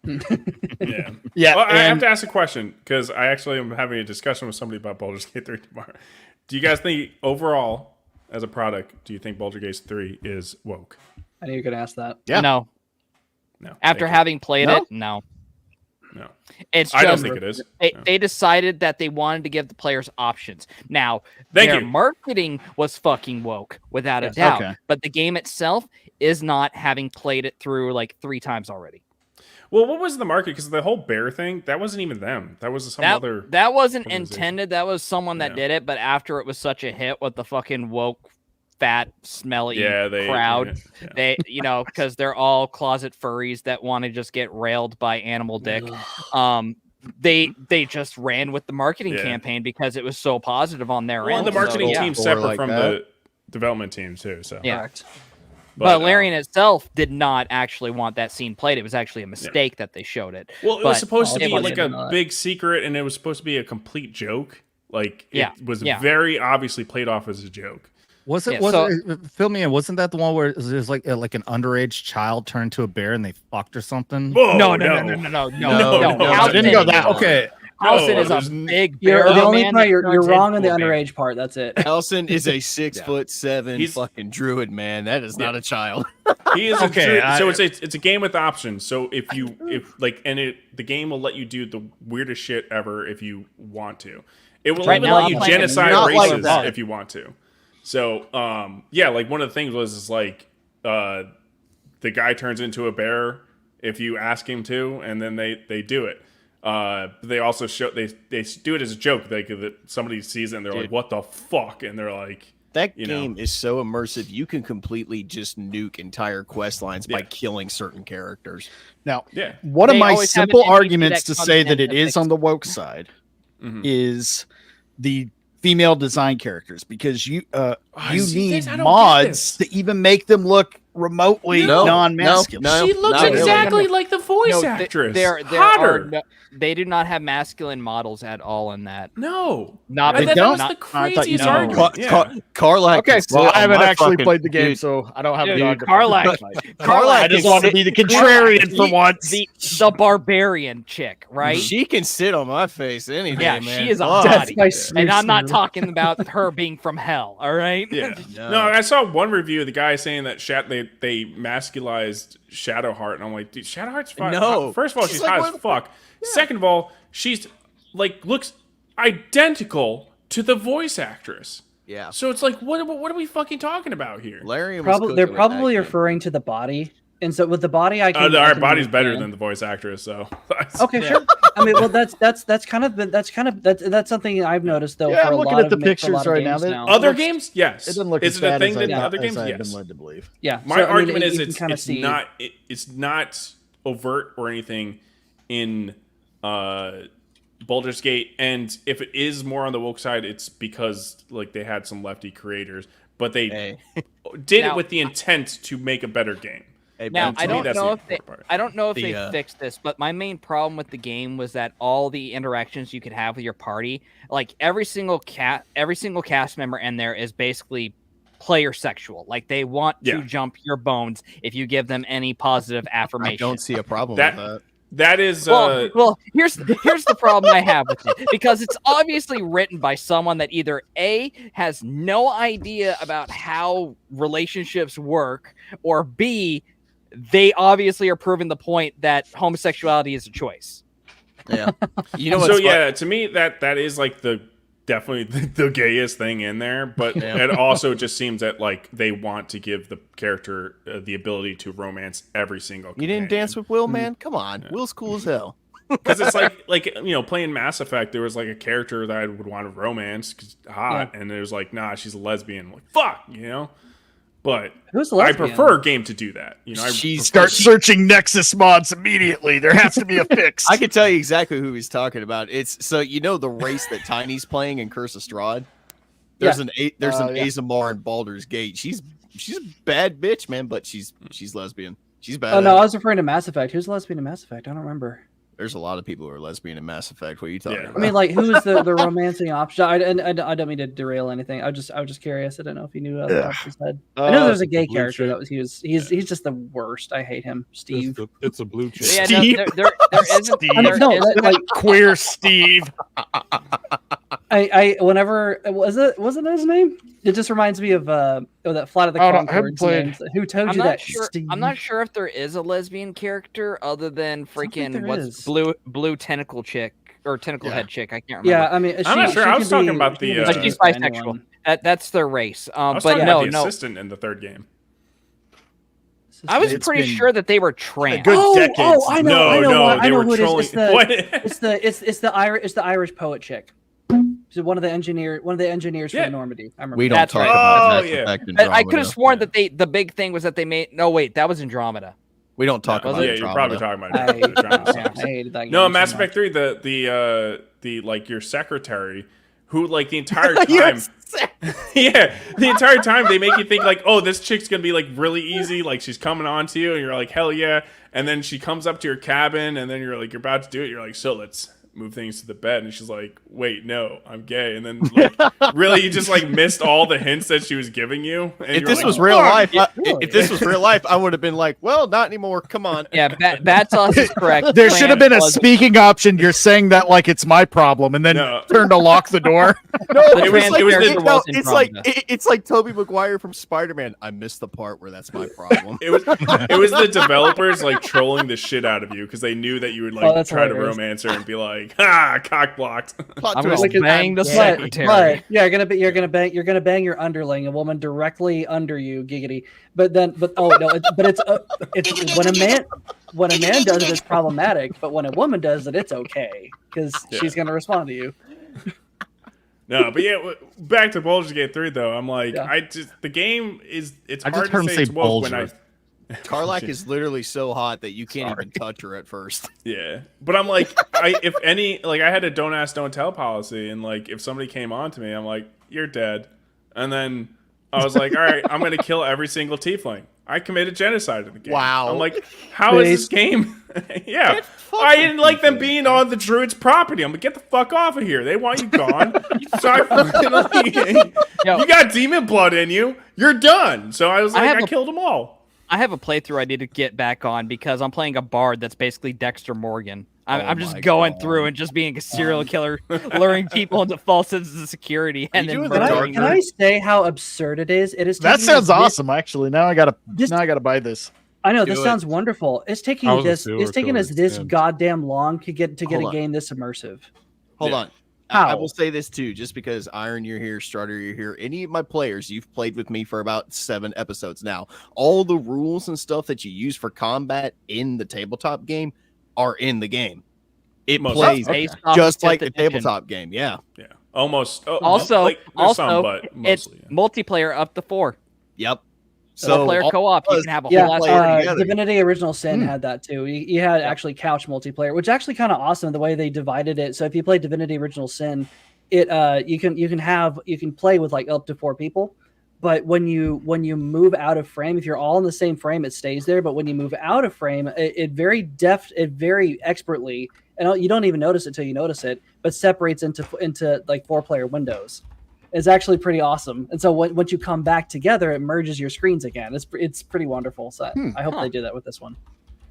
Yeah. Well, I have to ask a question because I actually am having a discussion with somebody about Baldur's Gate 3 tomorrow. Do you guys think overall, as a product, do you think Baldur's Gate 3 is woke? I knew you could ask that. Yeah. No. After having played it, no. No, it's I don't think it is. They decided that they wanted to give the players options. Now, their marketing was fucking woke, without a doubt. Okay. But the game itself is not, having played it through like 3 times already. Well, what was the market? Because the whole bear thing, that wasn't even them. That was some other. That wasn't intended. That was someone that did it. But after it was such a hit with the fucking woke, fat, smelly crowd, they because they're all closet furries that want to just get railed by animal dick. They just ran with the marketing campaign because it was so positive on their end. The marketing team separate from the development team too. So But Larian itself did not actually want that scene played. It was actually a mistake that they showed it. Well, it was supposed to be like a big secret, and it was supposed to be a complete joke. Like it was very obviously played off as a joke. Was it? Fill me in. Wasn't that the one where it was like an underage child turned into a bear and they fucked or something? Whoa, no. I didn't go that. Okay. Allison is a big bear. The only part you're wrong on the underage part. That's it. Allison is a 6'7" fucking druid, man. That is not a child. He is a druid. So it's a game with options. So the game will let you do the weirdest shit ever if you want to. It will even let you genocide races if you want to. So, like one of the things was the guy turns into a bear if you ask him to, and then they do it. They also they do it as a joke. Like that somebody sees it and they're like, "What the fuck?" And they're like, "That game is so immersive. You can completely just nuke entire quest lines by killing certain characters." Now, one of my simple arguments to say that it is on the woke side is the female design characters, because you need mods to even make them look remotely non-masculine. She looks exactly like the 4 voice actress. There Hotter. are they do not have masculine models at all in that. No, not that don't. was the craziest argument. Carlac. Okay, so I haven't actually fucking, played the game, dude, so I don't have Dude, the dog. Carlac. I just want to be the contrarian for once. The barbarian chick, right? She can sit on my face any day, Yeah, man. she is a Fuck. hottie. And I'm not talking about her being from hell, all right? Yeah. No, I saw one review of the guy saying that they masculized Shadowheart, and I'm like, dude, Shadowheart's fine. No. First of all, she's hot as fuck. Second of all, she's like looks identical to the voice actress. Yeah. So it's like, what are we fucking talking about here? Larry They're probably referring to the body. And so with the body, I can. Our body's better than the voice actress, so. Okay, sure. I mean, well, that's something I've noticed though. Yeah, for I'm a looking lot at the of pictures right now. Other games, yes. It doesn't look is as it a bad thing as that I- other games? as I've Yes. been led to believe. Yeah. My so, I mean, argument is you can kinda see. it's not overt or anything in Baldur's Gate, and if it is more on the woke side, it's because like they had some lefty creators, but they did it with the intent to make a better game. Now I don't know if they The, fixed this, but my main problem with the game was that all the interactions you could have with your party, like every single cast member in there is basically player sexual. Like they want to jump your bones if you give them any positive affirmation. I don't see a problem with that. That is well, here's the problem I have with it, because it's obviously written by someone that either A, has no idea about how relationships work, or B, they obviously are proving the point that homosexuality is a choice. Yeah. You know So what's yeah, to me that is like definitely the gayest thing in there, but it also just seems that like they want to give the character the ability to romance every single You didn't dance with Will, man? Come on. Will's cool as hell. because it's like playing Mass Effect, there was like a character that I would want to romance because hot, and it was like, nah, she's a lesbian. I'm like, fuck, But Who's a I lesbian? prefer a game to do that. Start searching Nexus mods immediately. There has to be a fix. I can tell you exactly who he's talking about. It's the race that Tiny's playing in Curse of Strahd. There's an Azamar in Baldur's Gate. She's a bad bitch, man, but she's lesbian. She's bad. Oh no, I was referring to Mass Effect. Who's lesbian in Mass Effect? I don't remember. There's a lot of people who are lesbian in Mass Effect. What are you talking about? I mean, like, who is the romancing option? I don't mean to derail anything. I was just curious. I don't know if you knew what the option said. I know there's a gay character that was he's just the worst. I hate him, Steve. It's a blue chick. Yeah, Steve. no, there isn't. Steve. There No, isn't- like Queer Steve. I whenever wasn't his name? It just reminds me of that Flight of the Oh, no, I haven't Conchords played- names. Who told I'm you not that? sure. Steve? I'm not sure if there is a lesbian character other than freaking there what's is. blue tentacle chick or tentacle head chick. I can't remember. Yeah, I mean, I'm not sure. I was talking about she the. can But be she's for bisexual. anyone. That's their race. I was But talking no, about the no. assistant in the third game. I was It's pretty been sure that they were trans. good decades. Oh, I know, I know, No, I they know were who it trolling- is. What? It's the Irish poet chick. She's one of the engineers Yeah. from Normandy. I remember. We don't That's talk right. about Oh, Mass yeah. Effect I Andromeda. could have sworn that the big thing was that they made. No, wait, that was Andromeda. We don't talk Was about it? Yeah, you're probably Andromeda. talking about it. I hated that game No, so Mass much. Effect 3, the like your secretary, who like the entire time, yeah, the entire time they make you think like, oh, this chick's gonna be like really easy, like she's coming on to you, and you're like, hell yeah, and then she comes up to your cabin, and then you're like, you're about to do it, you're like, so let's move things to the bed, and she's like, wait, no, I'm gay, and then like, really, you just like missed all the hints that she was giving you. And If you're this like, was real "Fuck." life, really? if this was real life, I would have been like, well, not anymore. Come on. Yeah, Battsauce is correct. There should have been a Trans was- speaking option. You're saying that like it's my problem, and then No. turn to lock the door. No, The it was trans like character was Andromeda. it's like Tobey Maguire from Spider-Man. I missed the part where that's my problem. It was the developers like trolling the shit out of you because they knew that you would like Oh, that's try to hilarious. romance her and be like, ha, cock blocked. Plot I'm twist. gonna bang the But secretary. yeah, you're gonna bang your underling, a woman directly under you, giggity. But it's when a man does it, it's problematic. But when a woman does it, it's okay because she's gonna respond to you. No, but yeah, back to Baldur's Gate 3 though. I'm like, Yeah. the game is it's I just hard heard to him say say it's woke when Bulger. Tarlac is literally so hot that you can't even touch her at first. Yeah, but I'm like, I had a don't ask, don't tell policy, and like if somebody came on to me, I'm like, you're dead, and then I was like, all right, I'm gonna kill every single tiefling. I committed genocide in the game. Wow. I'm like, how is this game? Yeah. I didn't like them being on the druid's property. I'm like, get the fuck off of here. They want you gone. So I fucking like, you got demon blood in you. You're done. So I was like, I killed them all. I have a playthrough I need to get back on because I'm playing a bard that's basically Dexter Morgan. I'm just going through and just being a serial killer, luring people into false senses of security, and then murdering Can I say how absurd it is? It is. That taking sounds this- awesome. Actually, now I gotta buy this. I know Do this it. sounds wonderful. It's taking I was a this. serial It's taking killer, us this yeah. goddamn long to get Hold a on. game this immersive. Hold Yeah. on. How? I will say this too, just because Iron, you're here, Strider, you're here. Any of my players, you've played with me for about 7 episodes now. All the rules and stuff that you use for combat in the tabletop game are in the game. It plays just like the tabletop game. Yeah. Yeah. Almost. Also, there's some, but it's multiplayer up to 4. Yep. So player co-op, you can have a whole lot together. Divinity Original Sin had that too. You had actually couch multiplayer, which is actually kind of awesome the way they divided it. So if you play Divinity Original Sin, it you can play with like up to 4 people. But when you move out of frame, if you're all in the same frame, it stays there. But when you move out of frame, it very expertly, and you don't even notice it till you notice it, but separates into like 4-player windows. It's actually pretty awesome. And so once you come back together, it merges your screens again. It's pretty wonderful. So I hope they do that with this one.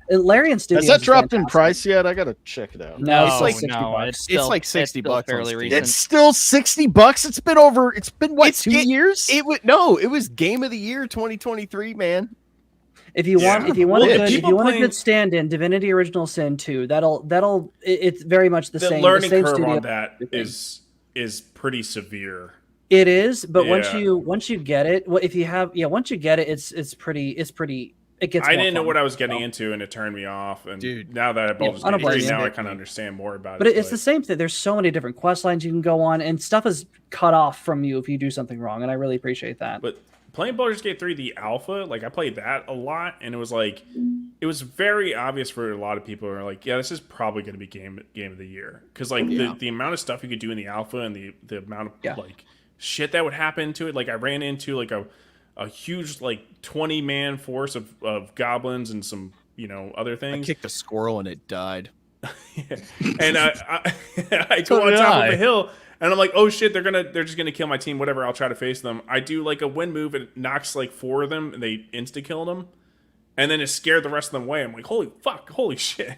And Larian Studios. Has that dropped in price yet? I gotta check it out. No, it's like $60. It's like $60 on Steam. It's still $60. It's been what, 2 years? It was Game of the Year 2023, man. If you want a good stand-in, Divinity Original Sin 2, it's very much the same. Learning the same curve studio. on that is pretty severe. It is, but Yeah. once you get it, once you get it, it's pretty. It gets. I more didn't know fun. what I was getting into, and it turned me off. And now that I bought I don't blame you. now I kind of understand more about But it. it's the same thing. There's so many different quest lines you can go on, and stuff is cut off from you if you do something wrong, and I really appreciate that. But playing Baldur's Gate 3, the alpha, like I played that a lot, and it was very obvious for a lot of people who are like, yeah, this is probably going to be game of the year, because like the amount of stuff you could do in the alpha and the amount of like shit that would happen to it. Like I ran into like a huge like 20-man force of goblins and some other things. I kicked a squirrel and it died. And I go on top of a hill. And I'm like, oh shit, they're just gonna kill my team. Whatever, I'll try to face them. I do like a wind move, and it knocks like 4 of them, and they insta killed them. And then it scared the rest of them away. I'm like, holy shit,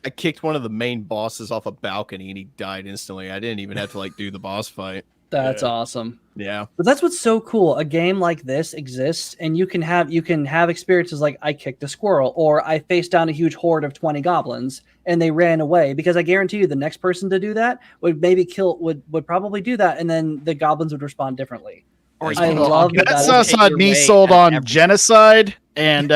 I kicked one of the main bosses off a balcony, and he died instantly. I didn't even have to like do the boss fight. That's awesome. Yeah. But that's what's so cool. A game like this exists, and you can have experiences like I kicked a squirrel, or I faced down a huge horde of 20 goblins and they ran away. Because I guarantee you, the next person to do that would probably do that, and then the goblins would respond differently. I love Battsauce had me sold on genocide, and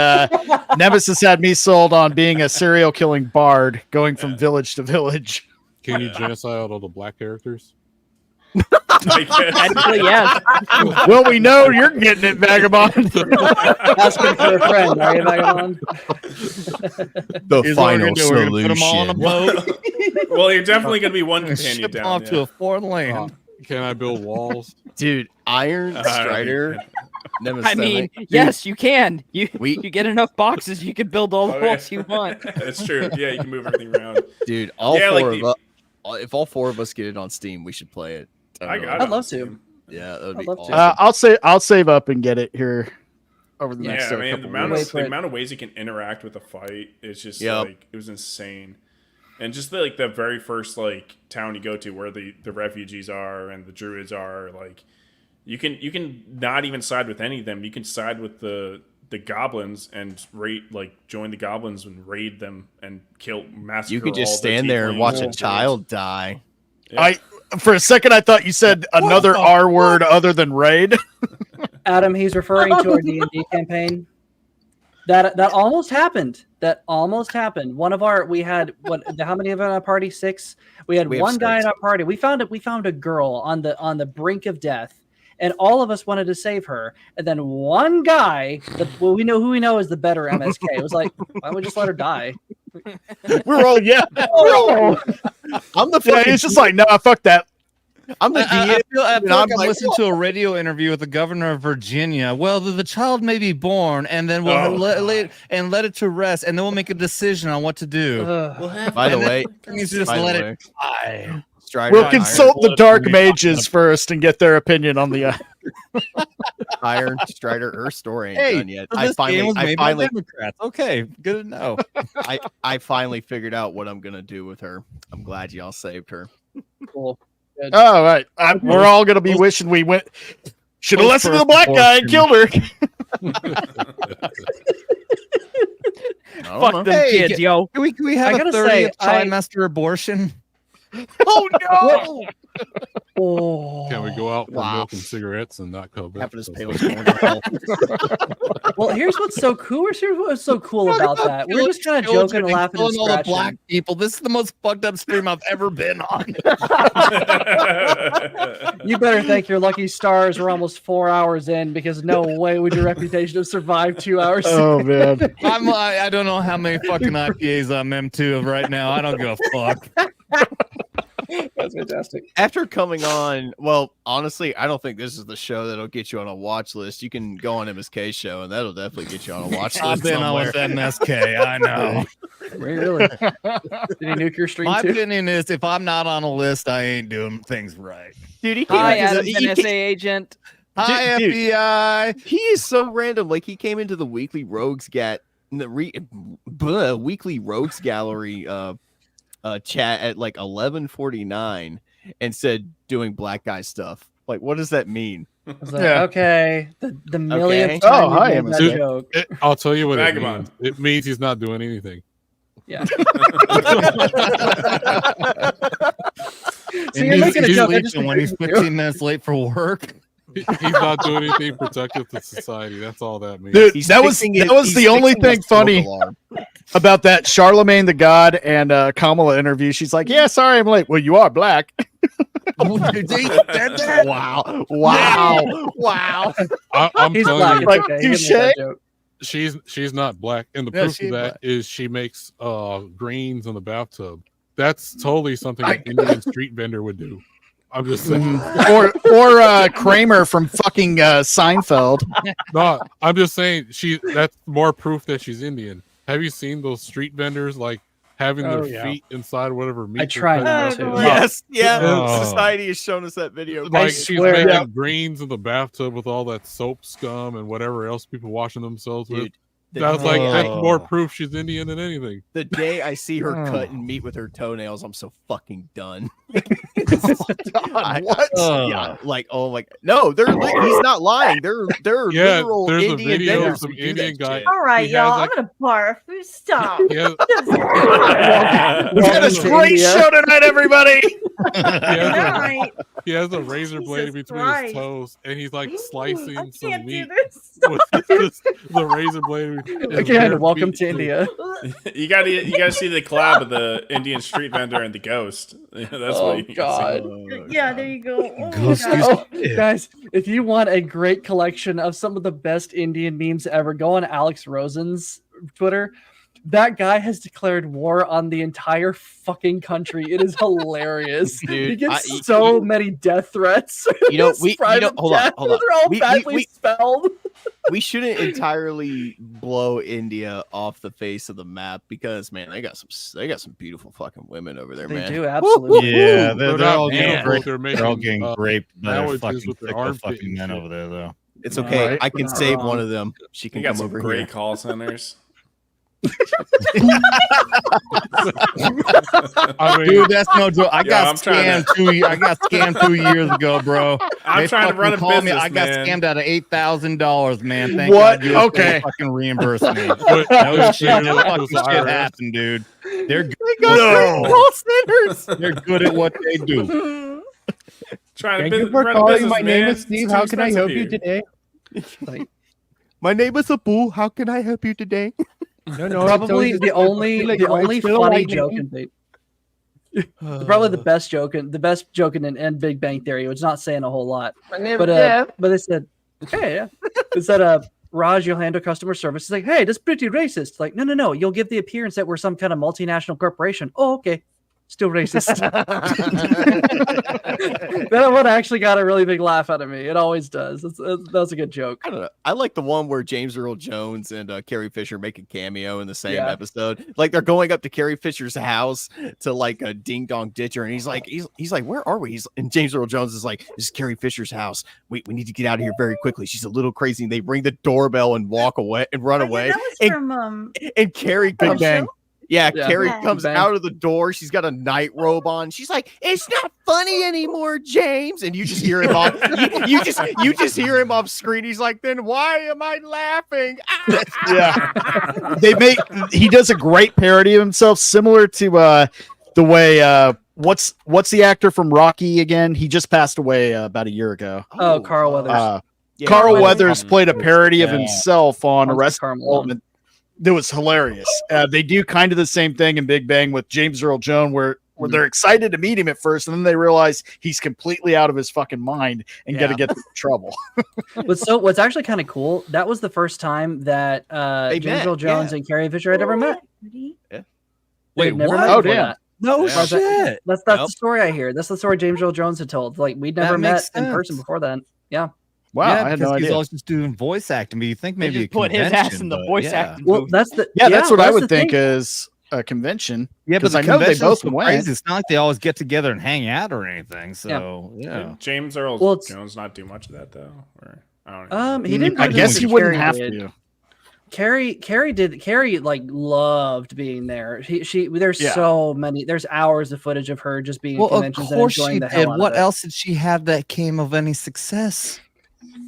Nemesis had me sold on being a serial killing bard, going from village to village. Can you genocide all the black characters? Actually, yes. Well, we know you're getting it, Vagabond. Asking for a friend, are you, Vagabond? The final solution. Put them all on a boat. Well, you're definitely going to be one companion Ship down. off to a foreign land. Can I build walls? Dude, Iron Strider. I mean, yes, you can. You get enough boxes, you can build all the walls you want. That's true. Yeah, you can move everything around. Dude, if all 4 of us get it on Steam, we should play it. I'd love to. Yeah, that would be love awesome. I'll save up and get it here over the next couple weeks. the amount of ways you can interact with a fight is just like it was insane. And just the very first like town you go to where the refugees are and the druids are, like you can not even side with any of them. You can side with the goblins and join the goblins and raid them and massacre. You could just all their stand there and watch a tieflings. child die. Yeah. For a second, I thought you said another R word other than raid. Adam, he's referring to our D&D campaign. That almost happened. We had how many of our party? 6. We had one guy in our party. We found a girl on the brink of death, and all of us wanted to save her. And then one guy, we know is the better MSK, was like, why don't we just let her die? We're all I'm the it's just like, nah, fuck that. I'm the I feel like I'm like, listening to a radio interview with the governor of Virginia. Well, the child may be born, and then we'll let it to rest, and then we'll make a decision on what to do. By the way, just let it die. We'll consult the dark mages first and get their opinion on the. Iron Strider, her story ain't Hey, done yet. so I this game was finally, made by Democrats. Okay, good to know. I finally figured out what I'm gonna do with her. I'm glad y'all saved her. Cool. Good. Oh, right. We're all gonna be wishing we went. Should have listened to the black guy and killed her. Fuck them kids, yo. Can we have I a gotta 30th say, trimester abortion? Oh no! Can we go out for milk and cigarettes and not cover? Well, here's what's so cool. Here's what's so cool about that. We're just kind of joking and laughing and all the scratching. black people. This is the most fucked up stream I've ever been on. You better thank your lucky stars. We're almost 4 hours in because no way would your reputation have survived 2 hours. Oh man, I don't know how many fucking IPAs I'm M2 of right now. I don't give a fuck. That's fantastic. After coming on, well, honestly, I don't think this is the show that'll get you on a watch list. You can go on MSK's show, and that'll definitely get you on a watch list. I've been on with MSK. I know. Really? Did he nuke your stream My too? opinion is, if I'm not on a list, I ain't doing things right. Dude, he Hi, came Adam's NSA agent. Hi, Dude, FBI. he is so random. Like, he came into the Weekly Rogues Weekly Rogues Gallery chat at like 11:49 and said doing black guy stuff. Like, what does that mean? I was like, okay, the millionth Okay. time Oh, hi, you made that Dude, joke. I'll tell you what it Vagabond. means. It means he's not doing anything. Yeah. So you're making a joke. I just when he's agreed with you. 15 minutes late for work. He's not doing anything productive to society. That's all that means. Dude, He's that was he's the only fixing his thing funny smoke alarm. about that Charlemagne the God and Kamala interview. She's like, "Yeah, sorry, I'm late." Well, you are black. Wow! Wow! I'm He's telling black. you, It's okay. He touche. didn't make that joke. she's not black, and the Yeah, proof she of that black. is she makes greens in the bathtub. That's totally something an Indian street vendor would do. I'm just saying. or Kramer from fucking Seinfeld. No, I'm just saying that's more proof that she's Indian. Have you seen those street vendors like having Oh, their yeah. feet inside whatever meat? I they're try cutting not up? to. Yes, yeah. Oh. Society has shown us that video. Like she's swear. making Yeah. greens in the bathtub with all that soap scum and whatever else people washing themselves with. Dude, I was like, that's Oh. more proof she's Indian than anything. the day I see her Oh. cutting meat with her toenails, I'm so fucking done. What? Yeah, like, oh my, no, he's not lying. They're Yeah, literal there's a Indian video of vendors some who do Indian that guy. shit. All right, He y'all. has, I'm gonna barf. Stop. He has, We had a great show tonight, everybody. he has a- Right. he has a razor blade Jesus between Christ. his toes, and he's like I slicing some can't do meat this. with the razor blade. Again, welcome to India. You gotta see the collab of the Indian street vendor and the ghost. That's Oh, what you God. see. Yeah, there you go. Oh, my Ghost God. is- Guys, if you want a great collection of some of the best Indian memes ever, go on Alex Rosen's Twitter. That guy has declared war on the entire fucking country. It is hilarious. Dude, he gets I- so many death threats. You know, His we- you private know- hold on, chat, hold on. They're all We- badly we- spelled. We shouldn't entirely blow India off the face of the map because, man, they got some beautiful fucking women over there, They man. do, absolutely. Yeah, They're they're all not getting beautiful, raped. they're They're all making, getting raped by their sandwiches fucking with their thick armpit fucking and men shit. over there, though. It's okay. Right. I can You're not save wrong. one of them. She can You got come some over great here. call centers. I mean, Dude, that's no joke. I Yo, got I'm trying scammed I got scammed 2 years ago, bro. I'm They trying to run a fucking called me. business, I got man. scammed out of $8,000, man. Thank What? God USAA Okay. fucking reimbursed me. but- No shit. but- That but- fucking but- shit happened, dude. They're good. No. Call centers. They're good at what they do. Trying Thank to you for run a calling. business, My name man. is Steve. It's How too can I expensive help you here. today? My name is Abu. How can I help you today? No, Probably it's the only like the white only still funny lightning. joke in probably the best joke in Big Bang Theory. It's not saying a whole lot. But they said, hey, yeah. It said Raj, you'll handle customer service. It's like, hey, that's pretty racist. Like, no. You'll give the appearance that we're some kind of multinational corporation. Oh, okay. Still racist. That one actually got a really big laugh out of me. It always does. That was a good joke. I don't know. I like the one where James Earl Jones and Carrie Fisher make a cameo in the same Yeah. episode. Like they're going up to Carrie Fisher's house to like a ding dong ditcher, and he's like, where are we? And James Earl Jones is like, this is Carrie Fisher's house. We need to get out of here very quickly. She's a little crazy. And they ring the doorbell and walk away and run away. That was from And Carrie comes Bang. Yeah, Yeah. Carrie Yeah. comes Bang. out of the door. She's got a night robe on. She's like, "It's not funny anymore, James." And you just hear him off. You just hear him off screen. He's like, "Then why am I laughing?" Yeah. He does a great parody of himself, similar to the way what's the actor from Rocky again? He just passed away about a year ago. Oh, Carl Weathers. Carl Michael Weathers Cameron. played a parody of Yeah. himself on Monster Arrested Carmel. Development. That was hilarious. They do kind of the same thing in Big Bang with James Earl Jones, where they're excited to meet him at first, and then they realize he's completely out of his fucking mind and got to get them in trouble. What's actually kind of cool, that was the first time that They James met, Earl Jones and Carrie Fisher had ever met. Yeah. They'd Wait, never what? met Oh, before damn. that. No Or is that- shit. That's Nope. the story I hear. That's the story James Earl Jones had told. Like we'd never That met makes in person sense. before then. Yeah. Wow, Yeah, I had no because he's idea. always just doing voice acting. But you think They maybe just put his ass in the voice yeah. acting Well, booth. that's the That's what I would the think thing. is a convention. Yeah, but 'Cause the I know they convention's both so went. crazy. It's not like they always get together and hang out or anything. So yeah. James Earl Well, it's- Jones not do much of that though. Or I don't know. He didn't. I do guess as he much as wouldn't Carrie have did. to. Carrie like loved being there. There's Yeah. so many. There's hours of footage of her just being at Well, of conventions and course enjoying she the did. hell out What of it. else did she have that came of any success?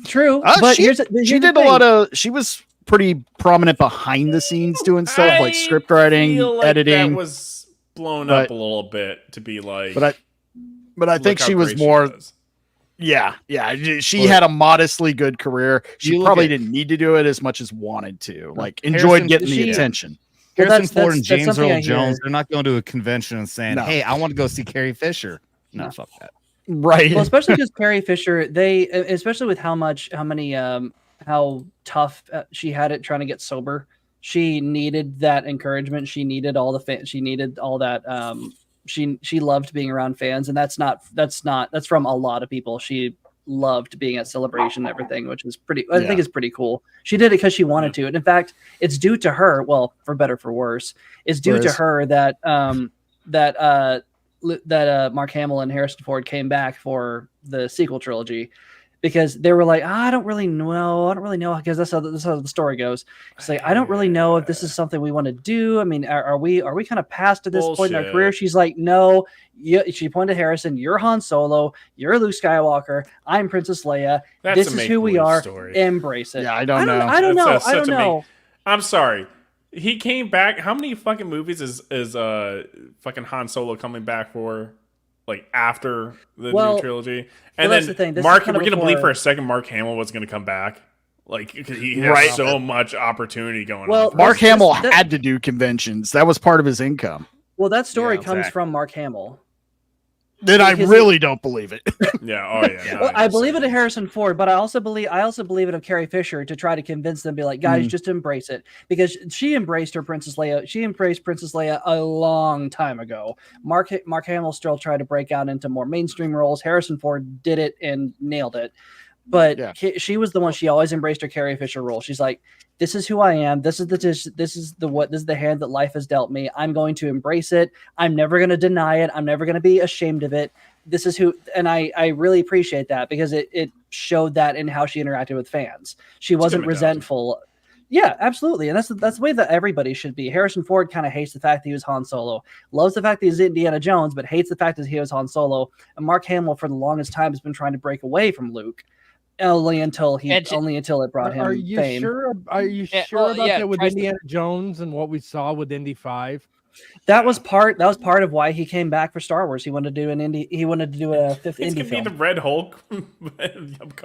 True, but She here's the did a thing. lot of. She was pretty prominent behind the scenes doing stuff like script writing, feel like editing. That was blown but- up a little bit to be like. But I look think how she was great more. was. Yeah. She Look, had a modestly good career. She you look probably at- didn't need to do it as much as wanted to. Like Harrison- enjoyed getting the she- attention. Well, Harrison that's- Ford and that's James something I Earl hear. Jones, they're not going to a convention and saying, No. "Hey, I want to go see Carrie Fisher." No, fuck that. Right. Well, especially because Carrie Fisher, especially with how tough she had it trying to get sober. She needed that encouragement. She needed all the she needed all that. She loved being around fans, and that's from a lot of people. She loved being at Celebration and everything, which is pretty. I think is pretty cool. She did it because she wanted to, and in fact, it's due to her. Well, for better for worse, it's due to her that Mark Hamill and Harrison Ford came back for the sequel trilogy, because they were like, I don't really know, because that's how the story goes. It's like, I don't really know if this is something we want to do. I mean, are we kind of past at this point in our career? She's like, no. She pointed to Harrison. You're Han Solo. You're Luke Skywalker. I'm Princess Leia. That's this a is who we make-believe are. story. Embrace it. Yeah, I don't know. I don't know. I don't know. I'm sorry. He came back. How many fucking movies is fucking Han Solo coming back for? Like after the new trilogy, and that's then the thing. This is Mark, kind we're of gonna believe before- for a second Mark Hamill was gonna come back, like because he has Right. so much opportunity going Well, on. Mark That's- Hamill that- had to do conventions. That was part of his income. Well, that story Yeah, comes exactly. from Mark Hamill. Then I Because really don't believe it. Yeah, oh yeah. no, Well, I just- believe it of Harrison Ford, but I also believe it of Carrie Fisher to try to convince them, be like, guys, just embrace it, because she embraced her Princess Leia. She embraced Princess Leia a long time ago. Mark Hamill still tried to break out into more mainstream roles. Harrison Ford did it and nailed it, but she was the one. She always embraced her Carrie Fisher role. She's like, this is who I am. This is the hand that life has dealt me. I'm going to embrace it. I'm never going to deny it. I'm never going to be ashamed of it. This is who, and I really appreciate that, because it showed that in how she interacted with fans. She wasn't resentful. Yeah, absolutely. And that's the way that everybody should be. Harrison Ford kind of hates the fact that he was Han Solo, loves the fact that he's Indiana Jones, but hates the fact that he was Han Solo. And Mark Hamill, for the longest time, has been trying to break away from Luke. Only until it brought him Are you fame. sure? Are you sure about that with Indiana Jones and what we saw with Indy 5? That was part of why he came back for Star Wars. He wanted to do a fifth It's Indy gonna film. be the Red Hulk.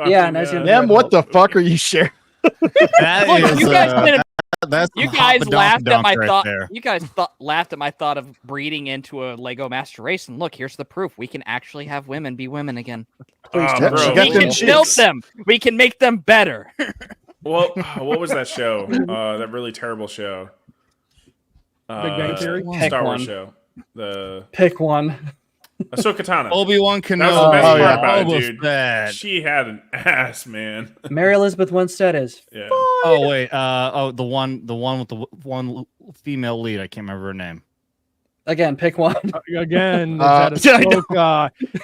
Yeah, and that's gonna be Em, Red what Hulk. the fuck are you sharing? That Look, is, you guys that's you the guys Hot laughed at my Badonk right thought. there. You guys laughed at my thought of breeding into a Lego Master Race, and look, here's the proof: we can actually have women be women again. Please Oh, tell bro. me. She got We them can shits. build them. We can make them better. Well, what was that show? That really terrible show. Big Bang Theory? Star Wars one. show. Pick one. Ahsoka Tano. Obi-Wan That was Kenobi. the best part about it, Boba dude. Fett. She had an ass, man. Mary Elizabeth Winstead is. Yeah. Oh wait, the one with the one female lead. I can't remember her name. Again, pick one. Again, No,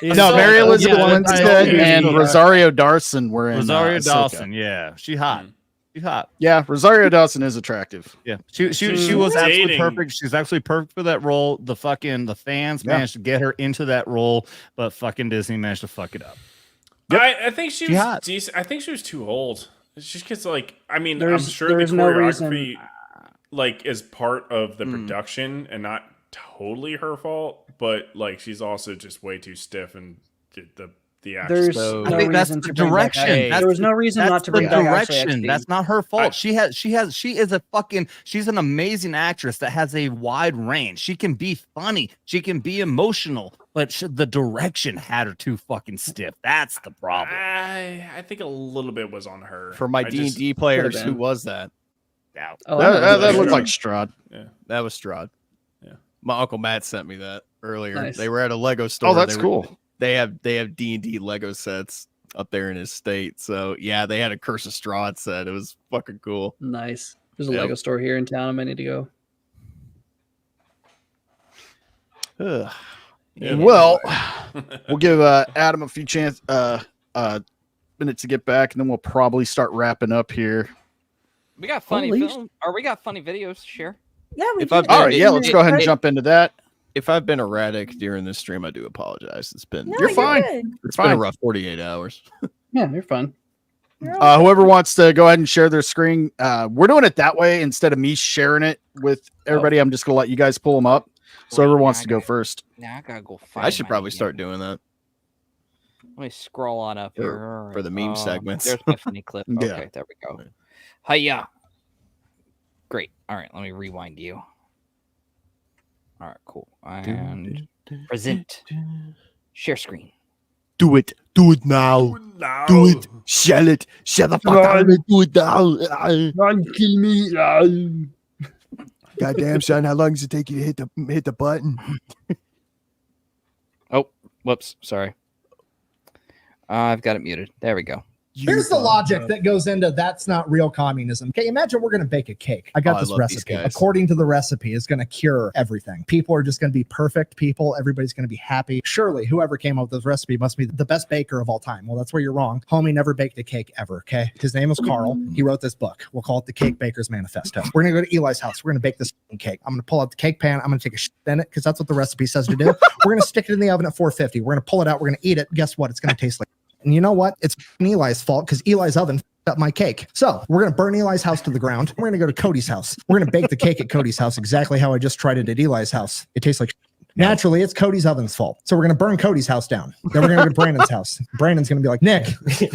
Mary Elizabeth Winstead and Rosario Dawson were in Rosario Ahsoka. Dawson. Yeah, she hot. She's hot. Yeah, Rosario Dawson is attractive. Yeah, she was absolutely perfect. She's actually perfect for that role. The fans managed to get her into that role, but fucking Disney managed to fuck it up. I think she was hot. decent. I think she was too old. It's just because, like, I mean, There's- I'm sure the there's no choreography, like, is part of the production and not totally her fault. But like, she's also just way too stiff and the action. There's I no think that's reason the to bring back direction. Ashley. There was no reason not to bring back Ashley direction. XD. That's not her fault. She is an amazing actress that has a wide range. She can be funny. She can be emotional, but the direction had her too fucking stiff. That's the problem. I think a little bit was on her. For my D&D players, who was that? Yeah. That looked like Strahd. Yeah, that was Strahd. Yeah, my uncle Matt sent me that earlier. Nice. They were at a Lego store. Oh, that's cool. They have D&D Lego sets up there in his state. So yeah, they had a Curse of Strahd set. It was fucking cool. Nice. There's a Lego store here in town. I might need to go. Well, we'll give Adam a few minutes to get back, and then we'll probably start wrapping up here. We got funny Holy film, or we got funny videos to share. Yeah, we If I've All right, yeah, let's go ahead and jump into that. If I've been erratic during this stream, I do apologize. It's been You're fine. good. It's fine. been a rough 48 hours. Yeah, you're fun. Whoever wants to go ahead and share their screen, we're doing it that way instead of me sharing it with everybody. I'm just gonna let you guys pull them up. So whoever wants to go first. Now I gotta go find. I should my probably game. start doing that. Let me scroll on up here. All right. for the meme segments. There's my funny clip. Yeah. Okay, there we go. Hiya. Great. All right, let me rewind you. All right, cool. And present. Share screen. Do it. Do it now. Do it. Shell it. Shut the fuck up and do it now. Run, kill me. Goddamn, son. How long does it take you to hit the button? Oh, whoops. Sorry. I've got it muted. There we go. Here's the logic that goes into that's not real communism. Okay, imagine we're going to bake a cake. I got this recipe. According to the recipe, it's going to cure everything. People are just going to be perfect people. Everybody's going to be happy. Surely, whoever came up with this recipe must be the best baker of all time. Well, that's where you're wrong. Homie never baked a cake ever, okay? His name was Carl. He wrote this book. We'll call it the Cake Baker's Manifesto. We're going to go to Eli's house. We're going to bake this cake. I'm going to pull out the cake pan. I'm going to take a shit in it because that's what the recipe says to do. We're going to stick it in the oven at 450. We're going to pull it out. We're going to eat it. Guess what? It's going to taste like. And you know what? It's Eli's fault because Eli's oven f***ed up my cake. So we're going to burn Eli's house to the ground. We're going to go to Cody's house. We're going to bake the cake at Cody's house exactly how I just tried it at Eli's house. It tastes like naturally, it's Cody's oven's fault. So we're going to burn Cody's house down. Then we're going to go to Brandon's house. Brandon's going to be like, Nick,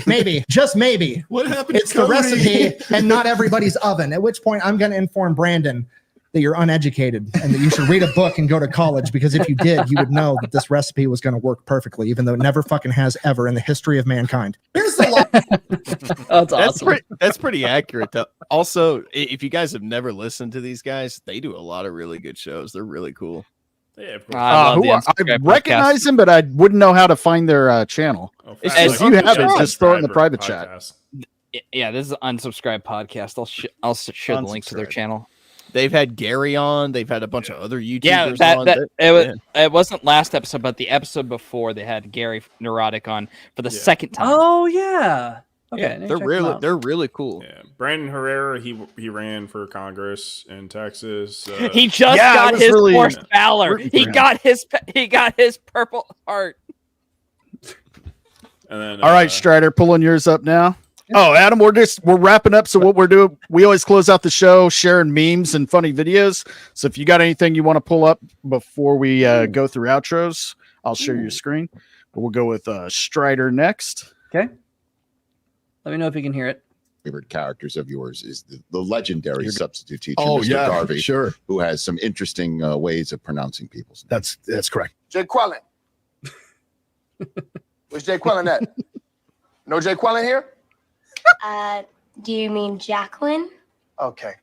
maybe, just maybe. What happened? It's the recipe and not everybody's oven. At which point I'm going to inform Brandon that you're uneducated and that you should read a book and go to college, because if you did, you would know that this recipe was going to work perfectly, even though it never fucking has ever in the history of mankind. Here's the That's awesome. That's pretty accurate. Though. Also, if you guys have never listened to these guys, they do a lot of really good shows. They're really cool. Yeah, of course. I recognize them, but I wouldn't know how to find their channel. If you have it, just throw it in the private chat. Yeah, this is an unsubscribed podcast. I'll share the link to their channel. They've had Gary on. They've had a bunch of other YouTubers Yeah, on. it wasn't last episode, but the episode before they had Gary Neurotic on for the second time. Oh yeah. Okay. Yeah, they're really cool. Yeah, Brandon Herrera, he ran for Congress in Texas. He just got his forced valor. He got his Purple Heart. And then, all right, Strider, pulling yours up now. Oh, Adam, we're wrapping up. So what we're doing, we always close out the show sharing memes and funny videos. So if you got anything you want to pull up before we go through outros, I'll share your screen. But we'll go with Strider next. Okay. Let me know if you can hear it. Favorite characters of yours is the legendary substitute teacher, Oh, Mr. yeah, Garvey, sure. who has some interesting ways of pronouncing people's names. That's correct. Jay Quellen. Where's Jay Quellen at? No Jay Quellen here? Do you mean Jacqueline? Okay.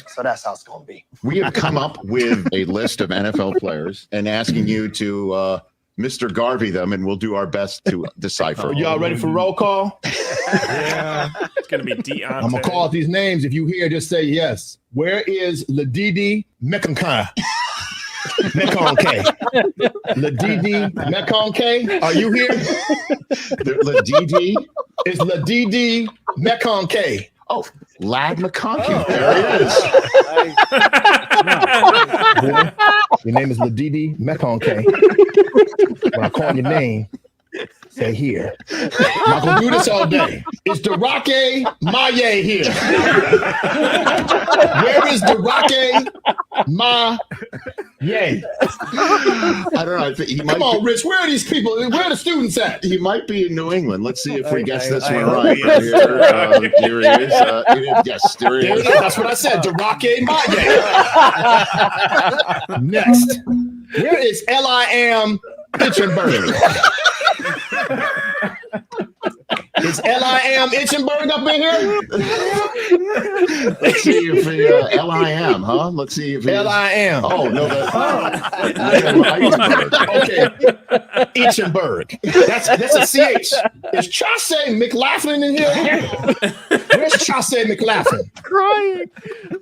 So that's how it's going to be. We have come up with a list of NFL players and asking you to Mr. Garvey them, and we'll do our best to decipher. Y'all ready for roll call? Yeah. It's going to be Deontay. I'm going to call out these names. If you hear, just say yes. Where is Ladidi Mekonkai? Mekonkai. Ladidi Mekonkai? Are you here? Ladidi? It's Ladidi Mekonkai. Oh, Lad McConkey. There he is. Your name is Ladidi Mekonkai. When I call your name, say here. I'm not going to do this all day. Is Darake Maye here? Where is Darake Maye? I don't know. I think he Come on, Rich. Where are these people? Where are the students at? He might be in New England. Let's see if we guess this one right. Here he is. Yes, there he is. That's what I said. Darake Maye. Next. Where is L.I.M. Itchenberg? Is L.I.M. Itchenberg up in here? Let's see if L.I.M., huh? Let's see if L.I.M. Oh, no. Okay. Itchenberg. That's a CH. Is Chauncey McLaughlin in here? Where's Chauncey McLaughlin? Crying.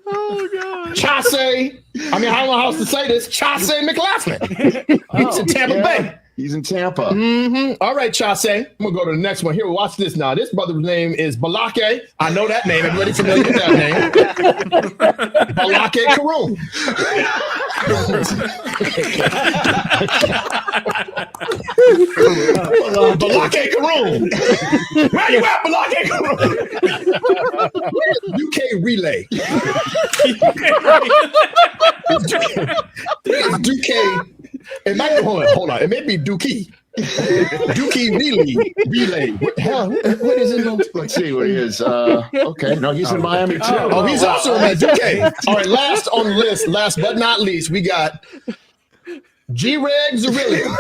Oh, God. Chauncey. I mean, I don't know how else to say this. Chauncey McLaughlin. He's in Tampa Bay. He's in Tampa. Mm-hmm. All right, Chauncey. I'm going to go to the next one. Here, watch this now. This brother's name is Balake. I know that name. Everybody familiar with that name? Balake Karoon. Balake Karoon. Where you at, Balake Karoon? UK Relay. It's Duque. It might be, hold on. It may be Dookie. Dookie Relay. What the hell? What is it? Let's see what he is. Okay. No, he's in Miami too. Oh, he's also in Duque. All right, last on the list, last but not least, we got G-Reg Zerillion.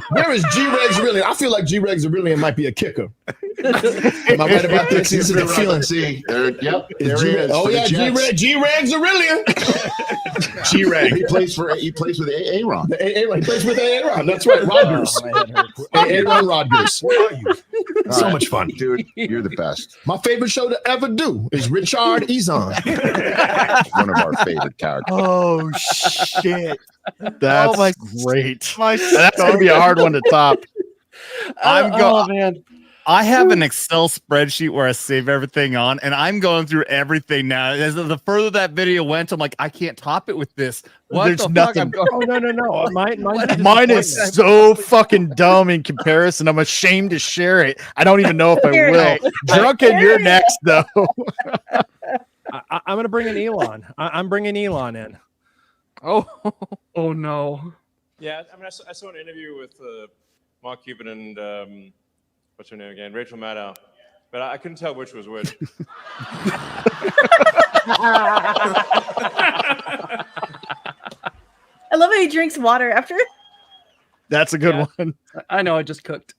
Where is G-Reg Zerillion? I feel like G-Reg Zerillion might be a kicker. Am I right about this? This is the feeling. See, yep. There he is. Oh yeah, G-Reg Zerillion. G-Reg. He plays with Aaron. He plays with Aaron. That's right, Rodgers. Aaron Rodgers. Where are you? So right. much fun, dude. You're the best. My favorite show to ever do is Richard Ezon. One of our favorite characters. Oh shit! That's great. That's going to be a hard one to top. Man. I have an Excel spreadsheet where I save everything on, and I'm going through everything now. As the further that video went, I'm like, I can't top it with this. What There's the nothing. fuck? Oh no. Mine is so fucking dumb in comparison. I'm ashamed to share it. I don't even know if I will. Drunken, you're next though. I'm gonna bring in Elon. I'm bringing Elon in. Oh no. Yeah, I mean, I saw an interview with Mark Cuban and what's her name again, Rachel Maddow, but I couldn't tell which was which. I love how he drinks water after. That's a good one. I know. I just cooked.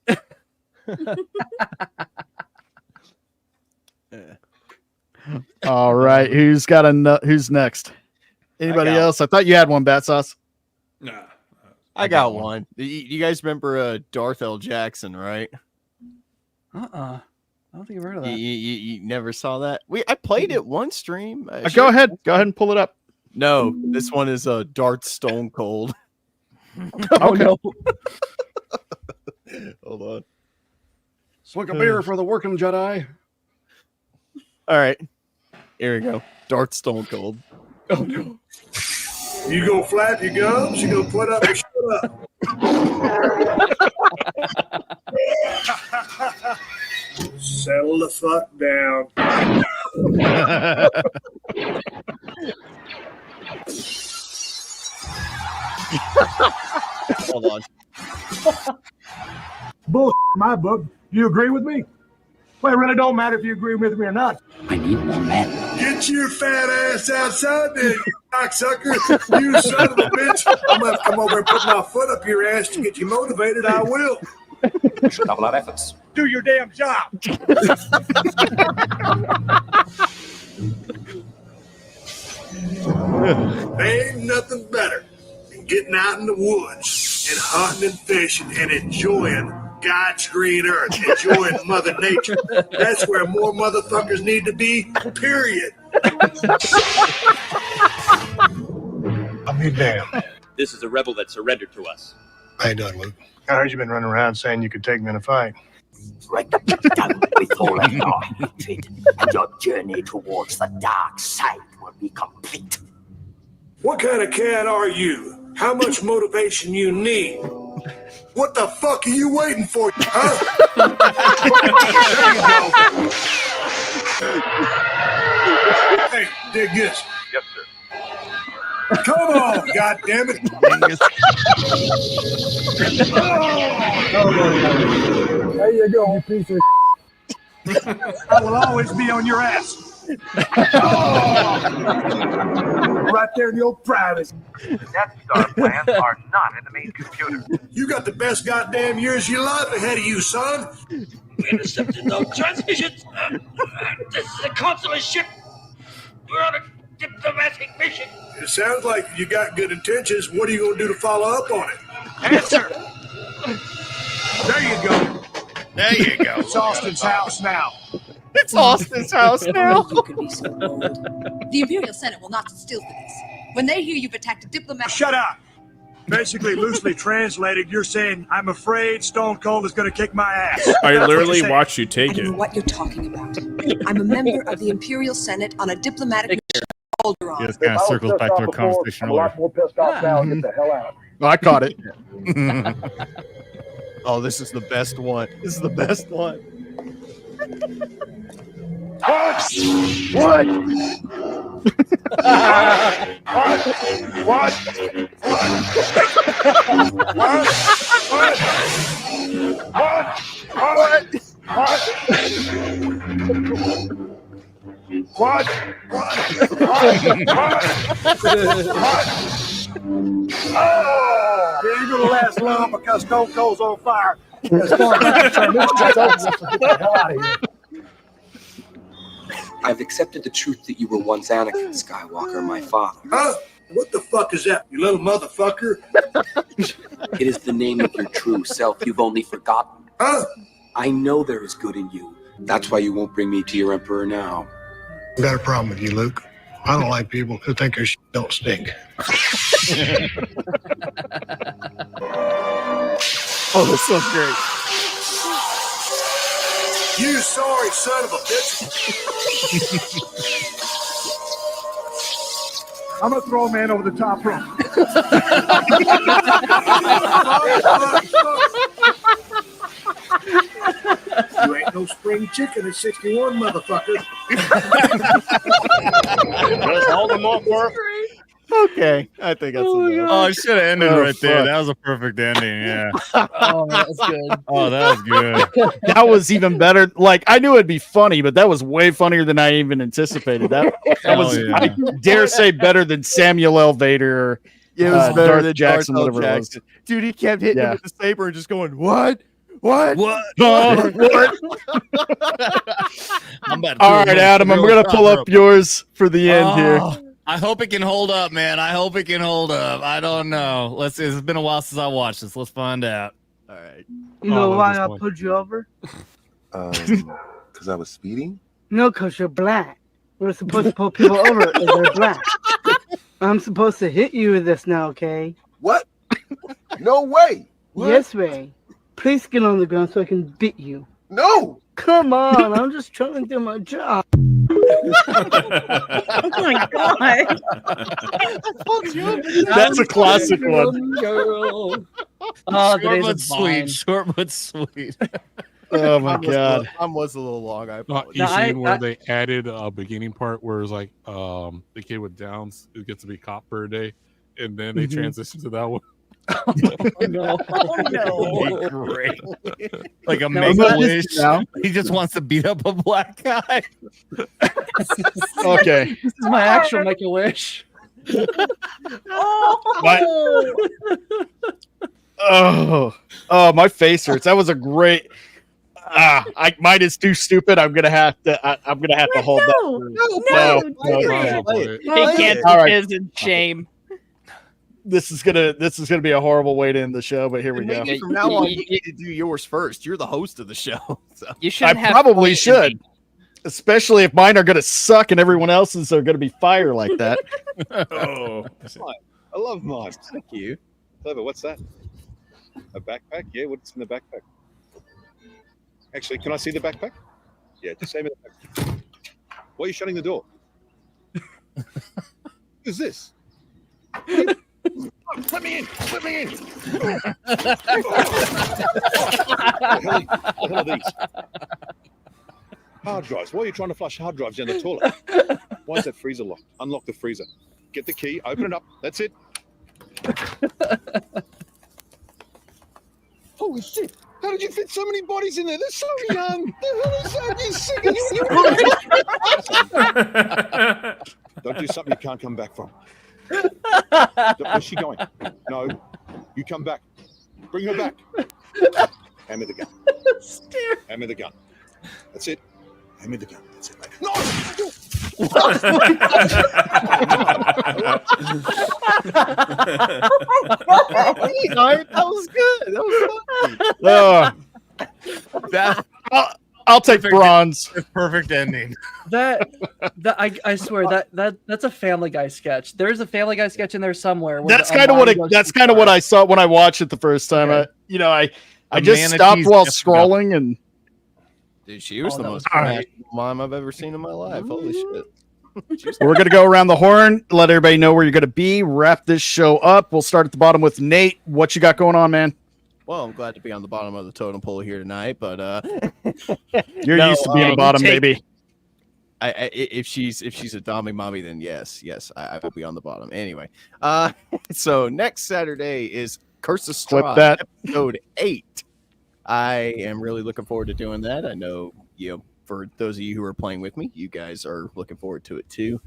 All right, who's next? Anybody else? I thought you had one, Battsauce. Nah. I got one. You guys remember Darth L. Jackson, right? I don't think I've heard of that. You never saw that? I played it one stream. Go ahead and pull it up. No, this one is Darth Stone Cold. Oh no. Hold on. Swig a beer for the working Jedi. All right. Here we go. Darth Stone Cold. Oh no. You gonna flap your gums? You gonna put up or shut up? Settle the fuck down. Hold on. Bull, my book. You agree with me? Well, it really don't matter if you agree with me or not. I need more men. Get your fat ass outside there, you cocksucker. You son of a bitch. I'm going to come over and put my foot up your ass to get you motivated. I will. We should double our efforts. Do your damn job. There ain't nothing better than getting out in the woods and hunting and fishing and enjoying God's green earth, enjoying Mother Nature. That's where more motherfuckers need to be, period. I'll be damned. This is a rebel that surrendered to us. How you doing, Luke? I heard you've been running around saying you could take me in a fight. Done with all of your hatred, and your journey towards the dark side will be complete. What kind of cat are you? How much motivation you need? What the fuck are you waiting for, huh? Hey, dig this. Yes, sir. Come on, goddammit. There you go, you piece of I will always be on your ass. Right there in your privacy. Death Star plans are not in the main computer. You got the best goddamn years of your life ahead of you, son. Intercepted no transmissions. This is a consular ship. We're on a diplomatic mission. It sounds like you got good intentions. What are you going to do to follow up on it? Answer. There you go. There you go. It's Austin's house now. It's Austin's house now. You could be so bold. The Imperial Senate will not sit still for this. When they hear you've attacked a diplomat. Shut up. Basically, loosely translated, you're saying, I'm afraid Stone Cold is going to kick my ass. I literally watched you take I don't know it. what you're talking about. I'm a member of the Imperial Senate on a diplomatic mission. Yeah, this kind of circles back to our conversation I'm a lot more pissed off now. Get the hell out. I caught it. Oh, this is the best one. This is the best one. What? What? What? What? Oh, it ain't gonna last long because Stone Cold's on fire. Get the hell out of here. I've accepted the truth that you were once Anakin Skywalker, my father. Huh? What the fuck is that, you little motherfucker? It is the name of your true self you've only forgotten. Huh? I know there is good in you. That's why you won't bring me to your Emperor now. I've got a problem with you, Luke. I don't like people who think their shit don't stink. Oh, that's so great. You sorry son of a bitch. I'm gonna throw a man over the top rope. You ain't no spring chicken at 61, motherfucker. Just hold him up, work. Okay, I think that's enough. Oh, I should have ended right there. fuck. That was a perfect ending. Yeah. Oh, that's good. Oh, that was good. That was even better. Like, I knew it'd be funny, but that was way funnier than I even anticipated. That was, yeah. I dare say, better than Samuel L. Vader or It was better Darth than Jackson, Darth whatever it was. Jackson. Dude, he kept hitting him Yeah. with the saber and just going, what? What? What? What? I'm about to All right, Adam, I'm going to pull up yours for the end here. I hope it can hold up, man. I hope it can hold up. I don't know. Let's see. It's been a while since I watched this. Let's find out. All right. You know why I pulled you over? Because I was speeding? No, because you're black. We're supposed to pull people over if they're black. I'm supposed to hit you with this now, okay? What? No way. What? Yes, Ray. Please get on the ground so I can beat you. No. Come on, I'm just trying to do my job. Oh my god. That's a classic one. Girl. Short Oh, today's but a sweet. Vaughn. Short but sweet. Oh my god. Mine was a little long. I Not apologize. easy where they added a beginning part where it's like the kid with Downs who gets to be cop for a day, and then they transition to that one. Oh, no. Oh no. Great. Like a Now, make is a this wish. now? He just wants to beat up a black guy. Okay. This is my actual make a wish. Oh, my face hurts. That was a great. Mine is too stupid. I'm gonna have to hold that. No. No. Play it. He can't All right. his in shame. This is gonna be a horrible way to end the show, but here we go. Maybe from now on, you get to do yours first. You're the host of the show. So. You I probably should, especially if mine are gonna suck and everyone else's are gonna be fire like that. Oh, I love mine. Thank you. Clever. What's that? A backpack? Yeah. What's in the backpack? Actually, can I see the backpack? Yeah. Just say me the backpack. Why are you shutting the door? Who's this? Let me in! Let me in! What the hell are these? Hard drives. Why are you trying to flush hard drives down the toilet? Why is that freezer locked? Unlock the freezer. Get the key. Open it up. That's it. Holy shit! How did you fit so many bodies in there? They're so young. The hell is that? You sick? Don't do something you can't come back from. Where's she going? No, you come back. Bring her back. Hand me the gun. Hand me the gun. That's it. Hand me the gun. That's it. No! That was good. That was fun. I'll take bronze. Perfect ending. I swear that's a Family Guy sketch. There's a Family Guy sketch in there somewhere. That's kind of what I saw when I watched it the first time. Okay. I just stopped while scrolling and. Dude, she was the most dramatic mom I've ever seen in my life. Holy shit. We're going to go around the horn, let everybody know where you're going to be, wrap this show up. We'll start at the bottom with Nate. What you got going on, man? Well, I'm glad to be on the bottom of the totem pole here tonight, but you're used to being the bottom, baby. If she's a dommy mommy, then yes, I will be on the bottom. Anyway, so next Saturday is Curse of Strahd, episode 8. I am really looking forward to doing that. I know, for those of you who are playing with me, you guys are looking forward to it too.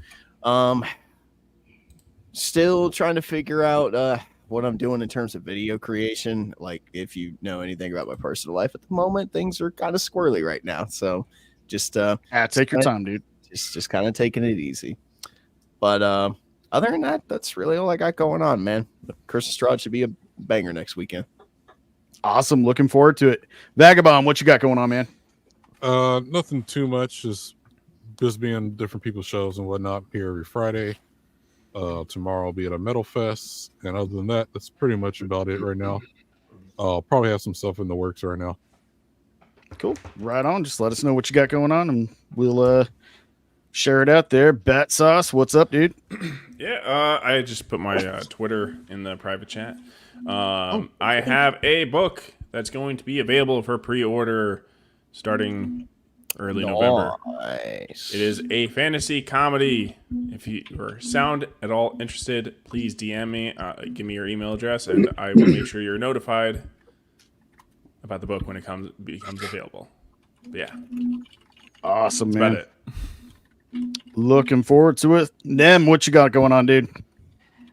Still trying to figure out what I'm doing in terms of video creation. Like, if you know anything about my personal life at the moment, things are kind of squirrely right now. So just take your time, dude. Just kind of taking it easy. But other than that, that's really all I got going on, man. Curse of Strahd should be a banger next weekend. Awesome. Looking forward to it. Vagabond, what you got going on, man? Nothing too much. Just being different people's shows and whatnot here every Friday. Tomorrow I'll be at a metal fest, and other than that, that's pretty much about it right now. I'll probably have some stuff in the works right now. Cool. Right on. Just let us know what you got going on, and we'll share it out there. Battsauce, what's up, dude? Yeah, I just put my Twitter in the private chat. I have a book that's going to be available for pre-order starting early November. It is a fantasy comedy. If you sound at all interested, please DM me. Give me your email address, and I will make sure you're notified about the book when it becomes available. But yeah, awesome, that's man. about it. Looking forward to it. Nem, what you got going on, dude?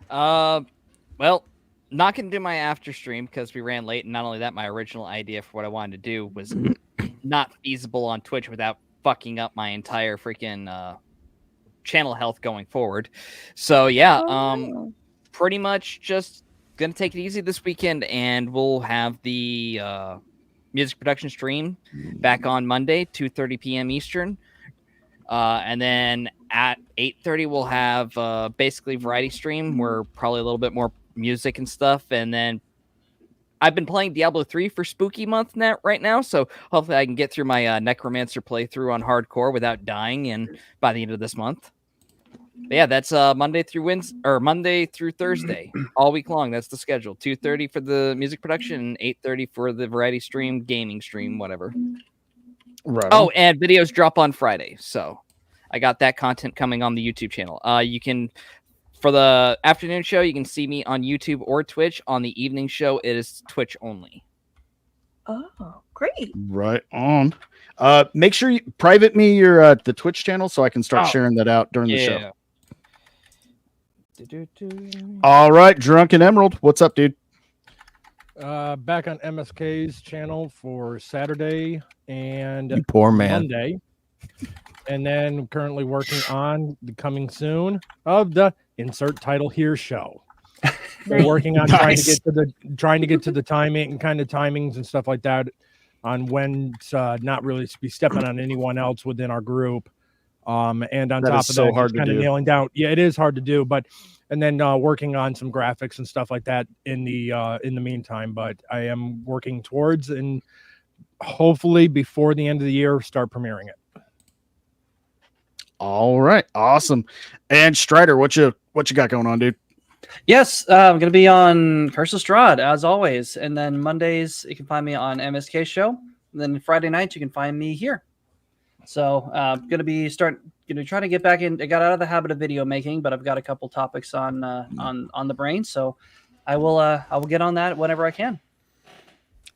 Well, not gonna do my after stream because we ran late, and not only that, my original idea for what I wanted to do was not feasible on Twitch without fucking up my entire freaking channel health going forward. So yeah, pretty much just gonna take it easy this weekend, and we'll have the music production stream back on Monday, 2:30 p.m. Eastern. And then at 8:30 we'll have basically variety stream where probably a little bit more music and stuff. And then I've been playing Diablo 3 for Spooky Month right now, so hopefully I can get through my Necromancer playthrough on hardcore without dying, and by the end of this month. But yeah, that's Monday through Thursday, all week long. That's the schedule. 2:30 for the music production, and 8:30 for the variety stream, gaming stream, whatever. Right. Oh, and videos drop on Friday, so I got that content coming on the YouTube channel. You can, for the afternoon show, you can see me on YouTube or Twitch. On the evening show, it is Twitch only. Oh, great. Right on. Make sure you private me your the Twitch channel so I can start sharing that out during the show. All right, Drunken Emerald, what's up, dude? Back on MSK's channel for Saturday and you poor man. Monday. And then currently working on the coming soon of the insert title here show. Nice. Working on trying to get to the timing and kind of timings and stuff like that on when to not really be stepping on anyone else within our group. And on That top is of so that, hard just to kind of do. nailing down. Yeah, it is hard to do, but and then working on some graphics and stuff like that in the meantime. But I am working towards, and hopefully before the end of the year, start premiering it. All right, awesome. And Strider, what you got going on, dude? Yes, I'm gonna be on Curse of Strahd as always, and then Mondays you can find me on MSK Show. And then Friday nights you can find me here. So gonna try to get back in. I got out of the habit of video making, but I've got a couple topics on the brain. So I will get on that whenever I can.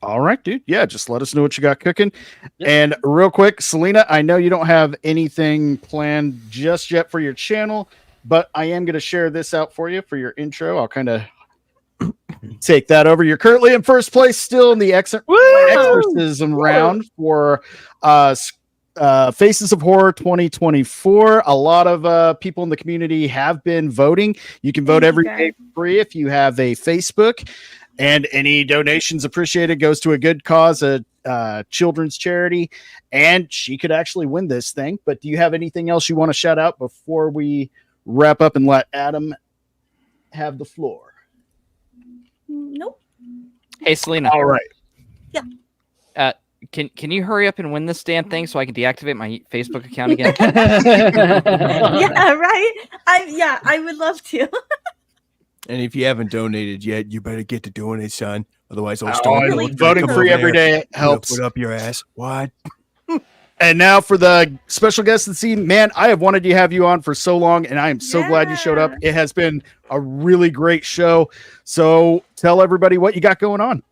All right, dude. Yeah, just let us know what you got cooking. Yep. And real quick, Selena, I know you don't have anything planned just yet for your channel, but I am going to share this out for you for your intro. I'll kind of take that over. You're currently in first place, still in the exorcism round for Faces of Horror 2024. A lot of people in the community have been voting. You can vote every day for free if you have a Facebook. And any donations appreciated goes to a good cause, a children's charity. And she could actually win this thing. But do you have anything else you want to shout out before we wrap up and let Adam have the floor? Nope. Hey, Selena. All right. Yeah. Can you hurry up and win this damn thing so I can deactivate my Facebook account again? Yeah, right. I would love to. And if you haven't donated yet, you better get to doing it, son. Otherwise, I'll voting free every day helps. Put up your ass. What? And now for the special guest of the scene, man, I have wanted to have you on for so long, and I am so glad you showed up. It has been a really great show. So tell everybody what you got going on.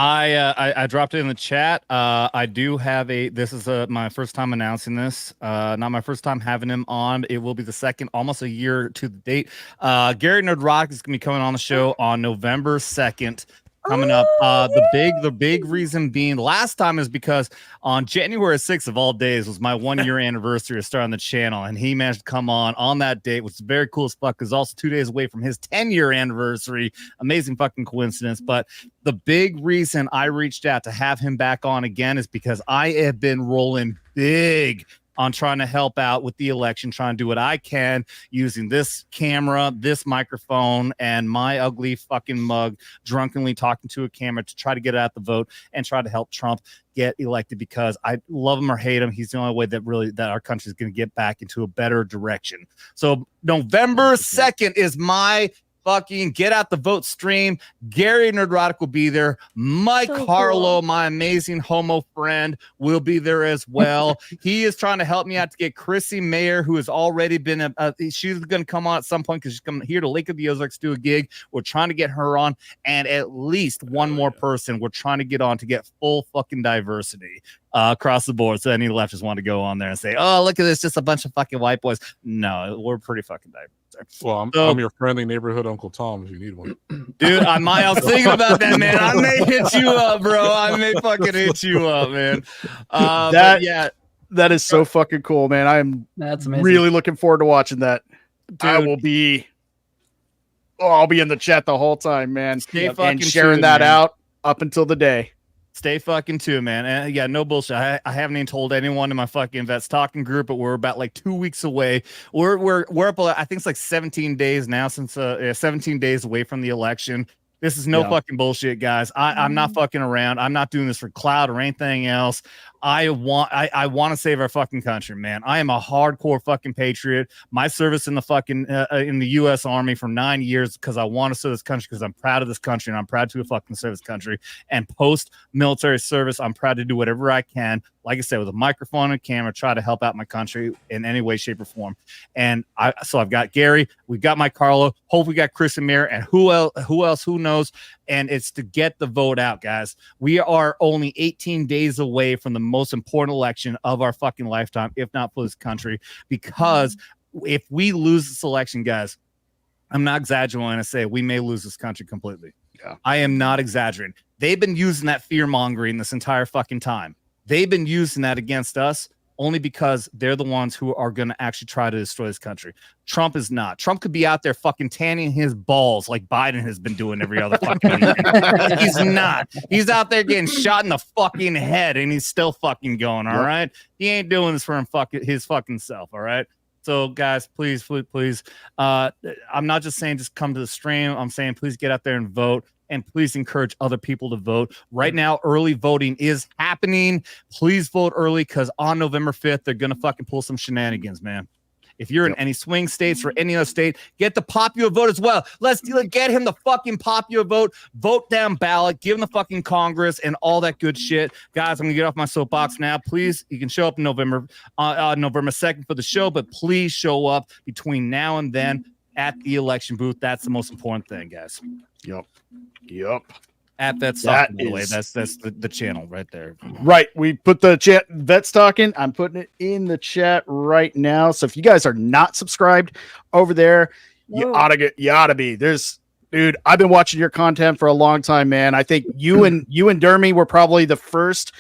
I dropped it in the chat. I do have this is my first time announcing this. Not my first time having him on. It will be the second, almost a year to the date. Gary Nerdrock is gonna be coming on the show on November 2nd. Coming up. The big reason being last time is because on January 6th of all days was my 1 year anniversary of starting the channel, and he managed to come on that date, which is very cool as fuck, because also 2 days away from his 10-year anniversary. Amazing fucking coincidence. But the big reason I reached out to have him back on again is because I have been rolling big on trying to help out with the election, trying to do what I can using this camera, this microphone, and my ugly fucking mug, drunkenly talking to a camera to try to get out the vote and try to help Trump get elected, because I love him or hate him. He's the only way that our country is going to get back into a better direction. So November 2nd is my fucking get out the vote stream. Gary Nerdrotic will be there. Mike Harlow, my amazing homo friend, will be there as well. He is trying to help me out to get Chrissy Mayer, who has already been she's going to come on at some point because she's coming here to Lake of the Ozarks to do a gig. We're trying to get her on, and at least one more person we're trying to get on to get full fucking diversity across the board. So any leftists want to go on there and say, oh, look at this, just a bunch of fucking white boys. No, we're pretty fucking diverse. Well, I'm your friendly neighborhood Uncle Tom if you need one. Dude, I was thinking about that, man. I may hit you up, bro. I may fucking hit you up, man. That is so fucking cool, man. That's amazing. Really looking forward to watching that. Dude, I'll be in the chat the whole time, man. And sharing that out up until the day. Stay fucking tuned, man. And yeah, no bullshit. I haven't even told anyone in my fucking Vets Talking group, but we're about like 2 weeks away. We're up. I think it's like 17 days now since 17 days away from the election. This is no fucking bullshit, guys. I'm not fucking around. I'm not doing this for clout or anything else. I want to save our fucking country, man. I am a hardcore fucking patriot. My service in the fucking in the U.S. Army for 9 years because I want to serve this country, because I'm proud of this country and I'm proud to fucking serve this country. And post military service, I'm proud to do whatever I can. Like I said, with a microphone and a camera, try to help out my country in any way, shape, or form. And I've got Gary, we've got Mike Carlo, hope we got Chris and Mir, and who else, who knows? And it's to get the vote out, guys. We are only 18 days away from the most important election of our fucking lifetime, if not for this country, because if we lose this election, guys, I'm not exaggerating when I say we may lose this country completely. Yeah. I am not exaggerating. They've been using that fear mongering this entire fucking time. They've been using that against us. only because they're the ones who are going to actually try to destroy this country. Trump is not. Trump could be out there fucking tanning his balls like Biden has been doing every other fucking weekend. He's not. He's out there getting shot in the fucking head, and he's still fucking going. All right, he ain't doing this for his fucking self. All right. So, guys, please. I'm not just saying just come to the stream. I'm saying please get out there and vote, and please encourage other people to vote. Right now, early voting is happening. Please vote early because on November 5th, they're going to fucking pull some shenanigans, man. If you're in any swing states or any other state, get the popular vote as well. Let's get him the fucking popular vote. Vote down ballot. Give him the fucking Congress and all that good shit. Guys, I'm going to get off my soapbox now. Please, you can show up in November 2nd for the show, but please show up between now and then at the election booth. That's the most important thing, guys. Yep. At Vets Talkin, by the way. That's the channel right there. Right. We put the chat Vets Talkin. I'm putting it in the chat right now. So if you guys are not subscribed over there, you ought to be. Dude, I've been watching your content for a long time, man. I think you and Dermy were probably the first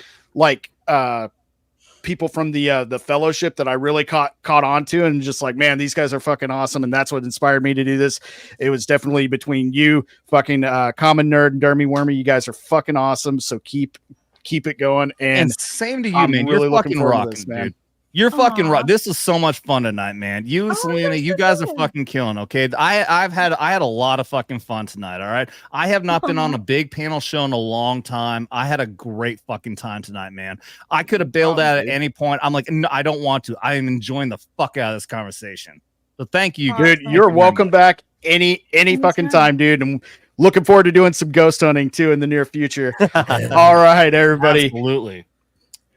people from the fellowship that I really caught on to, and just like, man, these guys are fucking awesome, and that's what inspired me to do this. It was definitely between you, fucking Common Nerd, and Dermy Wormy. You guys are fucking awesome, so keep it going. And same to you, man. Really, you're fucking rocking, this, man. Dude. You're fucking right. This is so much fun tonight, man. You and Selena, you guys are fucking killing. Okay, I had a lot of fucking fun tonight. All right, I have not been on a big panel show in a long time. I had a great fucking time tonight, man. I could have bailed out at any point. I'm like, no, I don't want to. I am enjoying the fuck out of this conversation. So thank you, dude. You're welcome back any fucking time, dude. And looking forward to doing some ghost hunting too in the near future. All right, everybody. Absolutely.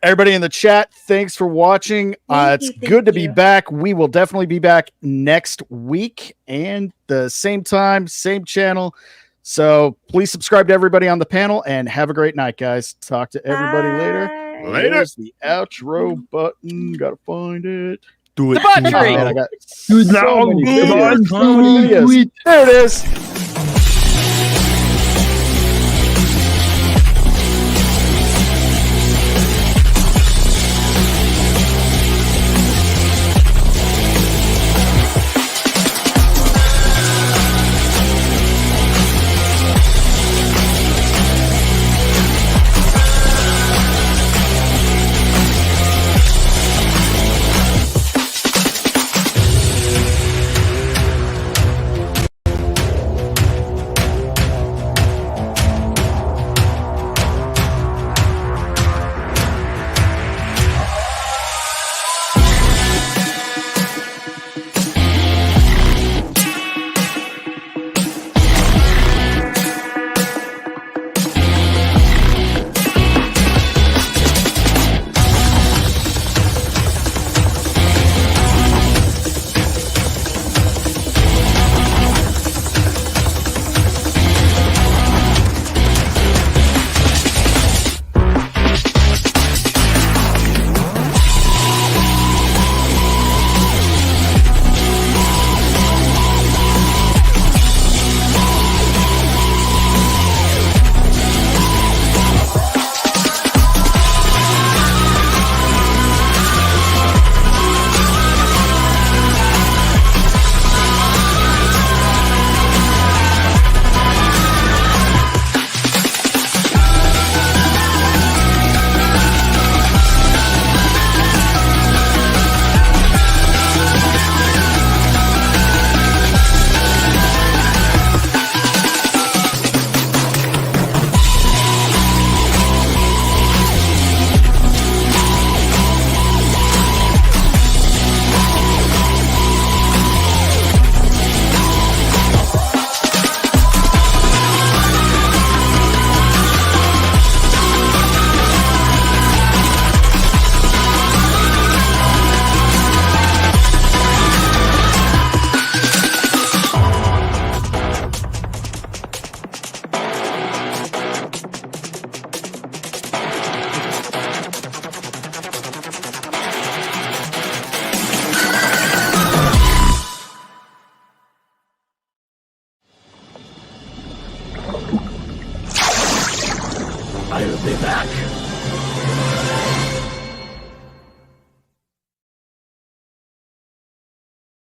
Everybody in the chat, thanks for watching. It's good to be back. We will definitely be back next week and the same time, same channel. So please subscribe to everybody on the panel and have a great night, guys. Talk to everybody later. There's the outro button. Gotta find it. Do it. I got so many videos. There it is.